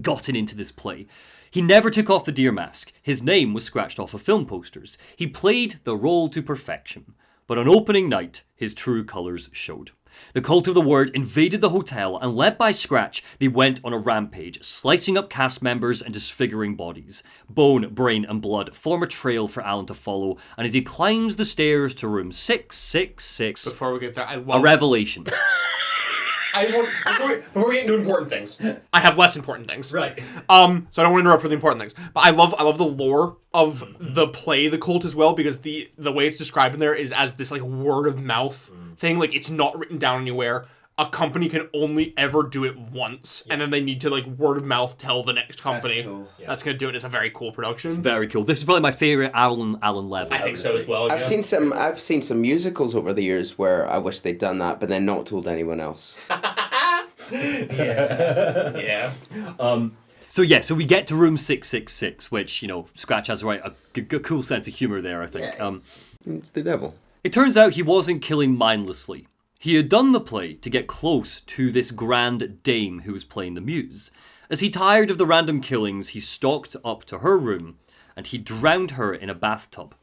S2: gotten into this play. He never took off the deer mask. His name was scratched off of film posters. He played the role to perfection. But on opening night, his true colours showed. The Cult of the Word invaded the hotel, and led by Scratch, they went on a rampage, slicing up cast members and disfiguring bodies. Bone, brain, and blood form a trail for Alan to follow, and as he climbs the stairs to room 666...
S3: Before we get there,
S2: a revelation.
S3: I just want, before we get into important things, I have less important things.
S2: Right.
S3: So I don't want to interrupt with the important things. But I love the lore of the play, The Cult, as well, because the way it's described in there is as this like word of mouth thing. Like, it's not written down anywhere. A company can only ever do it once, and then they need to like word of mouth tell the next company that's going to do it. It's a very cool production.
S2: It's very cool. This is probably my favorite Alan level.
S3: I think so as well.
S6: I've seen some musicals over the years where I wish they'd done that, but then not told anyone else.
S3: Yeah.
S2: So we get to room 666, which, you know, Scratch has a cool sense of humor there, I think.
S6: Yeah, it's the devil.
S2: It turns out he wasn't killing mindlessly. He had done the play to get close to this grand dame who was playing the muse. As he tired of the random killings, he stalked up to her room, and he drowned her in a bathtub.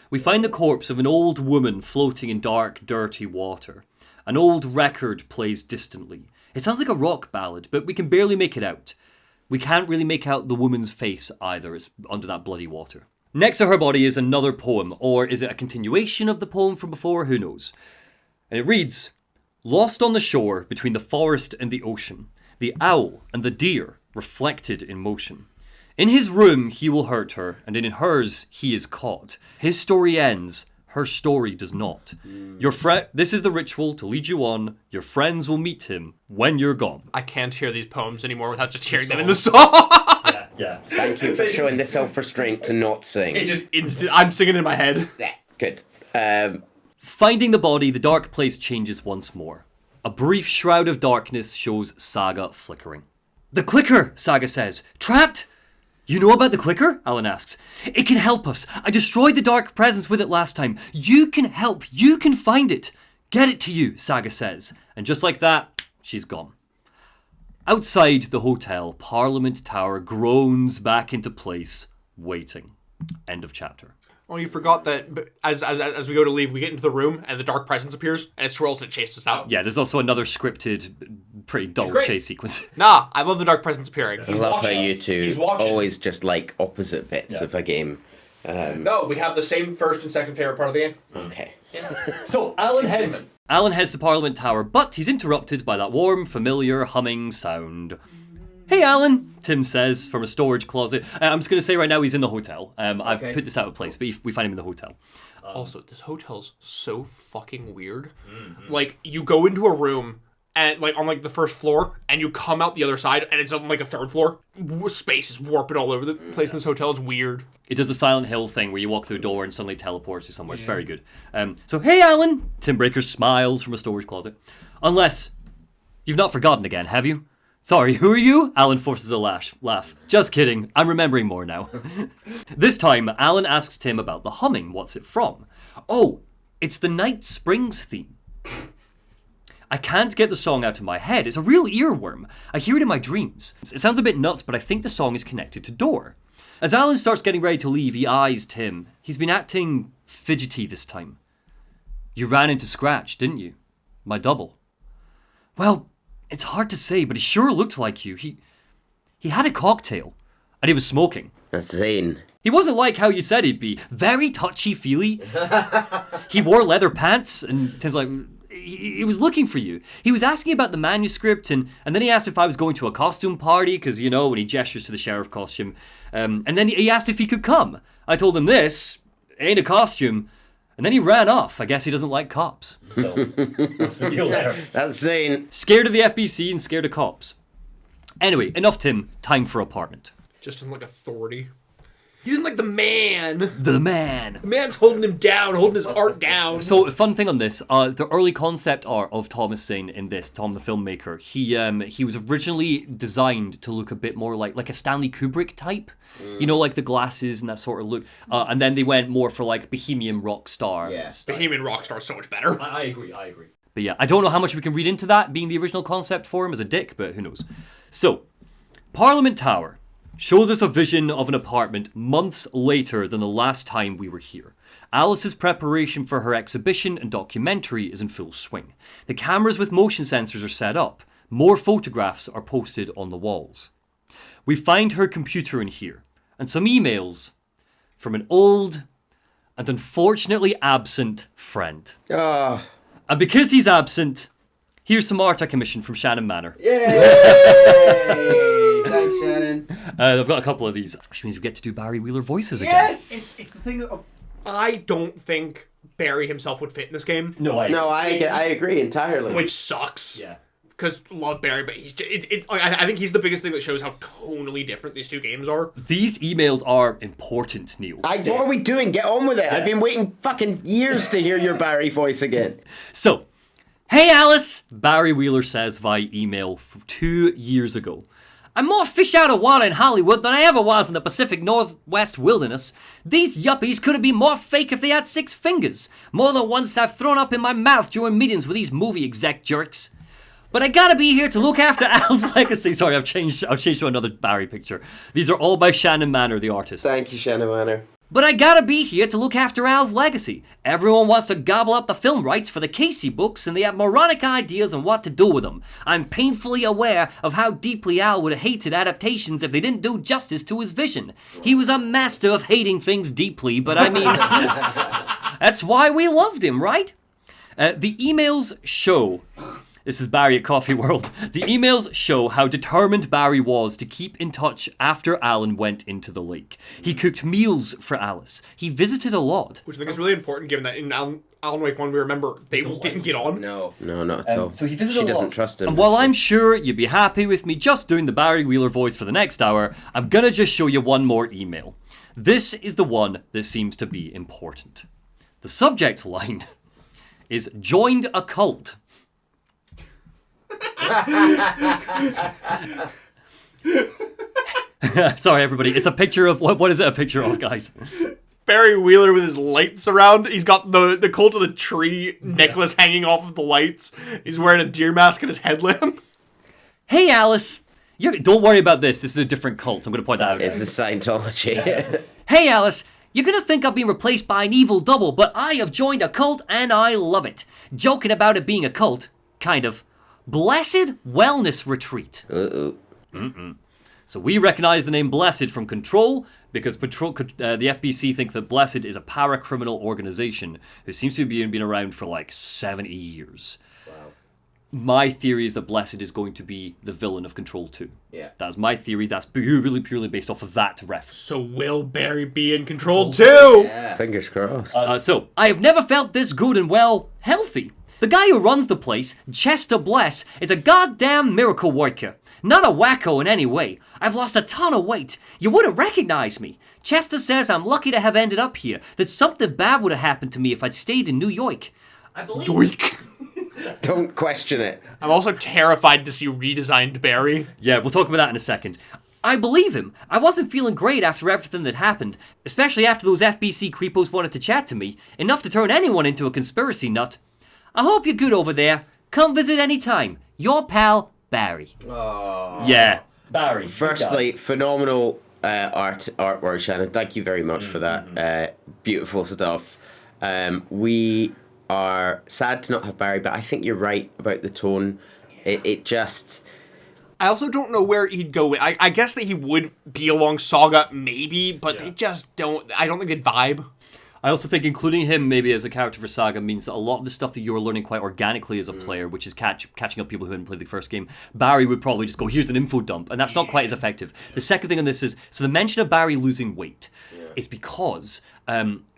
S2: We find the corpse of an old woman floating in dark, dirty water. An old record plays distantly. It sounds like a rock ballad, but we can barely make it out. We can't really make out the woman's face either. It's under that bloody water. Next to her body is another poem, or is it a continuation of the poem from before? Who knows? And it reads, "Lost on the shore between the forest and the ocean, the owl and the deer reflected in motion. In his room he will hurt her, and in hers he is caught. His story ends, her story does not. This is the ritual to lead you on. Your friends will meet him when you're gone."
S3: I can't hear these poems anymore without just hearing them in the song.
S2: Yeah.
S6: Thank you for showing the self-restraint to not sing.
S3: It just I'm singing in my head.
S6: Yeah, good.
S2: Finding the body, the dark place changes once more. A brief shroud of darkness shows Saga flickering. "The clicker," Saga says. "Trapped?" "You know about the clicker?" Alan asks. "It can help us. I destroyed the dark presence with it last time. You can help. You can find it. Get it to you," Saga says. And just like that, she's gone. Outside the hotel, Parliament Tower groans back into place, waiting. End of chapter.
S3: Oh, you forgot that as we go to leave, we get into the room and the dark presence appears and it swirls and it chases us out.
S2: Yeah, there's also another scripted, pretty dull chase sequence.
S3: Nah, I love the dark presence appearing.
S6: I love how you two always just like opposite bits of a game.
S3: No, we have the same first and second favorite part of the game.
S6: Okay.
S2: So Alan heads to Parliament Tower, but he's interrupted by that warm, familiar humming sound. Hey, Alan, Tim says from a storage closet. I'm just going to say right now he's in the hotel. I've put this out of place, but we find him in the hotel.
S3: Also, this hotel's so fucking weird. Mm-hmm. Like, you go into a room and like on like the first floor, and you come out the other side, and it's on like a third floor. Space is warping all over the place in this hotel. It's weird.
S2: It does the Silent Hill thing where you walk through a door and suddenly teleports you somewhere. It's very good. So, hey, Alan, Tim Breaker smiles from a storage closet. Unless you've not forgotten again, have you? Sorry, who are you? Alan forces a laugh. Just kidding. I'm remembering more now. This time, Alan asks Tim about the humming. What's it from? Oh, it's the Night Springs theme. I can't get the song out of my head. It's a real earworm. I hear it in my dreams. It sounds a bit nuts, but I think the song is connected to Door. As Alan starts getting ready to leave, he eyes Tim. He's been acting fidgety this time. You ran into Scratch, didn't you? My double. Well, it's hard to say, but he sure looked like you. He had a cocktail, and he was smoking.
S6: That's Zane.
S2: He wasn't like how you said he'd be. Very touchy-feely. He wore leather pants, and Tim's like, he was looking for you. He was asking about the manuscript, and then he asked if I was going to a costume party, because, you know, when he gestures to the sheriff costume. And then he asked if he could come. I told him this ain't a costume. And then he ran off. I guess he doesn't like cops. So, what's the deal there?
S6: That's Zane.
S2: Scared of the FBC and scared of cops. Anyway, enough Tim. Time for apartment.
S3: Just doesn't like authority. He doesn't like the man.
S2: The man.
S3: The man's holding him down, holding his art down.
S2: So, fun thing on this, the early concept art of Thomas Zane in this, Tom the filmmaker, he was originally designed to look a bit more like a Stanley Kubrick type. You know, like the glasses and that sort of look. And then they went more for like Bohemian rock star.
S6: Yeah.
S3: Bohemian Rockstar is so much better.
S2: I agree. But yeah, I don't know how much we can read into that being the original concept for him as a dick, but who knows. So, Parliament Tower shows us a vision of an apartment months later than the last time we were here. Alice's preparation for her exhibition and documentary is in full swing. The cameras with motion sensors are set up. More photographs are posted on the walls. We find her computer in here, and some emails from an old and unfortunately absent friend.
S6: Oh.
S2: And because he's absent, here's some art I commissioned from Shannon Manor.
S6: Yay! Thanks, Shannon.
S2: I've got a couple of these, which means we get to do Barry Wheeler voices again.
S6: Yes!
S3: It's the thing of... I don't think Barry himself would fit in this game.
S2: No,
S6: I agree entirely.
S3: Which sucks.
S2: Yeah.
S3: Because love Barry, but he's I think he's the biggest thing that shows how tonally different these two games are.
S2: These emails are important, Neil.
S6: What are we doing? Get on with it. I've been waiting fucking years to hear your Barry voice again.
S2: So, hey Alice, Barry Wheeler says via email 2 years ago. I'm more fish out of water in Hollywood than I ever was in the Pacific Northwest wilderness. These yuppies couldn't be more fake if they had 6 fingers. More than once I've thrown up in my mouth during meetings with these movie exec jerks. But I gotta be here to look after Al's legacy. Sorry, I've changed to another Barry picture. These are all by Shannon Manor, the artist.
S6: Thank you, Shannon Manor.
S2: But I gotta be here to look after Al's legacy. Everyone wants to gobble up the film rights for the Casey books, and they have moronic ideas on what to do with them. I'm painfully aware of how deeply Al would have hated adaptations if they didn't do justice to his vision. He was a master of hating things deeply, but I mean, that's why we loved him, right? The emails show... This is Barry at Coffee World. The emails show how determined Barry was to keep in touch after Alan went into the lake. He cooked meals for Alice. He visited a lot.
S3: Which I think is really important given that in Alan Wake 1, we remember they didn't get on.
S6: No, not at all.
S2: So he visited
S6: She
S2: a lot.
S6: doesn't trust him.
S2: And while I'm sure you'd be happy with me just doing the Barry Wheeler voice for the next hour, I'm gonna just show you one more email. This is the one that seems to be important. The subject line is joined a cult. Sorry, everybody. It's a picture of... What is it a picture of, guys?
S3: Barry Wheeler with his lights around. He's got the cult of the tree necklace hanging off of the lights. He's wearing a deer mask and his headlamp.
S2: Hey, Alice. Don't worry about this. This is a different cult. I'm going to point that out.
S6: It's a Scientology.
S2: Hey, Alice. You're going to think I've been replaced by an evil double, but I have joined a cult and I love it. Joking about it being a cult, kind of. Blessed Wellness Retreat. So we recognize the name Blessed from Control because the FBC think that Blessed is a para-criminal organization who seems to have been around for like 70 years.
S6: Wow.
S2: My theory is that Blessed is going to be the villain of Control 2.
S6: Yeah.
S2: That's my theory. That's purely based off of that reference.
S3: So will Barry be in Control too?
S6: Yeah. Fingers crossed.
S2: So, I have never felt this good and, well, healthy. The guy who runs the place, Chester Bless, is a goddamn miracle worker. Not a wacko in any way. I've lost a ton of weight. You wouldn't recognize me. Chester says I'm lucky to have ended up here, that something bad would have happened to me if I'd stayed in New York. I believe...
S3: Yoink.
S6: Don't question it.
S3: I'm also terrified to see redesigned Barry.
S2: Yeah, we'll talk about that in a second. I believe him. I wasn't feeling great after everything that happened, especially after those FBC creepos wanted to chat to me, enough to turn anyone into a conspiracy nut. I hope you're good over there. Come visit anytime. Your pal, Barry.
S6: Oh.
S2: Yeah. Barry.
S6: Firstly, phenomenal artwork, Shannon. Thank you very much for that. Beautiful stuff. We are sad to not have Barry, but I think you're right about the tone. It just...
S3: I also don't know where he'd go. I guess that he would be along Saga, maybe, but they just don't... I don't think they'd vibe.
S2: I also think including him maybe as a character for Saga means that a lot of the stuff that you're learning quite organically as a player, which is catching up people who hadn't played the first game, Barry would probably just go, here's an info dump, and that's not quite as effective. The second thing on this is, so the mention of Barry losing weight is because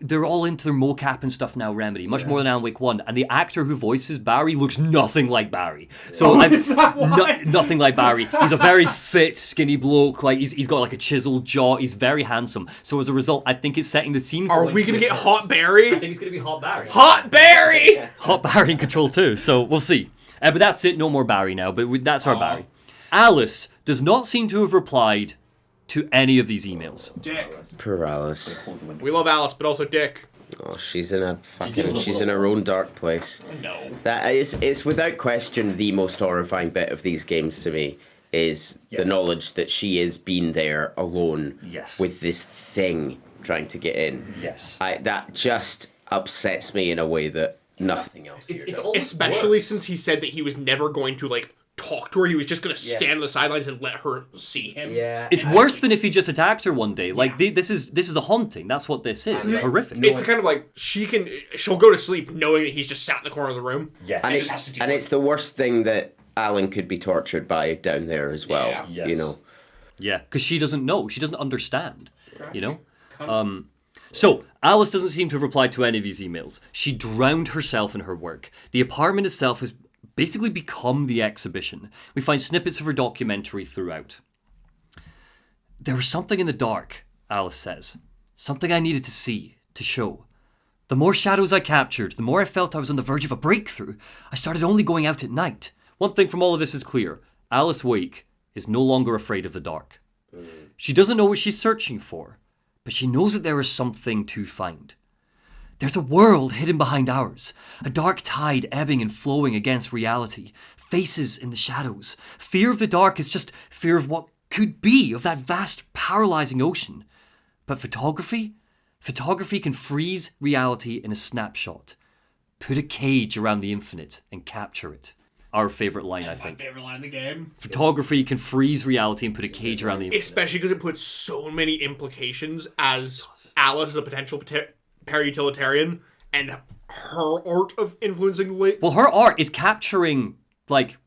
S2: they're all into their mocap and stuff now, Remedy, much more than Alan Wake 1, and the actor who voices Barry looks nothing like Barry. So nothing like Barry. He's a very fit, skinny bloke, like he's got like a chiseled jaw, he's very handsome. So as a result, I think it's setting the scene.
S3: Are we going to get Hot Barry?
S2: I think it's going to be Hot Barry.
S3: Hot Barry!
S2: Hot Barry in Control 2, so we'll see. But that's it, no more Barry now, but that's our Barry. Alice does not seem to have replied to any of these emails.
S3: Dick.
S6: Poor Alice.
S3: We love Alice, but also Dick.
S6: Oh, she's in her own dark place.
S3: No.
S6: It's without question the most horrifying bit of these games to me is the knowledge that she has been there alone with this thing trying to get in.
S2: Yes.
S6: That just upsets me in a way that nothing else here does.
S3: Especially since he said that he was never going to, like, talk to her. He was just going to stand on the sidelines and let her see him.
S6: Yeah.
S2: It's worse than if he just attacked her one day. Like, this is a haunting. That's what this is. It's horrific.
S3: It's the kind of like, she'll go to sleep knowing that he's just sat in the corner of the room.
S2: Yes.
S6: And it's the worst thing that Alan could be tortured by down there as well.
S3: Yeah.
S2: Yes.
S6: You know?
S2: Yeah, because she doesn't know. She doesn't understand. You know? So, Alice doesn't seem to have replied to any of these emails. She drowned herself in her work. The apartment itself has basically become the exhibition. We find snippets of her documentary throughout. There was something in the dark, Alice says. Something I needed to see, to show. The more shadows I captured, the more I felt I was on the verge of a breakthrough. I started only going out at night. One thing from all of this is clear. Alice Wake is no longer afraid of the dark. She doesn't know what she's searching for, but she knows that there is something to find. There's a world hidden behind ours, a dark tide ebbing and flowing against reality, faces in the shadows. Fear of the dark is just fear of what could be, of that vast, paralyzing ocean. But photography can freeze reality in a snapshot, put a cage around the infinite and capture it. Our favorite line, I think.
S3: My favorite line in the game.
S2: Photography can freeze reality and put a cage around the infinite.
S3: Especially because it puts so many implications as Alice is a potential para-utilitarian and her art of influencing the late.
S2: Well, her art is capturing, like,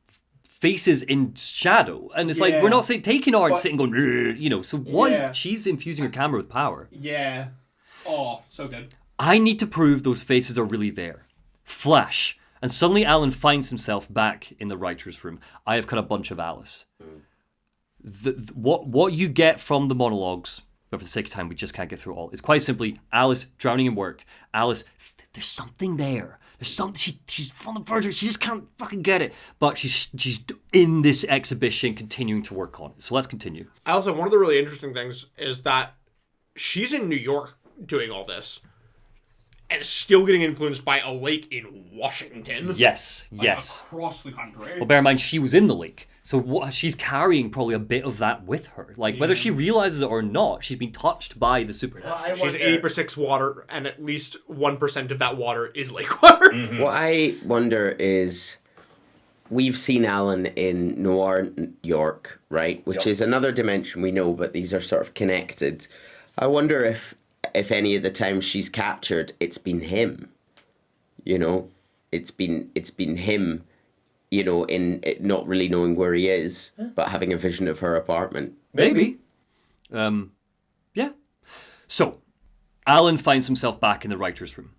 S2: faces in shadow. And it's like, we're not taking art and sitting going, you know. So she's infusing her camera with power.
S3: Yeah. Oh, so good.
S2: I need to prove those faces are really there. Flash. And suddenly Alan finds himself back in the writer's room. I have cut a bunch of Alice. What you get from the monologues, but for the sake of time, we just can't get through it all. It's quite simply Alice drowning in work. Alice, there's something there. There's something, she's on the verge, she just can't fucking get it. But she's in this exhibition continuing to work on it. So let's continue.
S3: Also, one of the really interesting things is that she's in New York doing all this and still getting influenced by a lake in Washington.
S2: Yes.
S3: Across the country.
S2: Well, bear in mind, she was in the lake. So she's carrying probably a bit of that with her. Like, whether she realizes it or not, she's been touched by the supernatural.
S3: She's 80% water, and at least 1% of that water is lake water.
S6: What I wonder is, we've seen Alan in Noir York, right? Which is another dimension we know, but these are sort of connected. I wonder if any of the times she's captured, it's been him. You know, it's been him. You know, in not really knowing where he is, but having a vision of her apartment.
S2: Maybe. Yeah. So, Alan finds himself back in the writer's room.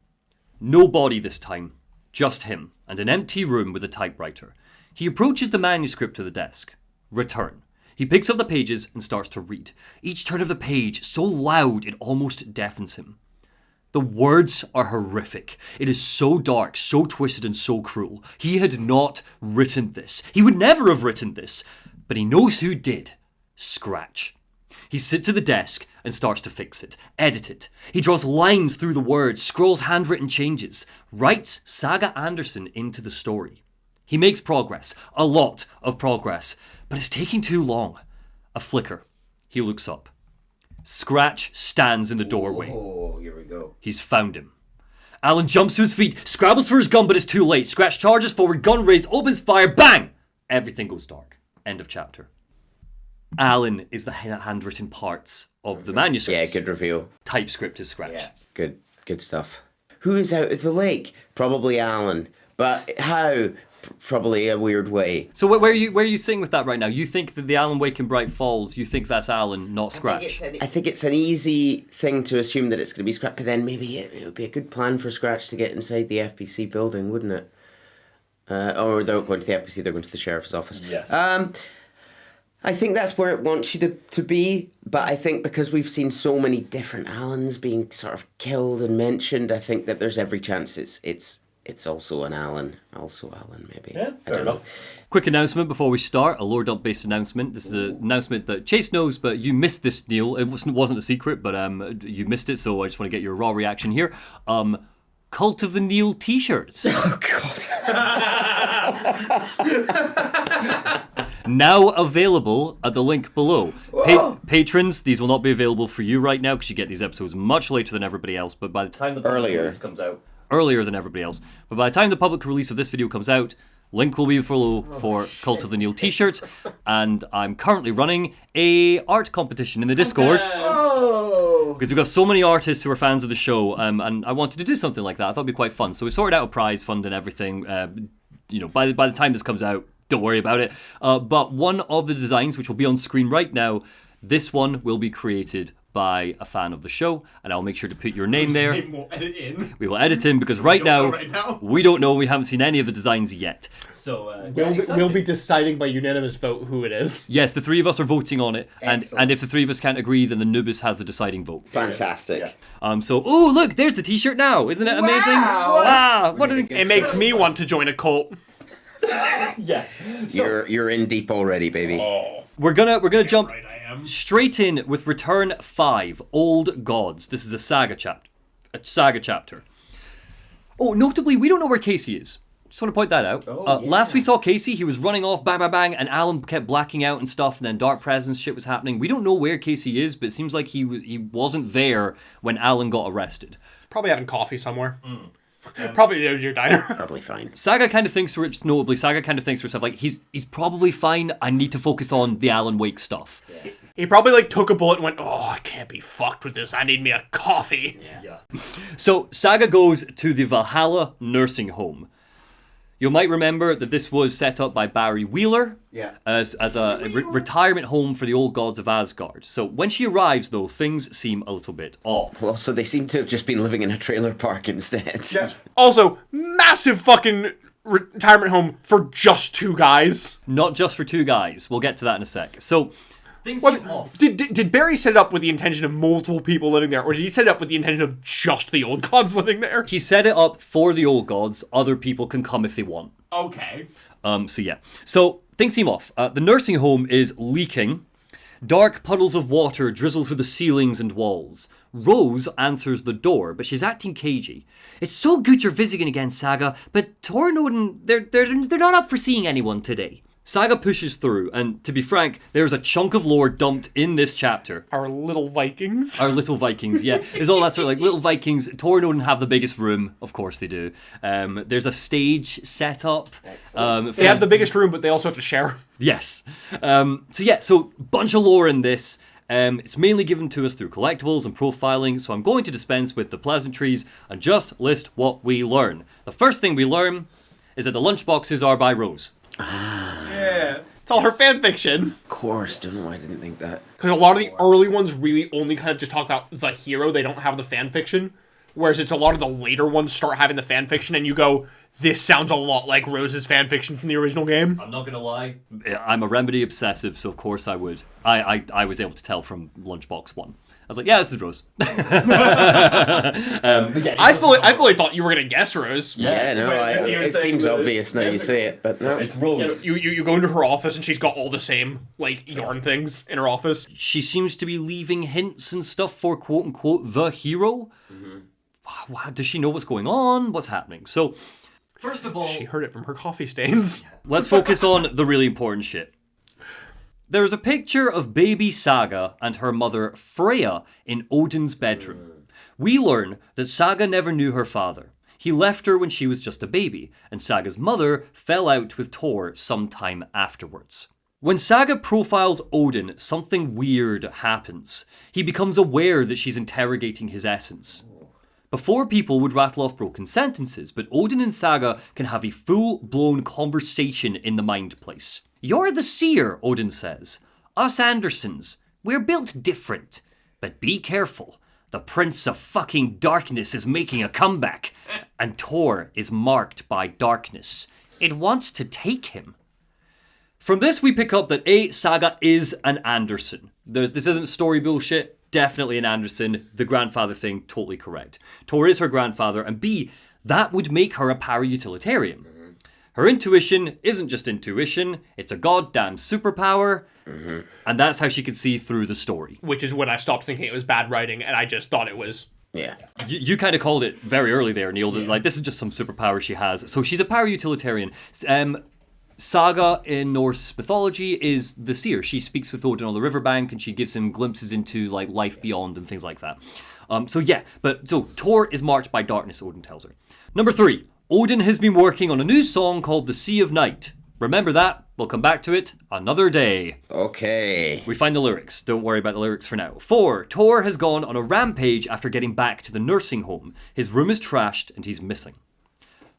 S2: No body this time, just him, and an empty room with a typewriter. He approaches the manuscript to the desk. Return. He picks up the pages and starts to read. Each turn of the page so loud it almost deafens him. The words are horrific. It is so dark, so twisted, and so cruel. He had not written this. He would never have written this. But he knows who did. Scratch. He sits at the desk and starts to fix it, edit it. He draws lines through the words, scrolls handwritten changes, writes Saga Anderson into the story. He makes progress, a lot of progress, but it's taking too long. A flicker. He looks up. Scratch stands in the doorway.
S6: Oh, here we go.
S2: He's found him. Alan jumps to his feet, scrabbles for his gun, but it's too late. Scratch charges forward, gun raised, opens fire, bang! Everything goes dark. End of chapter. Alan is the handwritten parts of the manuscript.
S6: Yeah, good reveal.
S2: TypeScript is Scratch.
S6: Yeah, good stuff. Who is out of the lake? Probably Alan. But how? Probably a weird way.
S2: So where are you sitting with that right now? You think that the Alan Wake in Bright Falls, you think that's Alan, not Scratch?
S6: I think it's an easy thing to assume that it's going to be Scratch, but then maybe it would be a good plan for Scratch to get inside the FBC building, wouldn't it? Or they're going to the FBC, they're going to the sheriff's office.
S2: Yes.
S6: I think that's where it wants you to be, but I think because we've seen so many different Alans being sort of killed and mentioned, I think that there's every chance it's also an Alan. Also Alan, maybe.
S2: Yeah,
S6: I don't know.
S2: Quick announcement before we start, a lore dump based announcement. This is an announcement that Chase knows, but you missed this, Neil. It wasn't a secret, but you missed it, so I just want to get your raw reaction here. Cult of the Neil t-shirts.
S6: Oh, God.
S2: Now available at the link below. Patrons, these will not be available for you right now because you get these episodes much later than everybody else, but by the time the public release comes out, earlier than everybody else, but by the time the public release of this video comes out, link will be below for Cult of the Neil t-shirts, and I'm currently running a art competition in the Discord. Because we've got so many artists who are fans of the show, and I wanted to do something like that. I thought it'd be quite fun. So we sorted out a prize fund and everything. By the time this comes out, don't worry about it. But one of the designs, which will be on screen right now, this one will be created by a fan of the show, and I'll make sure to put your name there. We will edit in because right now we don't know. We haven't seen any of the designs yet. So
S3: we'll be deciding by unanimous vote who it is.
S2: Yes, the three of us are voting on it, and if the three of us can't agree, then the Nubis has the deciding vote.
S6: Fantastic.
S2: So look, there's the t-shirt now. Isn't it amazing? Wow!
S3: It makes me want to join a cult.
S2: Yes.
S6: You're in deep already, baby.
S2: We're gonna jump straight in with Return 5, Old Gods. This is a saga chapter. Oh, notably, we don't know where Casey is. Just want to point that out. Last we saw Casey, he was running off, bang, bang, bang, and Alan kept blacking out and stuff, and then Dark Presence shit was happening. We don't know where Casey is, but it seems like he wasn't there when Alan got arrested.
S3: Probably having coffee somewhere. Probably your diner.
S6: Probably fine.
S2: Saga kind of thinks for herself, like, he's probably fine. I need to focus on the Alan Wake stuff.
S3: Yeah. He probably took a bullet and went, I can't be fucked with this. I need me a coffee.
S2: Yeah. So Saga goes to the Valhalla nursing home. You might remember that this was set up by Barry Wheeler as a retirement home for the old gods of Asgard. So when she arrives, though, things seem a little bit off.
S6: Well, so they seem to have just been living in a trailer park instead.
S3: Yeah. Also, massive fucking retirement home for just two guys.
S2: Not just for two guys. We'll get to that in a sec. So things seem off.
S3: Did Barry set it up with the intention of multiple people living there, or did he set it up with the intention of just the old gods living there?
S2: He set it up for the old gods. Other people can come if they want.
S3: Okay.
S2: So things seem off. The nursing home is leaking. Dark puddles of water drizzle through the ceilings and walls. Rose answers the door, but she's acting cagey. It's so good you're visiting again, Saga, but Tor and Odin, they're not up for seeing anyone today. Saga pushes through, and to be frank, there's a chunk of lore dumped in this chapter.
S3: Our little Vikings.
S2: Our little Vikings, yeah. There's all that sort of like little Vikings. Thor and Odin have the biggest room, of course they do. There's a stage set up.
S3: They have the biggest room, but they also have to share.
S2: Yes. So bunch of lore in this. It's mainly given to us through collectibles and profiling, so I'm going to dispense with the pleasantries and just list what we learn. The first thing we learn is that the lunchboxes are by Rose.
S3: Yeah. It's all her fan fiction.
S4: Of course, don't know why I didn't think that.
S3: Because a lot of the early ones really only kind of just talk about the hero. They don't have the fan fiction. Whereas it's a lot of the later ones start having the fan fiction, and you go, this sounds a lot like Rose's fan fiction from the original game.
S2: I'm not going to lie. I'm a Remedy obsessive, so of course I would. I was able to tell from Lunchbox 1. I was like, yeah, this is Rose.
S3: I fully thought you were going to guess Rose.
S4: Yeah, no, it seems obvious now you say it, but no.
S2: It's Rose.
S3: You go into her office and she's got all the same, like, yarn things in her office.
S2: She seems to be leaving hints and stuff for quote-unquote the hero. Wow, does she know what's going on? What's happening? So, first of all...
S3: She heard it from her coffee stains.
S2: Let's focus on the really important shit. There is a picture of baby Saga and her mother Freya in Odin's bedroom. We learn that Saga never knew her father. He left her when she was just a baby, and Saga's mother fell out with Thor sometime afterwards. When Saga profiles Odin, something weird happens. He becomes aware that she's interrogating his essence. Before, people would rattle off broken sentences, but Odin and Saga can have a full-blown conversation in the mind place. You're the seer, Odin says. Us Andersons, we're built different. But be careful. The Prince of fucking Darkness is making a comeback. And Thor is marked by darkness. It wants to take him. From this, we pick up that A, Saga is an Anderson. This isn't story bullshit. Definitely an Anderson. The grandfather thing, totally correct. Thor is her grandfather. And B, that would make her a para-utilitarian. Her intuition isn't just intuition, it's a goddamn superpower, and that's how she could see through the story.
S3: Which is when I stopped thinking it was bad writing, and I just thought it was...
S4: Yeah.
S2: You kind of called it very early there, Neil, that like this is just some superpower she has. So she's a para-utilitarian. Saga in Norse mythology is the seer. She speaks with Odin on the riverbank, and she gives him glimpses into like life beyond and things like that. So Thor is marked by darkness, Odin tells her. Number 3. Odin has been working on a new song called The Sea of Night. Remember that? We'll come back to it another day.
S4: Okay.
S2: We find the lyrics. Don't worry about the lyrics for now. 4. Thor has gone on a rampage after getting back to the nursing home. His room is trashed and he's missing.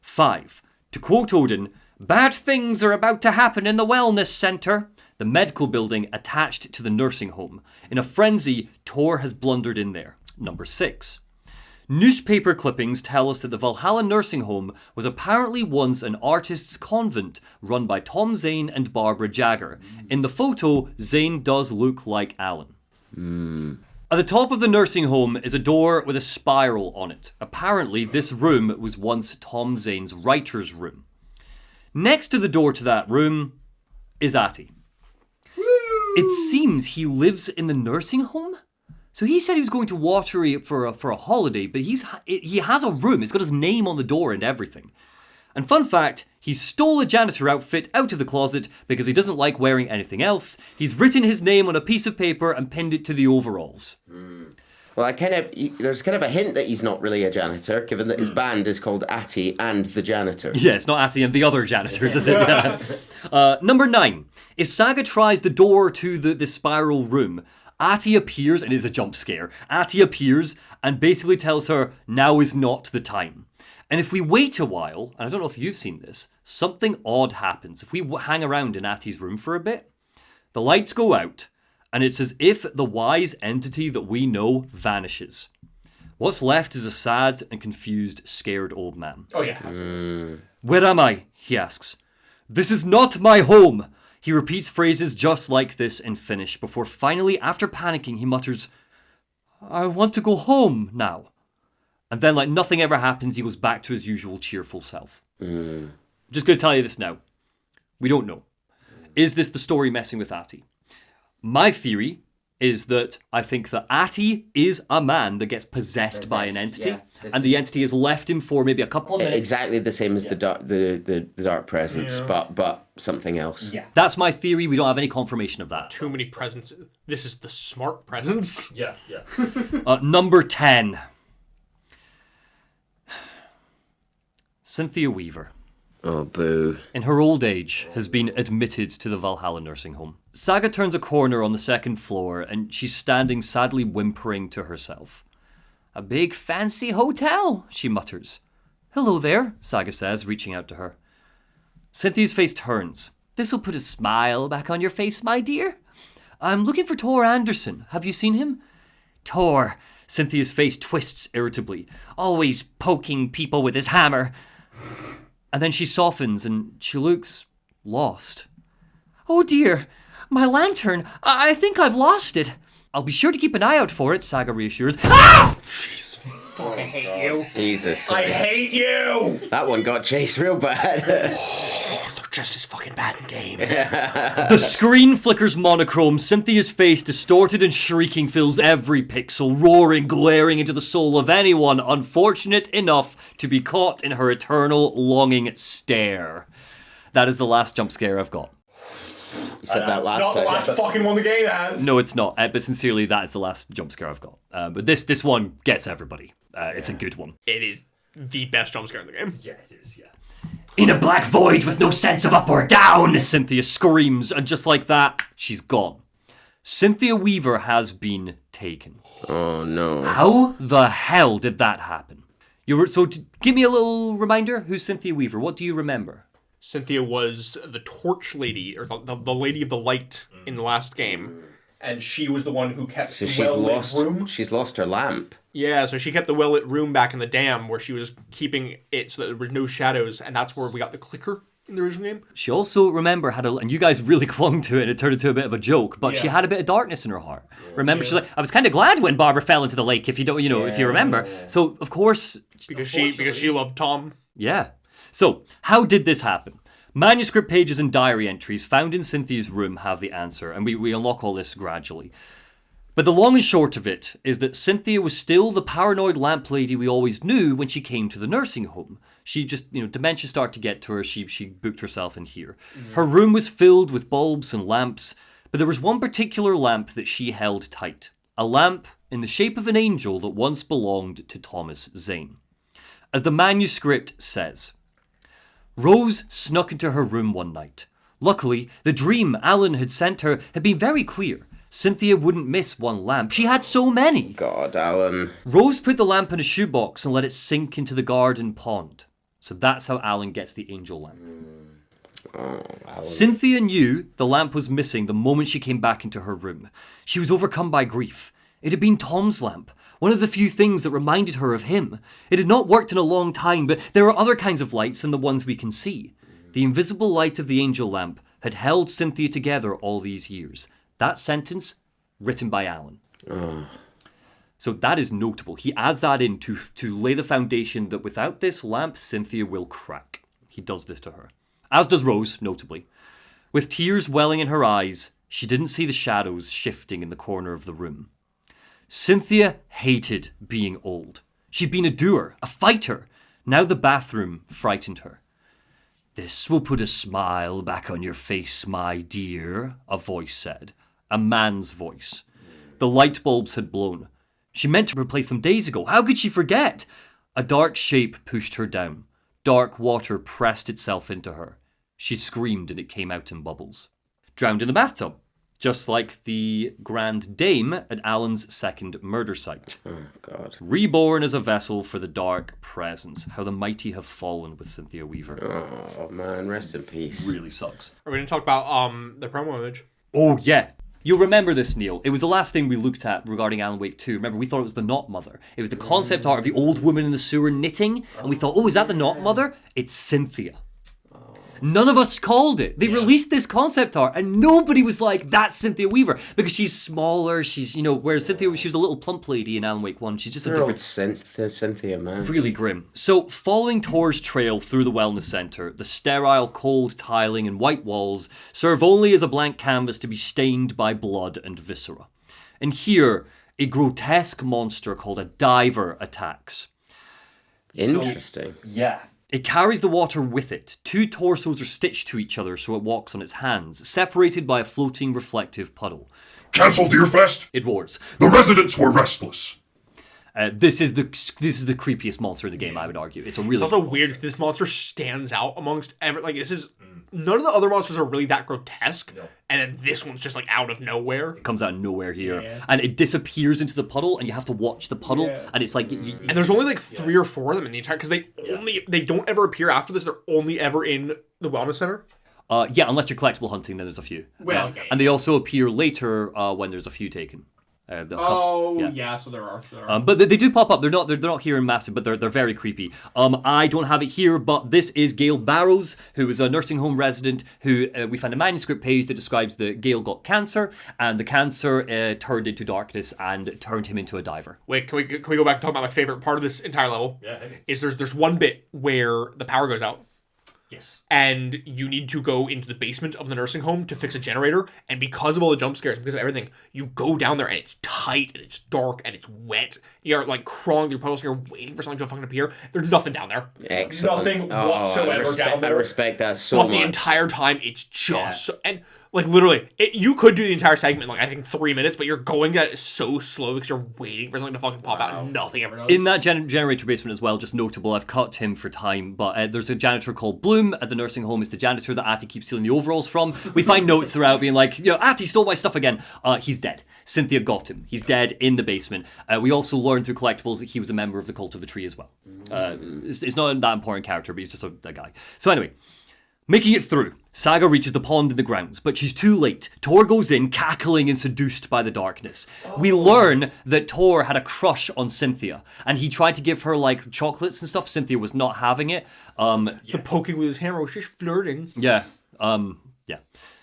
S2: 5. To quote Odin, bad things are about to happen in the wellness center, the medical building attached to the nursing home. In a frenzy, Thor has blundered in there. Number 6. Newspaper clippings tell us that the Valhalla nursing home was apparently once an artist's convent run by Tom Zane and Barbara Jagger. In the photo, Zane does look like Alan. At the top of the nursing home is a door with a spiral on it. Apparently, this room was once Tom Zane's writer's room. Next to the door to that room is Atty. It seems he lives in the nursing home? So he said he was going to Watery for a holiday, but he has a room. It's got his name on the door and everything. And fun fact, he stole a janitor outfit out of the closet because he doesn't like wearing anything else. He's written his name on a piece of paper and pinned it to the overalls.
S4: Well, there's kind of a hint that he's not really a janitor, given that his band is called Atty and the Janitors.
S2: Yeah, it's not Atty and the other janitors, is it? Number 9. If Saga tries the door to the spiral room, Atty appears, and it is a jump scare. Atty appears and basically tells her, now is not the time. And if we wait a while, and I don't know if you've seen this, something odd happens. If we hang around in Atty's room for a bit, the lights go out, and it's as if the wise entity that we know vanishes. What's left is a sad and confused, scared old man.
S3: Oh, yeah. Absolutely.
S2: Where am I? He asks. This is not my home. He repeats phrases just like this in Finnish before finally, after panicking, he mutters, I want to go home now. And then, like nothing ever happens, he goes back to his usual cheerful self. Just going to tell you this now. We don't know. Is this the story messing with Atty? My theory is that I think that Atty is a man that gets possessed by an entity,
S6: yeah.
S2: and the entity is left him for maybe a couple of minutes.
S6: Exactly the same as the dark presence, but something else.
S2: Yeah. That's my theory. We don't have any confirmation of that.
S3: Too many presences. This is the smart presence.
S2: Yeah. Number 10. Cynthia Weaver.
S6: Oh, boo.
S2: In her old age, has been admitted to the Valhalla nursing home. Saga turns a corner on the second floor, and she's standing sadly whimpering to herself. "A big fancy hotel," she mutters. "Hello there," Saga says, reaching out to her. Cynthia's face turns. "This'll put a smile back on your face, my dear. I'm looking for Tor Anderson. Have you seen him?" "Tor." Cynthia's face twists irritably. "Always poking people with his hammer." And then she softens and she looks lost. "Oh dear, my lantern. I think I've lost it." "I'll be sure to keep an eye out for it," Saga reassures. Ah!
S3: I hate you.
S6: Jesus Christ.
S3: I hate you.
S6: That one got chased real bad.
S3: They're just as fucking bad in game.
S2: The screen flickers monochrome. Cynthia's face, distorted and shrieking, fills every pixel, roaring, glaring into the soul of anyone unfortunate enough to be caught in her eternal longing stare. That is the last jump scare I've got.
S6: You said that last
S3: Not the
S6: time.
S3: last fucking one the game has.
S2: No, it's not. But sincerely, that is the last jump scare I've got. But this one gets everybody. It's a good one.
S3: It is the best jump scare in the game.
S2: Yeah, it is, yeah. "In a black void with no sense of up or down," Cynthia screams, and just like that, she's gone. Cynthia Weaver has been taken.
S6: Oh, no.
S2: How the hell did that happen? Give me a little reminder. Who's Cynthia Weaver? What do you remember?
S3: Cynthia was the torch lady, or the lady of the light in the last game. And she was the one who kept
S6: So
S3: the
S6: she's
S3: well-lit room.
S6: She's lost her lamp.
S3: Yeah, so she kept the well-lit room back in the dam where she was keeping it so that there was no shadows, and that's where we got the clicker in the original game.
S2: She also, remember, and you guys really clung to it, and it turned into a bit of a joke, but she had a bit of darkness in her heart. Remember, she's like, "I was kind of glad when Barbara fell into the lake, if you don't, if you remember." So, of course...
S3: Because she loved Tom.
S2: Yeah. So, how did this happen? Manuscript pages and diary entries found in Cynthia's room have the answer, and we unlock all this gradually. But the long and short of it is that Cynthia was still the paranoid lamp lady we always knew when she came to the nursing home. She just, dementia started to get to her. She booked herself in here. Her room was filled with bulbs and lamps, but there was one particular lamp that she held tight. A lamp in the shape of an angel that once belonged to Thomas Zane. As the manuscript says, "Rose snuck into her room one night. Luckily, the dream Alan had sent her had been very clear. Cynthia wouldn't miss one lamp. She had so many.
S6: God, Alan.
S2: Rose put the lamp in a shoebox and let it sink into the garden pond. So that's how Alan gets the angel lamp."
S6: Oh, Alan.
S2: Cynthia knew the lamp was missing the moment she came back into her room. She was overcome by grief. It had been Tom's lamp, one of the few things that reminded her of him. It had not worked in a long time, but there are other kinds of lights than the ones we can see. The invisible light of the angel lamp had held Cynthia together all these years. That sentence, written by Alan. So that is notable. He adds that in to lay the foundation that without this lamp, Cynthia will crack. He does this to her. As does Rose, notably. With tears welling in her eyes, she didn't see the shadows shifting in the corner of the room. Cynthia hated being old. She'd been a doer, a fighter. Now the bathroom frightened her. "This will put a smile back on your face, my dear," a voice said. A man's voice. The light bulbs had blown. She meant to replace them days ago. How could she forget? A dark shape pushed her down. Dark water pressed itself into her. She screamed and it came out in bubbles. Drowned in the bathtub. Just like the Grand Dame at Alan's second murder site.
S6: Oh, God.
S2: Reborn as a vessel for the dark presence. How the mighty have fallen with Cynthia Weaver.
S6: Oh, man. Rest in peace.
S2: Really sucks.
S3: Are we going to talk about the promo image?
S2: Oh, yeah. You'll remember this, Neil. It was the last thing we looked at regarding Alan Wake 2. Remember, we thought it was the Knot Mother. It was the concept art of the old woman in the sewer knitting. And we thought, oh, is that the Knot Mother? It's Cynthia. None of us called it. They released this concept art and nobody was like, that's Cynthia Weaver. Because she's smaller, she's, whereas Cynthia, she was a little plump lady in Alan Wake 1. She's just a different...
S6: Cynthia, man.
S2: Really grim. So, following Tor's trail through the wellness centre, the sterile, cold tiling and white walls serve only as a blank canvas to be stained by blood and viscera. And here, a grotesque monster called a diver attacks.
S4: Interesting.
S2: Yeah. It carries the water with it. 2 torsos are stitched to each other so it walks on its hands, separated by a floating reflective puddle.
S1: Cancel Deerfest!
S2: It roars.
S1: The residents were restless.
S2: This is the creepiest monster in the game, I would argue. It's
S3: It's also weird because this monster stands out amongst this is none of the other monsters are really that grotesque, and then this one's just like out of nowhere.
S2: It comes out of nowhere here, and it disappears into the puddle, and you have to watch the puddle, and it's like.
S3: And there's only like 3 or 4 of them in the entire because they don't ever appear after this. They're only ever in the wellness center.
S2: Unless you're collectible hunting, then there's a few. And they also appear later when there's a few taken.
S3: So there are.
S2: But they do pop up. They're not here in massive, but they're very creepy. I don't have it here, but this is Gail Barrows, who is a nursing home resident who we found a manuscript page that describes that Gail got cancer, and the cancer turned into darkness and turned him into a diver.
S3: Wait, can we go back and talk about my favorite part of this entire level? Yeah. Is there's one bit where the power goes out.
S2: Yes.
S3: And you need to go into the basement of the nursing home to fix a generator. And because of all the jump scares, because of everything, you go down there and it's tight and it's dark and it's wet. You're like crawling through puddles and you're waiting for something to fucking appear. There's nothing down there.
S4: Excellent.
S3: Nothing whatsoever down there.
S4: I respect that so
S3: but
S4: much.
S3: The entire time, it's just and like literally, you could do the entire segment in like I think 3 minutes, but you're going at it so slow because you're waiting for something to fucking pop out and nothing ever does.
S2: In that generator basement as well, just notable, I've cut him for time, but there's a janitor called Bloom at the nursing home. It's the janitor that Atty keeps stealing the overalls from. We find notes throughout being like, Atty stole my stuff again. He's dead. Cynthia got him. He's dead in the basement. We also learned through collectibles that he was a member of the Cult of the Tree as well. It's not that important character, but he's just a guy. So anyway, making it through, Saga reaches the pond in the grounds, but she's too late. Tor goes in, cackling and seduced by the darkness. We learn that Tor had a crush on Cynthia, and he tried to give her, like, chocolates and stuff. Cynthia was not having it.
S3: The poking with his hammer was just flirting.
S2: Yeah.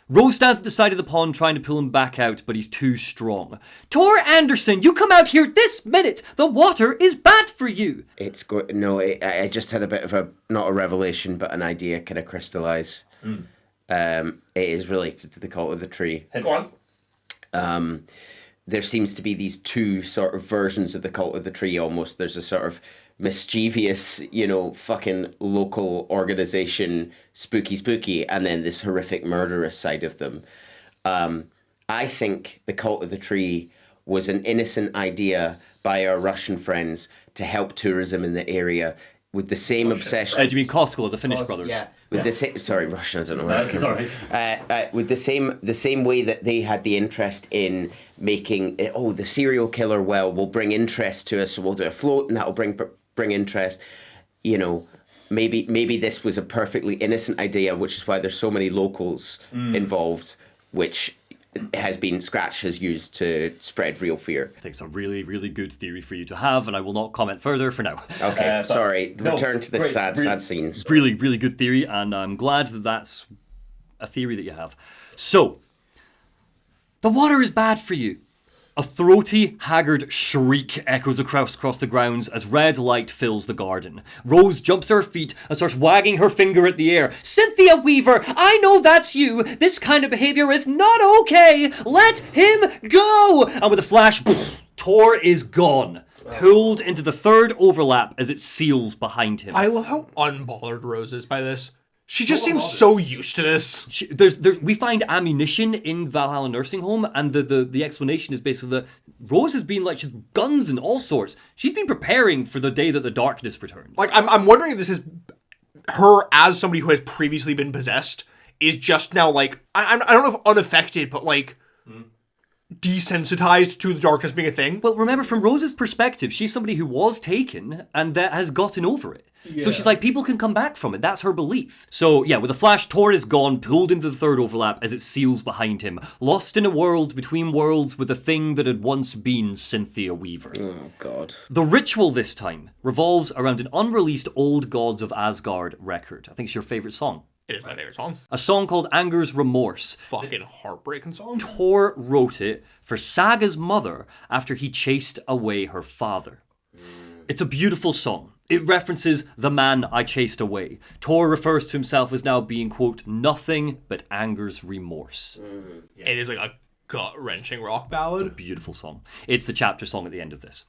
S2: Rose stands at the side of the pond trying to pull him back out, but he's too strong. Tor Anderson, you come out here this minute! The water is bad for you!
S4: I just had a bit of not a revelation, but an idea kind of crystallize. It is related to the Cult of the Tree.
S3: Go
S4: on. There seems to be these 2 sort of versions of the Cult of the Tree almost. There's a sort of mischievous, fucking local organization, spooky, and then this horrific murderous side of them. I think the Cult of the Tree was an innocent idea by our Russian friends to help tourism in the area with the same obsession.
S2: Do you mean Koskela, the Finnish brothers?
S4: Yeah. With the same, sorry, Russian. I don't know. Where
S2: sorry.
S4: With the same way that they had the interest in making the serial killer we'll bring interest to us. So we'll do a float, and that will bring interest. Maybe this was a perfectly innocent idea, which is why there's so many locals involved, which Scratch has used to spread real fear.
S2: I think it's a really, really good theory for you to have, and I will not comment further for now.
S4: Okay, sorry. Return to the sad scenes.
S2: Really, really good theory, and I'm glad that that's a theory that you have. So, the water is bad for you. A throaty, haggard shriek echoes across the grounds as red light fills the garden. Rose jumps to her feet and starts wagging her finger at the air. Cynthia Weaver, I know that's you. This kind of behavior is not okay. Let him go. And with a flash, Tor is gone. Pulled into the 3rd overlap as it seals behind him.
S3: I love how unbothered Rose is by this. She just seems so used to this.
S2: We find ammunition in Valhalla Nursing Home, and the explanation is basically that Rose has been she's guns and all sorts. She's been preparing for the day that the darkness returns.
S3: I'm wondering if this is her as somebody who has previously been possessed is just now I don't know if unaffected, but desensitized to the darkness being a thing.
S2: Well, remember, from Rose's perspective, she's somebody who was taken and that has gotten over it. Yeah. So she's like, people can come back from it. That's her belief. So, yeah, with a flash, Tor is gone, pulled into the 3rd overlap as it seals behind him. Lost in a world between worlds with a thing that had once been Cynthia Weaver.
S4: Oh, God.
S2: The ritual this time revolves around an unreleased Old Gods of Asgard record. I think it's your favourite song.
S3: It is my favorite song.
S2: A song called Anger's Remorse.
S3: Fucking heartbreaking song.
S2: Tor wrote it for Saga's mother after he chased away her father. It's a beautiful song. It references the man I chased away. Tor refers to himself as now being, quote, nothing but Anger's remorse.
S3: It is gut-wrenching rock ballad.
S2: Beautiful song. It's the chapter song at the end of this.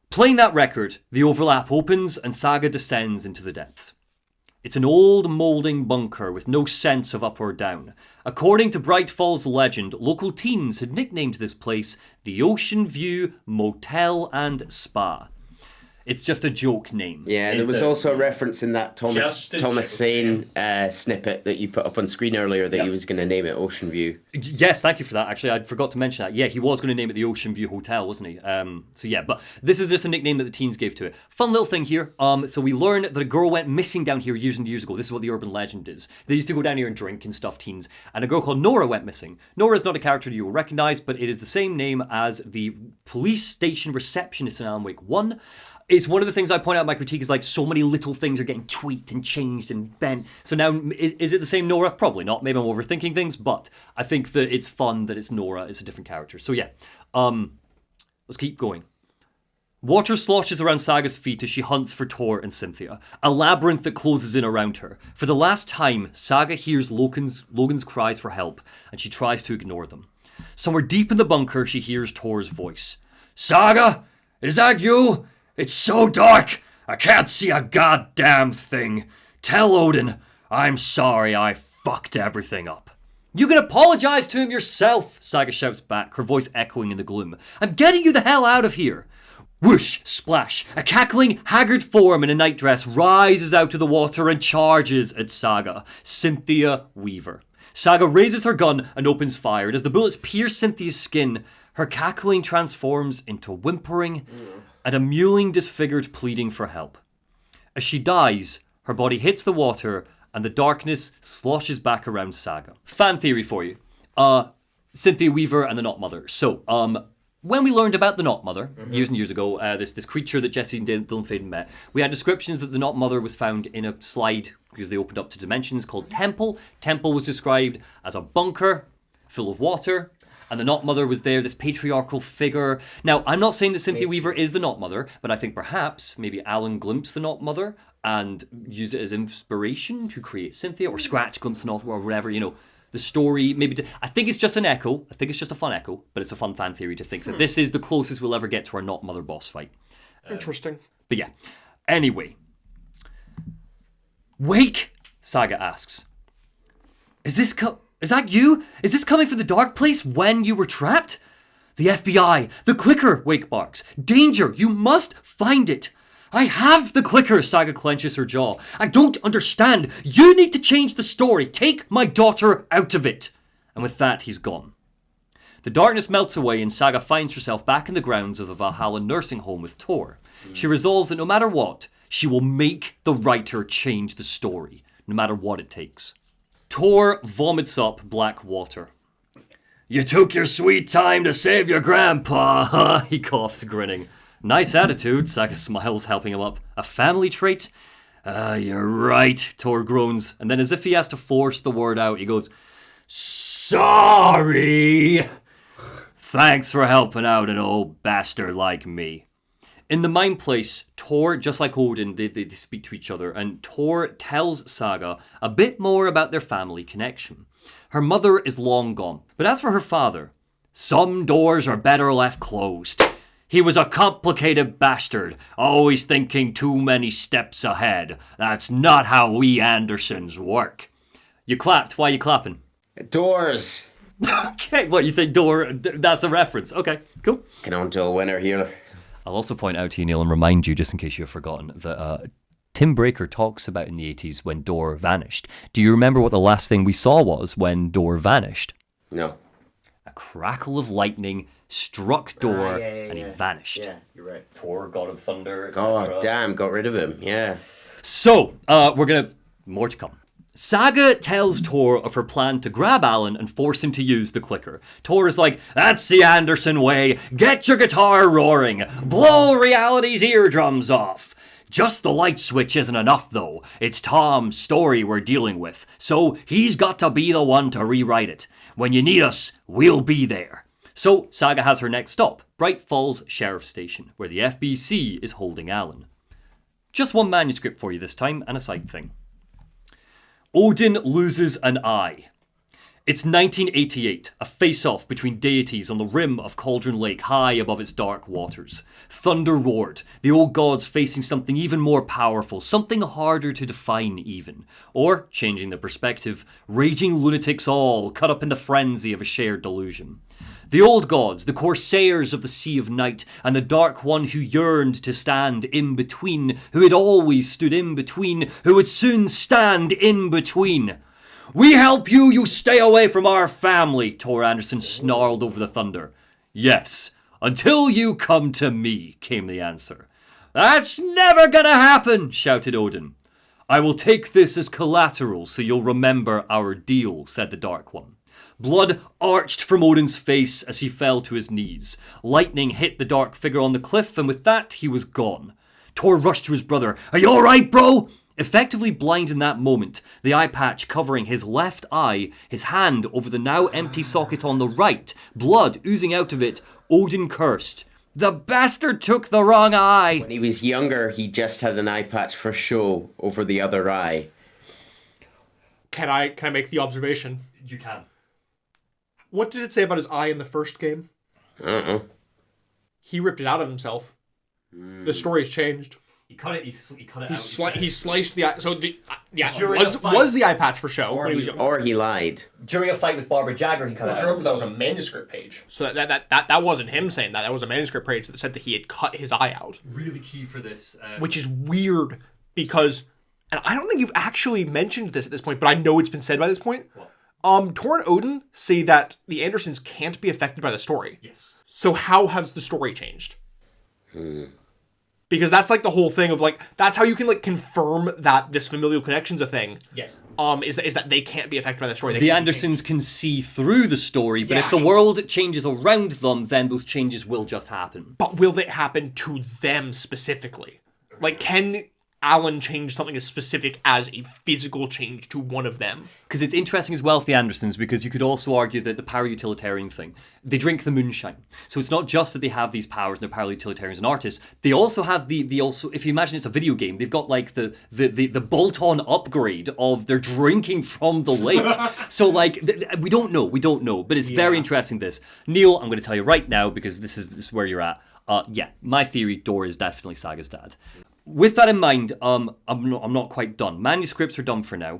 S2: Playing that record, the overlap opens and Saga descends into the depths. It's an old moulding bunker with no sense of up or down. According to Bright Falls legend, local teens had nicknamed this place the Ocean View Motel and Spa. It's just a joke name.
S4: Yeah, there was also a reference in that Thomas Zane snippet that you put up on screen earlier that he was going to name it Ocean View.
S2: Yes, thank you for that. Actually, I forgot to mention that. Yeah, he was going to name it the Ocean View Hotel, wasn't he? So yeah, but this is just a nickname that the teens gave to it. Fun little thing here. So we learned that a girl went missing down here years and years ago. This is what the urban legend is. They used to go down here and drink and stuff, teens. And a girl called Nora went missing. Nora is not a character you will recognize, but it is the same name as the police station receptionist in Alan Wake 1. It's one of the things I point out in my critique is like so many little things are getting tweaked and changed and bent. So now, is it the same Nora? Probably not. Maybe I'm overthinking things, but I think that it's fun that it's Nora. It's a different character. So yeah, let's keep going. Water sloshes around Saga's feet as she hunts for Tor and Cynthia, a labyrinth that closes in around her. For the last time, Saga hears Logan's cries for help, and she tries to ignore them. Somewhere deep in the bunker, she hears Tor's voice. Saga, is that you? It's so dark, I can't see a goddamn thing. Tell Odin, I'm sorry I fucked everything up. You can apologize to him yourself, Saga shouts back, her voice echoing in the gloom. I'm getting you the hell out of here. Whoosh, splash, a cackling, haggard form in a nightdress rises out of the water and charges at Saga, Cynthia Weaver. Saga raises her gun and opens fire, and as the bullets pierce Cynthia's skin, her cackling transforms into whimpering and a mewling, disfigured pleading for help. As she dies, her body hits the water and the darkness sloshes back around Saga. Fan theory for you. Cynthia Weaver and the Not Mother. So, when we learned about the Not Mother, years and years ago, this creature that Jesse and Dylan Faden met, we had descriptions that the Not Mother was found in a slide, because they opened up to dimensions, called Temple. Temple was described as a bunker full of water. And the Not Mother was there, this patriarchal figure. Now, I'm not saying that Cynthia Weaver is the Not Mother, but I think perhaps maybe Alan glimpsed the Not Mother and used it as inspiration to create Cynthia, or Scratch glimpsed the Not Mother, or whatever, the story. Maybe I think it's just an echo. I think it's just a fun echo, but it's a fun fan theory to think that this is the closest we'll ever get to our Not Mother boss fight.
S3: Interesting.
S2: But yeah. Anyway. Wake, Saga asks. Is that you? Is this coming from the dark place when you were trapped? The FBI! The clicker! Wake barks. Danger! You must find it! I have the clicker! Saga clenches her jaw. I don't understand! You need to change the story! Take my daughter out of it! And with that, he's gone. The darkness melts away and Saga finds herself back in the grounds of the Valhalla nursing home with Tor. She resolves that no matter what, she will make the writer change the story, no matter what it takes. Tor vomits up black water. You took your sweet time to save your grandpa, huh? He coughs, grinning. Nice attitude, Saga smiles, helping him up. A family trait? You're right, Tor groans. And then as if he has to force the word out, he goes, Sorry! Thanks for helping out an old bastard like me. In the Mind Place, Tor, just like Odin, they speak to each other, and Tor tells Saga a bit more about their family connection. Her mother is long gone, but as for her father, some doors are better left closed. He was a complicated bastard, always thinking too many steps ahead. That's not how we Andersons work. You clapped. Why are you clapping?
S4: Doors.
S2: Okay, what, you think door, that's a reference. Okay, cool.
S4: Get on to a winner here.
S2: I'll also point out to you, Neil, and remind you, just in case you've forgotten, that Tim Breaker talks about in the 80s when Dor vanished. Do you remember what the last thing we saw was when Dor vanished?
S4: No.
S2: A crackle of lightning struck Dor and he vanished.
S4: Yeah, you're right.
S2: Thor, God of Thunder, etc.
S4: Oh, damn, got rid of him, yeah.
S2: So, more to come. Saga tells Tor of her plan to grab Alan and force him to use the clicker. Tor is like, that's the Anderson way. Get your guitar roaring. Blow reality's eardrums off. Just the light switch isn't enough, though. It's Tom's story we're dealing with, so he's got to be the one to rewrite it. When you need us, we'll be there. So, Saga has her next stop, Bright Falls Sheriff Station, where the FBC is holding Alan. Just one manuscript for you this time, and a side thing. Odin loses an eye. It's 1988, a face-off between deities on the rim of Cauldron Lake, high above its dark waters. Thunder roared, the old gods facing something even more powerful, something harder to define even. Or, changing the perspective, raging lunatics all, caught up in the frenzy of a shared delusion. The old gods, the corsairs of the Sea of Night, and the Dark One who yearned to stand in between, who had always stood in between, who would soon stand in between. "We help you, you stay away from our family," Tor Anderson snarled over the thunder. "Yes, until you come to me," came the answer. "That's never gonna happen," shouted Odin. "I will take this as collateral so you'll remember our deal," said the Dark One. Blood arched from Odin's face as he fell to his knees. Lightning hit the dark figure on the cliff, and with that, he was gone. Tor rushed to his brother. "Are you alright, bro?" Effectively blind in that moment, the eye patch covering his left eye, his hand over the now empty socket on the right, blood oozing out of it, Odin cursed. "The bastard took the wrong eye!"
S4: When he was younger, he just had an eye patch for show over the other eye.
S3: Can I make the observation?
S2: You can.
S3: What did it say about his eye in the first game? He ripped it out of himself. The story's changed.
S2: He cut it. He cut it out.
S3: He sliced the eye. So the
S2: During a fight.
S3: was the eye patch for show?
S4: Or he lied.
S2: During a fight with Barbara Jagger, he cut it out.
S3: That was a manuscript page. So that wasn't him saying that. That was a manuscript page that said that he had cut his eye out.
S2: Really key for this.
S3: Which is weird because, and I don't think you've actually mentioned this at this point, but I know it's been said by this point. What? Tor and Odin say that the Andersons can't be affected by the story.
S2: Yes.
S3: So how has the story changed? Because that's like the whole thing of like, that's how you can like confirm that this familial connection's a thing.
S2: Yes.
S3: Is that they can't be affected by the story.
S2: The Andersons can see through the story, but if the world changes around them, then those changes will just happen.
S3: But will they happen to them specifically? Like, can Alan change something as specific as a physical change to one of them?
S2: Because it's interesting as well with the Andersons, because you could also argue that the power-utilitarian thing, they drink the moonshine. So it's not just that they have these powers and they're power-utilitarians and artists, they also have the also, if you imagine it's a video game, they've got like the bolt-on upgrade of they're drinking from the lake. So like, we don't know, but it's very interesting this. Neil, I'm going to tell you right now, because this is where you're at. My theory, Dor is definitely Saga's dad. With that in mind, I'm not quite done. Manuscripts are done for now.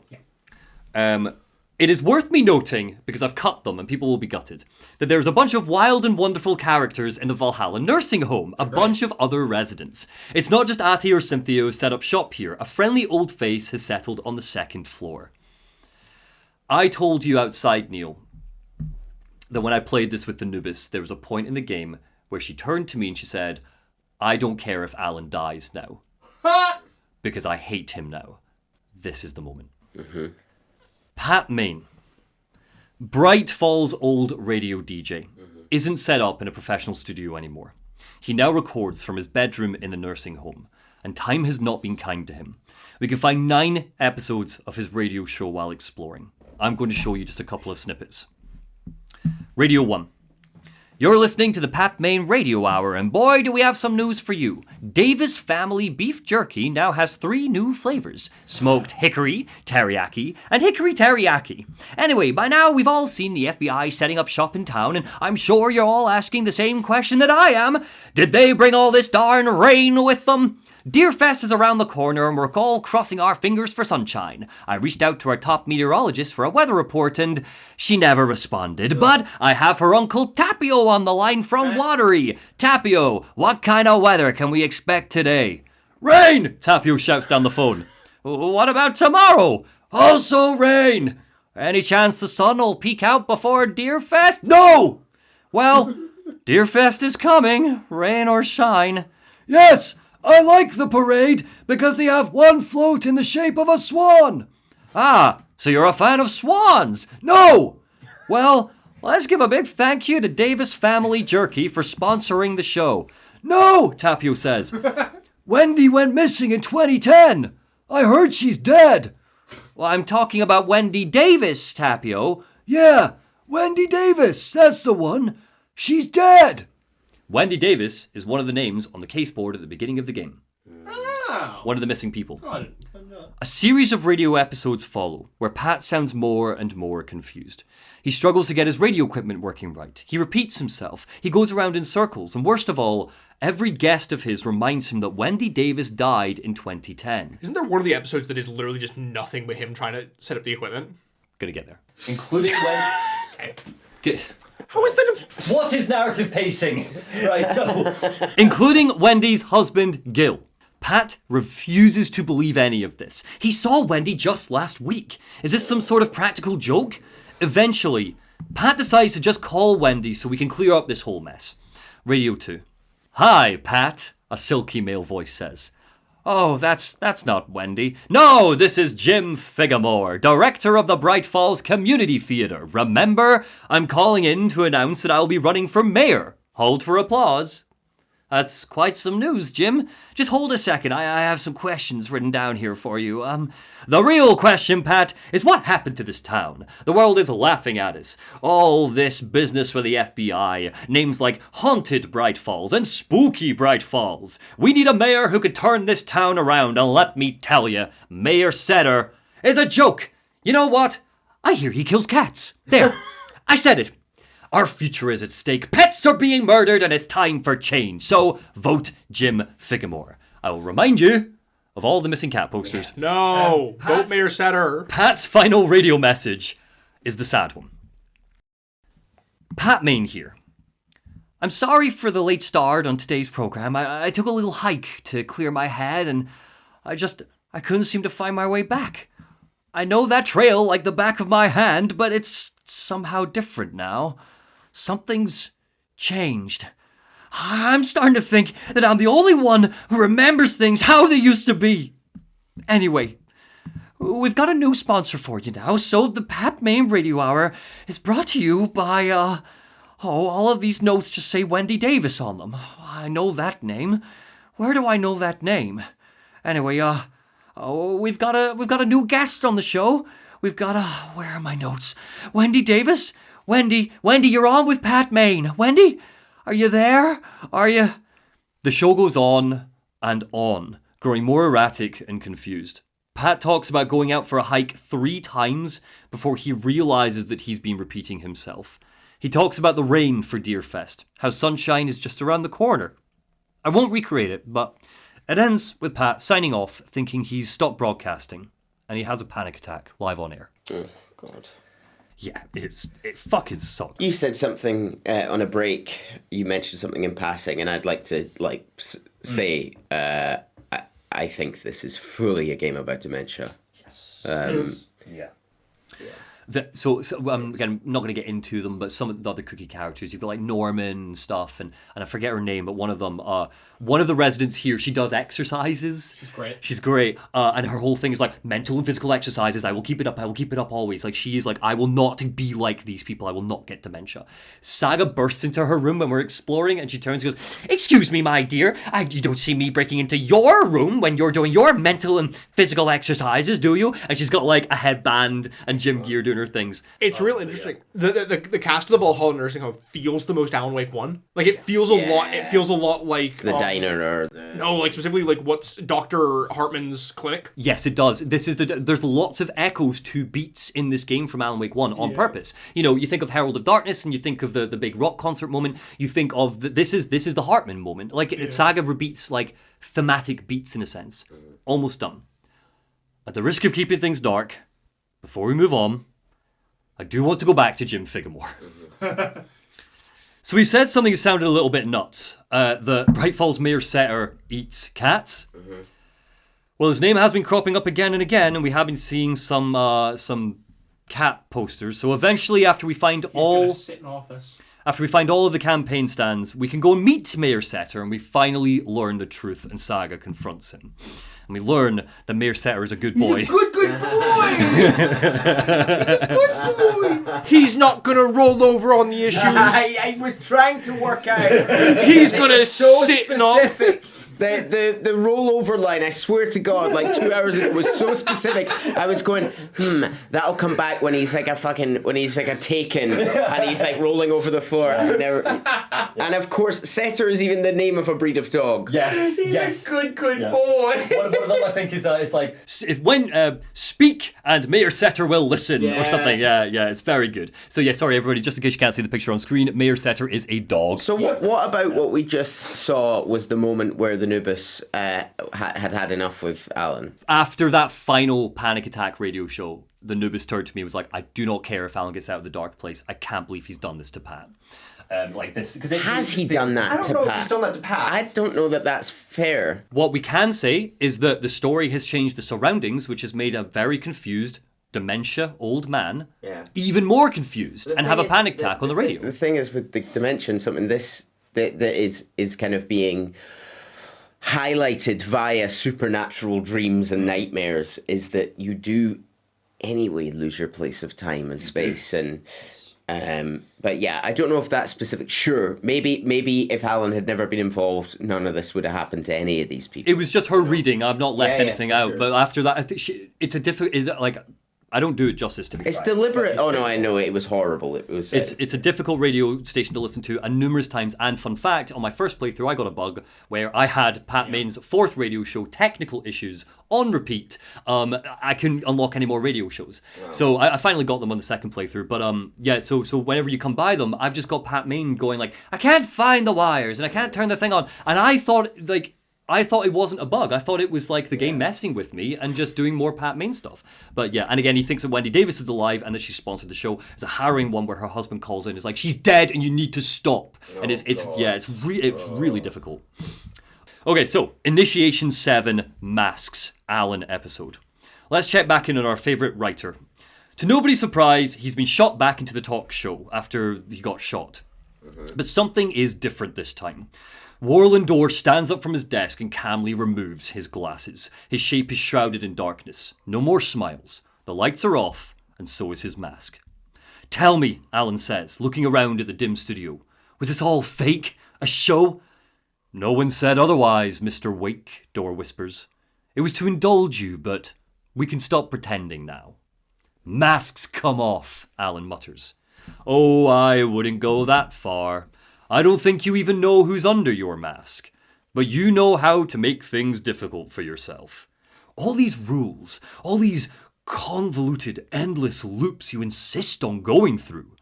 S2: It is worth me noting, because I've cut them and people will be gutted, that there's a bunch of wild and wonderful characters in the Valhalla nursing home, a bunch of other residents. It's not just Ati or Cynthia who set up shop here. A friendly old face has settled on the second floor. I told you outside, Neil, that when I played this with Anubis, there was a point in the game where she turned to me and she said, "I don't care if Alan dies now. Because I hate him now." This is the moment. Pat Main, Bright Falls old radio DJ, isn't set up in a professional studio anymore. He now records from his bedroom in the nursing home, and time has not been kind to him. We can find 9 episodes of his radio show while exploring. I'm going to show you just a couple of snippets. Radio 1.
S5: You're listening to the Pat Main Radio Hour, and boy, do we have some news for you. Davis Family Beef Jerky now has 3 new flavors. Smoked hickory, teriyaki, and hickory teriyaki. Anyway, by now we've all seen the FBI setting up shop in town, and I'm sure you're all asking the same question that I am. Did they bring all this darn rain with them? Deerfest is around the corner and we're all crossing our fingers for sunshine. I reached out to our top meteorologist for a weather report and she never responded. But I have her uncle Tapio on the line from Watery. Tapio, what kind of weather can we expect today? Rain!
S2: Tapio shouts down the phone.
S5: What about tomorrow? Also rain! Any chance the sun will peek out before Deerfest? No! Well, Deerfest is coming, rain or shine. Yes! I like the parade because they have one float in the shape of a swan. Ah, so you're a fan of swans? No! Well, let's give a big thank you to Davis Family Jerky for sponsoring the show. No!
S2: Tapio says.
S5: Wendy went missing in 2010. I heard she's dead. Well, I'm talking about Wendy Davis, Tapio. Yeah, Wendy Davis, that's the one. She's dead.
S2: Wendy Davis is one of the names on the case board at the beginning of the game.
S3: Oh.
S2: One of the missing people.
S3: Oh, I didn't know
S2: A series of radio episodes follow, where Pat sounds more and more confused. He struggles to get his radio equipment working right. He repeats himself. He goes around in circles. And worst of all, every guest of his reminds him that Wendy Davis died in 2010.
S3: Isn't there one of the episodes that is literally just nothing but him trying to set up the equipment?
S2: Gonna get there.
S5: Including when...
S2: Good.
S3: How is that?
S5: What is narrative pacing? Right, so...
S2: Including Wendy's husband, Gil. Pat refuses to believe any of this. He saw Wendy just last week. Is this some sort of practical joke? Eventually, Pat decides to just call Wendy so we can clear up this whole mess. Radio 2.
S5: Hi, Pat.
S2: A silky male voice says.
S5: Oh, that's not Wendy. No, this is Jim Figamore, director of the Bright Falls Community Theatre. Remember, I'm calling in to announce that I'll be running for mayor. Hold for applause. That's quite some news, Jim. Just hold a second. I have some questions written down here for you. The real question, Pat, is what happened to this town? The world is laughing at us. All this business with the FBI, names like Haunted Bright Falls and Spooky Bright Falls. We need a mayor who could turn this town around, and let me tell you, Mayor Setter is a joke. You know what? I hear he kills cats. There, I said it. Our future is at stake. Pets are being murdered, and it's time for change. So, vote Jim Figamore.
S2: I will remind you of all the missing cat posters.
S3: No! Vote Mayor Setter.
S2: Pat's final radio message is the sad one.
S5: Pat Main here. I'm sorry for the late start on today's program. I took a little hike to clear my head, and I couldn't seem to find my way back. I know that trail like the back of my hand, but it's somehow different now. Something's changed. I'm starting to think that I'm the only one who remembers things how they used to be. Anyway, we've got a new sponsor for you now, so the Pat Main Radio Hour is brought to you by, all of these notes just say Wendy Davis on them. I know that name. Where do I know that name? Anyway, we've got a new guest on the show. We've got where are my notes? Wendy Davis? Wendy, you're on with Pat Main. Wendy, are you there? Are you?
S2: The show goes on and on, growing more erratic and confused. Pat talks about going out for a hike 3 times before he realizes that he's been repeating himself. He talks about the rain for Deerfest, how sunshine is just around the corner. I won't recreate it, but it ends with Pat signing off, thinking he's stopped broadcasting, and he has a panic attack live on air.
S6: Oh, God.
S2: Yeah, it fucking sucks.
S6: You said something on a break. You mentioned something in passing, and I'd like to say I think this is fully a game about dementia.
S2: Yes.
S5: Yeah.
S2: So again, I'm not going to get into them, but some of the other Cookie characters, you've got like Norman and stuff, and I forget her name, but one of the residents here, she does exercises. She's great. And her whole thing is like mental and physical exercises. I will keep it up always. Like she is like, I will not be like these people. I will not get dementia. Saga bursts into her room when we're exploring, and she turns and goes, "Excuse me, my dear. You don't see me breaking into your room when you're doing your mental and physical exercises, do you?" And she's got like a headband and gym gear doing her things.
S3: It's real interesting. The cast of the Valhalla Nursing Home feels the most Alan Wake 1. Like it feels a lot. It feels a lot like
S6: the diner or the...
S3: No, like specifically like what's Dr. Hartman's clinic.
S2: Yes, it does. There's lots of echoes to beats in this game from Alan Wake 1 on purpose. You know, you think of Herald of Darkness and you think of the big rock concert moment. You think of this is the Hartman moment. Like Saga repeats like thematic beats in a sense. Almost done. At the risk of keeping things dark, before we move on, I do want to go back to Jim Figamore. So he said something that sounded a little bit nuts. The Bright Falls Mayor Setter eats cats. Well, his name has been cropping up again and again, and we have been seeing some cat posters. So eventually, after we find all of the campaign stands, we can go and meet Mayor Setter, and we finally learn the truth, and Saga confronts him. And we learn that Mayor Setter is a good boy.
S3: He's a good boy! He's a good boy! He's not gonna roll over on the issues.
S6: I was trying to work out.
S3: He's gonna sit
S6: specific
S4: The rollover line, I swear to God, like 2 hours ago was so specific. I was going, that'll come back when he's like a taken and he's like rolling over the floor. And of course, Setter is even the name of a breed of dog.
S2: Yes,
S3: He's a good boy.
S2: One of them, I think, is it's like speak and Mayor Setter will listen or something. Yeah, it's very good. So yeah, sorry everybody, just in case you can't see the picture on screen, Mayor Setter is a dog.
S4: So what about what we just saw was the moment where the Nubis had enough with Alan?
S2: After that final panic attack radio show, the Nubis turned to me and was like, I do not care if Alan gets out of the dark place. I can't believe he's done this to Pat. Like this, because
S4: has he done that to Pat? I don't know if he's done that to Pat. I don't know that that's fair.
S2: What we can say is that the story has changed the surroundings, which has made a very confused dementia old man even more confused and have a panic attack on the radio.
S4: The thing is with the dementia, something that is kind of being highlighted via supernatural dreams and nightmares is that you do anyway lose your place of time and space and. But yeah, I don't know if that's specific. Sure, maybe if Alan had never been involved, none of this would have happened to any of these people.
S2: It was just her reading. I've not left anything out. Sure. But after that, I think it's a difficult. Is it like? I don't do it justice to be.
S4: It's deliberate. Oh no, I know it was horrible. It was.
S2: It's a difficult radio station to listen to, and numerous times. And fun fact, on my first playthrough, I got a bug where I had Pat Main's fourth radio show technical issues on repeat. I couldn't unlock any more radio shows, so I finally got them on the second playthrough. But so whenever you come by them, I've just got Pat Main going like, I can't find the wires and I can't turn the thing on, and I thought it wasn't a bug. I thought it was like the game messing with me and just doing more Pat Main stuff. But yeah, and again, he thinks that Wendy Davis is alive and that she sponsored the show. It's a harrowing one where her husband calls in and is like, she's dead and you need to stop. And it's really difficult. Okay, so Initiation 7 Masks Alan episode. Let's check back in on our favourite writer. To nobody's surprise, he's been shot back into the talk show after he got shot. But something is different this time. Warland Dorr stands up from his desk and calmly removes his glasses. His shape is shrouded in darkness. No more smiles. The lights are off, and so is his mask. Tell me, Alan says, looking around at the dim studio. Was this all fake? A show? No one said otherwise, Mr. Wake, Dorr whispers. It was to indulge you, but we can stop pretending now. Masks come off, Alan mutters. Oh, I wouldn't go that far. I don't think you even know who's under your mask, but you know how to make things difficult for yourself. All these rules, all these convoluted, endless loops you insist on going through.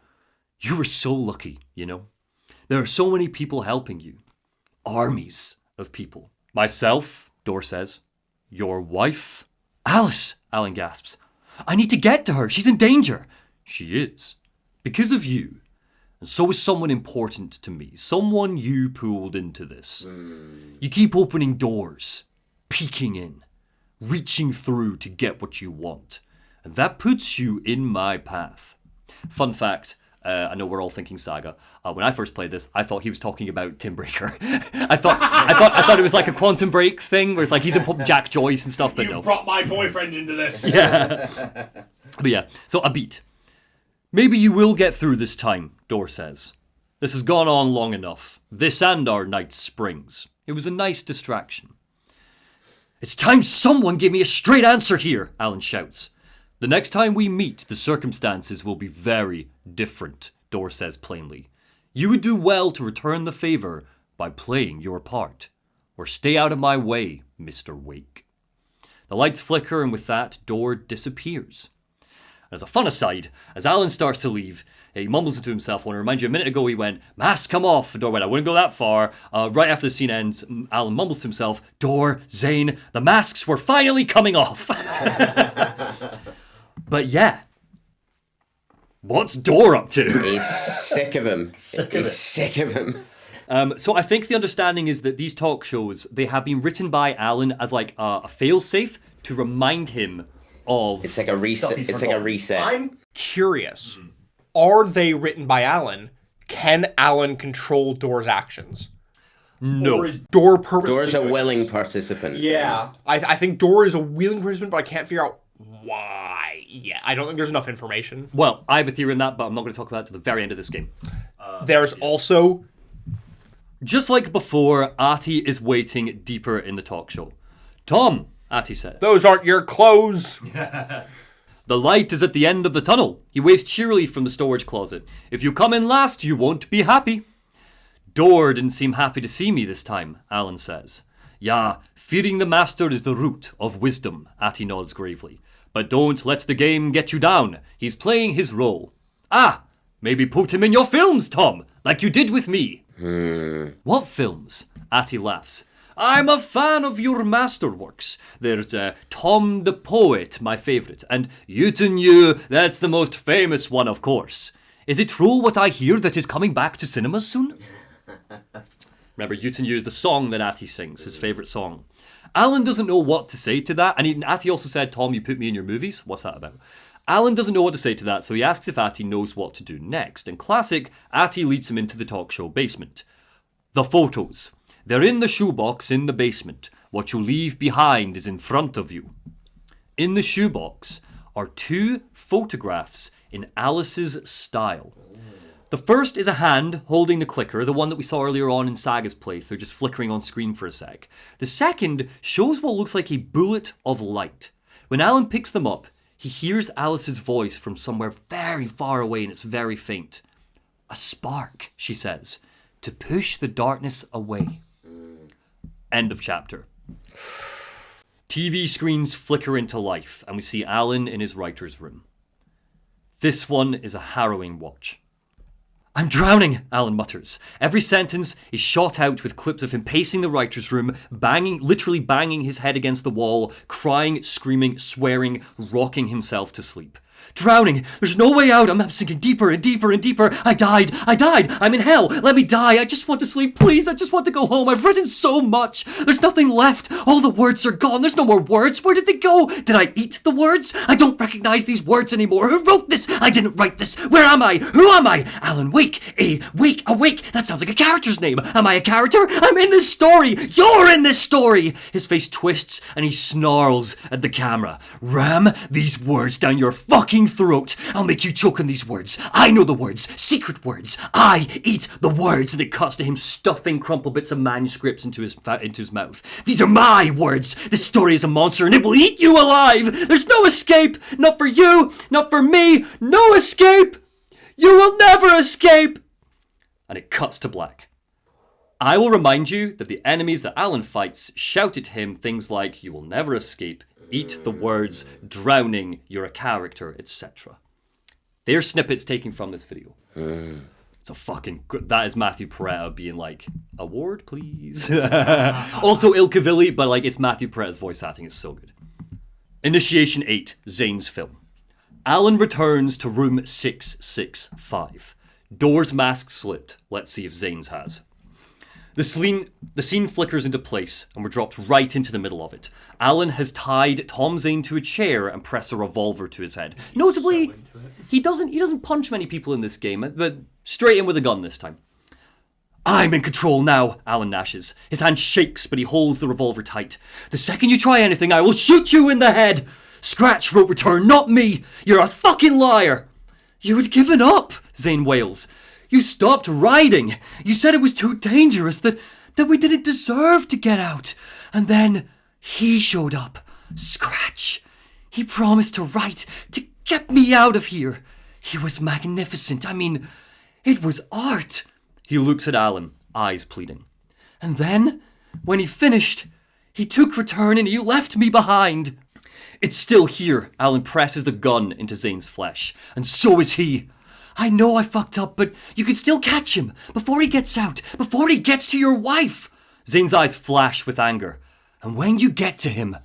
S2: You were so lucky, you know. There are so many people helping you. Armies of people. Myself, Dorr says. Your wife? Alice, Alan gasps. I need to get to her. She's in danger. She is. Because of you. And so is someone important to me. Someone you pulled into this. You keep opening doors, peeking in, reaching through to get what you want. And that puts you in my path. Fun fact, I know we're all thinking Saga. When I first played this, I thought he was talking about Tim Breaker. I thought it was like a Quantum Break thing, where it's like he's in Jack Joyce and stuff, but no.
S3: You brought my boyfriend into this.
S2: Yeah. But yeah, so a beat. Maybe you will get through this time, Dorr says. This has gone on long enough. This and our night springs. It was a nice distraction. It's time someone gave me a straight answer here, Alan shouts. The next time we meet, the circumstances will be very different, Dorr says plainly. You would do well to return the favor by playing your part. Or stay out of my way, Mr. Wake. The lights flicker, and with that, Dorr disappears. As a fun aside, as Alan starts to leave, he mumbles to himself. I want to remind you, a minute ago he went, masks come off. Dorr went, I wouldn't go that far. Right after the scene ends, Alan mumbles to himself, Dorr, Zane, the masks were finally coming off. But yeah. What's Dorr up to?
S4: He's sick of him. He's sick of him.
S2: So I think the understanding is that these talk shows, they have been written by Alan as like a fail-safe to remind him of...
S4: It's like a reset. It's like a reset.
S3: I'm curious. Are they written by Alan? Can Alan control Dorr's actions?
S2: No.
S3: Or is Dorr purposely
S4: Dorr's a
S3: doing
S4: willing
S3: this?
S4: participant.
S3: Yeah. I think Dorr is a willing participant, but I can't figure out why. Yeah, I don't think there's enough information.
S2: Well, I have a theory on that, but I'm not going to talk about it to the very end of this game.
S3: There's also
S2: Just like before, Artie is waiting deeper in the talk show. Tom, Artie said.
S3: Those aren't your clothes.
S2: The light is at the end of the tunnel. He waves cheerily from the storage closet. If you come in last, you won't be happy. Dor didn't seem happy to see me this time, Alan says. Yeah, fearing the master is the root of wisdom, Artie nods gravely. But don't let the game get you down. He's playing his role. Ah, maybe put him in your films, Tom, like you did with me. What films? Artie laughs. I'm a fan of your masterworks. There's Tom the Poet, my favourite, and Uten You, that's the most famous one, of course. Is it true what I hear that is coming back to cinemas soon? Remember, Uten You is the song that Artie sings, his favourite song. Alan doesn't know what to say to that, and Artie also said, Tom, you put me in your movies? What's that about? Alan doesn't know what to say to that, so he asks if Artie knows what to do next. In classic, Artie leads him into the talk show basement. The photos. They're in the shoebox in the basement. What you leave behind is in front of you. In the shoebox are 2 photographs in Alice's style. The first is a hand holding the clicker, the one that we saw earlier on in Saga's playthrough, just flickering on screen for a sec. The second shows what looks like a bullet of light. When Alan picks them up, he hears Alice's voice from somewhere very far away, and it's very faint. A spark, she says, to push the darkness away. End of chapter. TV screens flicker into life, and we see Alan in his writer's room. This one is a harrowing watch. I'm drowning, Alan mutters. Every sentence is shot out with clips of him pacing the writer's room, literally banging his head against the wall, crying, screaming, swearing, rocking himself to sleep. Drowning! There's no way out! I'm sinking deeper and deeper and deeper! I died! I'm in hell! Let me die! I just want to sleep, please! I just want to go home! I've written so much! There's nothing left! All the words are gone! There's no more words! Where did they go? Did I eat the words? I don't recognize these words anymore! Who wrote this? I didn't write this! Where am I? Who am I? Alan Wake! Awake! That sounds like a character's name! Am I a character? I'm in this story! You're in this story! His face twists and he snarls at the camera. Ram these words down your fucking throat. I'll make you choke on these words. I know the words. Secret words. I eat the words. And it cuts to him stuffing crumpled bits of manuscripts into his mouth. These are my words. This story is a monster and it will eat you alive. There's no escape. Not for you. Not for me. No escape. You will never escape. And it cuts to black. I will remind you that the enemies that Alan fights shout at him things like, you will never escape, eat the words, drowning, you're a character, etc. They're snippets taken from this video. It's a fucking... That is Matthew Peretta being like, award, please? Also Ilkavilli, but like it's Matthew Peretta's voice acting. It's so good. Initiation 8, Zane's film. Alan returns to room 665. Door's mask slipped. Let's see if Zane's has. The scene flickers into place, and we're dropped right into the middle of it. Alan has tied Tom Zane to a chair and pressed a revolver to his head. Notably, he doesn't punch many people in this game, but straight in with a gun this time. I'm in control now, Alan gnashes. His hand shakes, but he holds the revolver tight. The second you try anything, I will shoot you in the head! Scratch wrote return, not me! You're a fucking liar! You had given up, Zane wails. You stopped riding. You said it was too dangerous, that we didn't deserve to get out. And then he showed up. Scratch. He promised to write, to get me out of here. He was magnificent. I mean, it was art. He looks at Alan, eyes pleading. And then, when he finished, he took return and he left me behind. It's still here. Alan presses the gun into Zane's flesh. And so is he. I know I fucked up, but you can still catch him before he gets out, before he gets to your wife. Zane's eyes flash with anger. And when you get to him,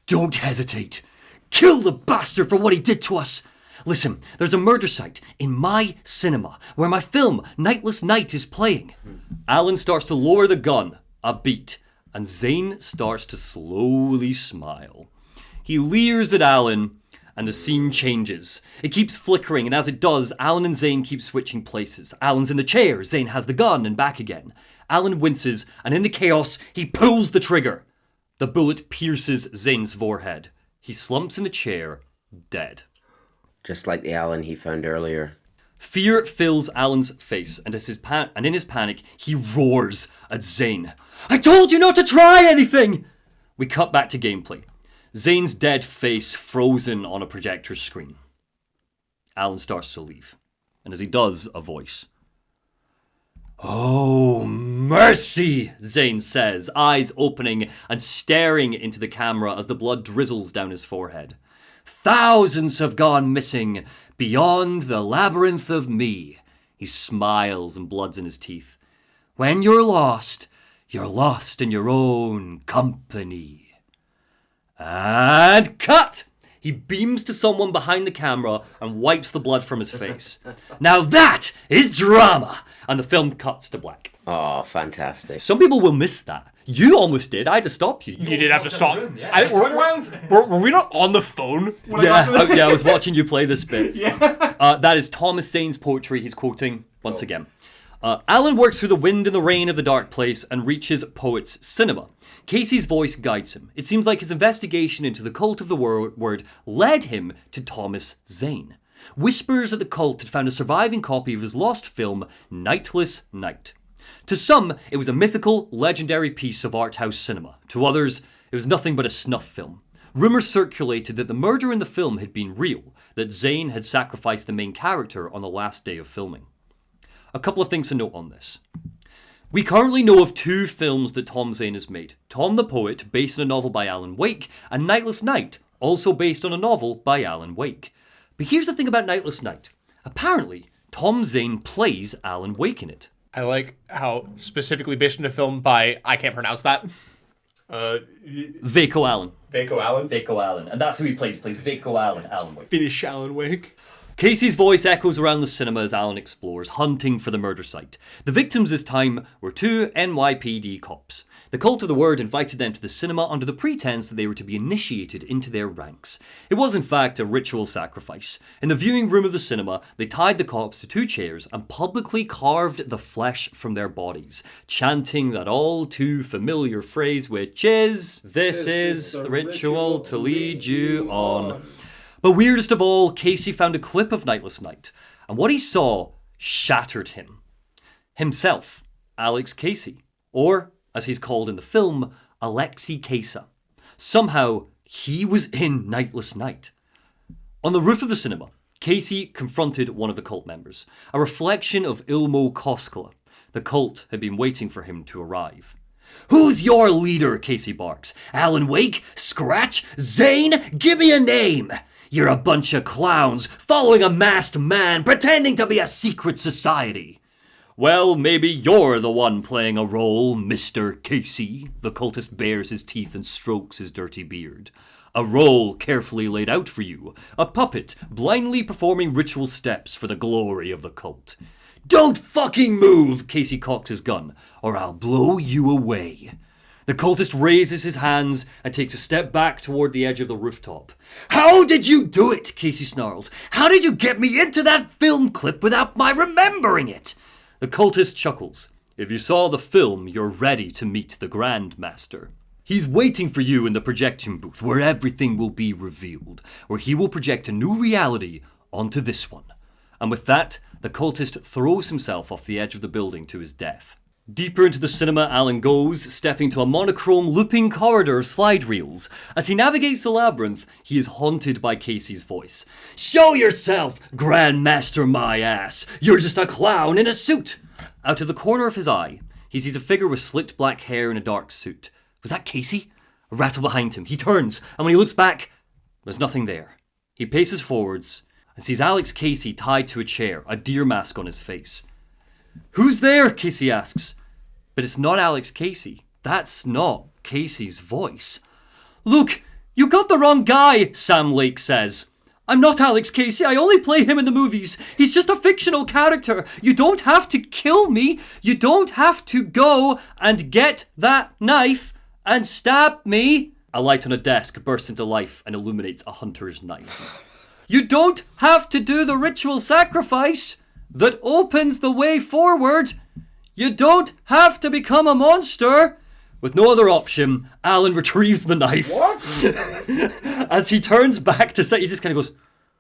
S2: don't hesitate. Kill the bastard for what he did to us. Listen, there's a murder site in my cinema where my film, Nightless Night, is playing. Alan starts to lower the gun a beat, and Zane starts to slowly smile. He leers at Alan, and the scene changes. It keeps flickering, and as it does, Alan and Zane keep switching places. Alan's in the chair, Zane has the gun, and back again. Alan winces, and in the chaos, he pulls the trigger. The bullet pierces Zane's forehead. He slumps in the chair, dead.
S6: Just like the Alan he found earlier.
S2: Fear fills Alan's face, and in his panic, he roars at Zane. I told you not to try anything! We cut back to gameplay. Zane's dead face frozen on a projector screen. Alan starts to leave, and as he does, a voice. Oh, mercy, Zane says, eyes opening and staring into the camera as the blood drizzles down his forehead. Thousands have gone missing beyond the labyrinth of me. He smiles and blood's in his teeth. When you're lost in your own company. And cut! He beams to someone behind the camera and wipes the blood from his face. Now that is drama! And the film cuts to black.
S4: Oh, fantastic.
S2: Some people will miss that. You almost did. I had to stop you.
S3: You did have to stop.
S2: Yeah.
S3: I think were we not on the phone?
S2: I was watching you play this bit. That is Thomas Zane's poetry he's quoting once again. Alan works through the wind and the rain of the dark place and reaches Poet's cinema. Casey's voice guides him. It seems like his investigation into the cult of the word led him to Thomas Zane. Whispers that the cult had found a surviving copy of his lost film, Nightless Night. To some, it was a mythical, legendary piece of art house cinema. To others, it was nothing but a snuff film. Rumours circulated that the murder in the film had been real, that Zane had sacrificed the main character on the last day of filming. A couple of things to note on this. We currently know of 2 films that Tom Zane has made. Tom the Poet, based on a novel by Alan Wake, and Nightless Night, also based on a novel by Alan Wake. But here's the thing about Nightless Night. Apparently, Tom Zane plays Alan Wake in it.
S3: I like how specifically based on a film by, I can't pronounce that.
S2: Vaco Allen.
S3: Vaco Allen?
S2: Vaco Allen. And that's who he plays. He plays Vaco Allen, Alan Wake.
S3: Finish Alan Wake.
S2: Casey's voice echoes around the cinema as Alan explores, hunting for the murder site. The victims this time were 2 NYPD cops. The cult of the word invited them to the cinema under the pretense that they were to be initiated into their ranks. It was in fact a ritual sacrifice. In the viewing room of the cinema, they tied the cops to 2 chairs and publicly carved the flesh from their bodies, chanting that all too familiar phrase, which is, "This is the ritual to lead you on." But weirdest of all, Casey found a clip of Nightless Night, and what he saw shattered him. Himself, Alex Casey, or, as he's called in the film, Alexi Casa. Somehow, he was in Nightless Night. On the roof of the cinema, Casey confronted one of the cult members, a reflection of Ilmo Koskela. The cult had been waiting for him to arrive. Who's your leader, Casey barks. Alan Wake? Scratch? Zane? Give me a name! You're a bunch of clowns, following a masked man, pretending to be a secret society. Well, maybe you're the one playing a role, Mr. Casey. The cultist bares his teeth and strokes his dirty beard. A role carefully laid out for you. A puppet, blindly performing ritual steps for the glory of the cult. Don't fucking move, Casey cocks his gun, or I'll blow you away. The cultist raises his hands and takes a step back toward the edge of the rooftop. How did you do it? Casey snarls. How did you get me into that film clip without my remembering it? The cultist chuckles. If you saw the film, you're ready to meet the Grand Master. He's waiting for you in the projection booth where everything will be revealed, where he will project a new reality onto this one. And with that, the cultist throws himself off the edge of the building to his death. Deeper into the cinema, Alan goes, stepping to a monochrome looping corridor of slide reels. As he navigates the labyrinth, he is haunted by Casey's voice. Show yourself, Grandmaster my ass! You're just a clown in a suit! Out of the corner of his eye, he sees a figure with slicked black hair in a dark suit. Was that Casey? A rattle behind him. He turns, and when he looks back, there's nothing there. He paces forwards and sees Alex Casey tied to a chair, a deer mask on his face. Who's there? Casey asks. But it's not Alex Casey. That's not Casey's voice. Look, you got the wrong guy, Sam Lake says. I'm not Alex Casey. I only play him in the movies. He's just a fictional character. You don't have to kill me. You don't have to go and get that knife and stab me. A light on a desk bursts into life and illuminates a hunter's knife. You don't have to do the ritual sacrifice that opens the way forward. You don't have to become a monster. With no other option, Alan retrieves the knife. What? As he turns back to say, he just kind of goes,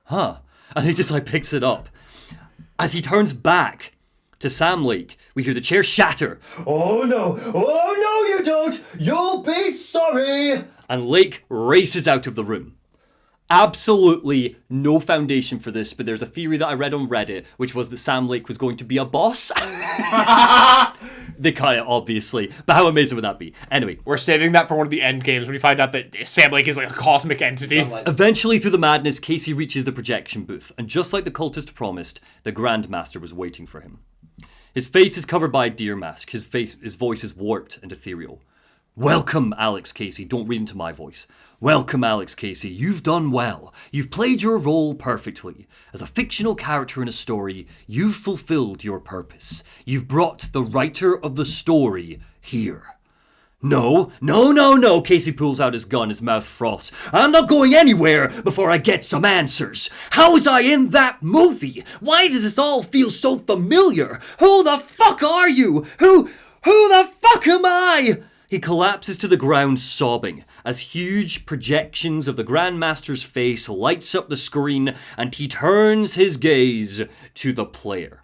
S2: huh? And he just picks it up. As he turns back to Sam Lake, we hear the chair shatter. Oh no, you don't! You'll be sorry! And Lake races out of the room. Absolutely no foundation for this, but there's a theory that I read on Reddit, which was that Sam Lake was going to be a boss. They cut it, obviously. But how amazing would that be? Anyway.
S3: We're saving that for one of the end games when you find out that Sam Lake is like a cosmic entity.
S2: Eventually, through the madness, Casey reaches the projection booth, and just like the cultist promised, the Grandmaster was waiting for him. His face is covered by a deer mask. His voice is warped and ethereal. Welcome, Alex Casey. Don't read into my voice. Welcome, Alex Casey. You've done well. You've played your role perfectly. As a fictional character in a story, you've fulfilled your purpose. You've brought the writer of the story here. No, Casey pulls out his gun, his mouth froths. I'm not going anywhere before I get some answers. How was I in that movie? Why does this all feel so familiar? Who the fuck are you? Who the fuck am I? He collapses to the ground sobbing as huge projections of the Grandmaster's face lights up the screen and he turns his gaze to the player.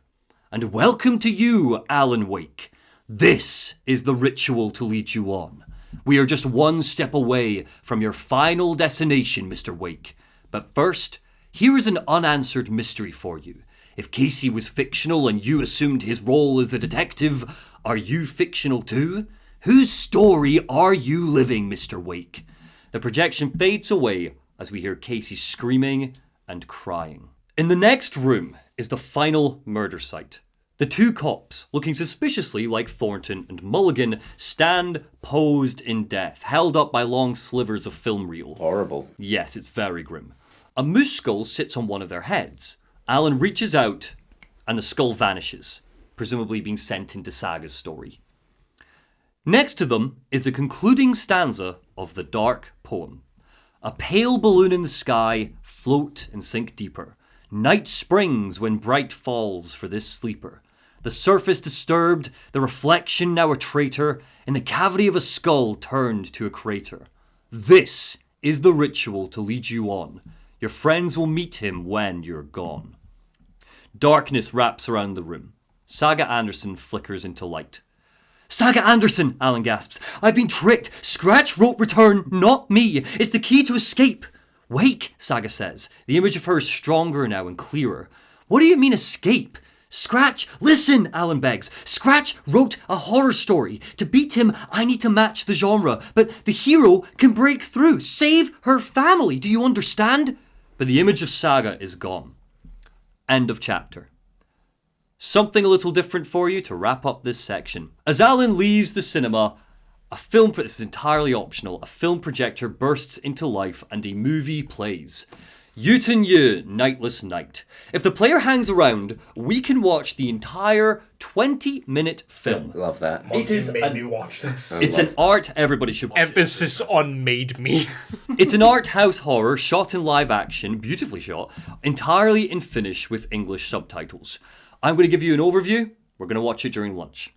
S2: And welcome to you, Alan Wake. This is the ritual to lead you on. We are just one step away from your final destination, Mr. Wake. But first, here is an unanswered mystery for you. If Casey was fictional and you assumed his role as the detective, are you fictional too? Whose story are you living, Mr. Wake? The projection fades away as we hear Casey screaming and crying. In the next room is the final murder site. The two cops, looking suspiciously like Thornton and Mulligan, stand posed in death, held up by long slivers of film reel.
S6: Horrible.
S2: Yes, it's very grim. A moose skull sits on one of their heads. Alan reaches out and the skull vanishes, presumably being sent into Saga's story. Next to them is the concluding stanza of the dark poem. A pale balloon in the sky, float and sink deeper. Night springs when bright falls for this sleeper. The surface disturbed, the reflection now a traitor, in the cavity of a skull turned to a crater. This is the ritual to lead you on. Your friends will meet him when you're gone. Darkness wraps around the room. Saga Anderson flickers into light. Saga Anderson, Alan gasps. I've been tricked. Scratch wrote return, not me. It's the key to escape. Wake, Saga says. The image of her is stronger now and clearer. What do you mean escape? Scratch, listen, Alan begs. Scratch wrote a horror story. To beat him, I need to match the genre. But the hero can break through, save her family. Do you understand? But the image of Saga is gone. End of chapter. Something a little different for you to wrap up this section. As Alan leaves the cinema, this is entirely optional, a film projector bursts into life and a movie plays. Yuten Yu, Nightless Night. If the player hangs around, we can watch the entire 20-minute film.
S6: Love that.
S3: It is made me watch this.
S2: It's an art everybody should watch.
S3: Emphasis on made me.
S2: It's an art house horror shot in live action, beautifully shot, entirely in Finnish with English subtitles. I'm going to give you an overview. We're going to watch it during lunch.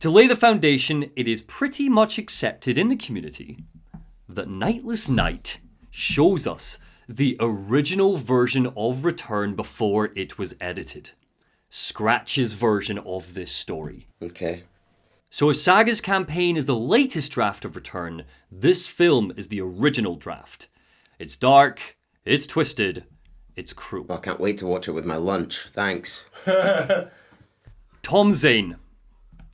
S2: To lay the foundation, it is pretty much accepted in the community that Nightless Night shows us the original version of Return before it was edited. Scratch's version of this story.
S6: Okay.
S2: So as Saga's campaign is the latest draft of Return, this film is the original draft. It's dark, it's twisted, it's cruel.
S6: Well, I can't wait to watch it with my lunch. Thanks.
S2: Tom Zane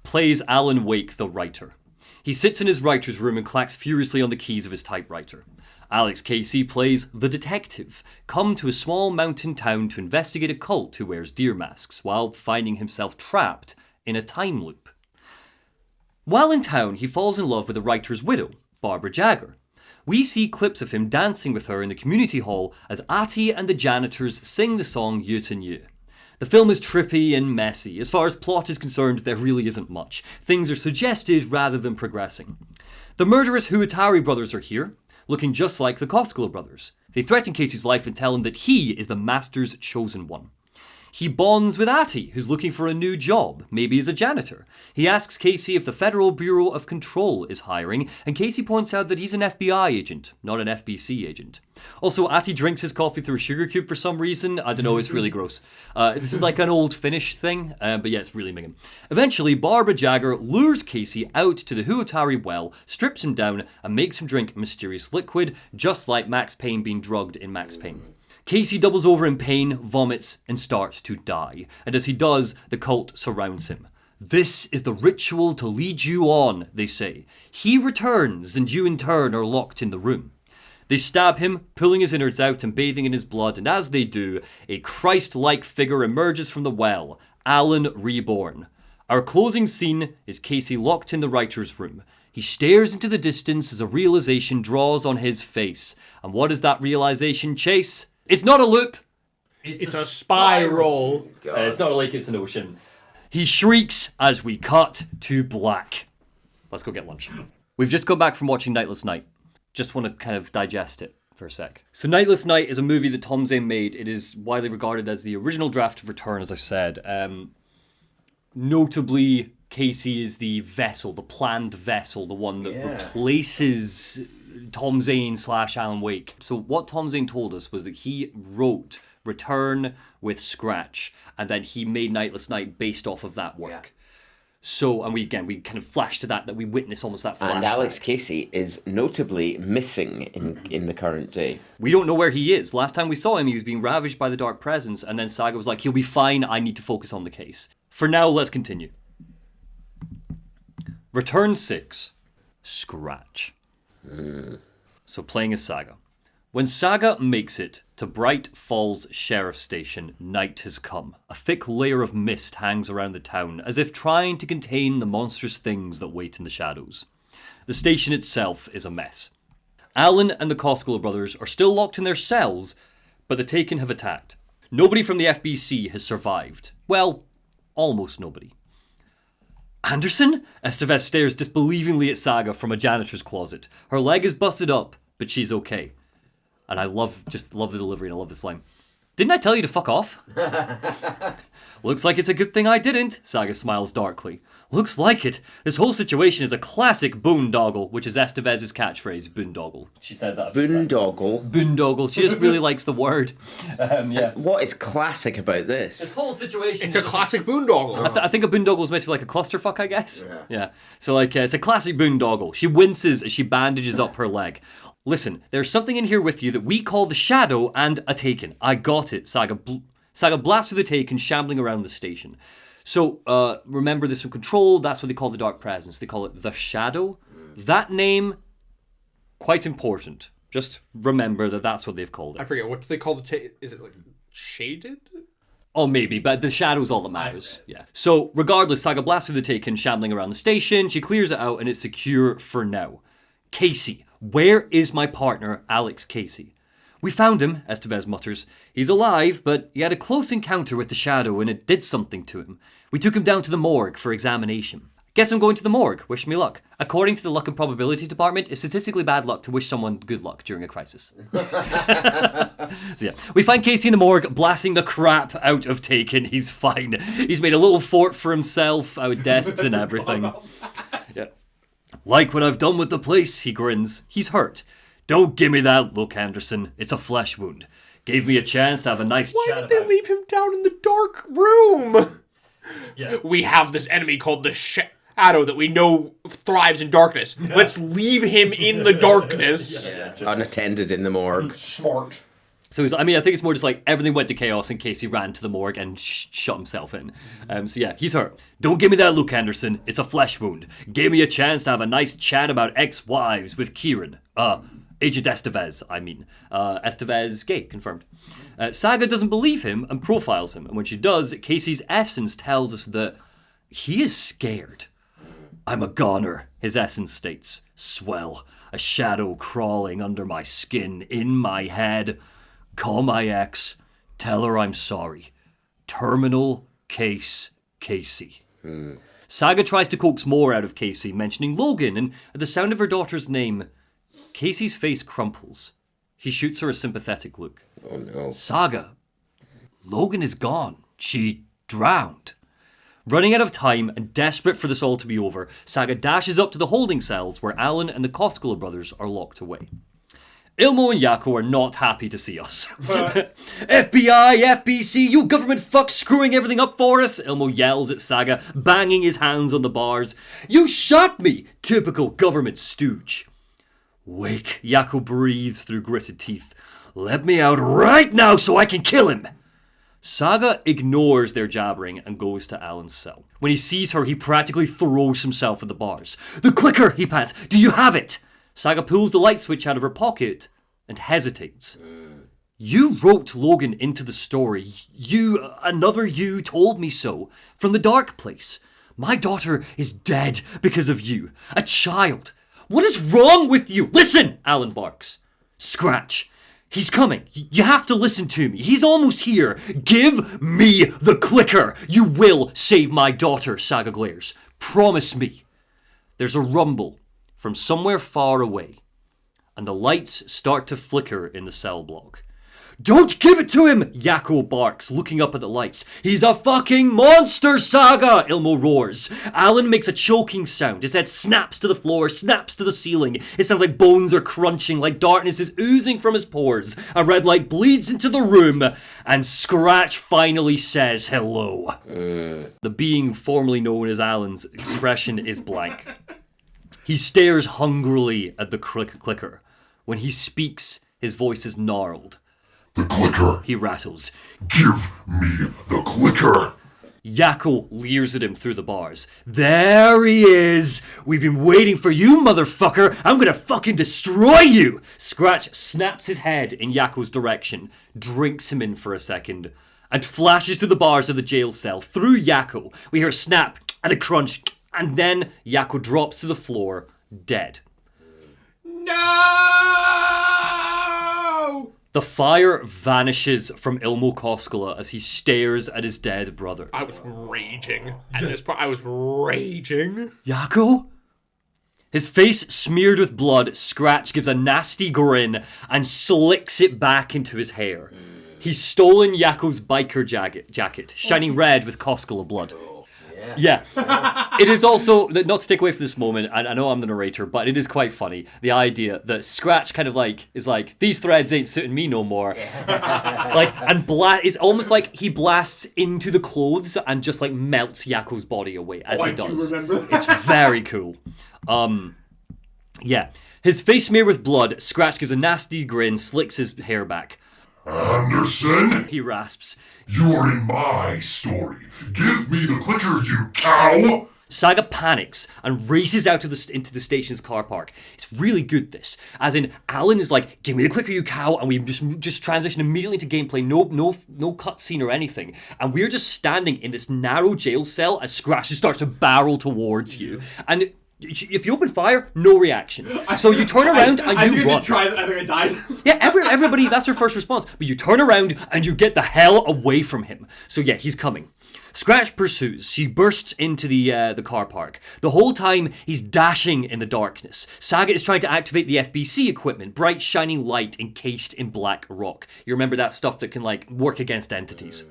S2: plays Alan Wake, the writer. He sits in his writer's room and clacks furiously on the keys of his typewriter. Alex Casey plays the detective, come to a small mountain town to investigate a cult who wears deer masks while finding himself trapped in a time loop. While in town, he falls in love with the writer's widow, Barbara Jagger. We see clips of him dancing with her in the community hall as Ati and the janitors sing the song Yuten Yu. The film is trippy and messy. As far as plot is concerned, there really isn't much. Things are suggested rather than progressing. The murderous Huatari brothers are here, looking just like the Koskela brothers. They threaten Casey's life and tell him that he is the Master's chosen one. He bonds with Atty, who's looking for a new job, maybe as a janitor. He asks Casey if the Federal Bureau of Control is hiring, and Casey points out that he's an FBI agent, not an FBC agent. Also, Atty drinks his coffee through a sugar cube for some reason. I don't know, it's really gross. This is like an old Finnish thing, but yeah, it's really minging. Eventually, Barbara Jagger lures Casey out to the Huotari well, strips him down, and makes him drink mysterious liquid, just like Max Payne being drugged in Max Payne. Casey doubles over in pain, vomits, and starts to die. And as he does, the cult surrounds him. This is the ritual to lead you on, they say. He returns, and you in turn are locked in the room. They stab him, pulling his innards out and bathing in his blood, and as they do, a Christ-like figure emerges from the well, Alan reborn. Our closing scene is Casey locked in the writer's room. He stares into the distance as a realization draws on his face. And what is that realization, Chase? It's not a loop.
S3: It's a spiral.
S2: It's not a lake, it's an ocean. He shrieks as we cut to black. Let's go get lunch. We've just come back from watching Nightless Night. Just want to kind of digest it for a sec. So Nightless Night is a movie that Tom Zane made. It is widely regarded as the original draft of Return, as I said. Notably, Casey is the vessel, the planned vessel, the one that replaces Tom Zane / Alan Wake. So what Tom Zane told us was that he wrote Return with scratch, and then he made Nightless Night based off of that work. Yeah. So, and we kind of flash to that we witness almost that flashback.
S6: And Alex Casey is notably missing in the current day.
S2: We don't know where he is. Last time we saw him, he was being ravaged by the Dark Presence, and then Saga was like, he'll be fine, I need to focus on the case. For now, let's continue. Return 6. Scratch. So playing as Saga. When Saga makes it to Bright Falls Sheriff Station, night has come. A thick layer of mist hangs around the town, as if trying to contain the monstrous things that wait in the shadows. The station itself is a mess. Alan and the Koskela brothers are still locked in their cells, but the Taken have attacked. Nobody from the FBC has survived. Well, almost nobody. Anderson? Estevez stares disbelievingly at Saga from a janitor's closet. Her leg is busted up, but she's okay. And I love the delivery, and I love this line. Didn't I tell you to fuck off? Looks like it's a good thing I didn't, Saga smiles darkly. Looks like it. This whole situation is a classic boondoggle, which is Estevez's catchboondoggle. Boondoggle. She says that.
S6: Boondoggle.
S2: Boondoggle. She just really likes the word. Yeah.
S6: What is classic about this?
S2: This whole situation.
S3: It's a classic boondoggle.
S2: I think a boondoggle is meant to be like a clusterfuck, I guess. Yeah. So like, it's a classic boondoggle. She winces as she bandages up her leg. Listen, there's something in here with you that we call the Shadow and a Taken. I got it. Saga blasts through the Taken, shambling around the station. So, remember this from Control, that's what they call the Dark Presence. They call it the Shadow. That name, quite important. Just remember that that's what they've called it.
S3: I forget, what do they call the is it like shaded?
S2: Oh, maybe, but the Shadow's all that matters. Yeah. So, regardless, Saga blasts through the Taken, shambling around the station. She clears it out, and it's secure for now. Casey. Where is my partner, Alex Casey? We found him, Estevez mutters. He's alive, but he had a close encounter with the Shadow and it did something to him. We took him down to the morgue for examination. Guess I'm going to the morgue. Wish me luck. According to the Luck and Probability Department, it's statistically bad luck to wish someone good luck during a crisis. So yeah, we find Casey in the morgue, blasting the crap out of Taken. He's fine. He's made a little fort for himself out of desks and everything. Yeah. Like what I've done with the place, he grins. He's hurt. Don't give me that look, Anderson. It's a flesh wound. Gave me a chance to have a nice chat about...
S3: Why did they leave him down in the dark room?
S2: Yeah.
S3: We have this enemy called the Shadow that we know thrives in darkness. Let's leave him in the darkness.
S6: Unattended in the morgue.
S3: Smart.
S2: So I think it's more just like everything went to chaos in case he ran to the morgue and shut himself in. So yeah, he's hurt. Don't give me that look, Anderson. It's a flesh wound. Gave me a chance to have a nice chat about ex-wives with Kieran. Agent Estevez, I mean. Estevez, gay, confirmed. Saga doesn't believe him and profiles him. And when she does, Casey's essence tells us that he is scared. I'm a goner, his essence states. Swell. A shadow crawling under my skin, in my head. Call my ex, tell her I'm sorry. Terminal case Casey. Saga tries to coax more out of Casey, mentioning Logan, and at the sound of her daughter's name, Casey's face crumples. He shoots her a sympathetic look.
S6: Oh no.
S2: Saga, Logan is gone. She drowned. Running out of time and desperate for this all to be over, Saga dashes up to the holding cells where Alan and the Koskela brothers are locked away. Ilmo and Yako are not happy to see us. FBI, FBC, you government fucks screwing everything up for us, Ilmo yells at Saga, banging his hands on the bars. You shot me, typical government stooge. Wake, Yako breathes through gritted teeth. Let me out right now so I can kill him. Saga ignores their jabbering and goes to Alan's cell. When he sees her, he practically throws himself at the bars. The clicker, he pants. Do you have it? Saga pulls the light switch out of her pocket and hesitates. You wrote Logan into the story. Another you told me so. From the dark place. My daughter is dead because of you. A child. What is wrong with you? Listen, Alan barks. Scratch. He's coming. You have to listen to me. He's almost here. Give me the clicker. You will save my daughter, Saga glares. Promise me. There's a rumble from somewhere far away, and the lights start to flicker in the cell block. Don't give it to him, Yako barks, looking up at the lights. He's a fucking monster, Saga, Ilmo roars. Alan makes a choking sound. His head snaps to the floor, snaps to the ceiling. It sounds like bones are crunching, like darkness is oozing from his pores. A red light bleeds into the room, and Scratch finally says hello. The being formerly known as Alan's expression is blank. He stares hungrily at the clicker. When he speaks, his voice is gnarled.
S1: The clicker.
S2: He rattles.
S1: Give me the clicker.
S2: Yako leers at him through the bars. There he is! We've been waiting for you, motherfucker! I'm gonna fucking destroy you! Scratch snaps his head in Yako's direction, drinks him in for a second, and flashes to the bars of the jail cell. Through Yako, we hear a snap and a crunch, and then Yako drops to the floor, dead.
S3: No!
S2: The fire vanishes from Ilmo Koskela as he stares at his dead brother.
S3: I was raging. At this point, I was raging.
S2: Yako? His face smeared with blood, Scratch gives a nasty grin and slicks it back into his hair. He's stolen Yako's biker jacket, shining red with Koskela blood. Yeah. It is also, not to take away from this moment, I know I'm the narrator, but it is quite funny, the idea that Scratch kind of is like, these threads ain't suiting me no more. It's almost like he blasts into the clothes and just melts Yako's body away as he does.
S3: I do remember that.
S2: It's very cool. Yeah. His face smeared with blood, Scratch gives a nasty grin, slicks his hair back.
S1: Anderson?
S2: He rasps.
S1: You're in my story. Give me the clicker, you cow!
S2: Saga panics and races out into the station's car park. It's really good, this. As in, Alan is like, give me the clicker, you cow, and we just transition immediately into gameplay, no cutscene or anything. And we're just standing in this narrow jail cell as Scratch starts to barrel towards you. And if you open fire, no reaction. So you turn around and you run.
S3: I think I died.
S2: Yeah, everybody, that's their first response. But you turn around and you get the hell away from him. So yeah, he's coming. Scratch pursues. She bursts into the car park. The whole time, he's dashing in the darkness. Saga is trying to activate the FBC equipment, bright shining light encased in black rock. You remember that stuff that can work against entities.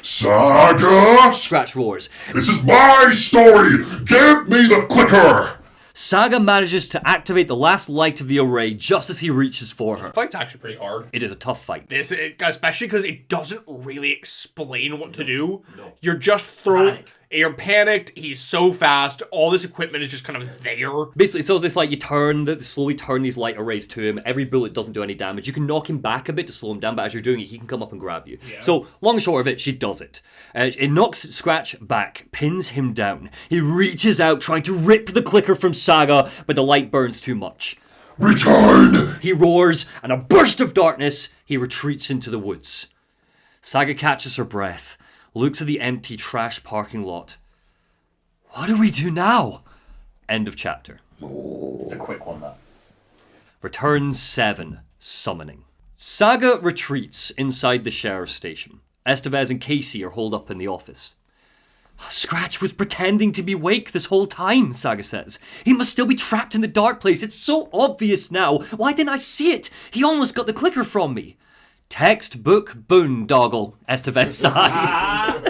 S1: Saga!
S2: Scratch roars.
S1: This is my story! Give me the clicker!
S2: Saga manages to activate the last light of the array just as he reaches for her.
S3: The fight's actually pretty hard.
S2: It is a tough fight.
S3: Especially because it doesn't really explain what to do. No. You're just thrown. You're panicked. He's so fast. All this equipment is just kind of there.
S2: Basically, so this you slowly turn these light arrays to him. Every bullet doesn't do any damage. You can knock him back a bit to slow him down, but as you're doing it, he can come up and grab you. Yeah. So, long and short of it, she does it. It knocks Scratch back, pins him down. He reaches out, trying to rip the clicker from Saga, but the light burns too much.
S1: Return!
S2: He roars, and a burst of darkness, he retreats into the woods. Saga catches her breath, looks at the empty trash parking lot. What do we do now? End of chapter.
S8: It's a quick one, that.
S2: Return 7, Summoning. Saga retreats inside the sheriff's station. Estevez and Casey are holed up in the office. Scratch was pretending to be awake this whole time, Saga says. He must still be trapped in the dark place. It's so obvious now. Why didn't I see it? He almost got the clicker from me. Textbook boondoggle, Estevez sighs.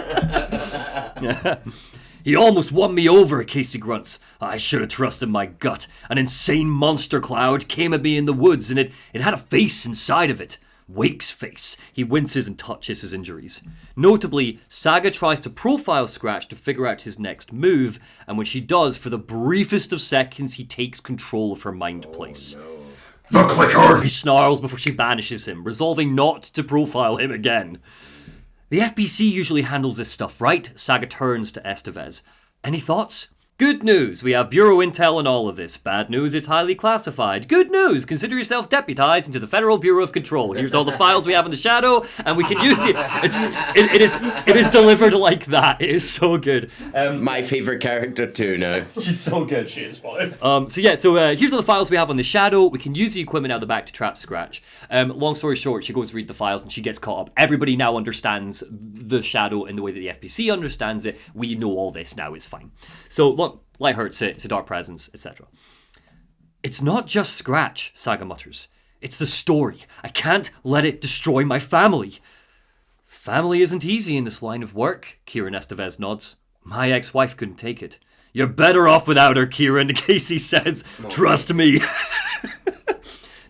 S2: He almost won me over, Casey grunts. I should have trusted my gut. An insane monster cloud came at me in the woods, and it had a face inside of it. Wake's face. He winces and touches his injuries. Notably, Saga tries to profile Scratch to figure out his next move, and when she does, for the briefest of seconds, he takes control of her mind place.
S1: The clicker!
S2: He snarls before she banishes him, resolving not to profile him again. The FBC usually handles this stuff, right? Saga turns to Estevez. Any thoughts? Good news, we have Bureau Intel on all of this. Bad news, it's highly classified. Good news, consider yourself deputized into the Federal Bureau of Control. Here's all the files we have in the shadow, and we can use it. It is delivered like that. It is so good.
S4: My favorite character too now.
S2: She's so good. She is fine. So here's all the files we have on the shadow. We can use the equipment out the back to trap Scratch. Long story short, she goes to read the files and she gets caught up. Everybody now understands the shadow in the way that the FBC understands it. We know all this now. It's fine. So look. Light hurts it, it's a dark presence, etc. It's not just Scratch, Saga mutters. It's the story. I can't let it destroy my family. Family isn't easy in this line of work, Kieran Estevez nods. My ex-wife couldn't take it. You're better off without her, Kieran, Casey says. Trust me.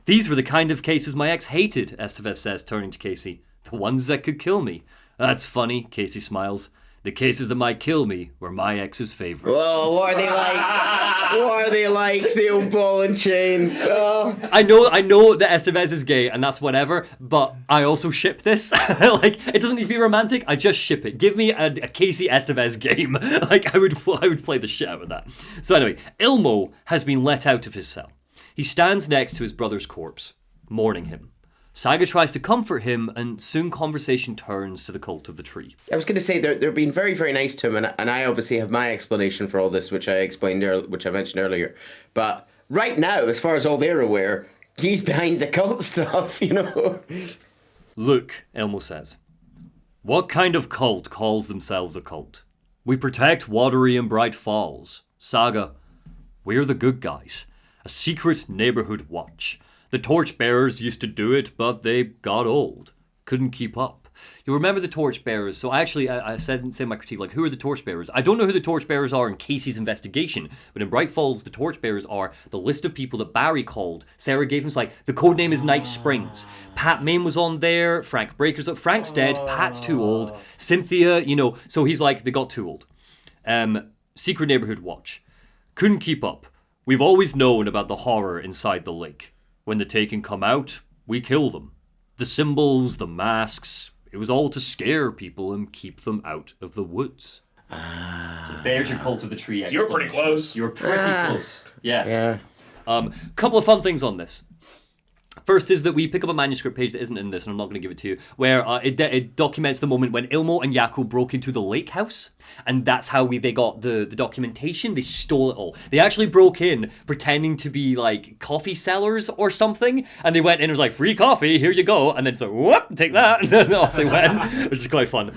S2: These were the kind of cases my ex hated, Estevez says, turning to Casey. The ones that could kill me. That's funny, Casey smiles. The cases that might kill me were my ex's favorite.
S4: Oh, what are they like? What are they like, the old ball and chain? Oh.
S2: I know that Estevez is gay, and that's whatever, but I also ship this. Like, it doesn't need to be romantic, I just ship it. Give me a Casey Estevez game. Like, I would play the shit out of that. So anyway, Ilmo has been let out of his cell. He stands next to his brother's corpse, mourning him. Saga tries to comfort him, and soon conversation turns to the cult of the tree.
S4: I was going to say they're being very, very nice to him, and I obviously have my explanation for all this, which I mentioned earlier. But right now, as far as all they're aware, he's behind the cult stuff, you know.
S2: Look, Elmo says, what kind of cult calls themselves a cult? We protect Watery and Bright Falls. Saga, we're the good guys. A secret neighborhood watch. The torchbearers used to do it, but they got old. Couldn't keep up. You remember the torchbearers. So I said in my critique, like, who are the torchbearers? I don't know who the torchbearers are in Casey's investigation, but in Bright Falls, the torchbearers are the list of people that Barry called. Sarah gave him, like, the code name is Night Springs. Pat Main was on there. Frank Breaker's up. Frank's dead. Pat's too old. Cynthia, so he's like, they got too old. Secret neighborhood watch. Couldn't keep up. We've always known about the horror inside the lake. When the Taken come out, we kill them. The symbols, the masks, it was all to scare people and keep them out of the woods.
S8: So there's your cult of the tree
S3: You're pretty close.
S8: You're pretty close. Yeah.
S2: Couple of fun things on this. First is that we pick up a manuscript page that isn't in this, and I'm not going to give it to you, where it documents the moment when Ilmo and Yaku broke into the lake house, and that's how they got the documentation. They stole it all. They actually broke in pretending to be like coffee sellers or something, and they went in and was like, free coffee, here you go, and then it's like, whoop, take that, and then off they went, which is quite fun.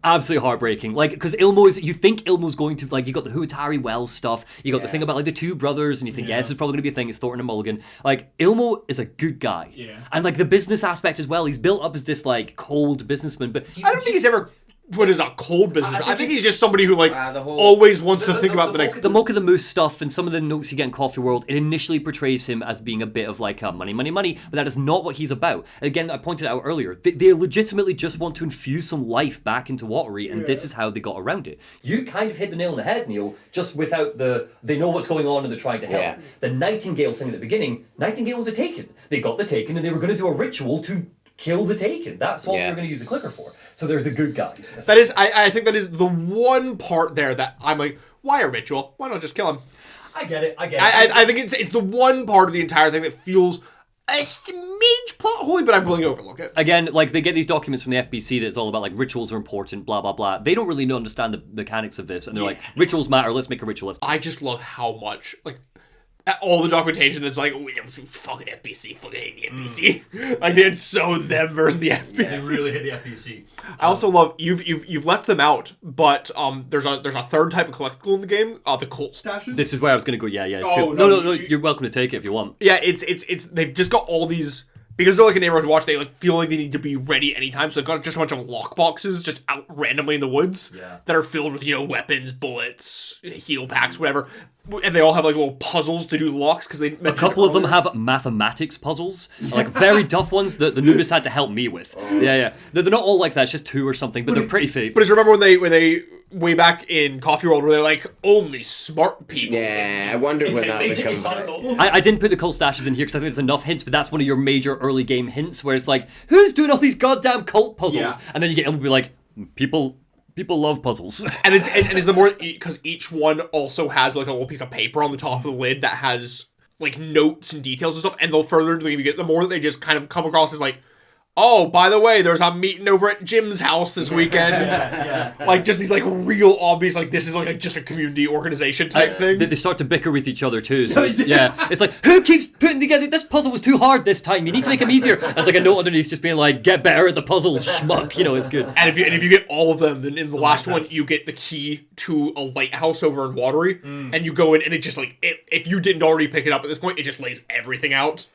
S2: Absolutely heartbreaking. Like, because you think Ilmo's going to, like, you got the Huatari Wells stuff, you got the thing about, like, the two brothers, and you think, this is probably going to be a thing, it's Thornton and Mulligan. Like, Ilmo is a good guy. Yeah. And, like, the business aspect as well, he's built up as this, like, cold businessman, but...
S3: I don't think he's ever put as a cold businessman. I think he's just somebody who, like, always wants to think about the next...
S2: The Mocha the Moose stuff and some of the notes you get in Coffee World, it initially portrays him as being a bit of, like, money, but that is not what he's about. Again, I pointed out earlier, they legitimately just want to infuse some life back into Watery, and this is how they got around it.
S8: You kind of hit the nail on the head, Neil, just without they know what's going on and they're trying to help. Yeah. The Nightingale thing at the beginning, Nightingale was a Taken. They got the Taken and they were going to do a ritual to kill the Taken. That's what they're going to use the clicker for. So they're the good guys.
S3: That is, I think that is the one part there that I'm like, why a ritual? Why not just kill him?
S8: I get it.
S3: I think it's the one part of the entire thing that feels a smidge plot holy, but I'm willing to overlook it.
S2: Again, like, they get these documents from the FBC that's all about, like, rituals are important, blah, blah, blah. They don't really understand the mechanics of this, and they're like, rituals matter, let's make a ritualist.
S3: I just love how much, like, all the documentation that's like, fucking FBC, fucking hate the FBC. Like, it's so them versus the FBC.
S8: They really hit the FBC.
S3: I also love you've left them out, but there's a third type of collectible in the game, the cult stashes.
S2: This is where I was gonna go. Yeah.
S3: Oh,
S2: no. You're welcome to take it if you want.
S3: Yeah, it's they've just got all these because they're like a neighborhood watch, they like feel like they need to be ready anytime. So they've got just a bunch of lock boxes just out randomly in the woods that are filled with, weapons, bullets, heal packs, whatever. And they all have like little puzzles to do locks because they.
S2: A couple of them have mathematics puzzles, like very tough ones that the Nubis had to help me with. Yeah. They're not all like that. It's just 2 or something, but they're pretty fake.
S3: But just remember when they way back in Coffee World where they're like only smart people.
S6: Yeah, I wonder when that becomes.
S2: I didn't put the cult stashes in here because I think there's enough hints, but that's one of your major early game hints where it's like, who's doing all these goddamn cult puzzles?
S3: Yeah.
S2: And then you get them and be like, people love puzzles.
S3: And it's the more, because each one also has like a little piece of paper on the top of the lid that has like notes and details and stuff. And the further into the game you get, the more that they just kind of come across as like, oh, by the way, there's a meeting over at Jim's house this weekend. Like, just these, like, real obvious, like, this is, like, just a community organization type thing.
S2: They start to bicker with each other, too. So, it's like, who keeps putting together, this puzzle was too hard this time, you need to make them easier. And it's like a note underneath just being like, get better at the puzzles, schmuck, it's good.
S3: And if you get all of them, then in the last one, you get the key to a lighthouse over in Watery, and you go in, and it just, like, if you didn't already pick it up at this point, it just lays everything out.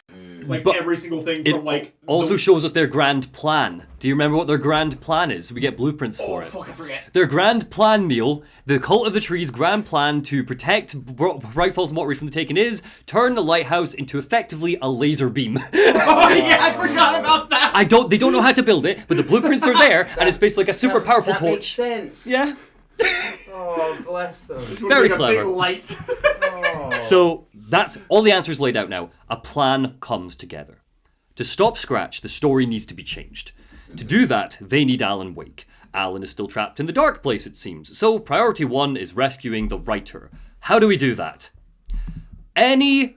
S3: Like,
S2: but
S3: every single thing from, like...
S2: also shows us their grand plan. Do you remember what their grand plan is? We get blueprints for it.
S3: Oh, fuck, I forget.
S2: Their grand plan, Neil, the Cult of the Tree's grand plan to protect Bright Falls and Watery from the Taken is turn the lighthouse into effectively a laser beam.
S3: Oh, yeah, I forgot about that!
S2: They don't know how to build it, but the blueprints are there, and it's basically like a super powerful
S6: that
S2: torch.
S6: Makes sense.
S2: Yeah.
S6: Oh, bless them.
S2: Very clever.
S3: A big light.
S2: So that's all the answers laid out now. A plan comes together. To stop Scratch, the story needs to be changed. To do that, they need Alan Wake. Alan is still trapped in the dark place, it seems. So priority 1 is rescuing the writer. How do we do that? Any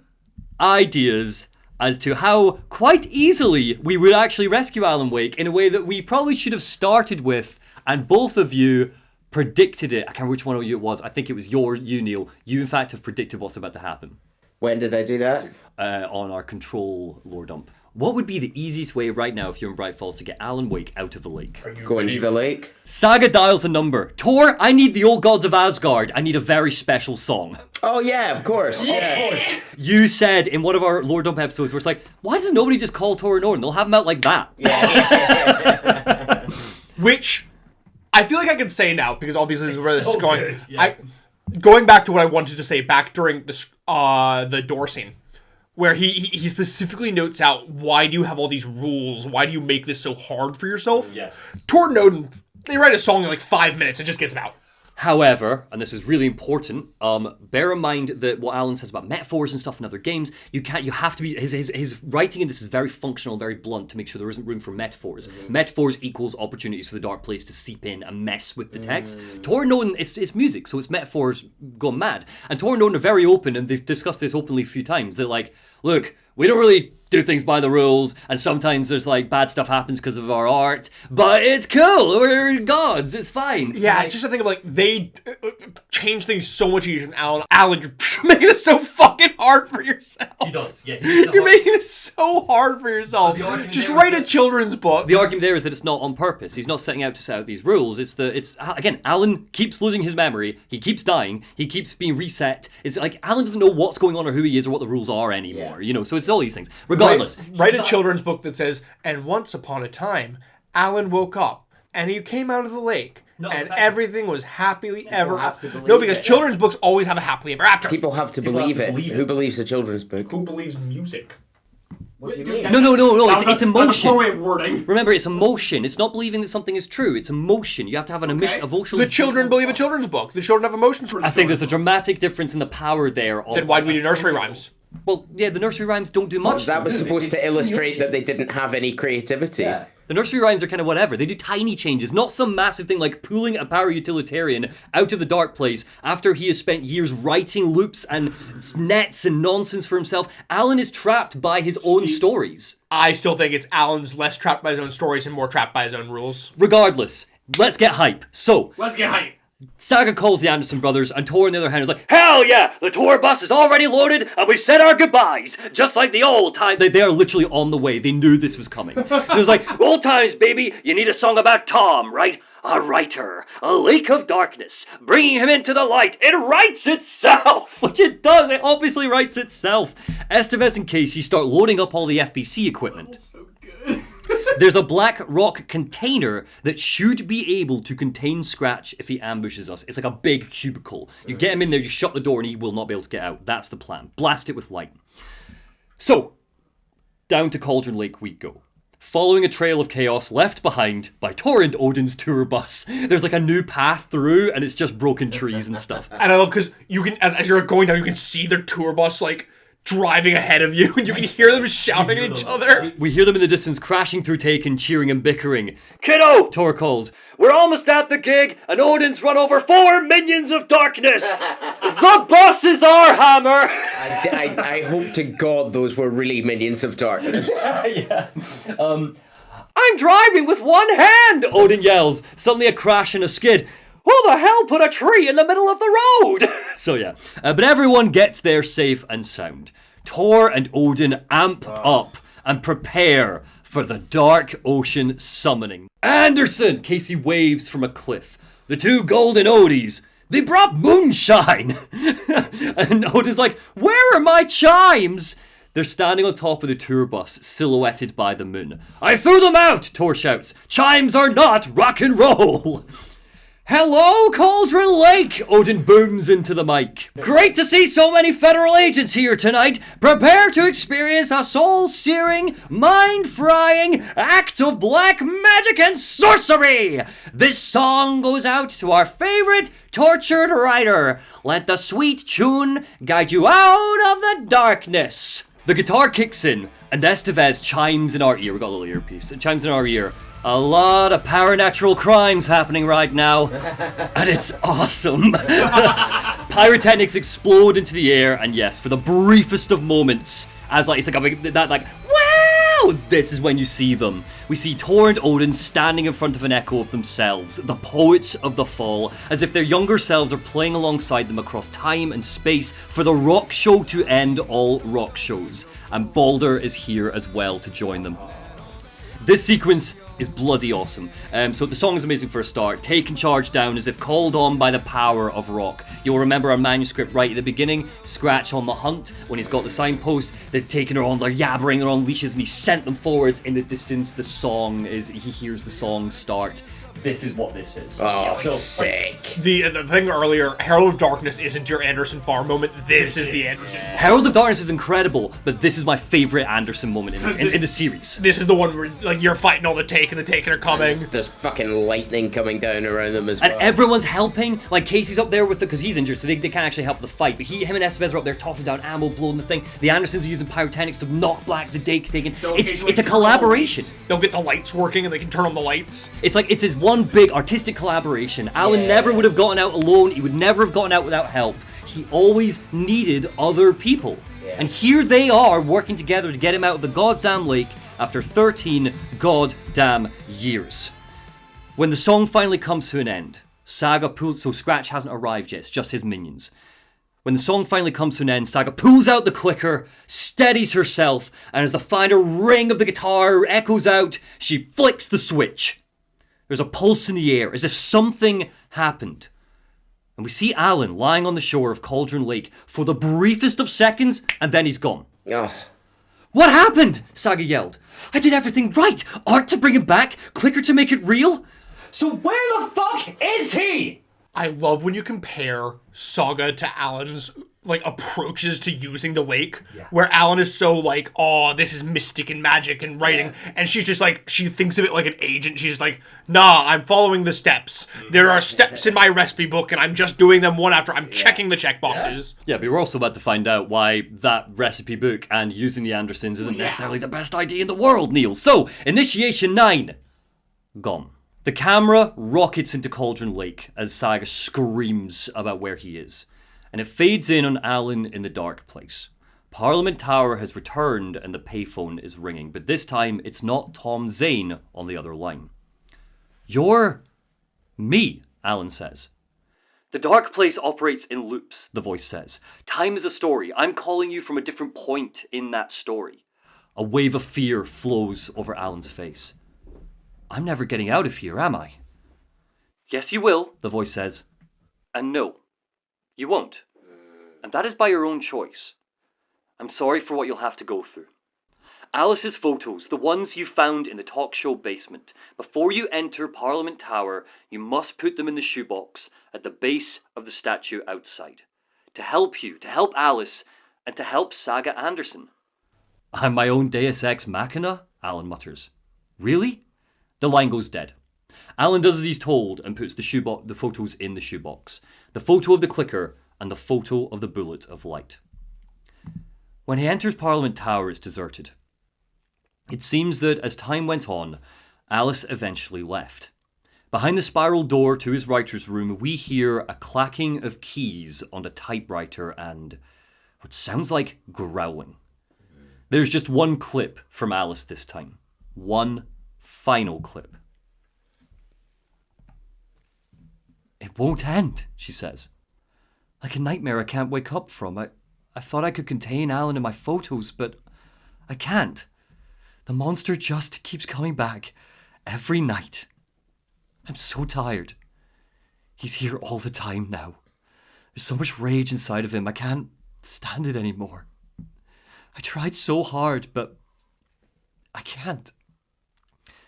S2: ideas as to how quite easily we would actually rescue Alan Wake in a way that we probably should have started with, and both of you predicted it. I can't remember which one of you it was. I think it was you, Neil. You, in fact, have predicted what's about to happen.
S6: When did I do that?
S2: On our control lore dump. What would be the easiest way right now if you're in Bright Falls to get Alan Wake out of the lake?
S6: Go into the lake?
S2: Saga dials a number. Tor, I need the old gods of Asgard. I need a very special song.
S6: Oh, yeah, of course. Yeah.
S2: You said in one of our lore dump episodes where it's like, why doesn't nobody just call Tor and Orn? They'll have him out like that.
S6: Yeah.
S3: Which... I feel like I can say now, because obviously this is where this is going.
S8: Good, yeah.
S3: Going back to what I wanted to say back during the door scene, where he specifically notes out, why do you have all these rules? Why do you make this so hard for yourself?
S8: Yes.
S3: Tor and Odin, they write a song in like 5 minutes and just gets them out.
S2: However, and this is really important, bear in mind that what Alan says about metaphors and stuff in other games, you have to be, his writing in this is very functional, very blunt to make sure there isn't room for metaphors. Metaphors equals opportunities for the dark place to seep in and mess with the text. Tor and Odin, it's music, so it's metaphors gone mad. And Tor and Odin are very open, and they've discussed this openly a few times. They're like, look, we don't really do things by the rules, and sometimes there's like bad stuff happens because of our art, but it's cool, we're gods, it's fine.
S3: Yeah,
S2: like,
S3: it's just a thing of like, they change things so much easier than Alan. Alan, you're making it so fucking hard for yourself.
S8: He does, yeah.
S3: You're making it so hard for yourself. Just write a children's book.
S2: the argument there is that it's not on purpose. He's not setting out to set out these rules. It's again, Alan keeps losing his memory, he keeps dying, he keeps being reset. It's like Alan doesn't know what's going on or who he is or what the rules are anymore, so it's all these things. Regardless.
S3: Write a children's book that says, and once upon a time, Alan woke up, and he came out of the lake, and everything was happily ever after. No, because children's books always have a happily ever after.
S6: People have to believe it. Who believes a children's book?
S3: Who believes music?
S6: What do you mean?
S2: No, it's emotion.
S3: That's a poor way of wording.
S2: Remember, it's emotion. It's not believing that something is true. It's emotion. You have to have an emotional...
S3: The children believe a children's book. The children have emotions.
S2: I think there's a dramatic difference in the power there.
S3: Then why do we do nursery rhymes?
S2: Well, yeah, the nursery rhymes don't do much.
S6: That was supposed to illustrate that they didn't have any creativity.
S8: Yeah.
S2: The nursery rhymes are kind of whatever. They do tiny changes, not some massive thing like pulling a power utilitarian out of the dark place after he has spent years writing loops and nets and nonsense for himself. Alan is trapped by his own stories.
S3: I still think it's Alan's less trapped by his own stories and more trapped by his own rules.
S2: Regardless, let's get hype. So,
S3: Let's get hype.
S2: Saga calls the Anderson brothers, and Tor, on the other hand, is like, hell yeah, the tour bus is already loaded, and we've said our goodbyes, just like the old times. They are literally on the way. They knew this was coming. It was like, old times, baby, you need a song about Tom, right?
S5: A writer, a lake of darkness, bringing him into the light. It writes itself!
S2: Which it does, it obviously writes itself. Estevez and Casey start loading up all the FBC equipment.
S3: So good.
S2: There's a black rock container that should be able to contain Scratch if he ambushes us. It's like a big cubicle. You get him in there, you shut the door, and he will not be able to get out. That's the plan. Blast it with light. So, down to Cauldron Lake we go. Following a trail of chaos left behind by Tor and Odin's tour bus. There's like a new path through, and it's just broken trees and stuff.
S3: And I love because you can, as you're going down, you can see their tour bus like driving ahead of you, and you can hear them shouting at each other.
S2: We hear them in the distance crashing through Taken, cheering and bickering.
S5: Kiddo!
S2: Tor calls,
S5: We're almost at the gig, and Odin's run over 4 minions of darkness! The bus is our hammer!
S6: I hope to God those were really minions of darkness.
S8: Yeah.
S5: I'm driving with one hand!
S2: Odin yells, suddenly a crash and a skid.
S5: Who the hell put a tree in the middle of the road?
S2: So yeah, but everyone gets there safe and sound. Tor and Odin amp up and prepare for the dark ocean summoning. Anderson! Casey waves from a cliff. The 2 golden Odies. They brought moonshine! And Odin's like, where are my chimes? They're standing on top of the tour bus, silhouetted by the moon. I threw them out, Tor shouts. Chimes are not rock and roll. Hello, Cauldron Lake! Odin booms into the mic. Great to see so many federal agents here tonight. Prepare to experience a soul-searing, mind-frying act of black magic and sorcery! This song goes out to our favorite tortured writer. Let the sweet tune guide you out of the darkness. The guitar kicks in, and Estevez chimes in our ear. We got a little earpiece. It chimes in our ear. A lot of paranatural crimes happening right now, and it's awesome. Pyrotechnics explode into the air, and yes, for the briefest of moments, as like it's like a big, that like wow, this is when you see them. We see Tor and Odin standing in front of an echo of themselves, the poets of the fall, as if their younger selves are playing alongside them across time and space for the rock show to end all rock shows. And Balder is here as well to join them. This sequence is bloody awesome. So the song is amazing for a start. Taken charge down as if called on by the power of rock. You'll remember our manuscript right at the beginning. Scratch on the hunt when he's got the signpost. They're taking her on, they're yabbering her on leashes, and he sent them forwards. In the distance, the song is, he hears the song start.
S8: This is what this is.
S6: Oh,
S8: So,
S6: sick.
S3: The thing earlier, Herald of Darkness isn't your Anderson Farm moment. This is the Anderson.
S2: Herald of Darkness is incredible, but this is my favorite Anderson moment in the series.
S3: This is the one where like you're fighting all the Taken are coming.
S6: There's fucking lightning coming down around them as
S2: And
S6: well.
S2: everyone's helping. Like Casey's up there with it because he's injured, so they can't actually help the fight. But him and Estevez are up there tossing down ammo, blowing the thing. The Andersons are using pyrotechnics to knock back the Taken. It's a collaboration.
S3: They'll get the lights working and they can turn on the lights.
S2: It's like it's his one big artistic collaboration. Alan never would have gotten out alone. He would never have gotten out without help. He always needed other people. And here they are working together to get him out of the goddamn lake after 13 goddamn years. When the song finally comes to an end, Saga pulls, so Scratch hasn't arrived yet, it's just his minions. When the song finally comes to an end, Saga pulls out the clicker, steadies herself, and as the final ring of the guitar echoes out, she flicks the switch. There's a pulse in the air, as if something happened. And we see Alan lying on the shore of Cauldron Lake for the briefest of seconds, and then he's gone.
S6: Ugh.
S2: What happened? Saga yelled. I did everything right. Art to bring him back, clicker to make it real.
S8: So where the fuck is he?
S3: I love when you compare Saga to Alan's like approaches to using the lake, where Alan is so like, oh, this is mystic and magic and writing, and she's just like, she thinks of it like an agent. She's just like, nah, I'm following the steps. There are steps in my recipe book, and I'm just doing them one after. I'm checking the check boxes.
S2: Yeah, but we're also about to find out why that recipe book and using the Andersons isn't necessarily the best idea in the world, Neil. So, Initiation 9. Gone. The camera rockets into Cauldron Lake as Saga screams about where he is. And it fades in on Alan in the dark place. Parliament Tower has returned and the payphone is ringing, but this time it's not Tom Zane on the other line. You're me, Alan says. The dark place operates in loops, the voice says. Time is a story. I'm calling you from a different point in that story. A wave of fear flows over Alan's face. I'm never getting out of here, am I?
S5: Yes, you will, the voice says. And no, you won't. And that is by your own choice. I'm sorry for what you'll have to go through. Alice's photos, the ones you found in the talk show basement. Before you enter Parliament Tower, you must put them in the shoebox at the base of the statue outside. To help you, to help Alice, and to help Saga Anderson.
S2: I'm my own Deus Ex Machina? Alan mutters. Really? The line goes dead. Alan does as he's told and puts the photos in the shoebox. The photo of the clicker and the photo of the bullet of light. When he enters Parliament Tower, it's deserted. It seems that as time went on, Alice eventually left. Behind the spiral door to his writer's room, we hear a clacking of keys on a typewriter and what sounds like growling. There's just one clip from Alice this time. One final clip. It won't end, she says. Like a nightmare I can't wake up from. I thought I could contain Alan in my photos, but I can't. The monster just keeps coming back every night. I'm so tired. He's here all the time now. There's so much rage inside of him, I can't stand it anymore. I tried so hard, but I can't.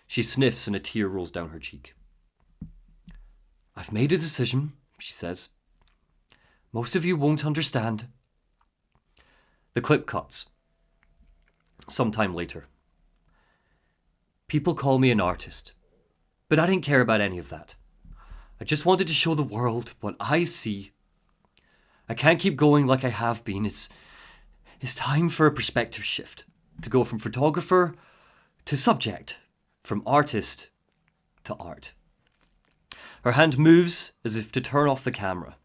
S2: She sniffs and a tear rolls down her cheek. I've made a decision, she says. Most of you won't understand. The clip cuts. Sometime later. People call me an artist, but I didn't care about any of that. I just wanted to show the world what I see. I can't keep going like I have been. It's time for a perspective shift. To go from photographer to subject, from artist to art. Her hand moves as if to turn off the camera.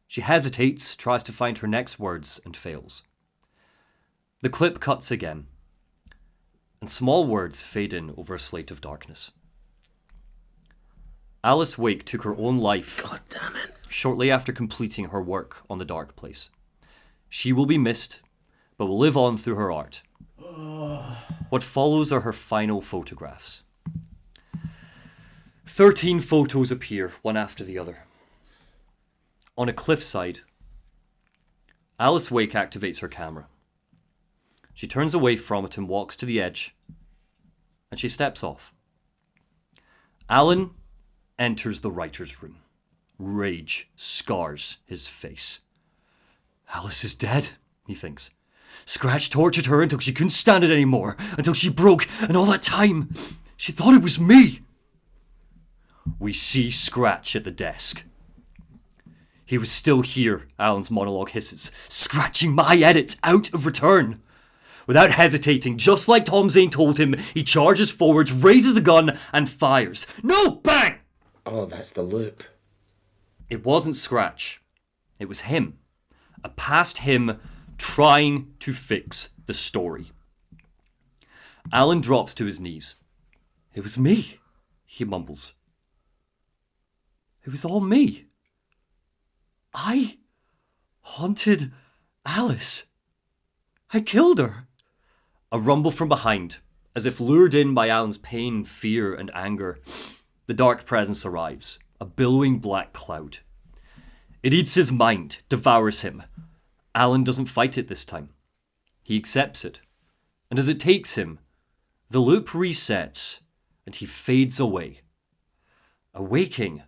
S2: She hesitates, tries to find her next words, and fails. The clip cuts again, and small words fade in over a slate of darkness. Alice Wake took her own life.
S6: God damn it.
S2: Shortly after completing her work on The Dark Place. She will be missed, but will live on through her art. What follows are her final photographs. 13 photos appear, one after the other. On a cliffside, Alice Wake activates her camera. She turns away from it and walks to the edge, and she steps off. Alan enters the writer's room. Rage scars his face. Alice is dead, he thinks. Scratch tortured her until she couldn't stand it anymore, until she broke, and all that time, she thought it was me. We see Scratch at the desk. He was still here, Alan's monologue hisses, scratching my edits out of return. Without hesitating, just like Tom Zane told him, he charges forwards, raises the gun, and fires. No! Bang!
S6: Oh, that's the loop.
S2: It wasn't Scratch. It was him. A past him trying to fix the story. Alan drops to his knees. It was me, he mumbles. It was all me. I haunted Alice. I killed her. A rumble from behind, as if lured in by Alan's pain, fear, and anger. The dark presence arrives, a billowing black cloud. It eats his mind, devours him. Alan doesn't fight it this time. He accepts it. And as it takes him, the loop resets, and he fades away. Awaking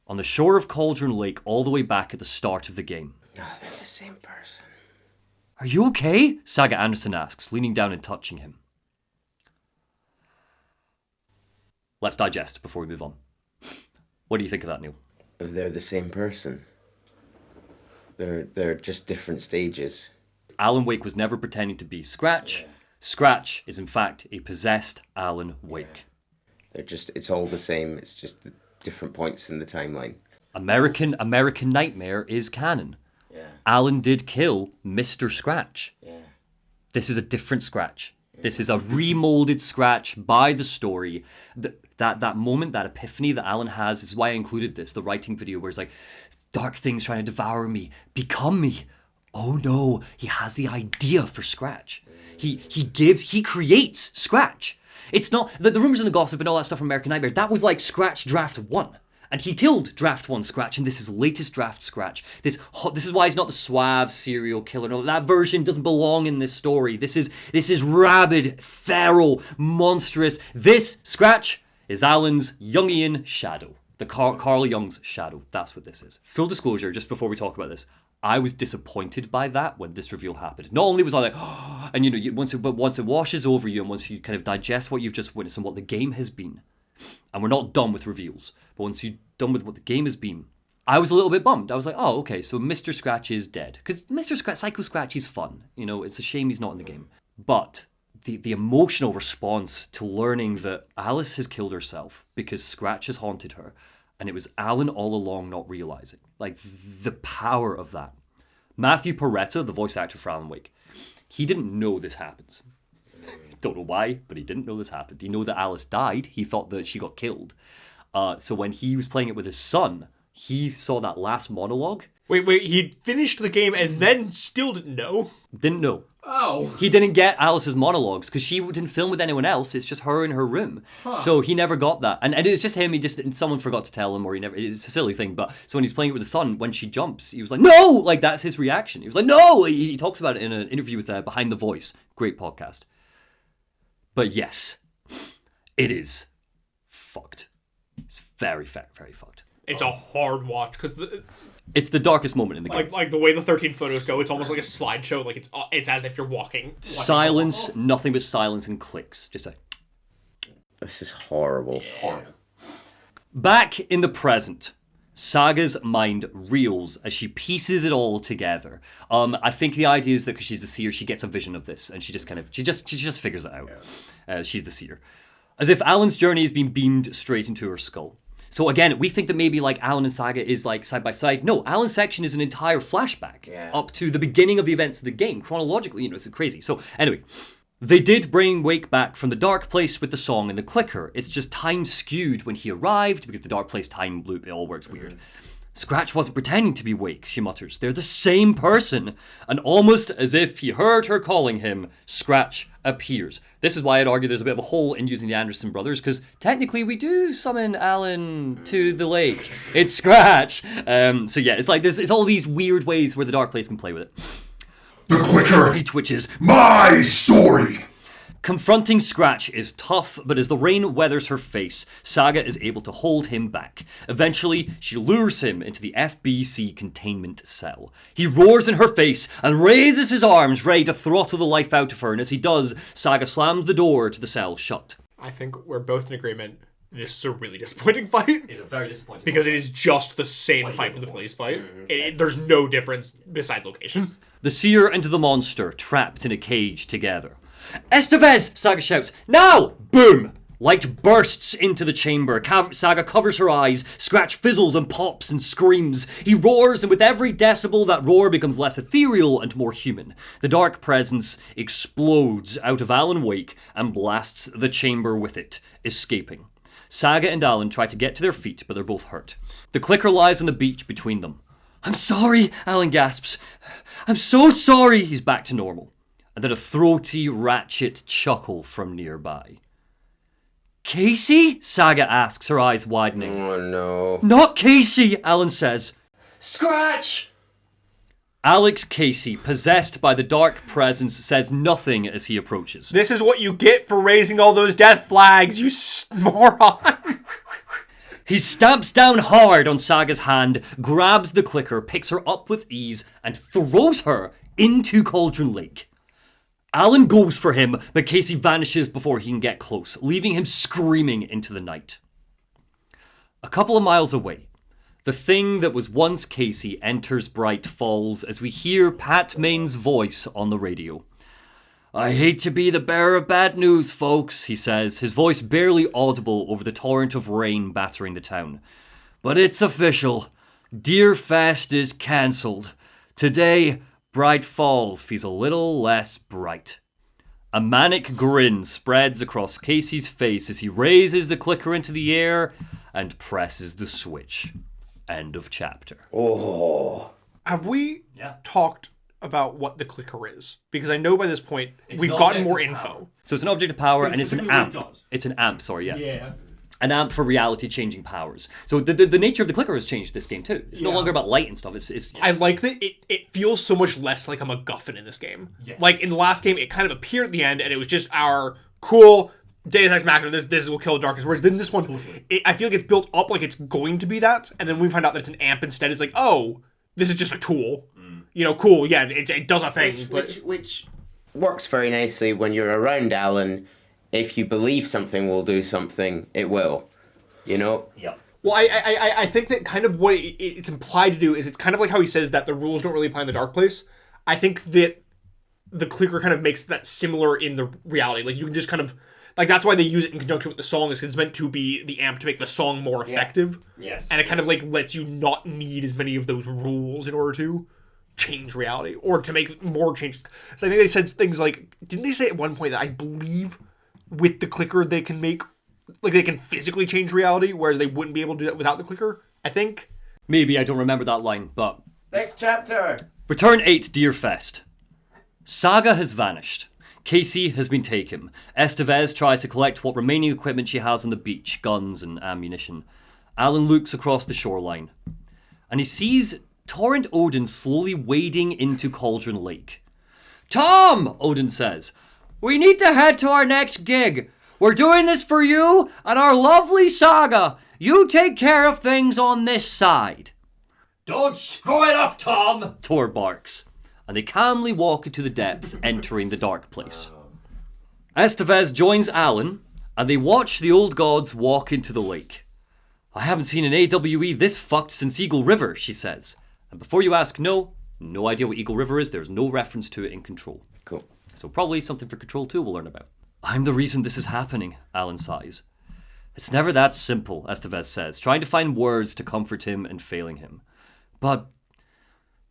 S2: on the shore of Cauldron Lake all the way back at the start of the game.
S6: Oh, they're the same person.
S2: Are you okay? Saga Anderson asks, leaning down and touching him. Let's digest before we move on. What do you think of that, Neil?
S6: They're the same person. They're just different stages.
S2: Alan Wake was never pretending to be Scratch. Yeah. Scratch is in fact a possessed Alan Wake.
S6: Yeah. It's all the same. It's just the different points in the timeline.
S2: American Nightmare is canon.
S6: Yeah.
S2: Alan did kill Mr. Scratch.
S6: Yeah.
S2: This is a different Scratch. This is a remolded Scratch by the story. That moment, that epiphany that Alan has, is why I included this, the writing video where it's like, dark things trying to devour me, become me. Oh no, he has the idea for Scratch. He creates Scratch. It's not, the rumors and the gossip and all that stuff from American Nightmare, that was like Scratch Draft 1. And he killed Draft 1 Scratch, and this is latest Draft Scratch. This is why he's not the suave serial killer. No, that version doesn't belong in this story. This is rabid, feral, monstrous. This Scratch is Alan's Jungian shadow. The Carl Jung's shadow. That's what this is. Full disclosure, just before we talk about this, I was disappointed by that when this reveal happened. Not only was I like, oh, and once it washes over you, and once you kind of digest what you've just witnessed and what the game has been, and we're not done with reveals, but once you're done with what the game has been, I was a little bit bummed. I was like, oh, okay, so Mr. Scratch is dead. Because Mr. Scratch, Psycho Scratch, he's fun. It's a shame he's not in the game. But the emotional response to learning that Alice has killed herself because Scratch has haunted her, and it was Alan all along not realizing. Like, the power of that. Matthew Peretta, the voice actor for Alan Wake, he didn't know this happens. Don't know why, but he didn't know this happened. He knew that Alice died. He thought that she got killed. So when he was playing it with his son, he saw that last monologue.
S3: Wait, he finished the game and then still didn't know?
S2: Didn't know.
S3: Oh.
S2: He didn't get Alice's monologues because she didn't film with anyone else. It's just her in her room. So he never got that. And it was just him. Someone forgot to tell him, or it's a silly thing. But so when he's playing it with his son, when she jumps, he was like, no! Like, that's his reaction. He was like, no! He talks about it in an interview with Behind the Voice. Great podcast. But yes, it is fucked. It's very, very, very fucked.
S3: It's a hard watch because
S2: it's the darkest moment in the game.
S3: Like the way the 13 photos go, it's almost like a slideshow. Like it's as if you're walking.
S2: Silence, nothing but silence and clicks. Just like,
S4: this is horrible.
S3: Yeah.
S2: Back in the present, Saga's mind reels as she pieces it all together. I think the idea is that because she's the seer, she gets a vision of this, and she just figures it out. She's the seer, as if Alan's journey has been beamed straight into her skull. So again, we think that maybe like Alan and Saga is like side by side. No, Alan's section is an entire flashback up to the beginning of the events of the game. Chronologically, it's crazy. So anyway, they did bring Wake back from the dark place with the song and the clicker. It's just time skewed when he arrived because the dark place time loop, it all works weird. Scratch wasn't pretending to be Wake, she mutters. They're the same person. And almost as if he heard her calling him, Scratch appears. This is why I'd argue there's a bit of a hole in using the Anderson brothers, because technically we do summon Alan to the lake. It's Scratch. So yeah, it's like it's all these weird ways where the dark place can play with it.
S1: The clicker!
S2: He twitches.
S1: My story!
S2: Confronting Scratch is tough, but as the rain weathers her face, Saga is able to hold him back. Eventually, she lures him into the FBC containment cell. He roars in her face and raises his arms, ready to throttle the life out of her, and as he does, Saga slams the door to the cell shut.
S3: I think we're both in agreement. This is a really disappointing fight.
S8: It's a very disappointing
S3: because it is just the same fight from the police fight. There's no difference besides location.
S2: The seer and the monster trapped in a cage together. Estevez! Saga shouts. Now! Boom! Light bursts into the chamber. Saga covers her eyes. Scratch fizzles and pops and screams. He roars, and with every decibel, that roar becomes less ethereal and more human. The dark presence explodes out of Alan Wake and blasts the chamber with it, escaping. Saga and Alan try to get to their feet, but they're both hurt. The clicker lies on the beach between them. I'm sorry, Alan gasps. I'm so sorry. He's back to normal. And then a throaty, ratchet chuckle from nearby. Casey? Saga asks, her eyes widening.
S4: Oh no.
S2: Not Casey, Alan says.
S8: Scratch!
S2: Alex Casey, possessed by the dark presence, says nothing as he approaches.
S3: This is what you get for raising all those death flags, you moron!
S2: He stamps down hard on Saga's hand, grabs the clicker, picks her up with ease, and throws her into Cauldron Lake. Alan goes for him, but Casey vanishes before he can get close, leaving him screaming into the night. A couple of miles away, the thing that was once Casey enters Bright Falls as we hear Pat Main's voice on the radio.
S5: I hate to be the bearer of bad news, folks,
S2: he says, his voice barely audible over the torrent of rain battering the town.
S5: But it's official. Deerfest is cancelled. Today, Bright Falls feels a little less bright.
S2: A manic grin spreads across Casey's face as he raises the clicker into the air and presses the switch. End of chapter.
S4: Oh.
S3: Have we talked about what the clicker is? Because I know by this point we've gotten more info.
S2: So it's an object of power and it's an amp. It's an amp, sorry, yeah. an amp for reality-changing powers. So the nature of the clicker has changed this game too. It's no longer about light and stuff. It's
S3: I like that it feels so much less like a MacGuffin in this game.
S8: Yes.
S3: Like in the last game, it kind of appeared at the end, and it was just our cool Deus Ex Machina. This will kill the darkness. Whereas then this one, I feel like it's built up like it's going to be that, and then we find out that it's an amp instead. It's like, oh, this is just a tool. You know, cool. Yeah, it does a thing,
S6: which works very nicely when you're around Alan. If you believe something will do something, it will. You know?
S8: Yeah.
S3: Well, I think that kind of what it's implied to do is it's kind of like how he says that the rules don't really apply in the dark place. I think that the clicker kind of makes that similar in the reality. Like, you can just kind of... Like, that's why they use it in conjunction with the song, is 'cause it's meant to be the amp to make the song more effective.
S8: Yes.
S3: And it kind of, like, lets you not need as many of those rules in order to change reality, or to make more changes. So I think they said things like... Didn't they say at one point that I believe with the clicker they can make... Like, they can physically change reality, whereas they wouldn't be able to do that without the clicker, I think?
S2: maybe I don't remember that line, but
S6: Next chapter.
S2: Return 8 Deerfest. Saga has vanished. Casey has been taken. Estevez tries to collect what remaining equipment she has on the beach, guns and ammunition. Alan looks across the shoreline, and he sees Torrent Odin slowly wading into Cauldron Lake. Tom, Odin says, we need to head to our next gig. We're doing this for you and our lovely Saga. You take care of things on this side. Don't screw it up, Tom, Tor barks, and they calmly walk into the depths, entering the dark place. Estevez joins Alan, and they watch the old gods walk into the lake. I haven't seen an AWE this fucked since Eagle River, she says. And before you ask, no idea what Eagle River is. There's no reference to it in Control.
S6: Cool.
S2: So probably something for Control 2 we'll learn about. I'm the reason this is happening, Alan sighs. It's never that simple, Estevez says, trying to find words to comfort him and failing him. But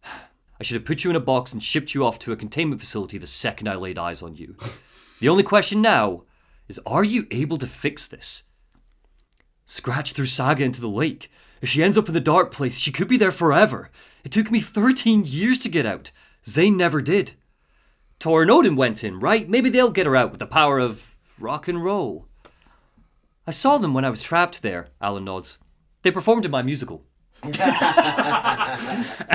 S2: I should have put you in a box and shipped you off to a containment facility the second I laid eyes on you. The only question now is, are you able to fix this? Scratch through Saga into the lake. If she ends up in the dark place, she could be there forever. It took me 13 years to get out. Zane never did. Tor and Odin went in, right? Maybe they'll get her out with the power of rock and roll. I saw them when I was trapped there, Alan nods. They performed in my musical.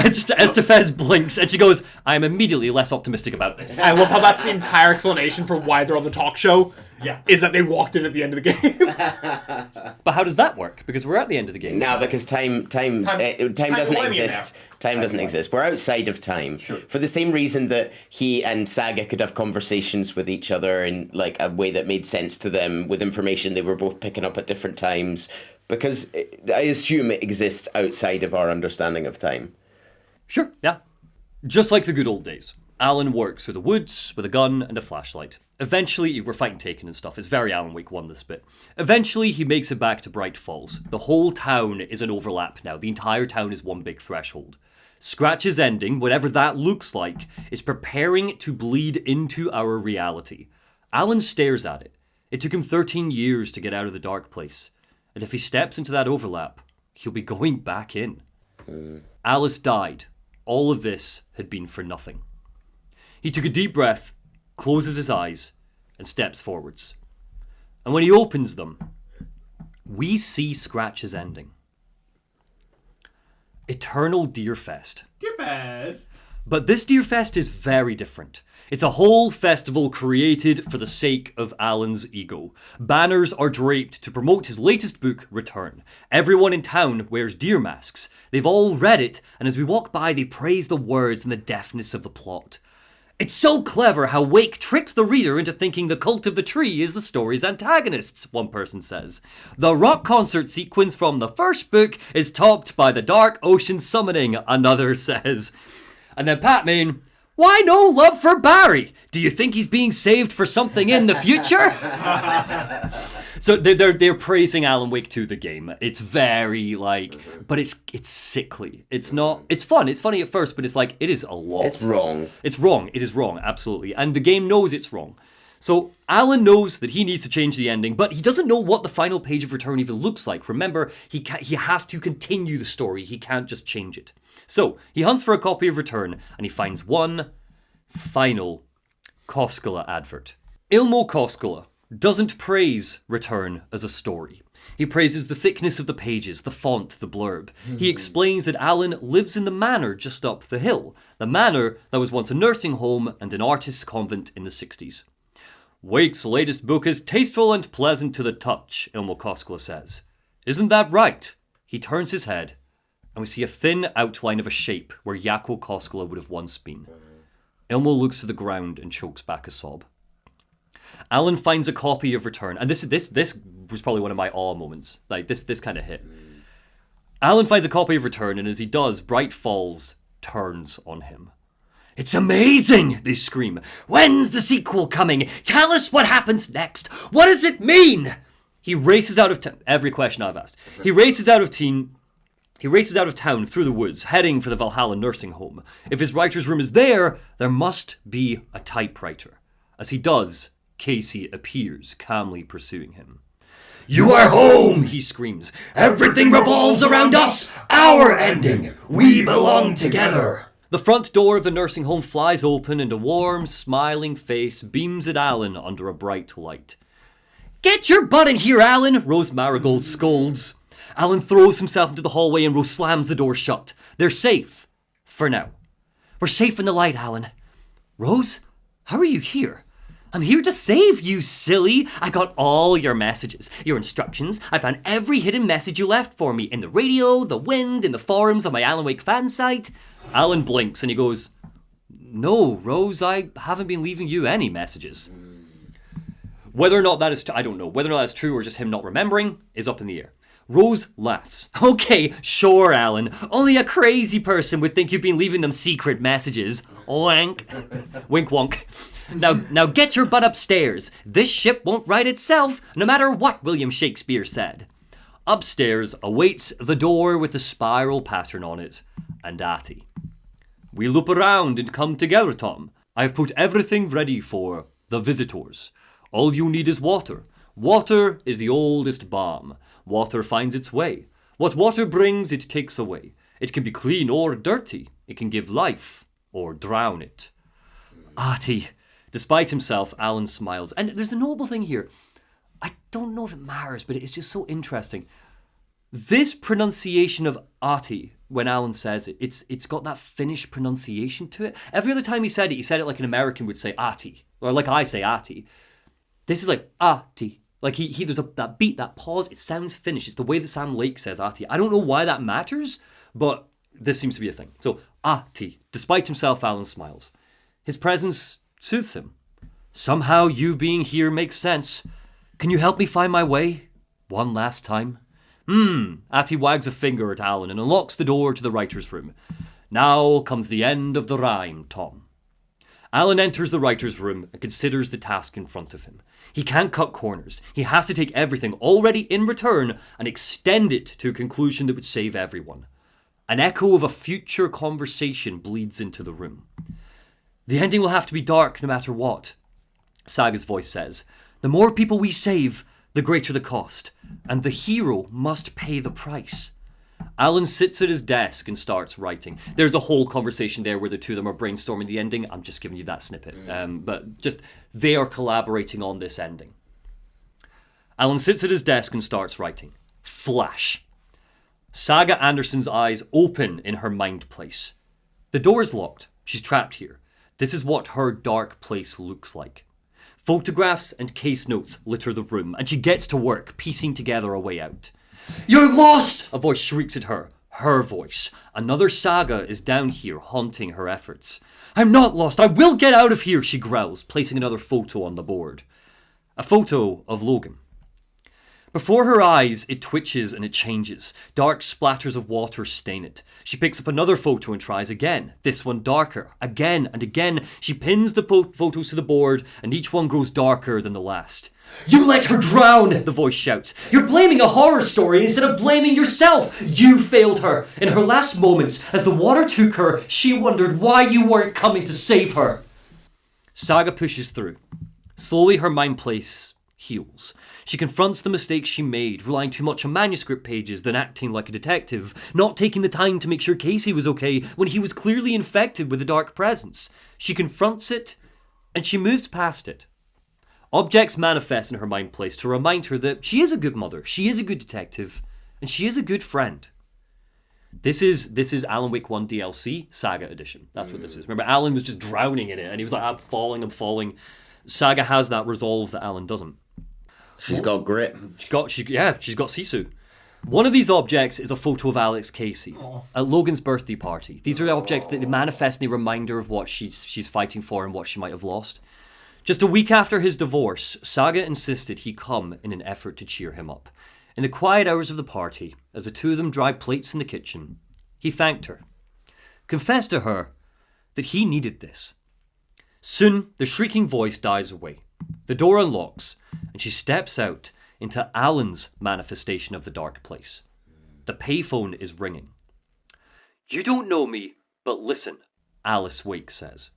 S2: Estevez blinks and she goes, I'm immediately less optimistic about this.
S3: I love how that's the entire explanation for why they're on the talk show.
S8: Yeah.
S3: Is that they walked in at the end of the game.
S2: But how does that work? Because we're at the end of the game.
S6: No, because time doesn't exist. Time doesn't exist. We're outside of time.
S8: Sure.
S6: For the same reason that he and Saga could have conversations with each other in like a way that made sense to them with information they were both picking up at different times. Because I assume it exists outside of our understanding of time.
S2: Sure, yeah. Just like the good old days. Alan works through the woods with a gun and a flashlight. Eventually, we're fighting Taken and stuff. It's very Alan Wake 1, this bit. Eventually, he makes it back to Bright Falls. The whole town is an overlap now. The entire town is one big threshold. Scratch's ending, whatever that looks like, is preparing to bleed into our reality. Alan stares at it. It took him 13 years to get out of the dark place. And if he steps into that overlap, he'll be going back in. Alice died. All of this had been for nothing. He took a deep breath, closes his eyes, and steps forwards. And when he opens them, we see Scratch's ending. Eternal Deerfest.
S3: Deerfest.
S2: But this Deerfest is very different. It's a whole festival created for the sake of Alan's ego. Banners are draped to promote his latest book, Return. Everyone in town wears deer masks. They've all read it, and as we walk by, they praise the words and the deftness of the plot. It's so clever how Wake tricks the reader into thinking the Cult of the Tree is the story's antagonists, one person says. The rock concert sequence from the first book is topped by the Dark Ocean summoning, another says. And then Patman, why no love for Barry? Do you think he's being saved for something in the future? So they're praising Alan Wake 2, the game. It's very but it's sickly. It's not. It's fun. It's funny at first, but it's like it is a lot.
S6: It's wrong.
S2: It's wrong. It is wrong. Absolutely. And the game knows it's wrong. So Alan knows that he needs to change the ending, but he doesn't know what the final page of Return even looks like. Remember, he has to continue the story. He can't just change it. So he hunts for a copy of Return, and he finds one final Koskela advert. Ilmo Koskela doesn't praise Return as a story. He praises the thickness of the pages, the font, the blurb. He explains that Alan lives in the manor just up the hill, the manor that was once a nursing home and an artist's convent in the 60s. Wake's latest book is tasteful and pleasant to the touch, Ilmo Koskela says. Isn't that right? He turns his head, and we see a thin outline of a shape where Jaakko Koskela would have once been. Ilmo looks to the ground and chokes back a sob. Alan finds a copy of Return, and this was probably one of my awe moments. Like, this kind of hit. Alan finds a copy of Return, and as he does, Bright Falls turns on him. It's amazing, they scream. When's the sequel coming? Tell us what happens next. What does it mean? He races out of every question I've asked. He races out of town through the woods, heading for the Valhalla nursing home. If his writer's room is there must be a typewriter. As he does, Casey appears, calmly pursuing him. You are home, he screams. Everything revolves around us, our ending. We belong together. The front door of the nursing home flies open and a warm, smiling face beams at Alan under a bright light. Get your butt in here, Alan, Rose Marigold scolds. Alan throws himself into the hallway and Rose slams the door shut. They're safe. For now. We're safe in the light, Alan. Rose, how are you here? I'm here to save you, silly. I got all your messages, your instructions. I found every hidden message you left for me in the radio, the wind, in the forums on my Alan Wake fan site. Alan blinks and he goes, No, Rose, I haven't been leaving you any messages. Whether or not that is, I don't know. Whether or not that's true or just him not remembering is up in the air. Rose laughs. Okay, sure, Alan. Only a crazy person would think you've been leaving them secret messages. Wank. Wink wonk. Now get your butt upstairs. This ship won't right itself, no matter what William Shakespeare said. Upstairs awaits the door with the spiral pattern on it, and Atty. We loop around and come together, Tom. I've put everything ready for the visitors. All you need is water. Water is the oldest balm. Water finds its way. What water brings, it takes away. It can be clean or dirty. It can give life or drown it. Atty. Despite himself, Alan smiles. And there's a noble thing here. I don't know if it matters, but it's just so interesting. This pronunciation of Atty, when Alan says it, it's got that Finnish pronunciation to it. Every other time he said it like an American would say Atty, or like I say Atty. This is like Atty. Like there's that beat, that pause. It sounds Finnish. It's the way that Sam Lake says Atty. I don't know why that matters, but this seems to be a thing. So Atty. Despite himself, Alan smiles. His presence soothes him. Somehow you being here makes sense. Can you help me find my way? One last time. Atty wags a finger at Alan and unlocks the door to the writer's room. Now comes the end of the rhyme, Tom. Alan enters the writer's room and considers the task in front of him. He can't cut corners. He has to take everything already in return and extend it to a conclusion that would save everyone. An echo of a future conversation bleeds into the room. The ending will have to be dark no matter what, Saga's voice says. The more people we save, the greater the cost, and the hero must pay the price. Alan sits at his desk and starts writing. There's a whole conversation there where the two of them are brainstorming the ending. I'm just giving you that snippet. But just, they are collaborating on this ending. Alan sits at his desk and starts writing. Flash. Saga Anderson's eyes open in her mind place. The door is locked. She's trapped here. This is what her dark place looks like. Photographs and case notes litter the room, and she gets to work, piecing together a way out. You're lost! A voice shrieks at her. Her voice. Another Saga is down here, haunting her efforts. I'm not lost. I will get out of here, she growls, placing another photo on the board. A photo of Logan. Before her eyes, it twitches and it changes. Dark splatters of water stain it. She picks up another photo and tries again. This one darker. Again and again. She pins the photos to the board, and each one grows darker than the last. You let her drown, the voice shouts. You're blaming a horror story instead of blaming yourself. You failed her. In her last moments, as the water took her, she wondered why you weren't coming to save her. Saga pushes through. Slowly her mind place heals. She confronts the mistakes she made, relying too much on manuscript pages than acting like a detective, not taking the time to make sure Casey was okay when he was clearly infected with a dark presence. She confronts it, and she moves past it. Objects manifest in her mind place to remind her that she is a good mother, she is a good detective, and she is a good friend. This is Alan Wake 1 DLC, Saga Edition. That's what this is. Remember, Alan was just drowning in it, and he was like, I'm falling. Saga has that resolve that Alan doesn't.
S4: She's got grit.
S2: She's got Sisu. One of these objects is a photo of Alex Casey at Logan's birthday party. These are objects that manifest in a reminder of what she's fighting for and what she might have lost. Just a week after his divorce, Saga insisted he come in an effort to cheer him up. In the quiet hours of the party, as the two of them dried plates in the kitchen, he thanked her, confessed to her that he needed this. Soon, the shrieking voice dies away. The door unlocks, and she steps out into Alan's manifestation of the dark place. The payphone is ringing. You don't know me, but listen, Alice Wake says.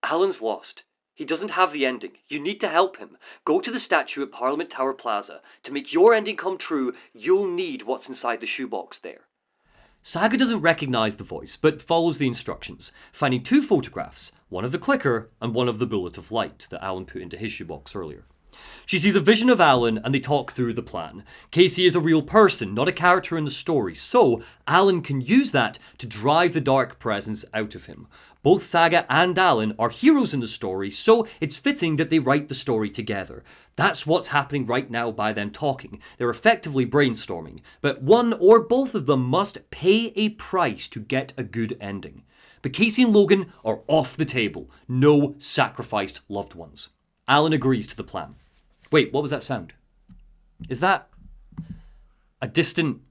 S2: Alan's lost. He doesn't have the ending. You need to help him. Go to the statue at Parliament Tower Plaza. To make your ending come true, you'll need what's inside the shoebox there. Saga doesn't recognize the voice, but follows the instructions, finding 2 photographs, one of the clicker and one of the bullet of light that Alan put into his shoebox earlier. She sees a vision of Alan and they talk through the plan. Casey is a real person, not a character in the story, so Alan can use that to drive the dark presence out of him. Both Saga and Alan are heroes in the story, so it's fitting that they write the story together. That's what's happening right now by them talking. They're effectively brainstorming, but one or both of them must pay a price to get a good ending. But Casey and Logan are off the table. No sacrificed loved ones. Alan agrees to the plan. Wait, what was that sound? Is that a distant,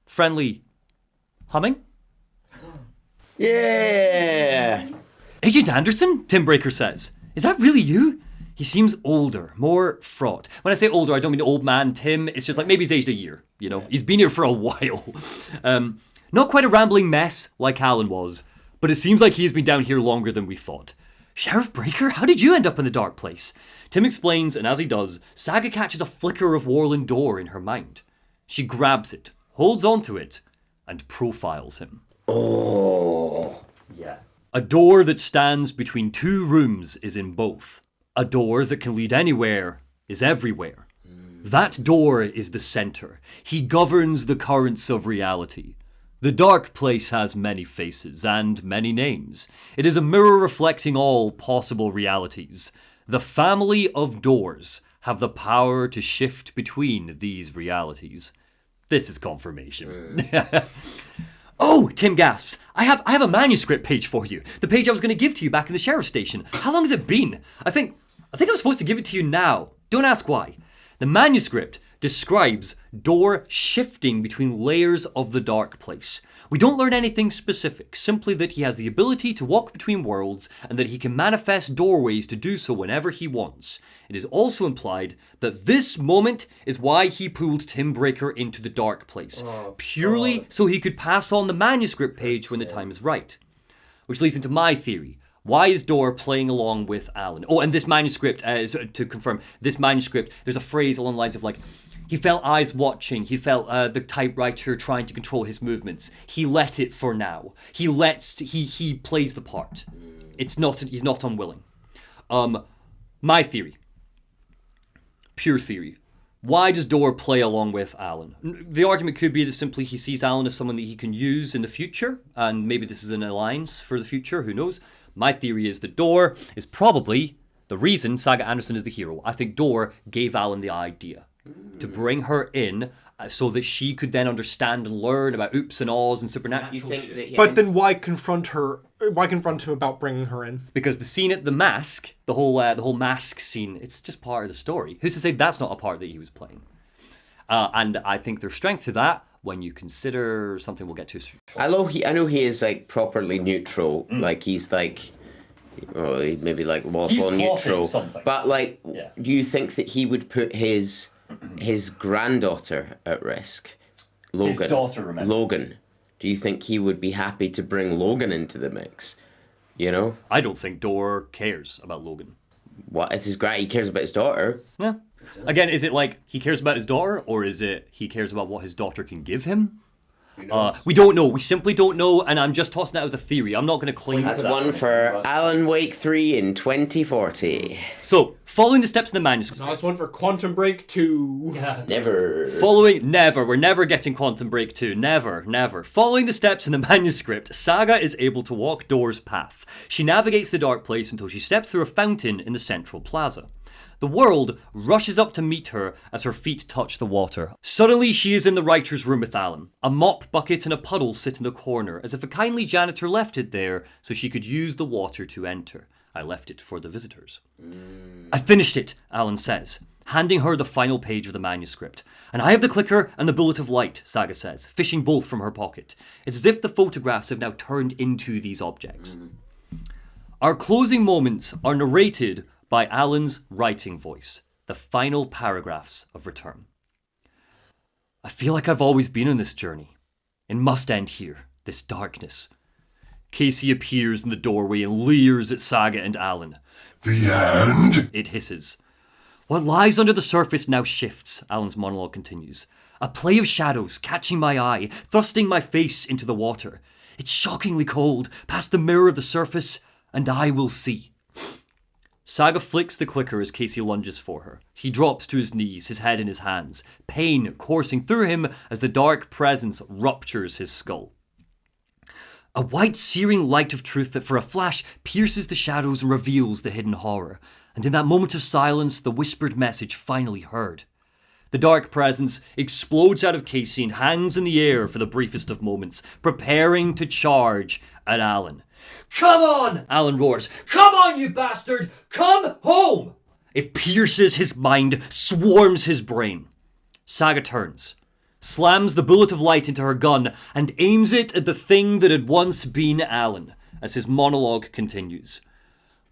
S2: friendly humming?
S4: Yeah!
S2: Agent Anderson? Tim Breaker says. Is that really you? He seems older, more fraught. When I say older, I don't mean old man Tim. It's just like maybe he's aged a year, you know? He's been here for a while. Not quite a rambling mess like Alan was, but it seems like he's been down here longer than we thought. Sheriff Breaker, how did you end up in the dark place? Tim explains, and as he does, Saga catches a flicker of Warland door in her mind. She grabs it, holds onto it, and profiles him.
S4: Oh.
S8: Yeah.
S2: A door that stands between 2 rooms is in both. A door that can lead anywhere is everywhere. That door is the center. He governs the currents of reality. The dark place has many faces and many names. It is a mirror reflecting all possible realities. The family of doors have the power to shift between these realities. This is confirmation. Oh, Tim gasps. I have a manuscript page for you. The page I was going to give to you back in the sheriff's station. How long has it been? I think I'm supposed to give it to you now. Don't ask why. The manuscript describes door shifting between layers of the dark place. We don't learn anything specific, simply that he has the ability to walk between worlds and that he can manifest doorways to do so whenever he wants. It is also implied that this moment is why he pulled Tim Breaker into the dark place, purely so he could pass on the manuscript page when the time is right. Which leads into my theory. Why is Door playing along with Alan? Oh, and this manuscript, to confirm, this manuscript, there's a phrase along the lines of like, he felt eyes watching, he felt the typewriter trying to control his movements. He let it for now. He plays the part. He's not unwilling. My theory, pure theory, why does Door play along with Alan? The argument could be that simply he sees Alan as someone that he can use in the future, and maybe this is an alliance for the future, who knows? My theory is that Door is probably the reason Saga Anderson is the hero. I think Door gave Alan the idea to bring her in so that she could then understand and learn about oops and ahs and supernatural shit.
S3: But then why confront her? Why confront him about bringing her in?
S2: Because the scene at the mask, the whole mask scene, it's just part of the story. Who's to say that's not a part that he was playing? And I think there's strength to that when you consider something we'll get to.
S4: I know he is like properly neutral. Like he's like, well, maybe like lawful neutral.
S8: Something.
S4: But like, do you think that he would put his granddaughter at risk? Logan.
S8: His daughter, remember.
S4: Logan. Do you think he would be happy to bring Logan into the mix? You know?
S2: I don't think Door cares about Logan.
S4: What? It's his he cares about his daughter.
S2: Yeah. Again, is it like he cares about his daughter, or is it he cares about what his daughter can give him? We don't know. We simply don't know, and I'm just tossing that as a theory. I'm not going to claim
S4: That's
S2: that.
S4: one for Alan Wake 3 in 2040.
S2: So, Following the steps in the manuscript...
S3: Now let's one for Quantum Break 2.
S6: Never.
S2: We're never getting Quantum Break 2. Never. Following the steps in the manuscript, Saga is able to walk Door's path. She navigates the dark place until she steps through a fountain in the central plaza. The world rushes up to meet her as her feet touch the water. Suddenly, she is in the writer's room with Alan. A mop bucket and a puddle sit in the corner, as if a kindly janitor left it there so she could use the water to enter. I left it for the visitors. I finished it, Alan says, handing her the final page of the manuscript. And I have the clicker and the bullet of light, Saga says, fishing both from her pocket. It's as if the photographs have now turned into these objects. Our closing moments are narrated by Alan's writing voice, the final paragraphs of Return. I feel like I've always been on this journey. It must end here, this darkness. Casey appears in the doorway and leers at Saga and Alan.
S1: The end?
S2: It hisses. What lies under the surface now shifts, Alan's monologue continues. A play of shadows catching my eye, thrusting my face into the water. It's shockingly cold, past the mirror of the surface, and I will see. Saga flicks the clicker as Casey lunges for her. He drops to his knees, his head in his hands, pain coursing through him as the dark presence ruptures his skull. A white searing light of truth that for a flash pierces the shadows and reveals the hidden horror. And in that moment of silence, the whispered message finally heard. The dark presence explodes out of Casey and hangs in the air for the briefest of moments, preparing to charge at Alan. Come on, Alan roars. Come on, you bastard! Come home! It pierces his mind, swarms his brain. Saga turns, slams the bullet of light into her gun, and aims it at the thing that had once been Alan, as his monologue continues.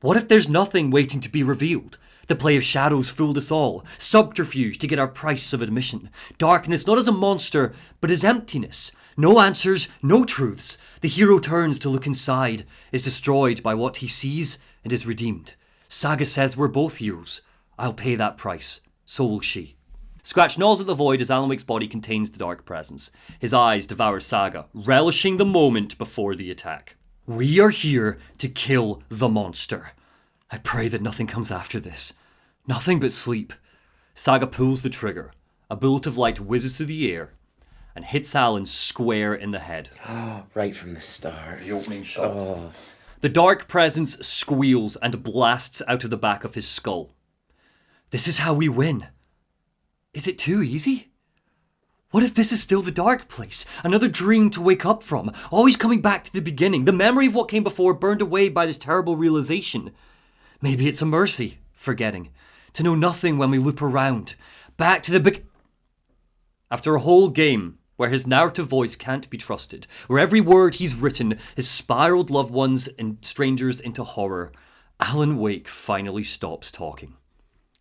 S2: What if there's nothing waiting to be revealed? The play of shadows fooled us all, subterfuge to get our price of admission. Darkness not as a monster, but as emptiness. No answers, no truths. The hero turns to look inside, is destroyed by what he sees, and is redeemed. Saga says we're both heroes. I'll pay that price. So will she. Scratch gnaws at the void as Alan Wake's body contains the dark presence. His eyes devour Saga, relishing the moment before the attack. We are here to kill the monster. I pray that nothing comes after this. Nothing but sleep. Saga pulls the trigger. A bullet of light whizzes through the air and hits Alan square in the head.
S6: Right from the start.
S8: The opening shot.
S2: The dark presence squeals and blasts out of the back of his skull. This is how we win. Is it too easy? What if this is still the dark place? Another dream to wake up from, always coming back to the beginning, the memory of what came before burned away by this terrible realization. Maybe it's a mercy, forgetting, to know nothing when we loop around, back to the After a whole game where his narrative voice can't be trusted, where every word he's written has spiraled loved ones and strangers into horror, Alan Wake finally stops talking,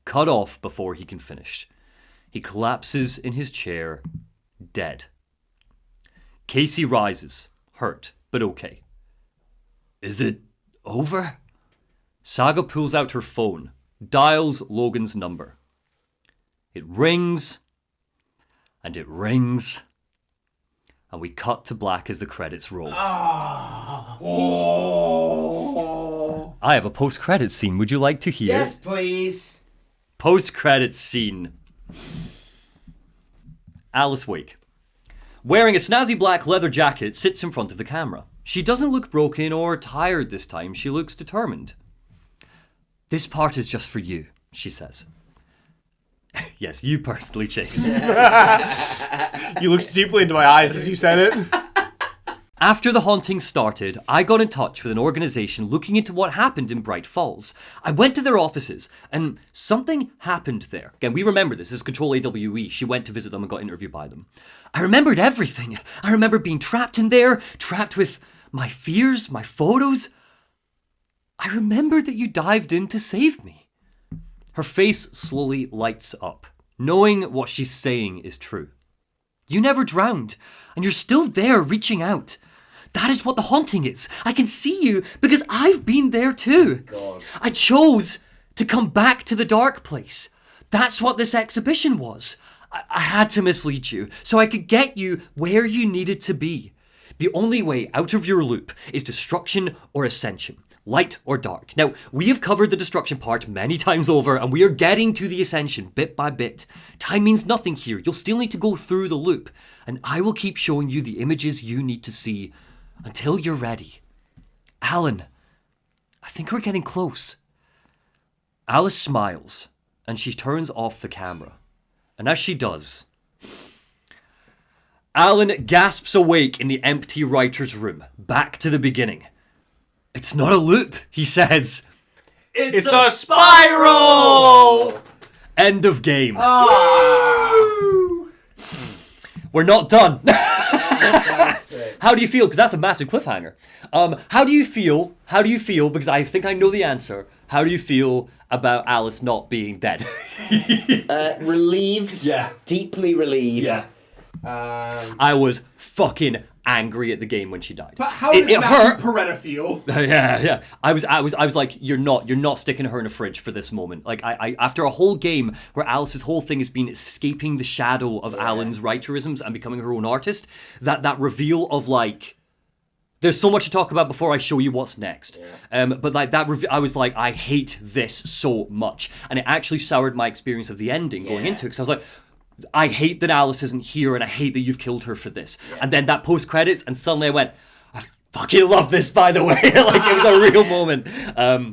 S2: cut off before he can finish. He collapses in his chair, dead. Casey rises, hurt, but okay. Is it over? Saga pulls out her phone, dials Logan's number. It rings, and it rings, and we cut to black as the credits roll. I have a post-credits scene. Would you like to hear?
S6: Yes, please.
S2: Post-credits scene. Alice Wake, wearing a snazzy black leather jacket, sits in front of the camera. She doesn't look broken or tired this time. She looks determined. This part is just for you, she says. Yes, you personally, Chase.
S3: You looked deeply into my eyes as you said it.
S2: After the haunting started, I got in touch with an organization looking into what happened in Bright Falls. I went to their offices, and something happened there. Again, we remember this as Control AWE. She went to visit them and got interviewed by them. I remembered everything. I remember being trapped in there, trapped with my fears, my photos. I remember that you dived in to save me. Her face slowly lights up, knowing what she's saying is true. You never drowned, and you're still there reaching out. That is what the haunting is. I can see you because I've been there too.
S6: God.
S2: I chose to come back to the dark place. That's what this exhibition was. I had to mislead you so I could get you where you needed to be. The only way out of your loop is destruction or ascension. light or dark. Now, we have covered the destruction part many times over, and we are getting to the ascension bit by bit. Time means nothing here. You'll still need to go through the loop, and I will keep showing you the images you need to see until you're ready. Alan, I think we're getting close. Alice smiles, and she turns off the camera. And as she does, Alan gasps awake in the empty writer's room, back to the beginning. It's not a loop, he says.
S3: It's a spiral!
S2: End of game. We're not done. How do you feel? Because that's a massive cliffhanger. How do you feel? Because I think I know the answer. How do you feel about Alice not being dead?
S6: Relieved.
S8: Yeah.
S6: Deeply relieved.
S8: Yeah.
S2: I was fucking angry at the game when she died.
S3: But how does
S2: it hurt.
S3: Matthew Peretta feel?
S2: Yeah. I was like, you're not sticking her in a fridge for this moment. Like, I after a whole game where Alice's whole thing has been escaping the shadow of Alan's writerisms and becoming her own artist, that reveal of like, there's so much to talk about before I show you what's next. But like that, I was like, I hate this so much, and it actually soured my experience of the ending going into it. Because I was like, I hate that Alice isn't here, and I hate that you've killed her for this. And then that post credits, and suddenly I went, I fucking love this, by the way. Like, it was a real moment.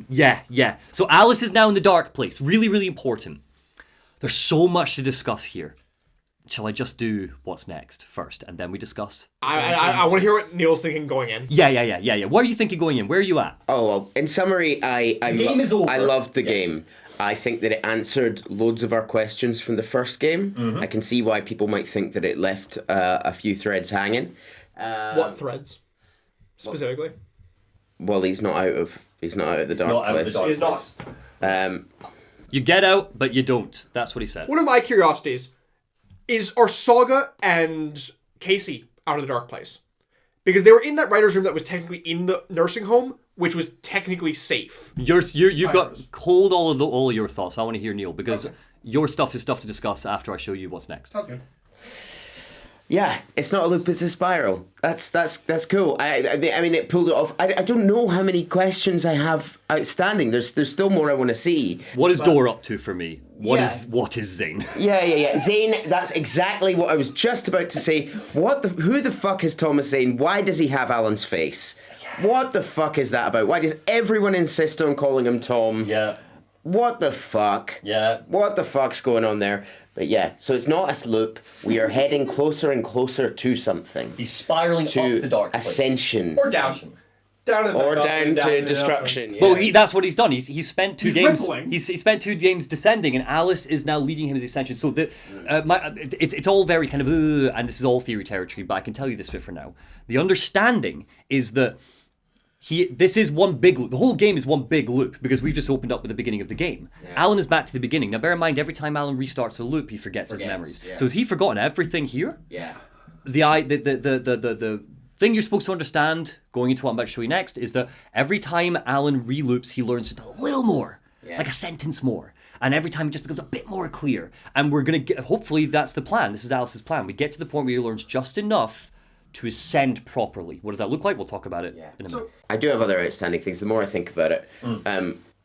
S2: Yeah. So Alice is now in the dark place. Really, really important. There's so much to discuss here. Shall I just do what's next first, and then we discuss?
S3: I want to hear what Neil's thinking going in.
S2: Yeah. What are you thinking going in? Where are you at?
S6: Oh, well, in summary,
S8: The game is over.
S6: I loved the game. I think that it answered loads of our questions from the first game. I can see why people might think that it left a few threads hanging.
S3: What threads? Specifically?
S6: Well, he's not out of the dark place.
S3: He's not.
S2: You get out, but you don't. That's what he said.
S3: One of my curiosities is, are Saga and Casey out of the dark place? Because they were in that writer's room that was technically in the nursing home, which was technically safe.
S2: You've got hold all of your thoughts. I want to hear Neil, because your stuff is stuff to discuss after I show you what's next.
S3: Sounds good.
S6: Yeah, it's not a loop, it's a spiral. That's cool. I mean, it pulled it off. I don't know how many questions I have outstanding. There's still more I want to see.
S2: What is Door up to for me? What is Zane?
S6: Yeah. Zane, that's exactly what I was just about to say. Who the fuck is Thomas Zane? Why does he have Alan's face? What the fuck is that about? Why does everyone insist on calling him Tom?
S8: Yeah.
S6: What the fuck?
S8: Yeah.
S6: What the fuck's going on there? But yeah, so it's not a loop. We are heading closer and closer to something.
S8: He's spiraling up the dark place.
S6: Ascension.
S3: Or down. Down to
S6: destruction. Yeah.
S2: Well, that's what he's done. He's spent two games.
S3: rippling.
S2: He's spent 2 games descending, and Alice is now leading him as ascension. So it's all very kind of, and this is all theory territory. But I can tell you this bit for now. The understanding is that this is one big loop. The whole game is one big loop, because we've just opened up with the beginning of the game. Yeah. Alan is back to the beginning. Now, bear in mind, every time Alan restarts a loop, he forgets his memories. Yeah. So has he forgotten everything here?
S6: Yeah.
S2: The thing you're supposed to understand going into what I'm about to show you next is that every time Alan reloops, he learns just a little more, like a sentence more. And every time it just becomes a bit more clear. And we're going to get, hopefully that's the plan. This is Alice's plan. We get to the point where he learns just enough to ascend properly. What does that look like? We'll talk about it in a minute.
S6: I do have other outstanding things. The more I think about it,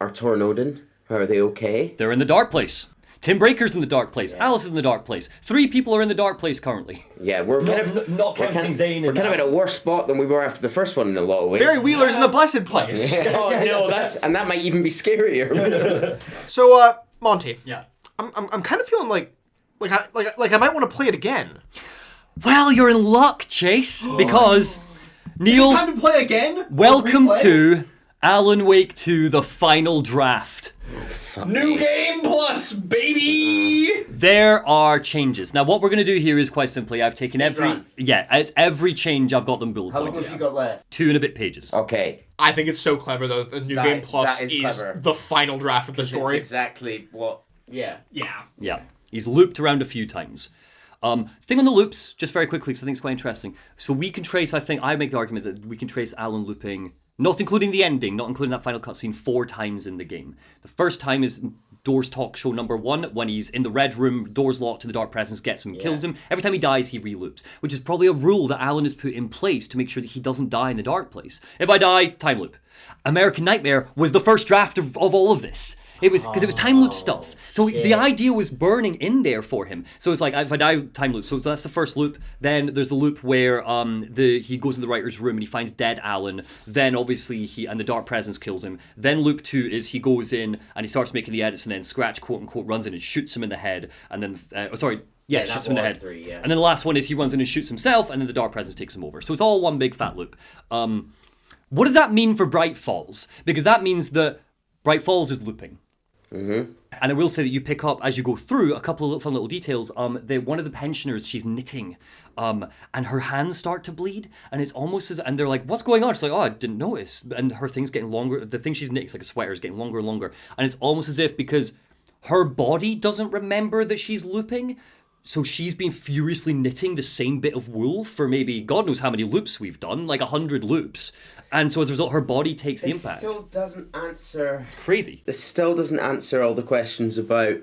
S6: are Tor and Odin, are they okay?
S2: They're in the dark place. Tim Breaker's in the dark place. Alice is in the dark place. 3 people are in the dark place currently.
S6: Yeah, we're
S8: not counting Zane.
S6: We're kind of in a worse spot than we were after the first one in a lot of ways.
S3: Barry Wheeler's in the blessed place.
S6: Oh no, that might even be scarier.
S3: So, Monty.
S2: Yeah.
S3: I'm kind of feeling like I might want to play it again.
S2: Well, you're in luck, Chase, because Neil,
S3: Time to play again?
S2: welcome
S3: Replay?
S2: to Alan Wake 2, the final draft.
S8: New game plus, baby!
S2: There are changes. Now, what we're going to do here is quite simply, I've taken it's every change, I've got them bullet
S6: How long
S2: pointed.
S6: have you got left?
S2: 2 and a bit pages.
S6: Okay.
S3: I think it's so clever, though. The New Game Plus is
S6: clever.
S3: the final draft of the story.
S6: It's exactly what... Yeah.
S2: Yeah. He's looped around a few times. Thing on the loops, just very quickly, because I think it's quite interesting. So we can trace, I make the argument that we can trace Alan looping, not including the ending, not including that final cutscene, 4 times in the game. The first time is Doors Talk Show #1, when he's in the red room, doors locked, and the Dark Presence gets him, kills him. Every time he dies, he reloops, which is probably a rule that Alan has put in place to make sure that he doesn't die in the dark place. If I die, time loop. American Nightmare was the first draft of all of this. It was because it was time loop stuff. So the idea was burning in there for him. So it's like, if I die, time loop. So that's the first loop. Then there's the loop where he goes in the writer's room and he finds dead Alan. Then obviously the Dark Presence kills him. Then loop 2 is he goes in and he starts making the edits, and then Scratch quote unquote runs in and shoots him in the head. And then shoots him in the head.
S6: 3,
S2: And then the last one is he runs in and shoots himself, and then the Dark Presence takes him over. So it's all one big fat loop. What does that mean for Bright Falls? Because that means that Bright Falls is looping. Mm-hmm. And I will say that you pick up, as you go through, a couple of fun little details. One of the pensioners, she's knitting, and her hands start to bleed, and it's almost and they're like, what's going on? She's like, oh, I didn't notice. And her thing's getting longer. The thing she's knitting is like a sweater, is getting longer and longer. And it's almost as if, because her body doesn't remember that she's looping, so she's been furiously knitting the same bit of wool for maybe God knows how many loops we've done, like 100 loops. And so as a result, her body takes the impact.
S6: Still doesn't answer.
S2: It's crazy.
S4: This still doesn't answer all the questions about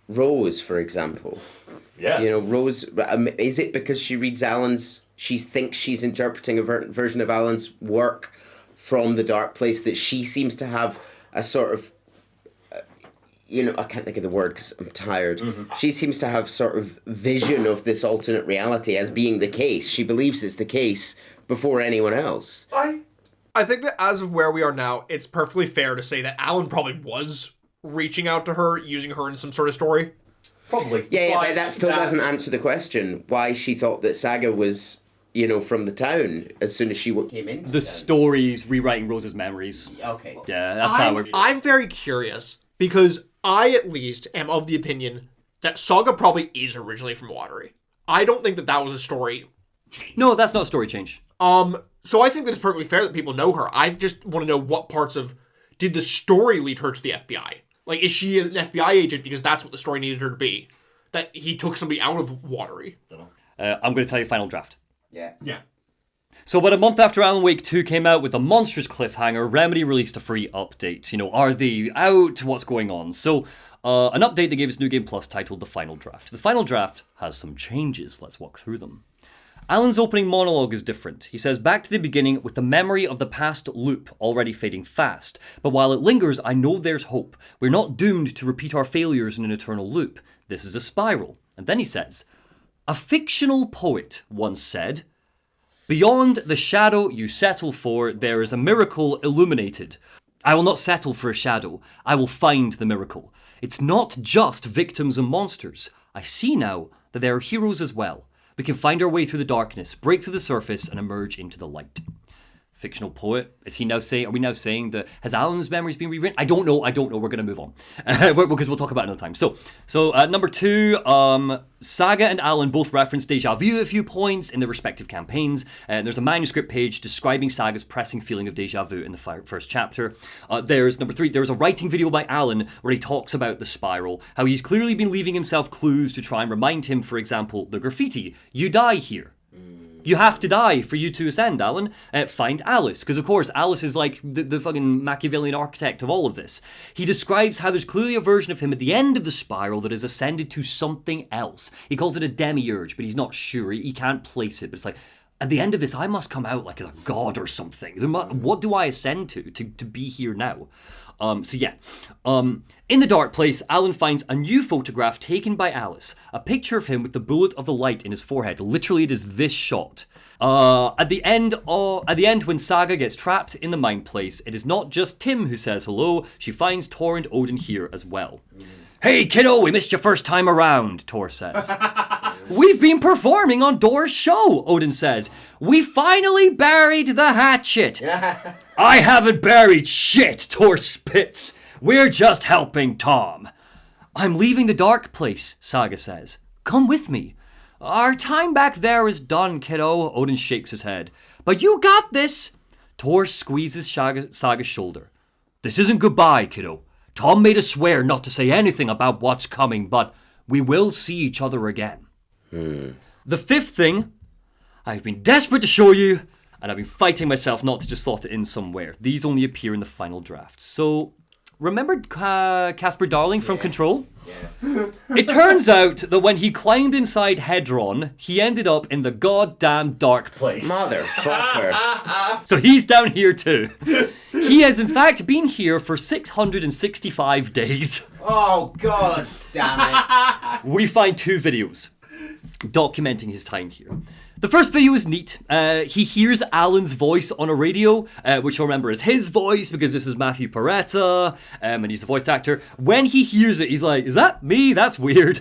S4: Rose, for example.
S8: Yeah.
S4: You know, Rose, is it because she reads Alan's, she thinks she's interpreting a version of Alan's work from the dark place, that she seems to have a sort of, I can't think of the word because I'm tired. Mm-hmm. She seems to have sort of vision of this alternate reality as being the case. She believes it's the case before anyone else.
S3: I think that as of where we are now, it's perfectly fair to say that Alan probably was reaching out to her, using her in some sort of story.
S8: Probably.
S4: Yeah, but that still doesn't answer the question why she thought that Saga was, from the town as soon as she came into
S2: the story's rewriting Rose's memories.
S6: Okay.
S2: Yeah, that's how we're...
S3: I'm very curious, because I at least am of the opinion that Saga probably is originally from Watery. I don't think that was a story change.
S2: No, that's not a story change.
S3: So I think that it's perfectly fair that people know her. I just want to know what parts of... Did the story lead her to the FBI? Like, is she an FBI agent because that's what the story needed her to be? That he took somebody out of Watery?
S2: Don't know. I'm going to tell you final draft.
S6: Yeah.
S2: So about a month after Alan Wake 2 came out with a monstrous cliffhanger, Remedy released a free update. Are they out? What's going on? So, an update that gave us New Game Plus titled The Final Draft. The Final Draft has some changes. Let's walk through them. Alan's opening monologue is different. He says, back to the beginning with the memory of the past loop already fading fast. But while it lingers, I know there's hope. We're not doomed to repeat our failures in an eternal loop. This is a spiral. And then he says, a fictional poet once said, beyond the shadow you settle for, there is a miracle illuminated. I will not settle for a shadow. I will find the miracle. It's not just victims and monsters. I see now that there are heroes as well. We can find our way through the darkness, break through the surface, and emerge into the light. Fictional poet. Are we now saying that has Alan's memories been rewritten? I don't know. We're going to move on because we'll talk about it another time. So number 2, Saga and Alan both reference deja vu at a few points in their respective campaigns. There's a manuscript page describing Saga's pressing feeling of deja vu in the first chapter. There's number 3. There's a writing video by Alan where he talks about the spiral, how he's clearly been leaving himself clues to try and remind him, for example, the graffiti. You die here. You have to die for you to ascend, Alan. Find Alice. Because, of course, Alice is like the fucking Machiavellian architect of all of this. He describes how there's clearly a version of him at the end of the spiral that has ascended to something else. He calls it a demiurge, but he's not sure. He can't place it. But it's like, at the end of this, I must come out like a god or something. What do I ascend to be here now? In the dark place, Alan finds a new photograph taken by Alice, a picture of him with the bullet of the light in his forehead. Literally, it is this shot. At the end, when Saga gets trapped in the mind place, it is not just Tim who says hello. She finds Tor and Odin here as well. Hey, kiddo, we missed your first time around, Tor says. We've been performing on Dor's show, Odin says. We finally buried the hatchet. I haven't buried shit, Tor spits. We're just helping Tom. I'm leaving the dark place, Saga says. Come with me. Our time back there is done, kiddo, Odin shakes his head. But you got this. Tor squeezes Saga's shoulder. This isn't goodbye, kiddo. Tom made us swear not to say anything about what's coming, but we will see each other again. The fifth thing, I've been desperate to show you, and I've been fighting myself not to just slot it in somewhere. These only appear in the final draft. So, remember Casper Darling from Control?
S6: Yes.
S2: It turns out that when he climbed inside Hedron, he ended up in the goddamn dark place.
S6: Motherfucker.
S2: So he's down here too. He has in fact been here for 665 days.
S6: Oh, God damn it.
S2: We find 2 videos documenting his time here. The first video is neat. He hears Alan's voice on a radio, which you'll remember is his voice because this is Matthew Peretta, and he's the voice actor. When he hears it, he's like, is that me? That's weird.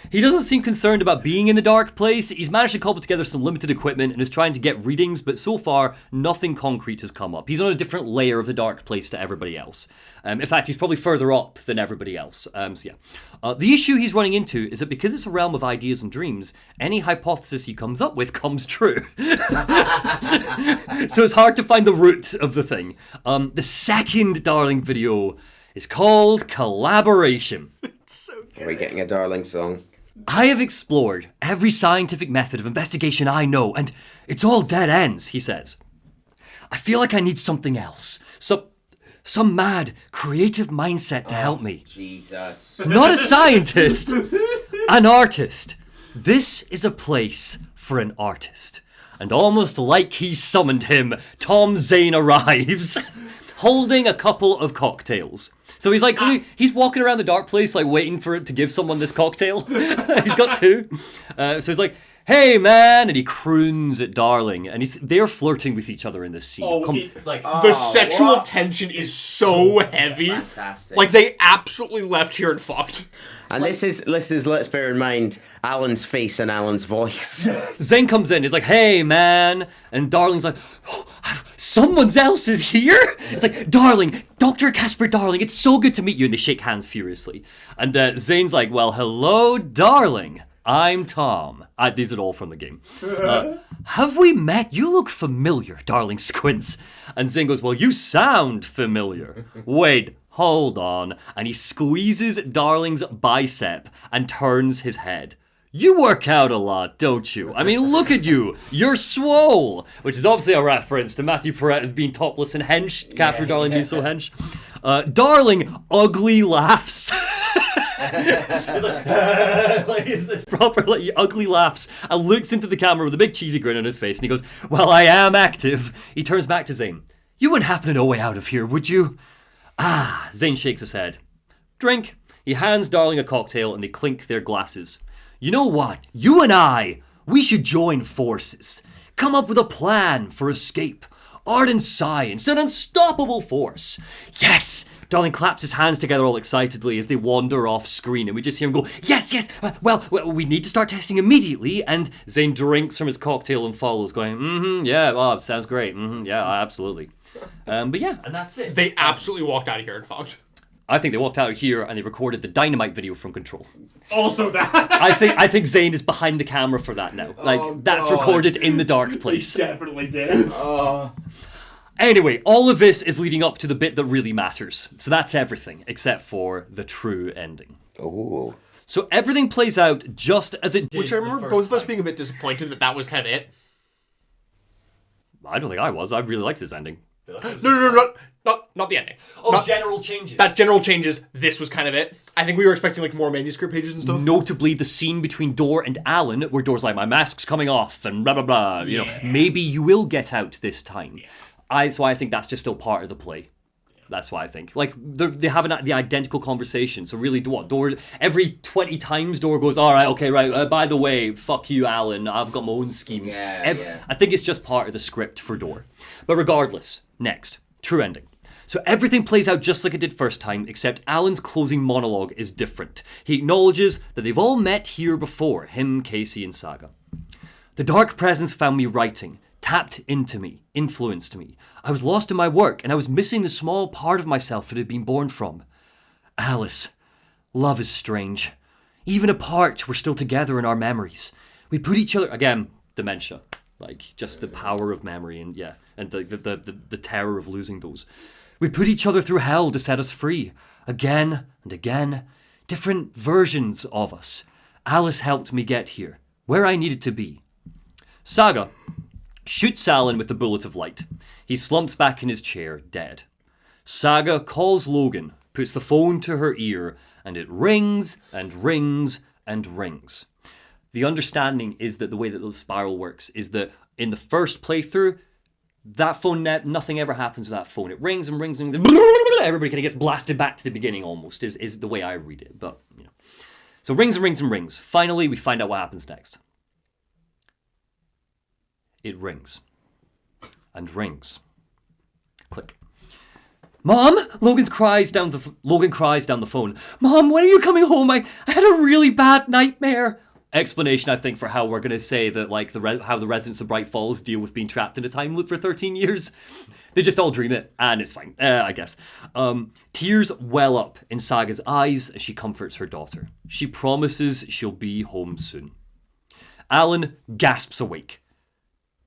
S2: He doesn't seem concerned about being in the dark place. He's managed to cobble together some limited equipment and is trying to get readings, but so far, nothing concrete has come up. He's on a different layer of the dark place to everybody else. In fact, he's probably further up than everybody else. The issue he's running into is that because it's a realm of ideas and dreams, any hypothesis he comes up with comes true. So it's hard to find the root of the thing. The second Darling video is called Collaboration.
S6: Are we getting a Darling song?
S2: I have explored every scientific method of investigation I know, and it's all dead ends, he says. I feel like I need something else. Some mad, creative mindset to help me.
S6: Jesus.
S2: Not a scientist, an artist. This is a place for an artist. And almost like he summoned him, Tom Zane arrives, holding a couple of cocktails. So he's like, he's walking around the dark place, like waiting for it to give someone this cocktail. He's got 2. So he's like, hey man, and he croons at Darling, and they're flirting with each other in this scene.
S3: The sexual tension is so heavy.
S6: Fantastic.
S3: Like they absolutely left here and fucked.
S6: And this is, let's bear in mind, Alan's face and Alan's voice.
S2: Zane comes in, he's like, hey man, and Darling's like, oh, someone else is here? It's like, Darling, Dr. Casper Darling, it's so good to meet you, and they shake hands furiously. And Zane's like, well, hello, Darling. I'm Tom. These are all from the game. Have we met? You look familiar, Darling squints. And Zane goes, well, you sound familiar. Wait, hold on. And he squeezes Darling's bicep and turns his head. You work out a lot, don't you? I mean, look at you. You're swole. Which is obviously a reference to Matthew Peretta being topless and hench. Casper Darling being so hench. Darling ugly laughs. It's proper, like, he ugly laughs and looks into the camera with a big cheesy grin on his face, and he goes, well, I am active. He turns back to Zane. You wouldn't happen to know a way out of here, would you? Zane shakes his head. Drink. He hands Darling a cocktail and they clink their glasses. You know what? You and I, we should join forces. Come up with a plan for escape. Art and science, an unstoppable force. Yes! Darling claps his hands together all excitedly as they wander off screen, and we just hear him go, yes, well, we need to start testing immediately. And Zane drinks from his cocktail and follows, going, yeah, sounds great, yeah, absolutely. But yeah, and that's it.
S3: They absolutely walked out of here and fucked.
S2: I think they walked out of here and they recorded the Dynamite video from Control.
S3: Also that.
S2: I think Zane is behind the camera for that now. That's recorded in the dark place.
S3: He definitely did.
S2: Anyway, all of this is leading up to the bit that really matters. So that's everything, except for the true ending.
S6: Oh.
S2: So everything plays out just as it did.
S3: Which I remember both of us being a bit disappointed that was kind of it.
S2: I don't think I was. I really liked this ending.
S3: No, not the ending.
S2: General changes.
S3: That general changes. This was kind of it. I think we were expecting like more manuscript pages and stuff.
S2: Notably, the scene between Dor and Alan, where Dor's like, my mask's coming off, and blah, blah, blah. You know, maybe you will get out this time. That's why I think that's just still part of the play. That's why I think. Like, they have the identical conversation. So really, Dor, every 20 times Dor goes, all right, okay, right, by the way, fuck you, Alan, I've got my own schemes. I think it's just part of the script for Dor. But regardless, next, true ending. So everything plays out just like it did first time, except Alan's closing monologue is different. He acknowledges that they've all met here before, him, Casey, and Saga. The dark presence found me writing, tapped into me, influenced me. I was lost in my work, and I was missing the small part of myself it had been born from. Alice, love is strange. Even apart, we're still together in our memories. We put each other... Again, dementia. Like, just the power of memory, and the terror of losing those. We put each other through hell to set us free. Again and again. Different versions of us. Alice helped me get here, where I needed to be. Saga shoots Alan with the bullet of light. He slumps back in his chair, dead. Saga calls Logan, puts the phone to her ear, and it rings and rings and rings. The understanding is that the way that the spiral works is that in the first playthrough, that phone, nothing ever happens with that phone. It rings and rings and everybody kind of gets blasted back to the beginning almost, is the way I read it. But, you know. So rings and rings and rings. Finally, we find out what happens next. It rings. And rings. Click. Mom! Logan cries down the phone. Mom, when are you coming home? I had a really bad nightmare. Explanation, I think, for how we're going to say that, like, how the residents of Bright Falls deal with being trapped in a time loop for 13 years. They just all dream it, and it's fine, I guess. Tears well up in Saga's eyes as she comforts her daughter. She promises she'll be home soon. Alan gasps awake.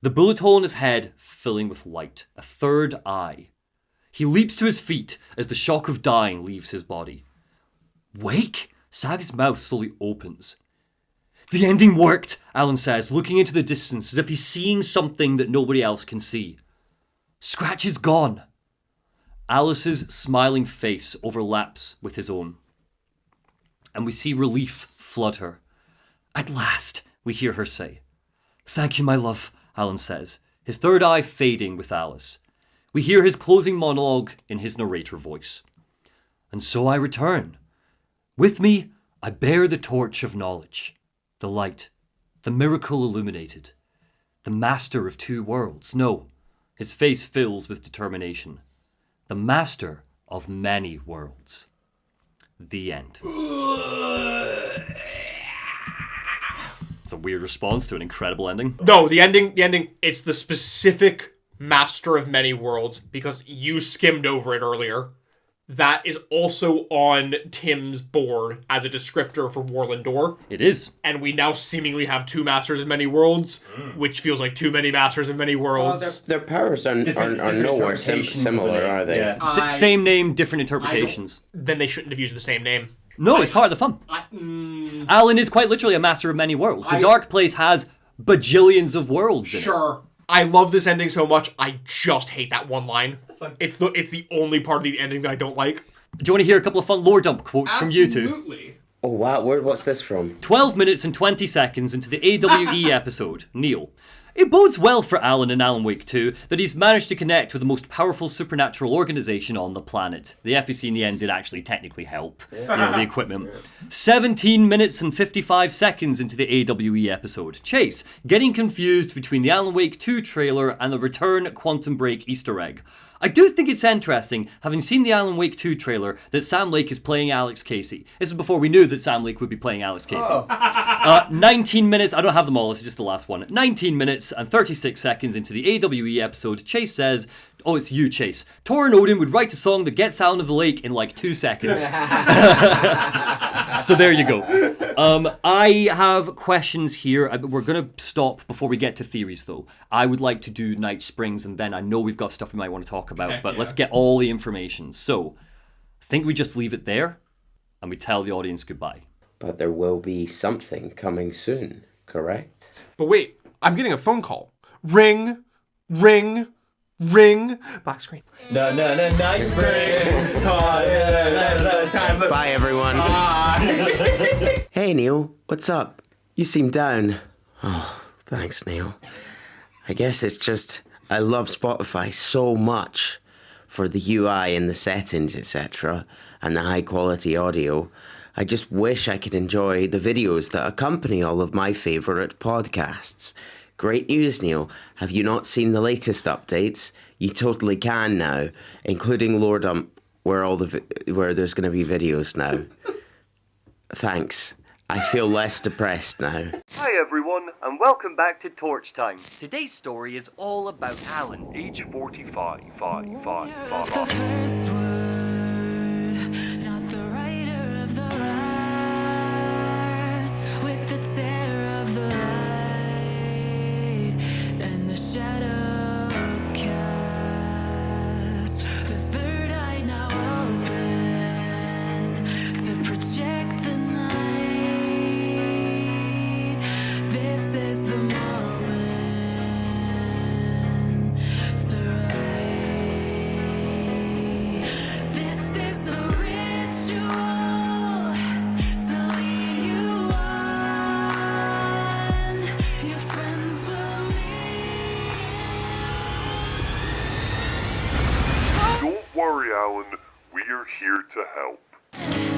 S2: The bullet hole in his head filling with light, a third eye. He leaps to his feet as the shock of dying leaves his body. Wake? Saga's mouth slowly opens. The ending worked, Alan says, looking into the distance as if he's seeing something that nobody else can see. Scratch is gone. Alice's smiling face overlaps with his own. And we see relief flood her. At last, we hear her say. Thank you, my love, Alan says, his third eye fading with Alice. We hear his closing monologue in his narrator voice. And so I return. With me, I bear the torch of knowledge. The light, the miracle illuminated, the master of two worlds. No, his face fills with determination. The master of many worlds. The end. It's a weird response to an incredible ending.
S3: No, the ending, it's the specific master of many worlds, because you skimmed over it earlier. That is also on Tim's board as a descriptor for Warland Door.
S2: It is.
S3: And we now seemingly have two Masters of Many Worlds, which feels like too many Masters of Many Worlds.
S4: Their powers are nowhere similar, are they?
S2: Yeah. Same name, different interpretations.
S3: Then they shouldn't have used the same name.
S2: No, it's part of the fun. Alan is quite literally a master of many worlds. The Dark Place has bajillions of worlds in it.
S3: Sure. I love this ending so much, I just hate that one line. That's fine. It's the only part of the ending that I don't like.
S2: Do you want to hear a couple of fun lore dump quotes from you two?
S3: Absolutely.
S4: Oh, wow. What's this from?
S2: 12 minutes and 20 seconds into the AWE episode, Neil. It bodes well for Alan in Alan Wake 2 that he's managed to connect with the most powerful supernatural organization on the planet. The FBC in the end did actually technically help, the equipment. 17 minutes and 55 seconds into the AWE episode. Chase, getting confused between the Alan Wake 2 trailer and the Return Quantum Break Easter egg. I do think it's interesting, having seen the Alan Wake 2 trailer, that Sam Lake is playing Alex Casey. This is before we knew that Sam Lake would be playing Alex Casey. 19 minutes, I don't have them all, this is just the last one. 19 minutes and 36 seconds into the AWE episode, Chase says, oh, it's you, Chase. Tor and Odin would write a song that gets Alan of the Lake in like 2 seconds. So there you go. I have questions here. We're going to stop before we get to theories, though. I would like to do Night Springs, and then I know we've got stuff we might want to talk about, but let's get all the information. So, I think we just leave it there, and we tell the audience goodbye.
S4: But there will be something coming soon, correct?
S3: But wait, I'm getting a phone call. Ring, ring, ring. Black screen.
S8: No, Night Springs.
S4: Bye, everyone. Hey, Neil. What's up? You seem down. Oh, thanks, Neil. I guess it's just I love Spotify so much for the UI and the settings, etc., and the high-quality audio. I just wish I could enjoy the videos that accompany all of my favourite podcasts. Great news, Neil. Have you not seen the latest updates? You totally can now, including Lore Dump, where there's going to be videos now. Thanks. I feel less depressed now.
S2: Hi everyone, and welcome back to Torch Time. Today's story is all about Alan, age 45.
S9: The first word, not the writer of the last. With the terror of the light and the shadow cast. The third eye now opened to project the night. This is the moment to write.
S1: worry, Alan. We are here to help.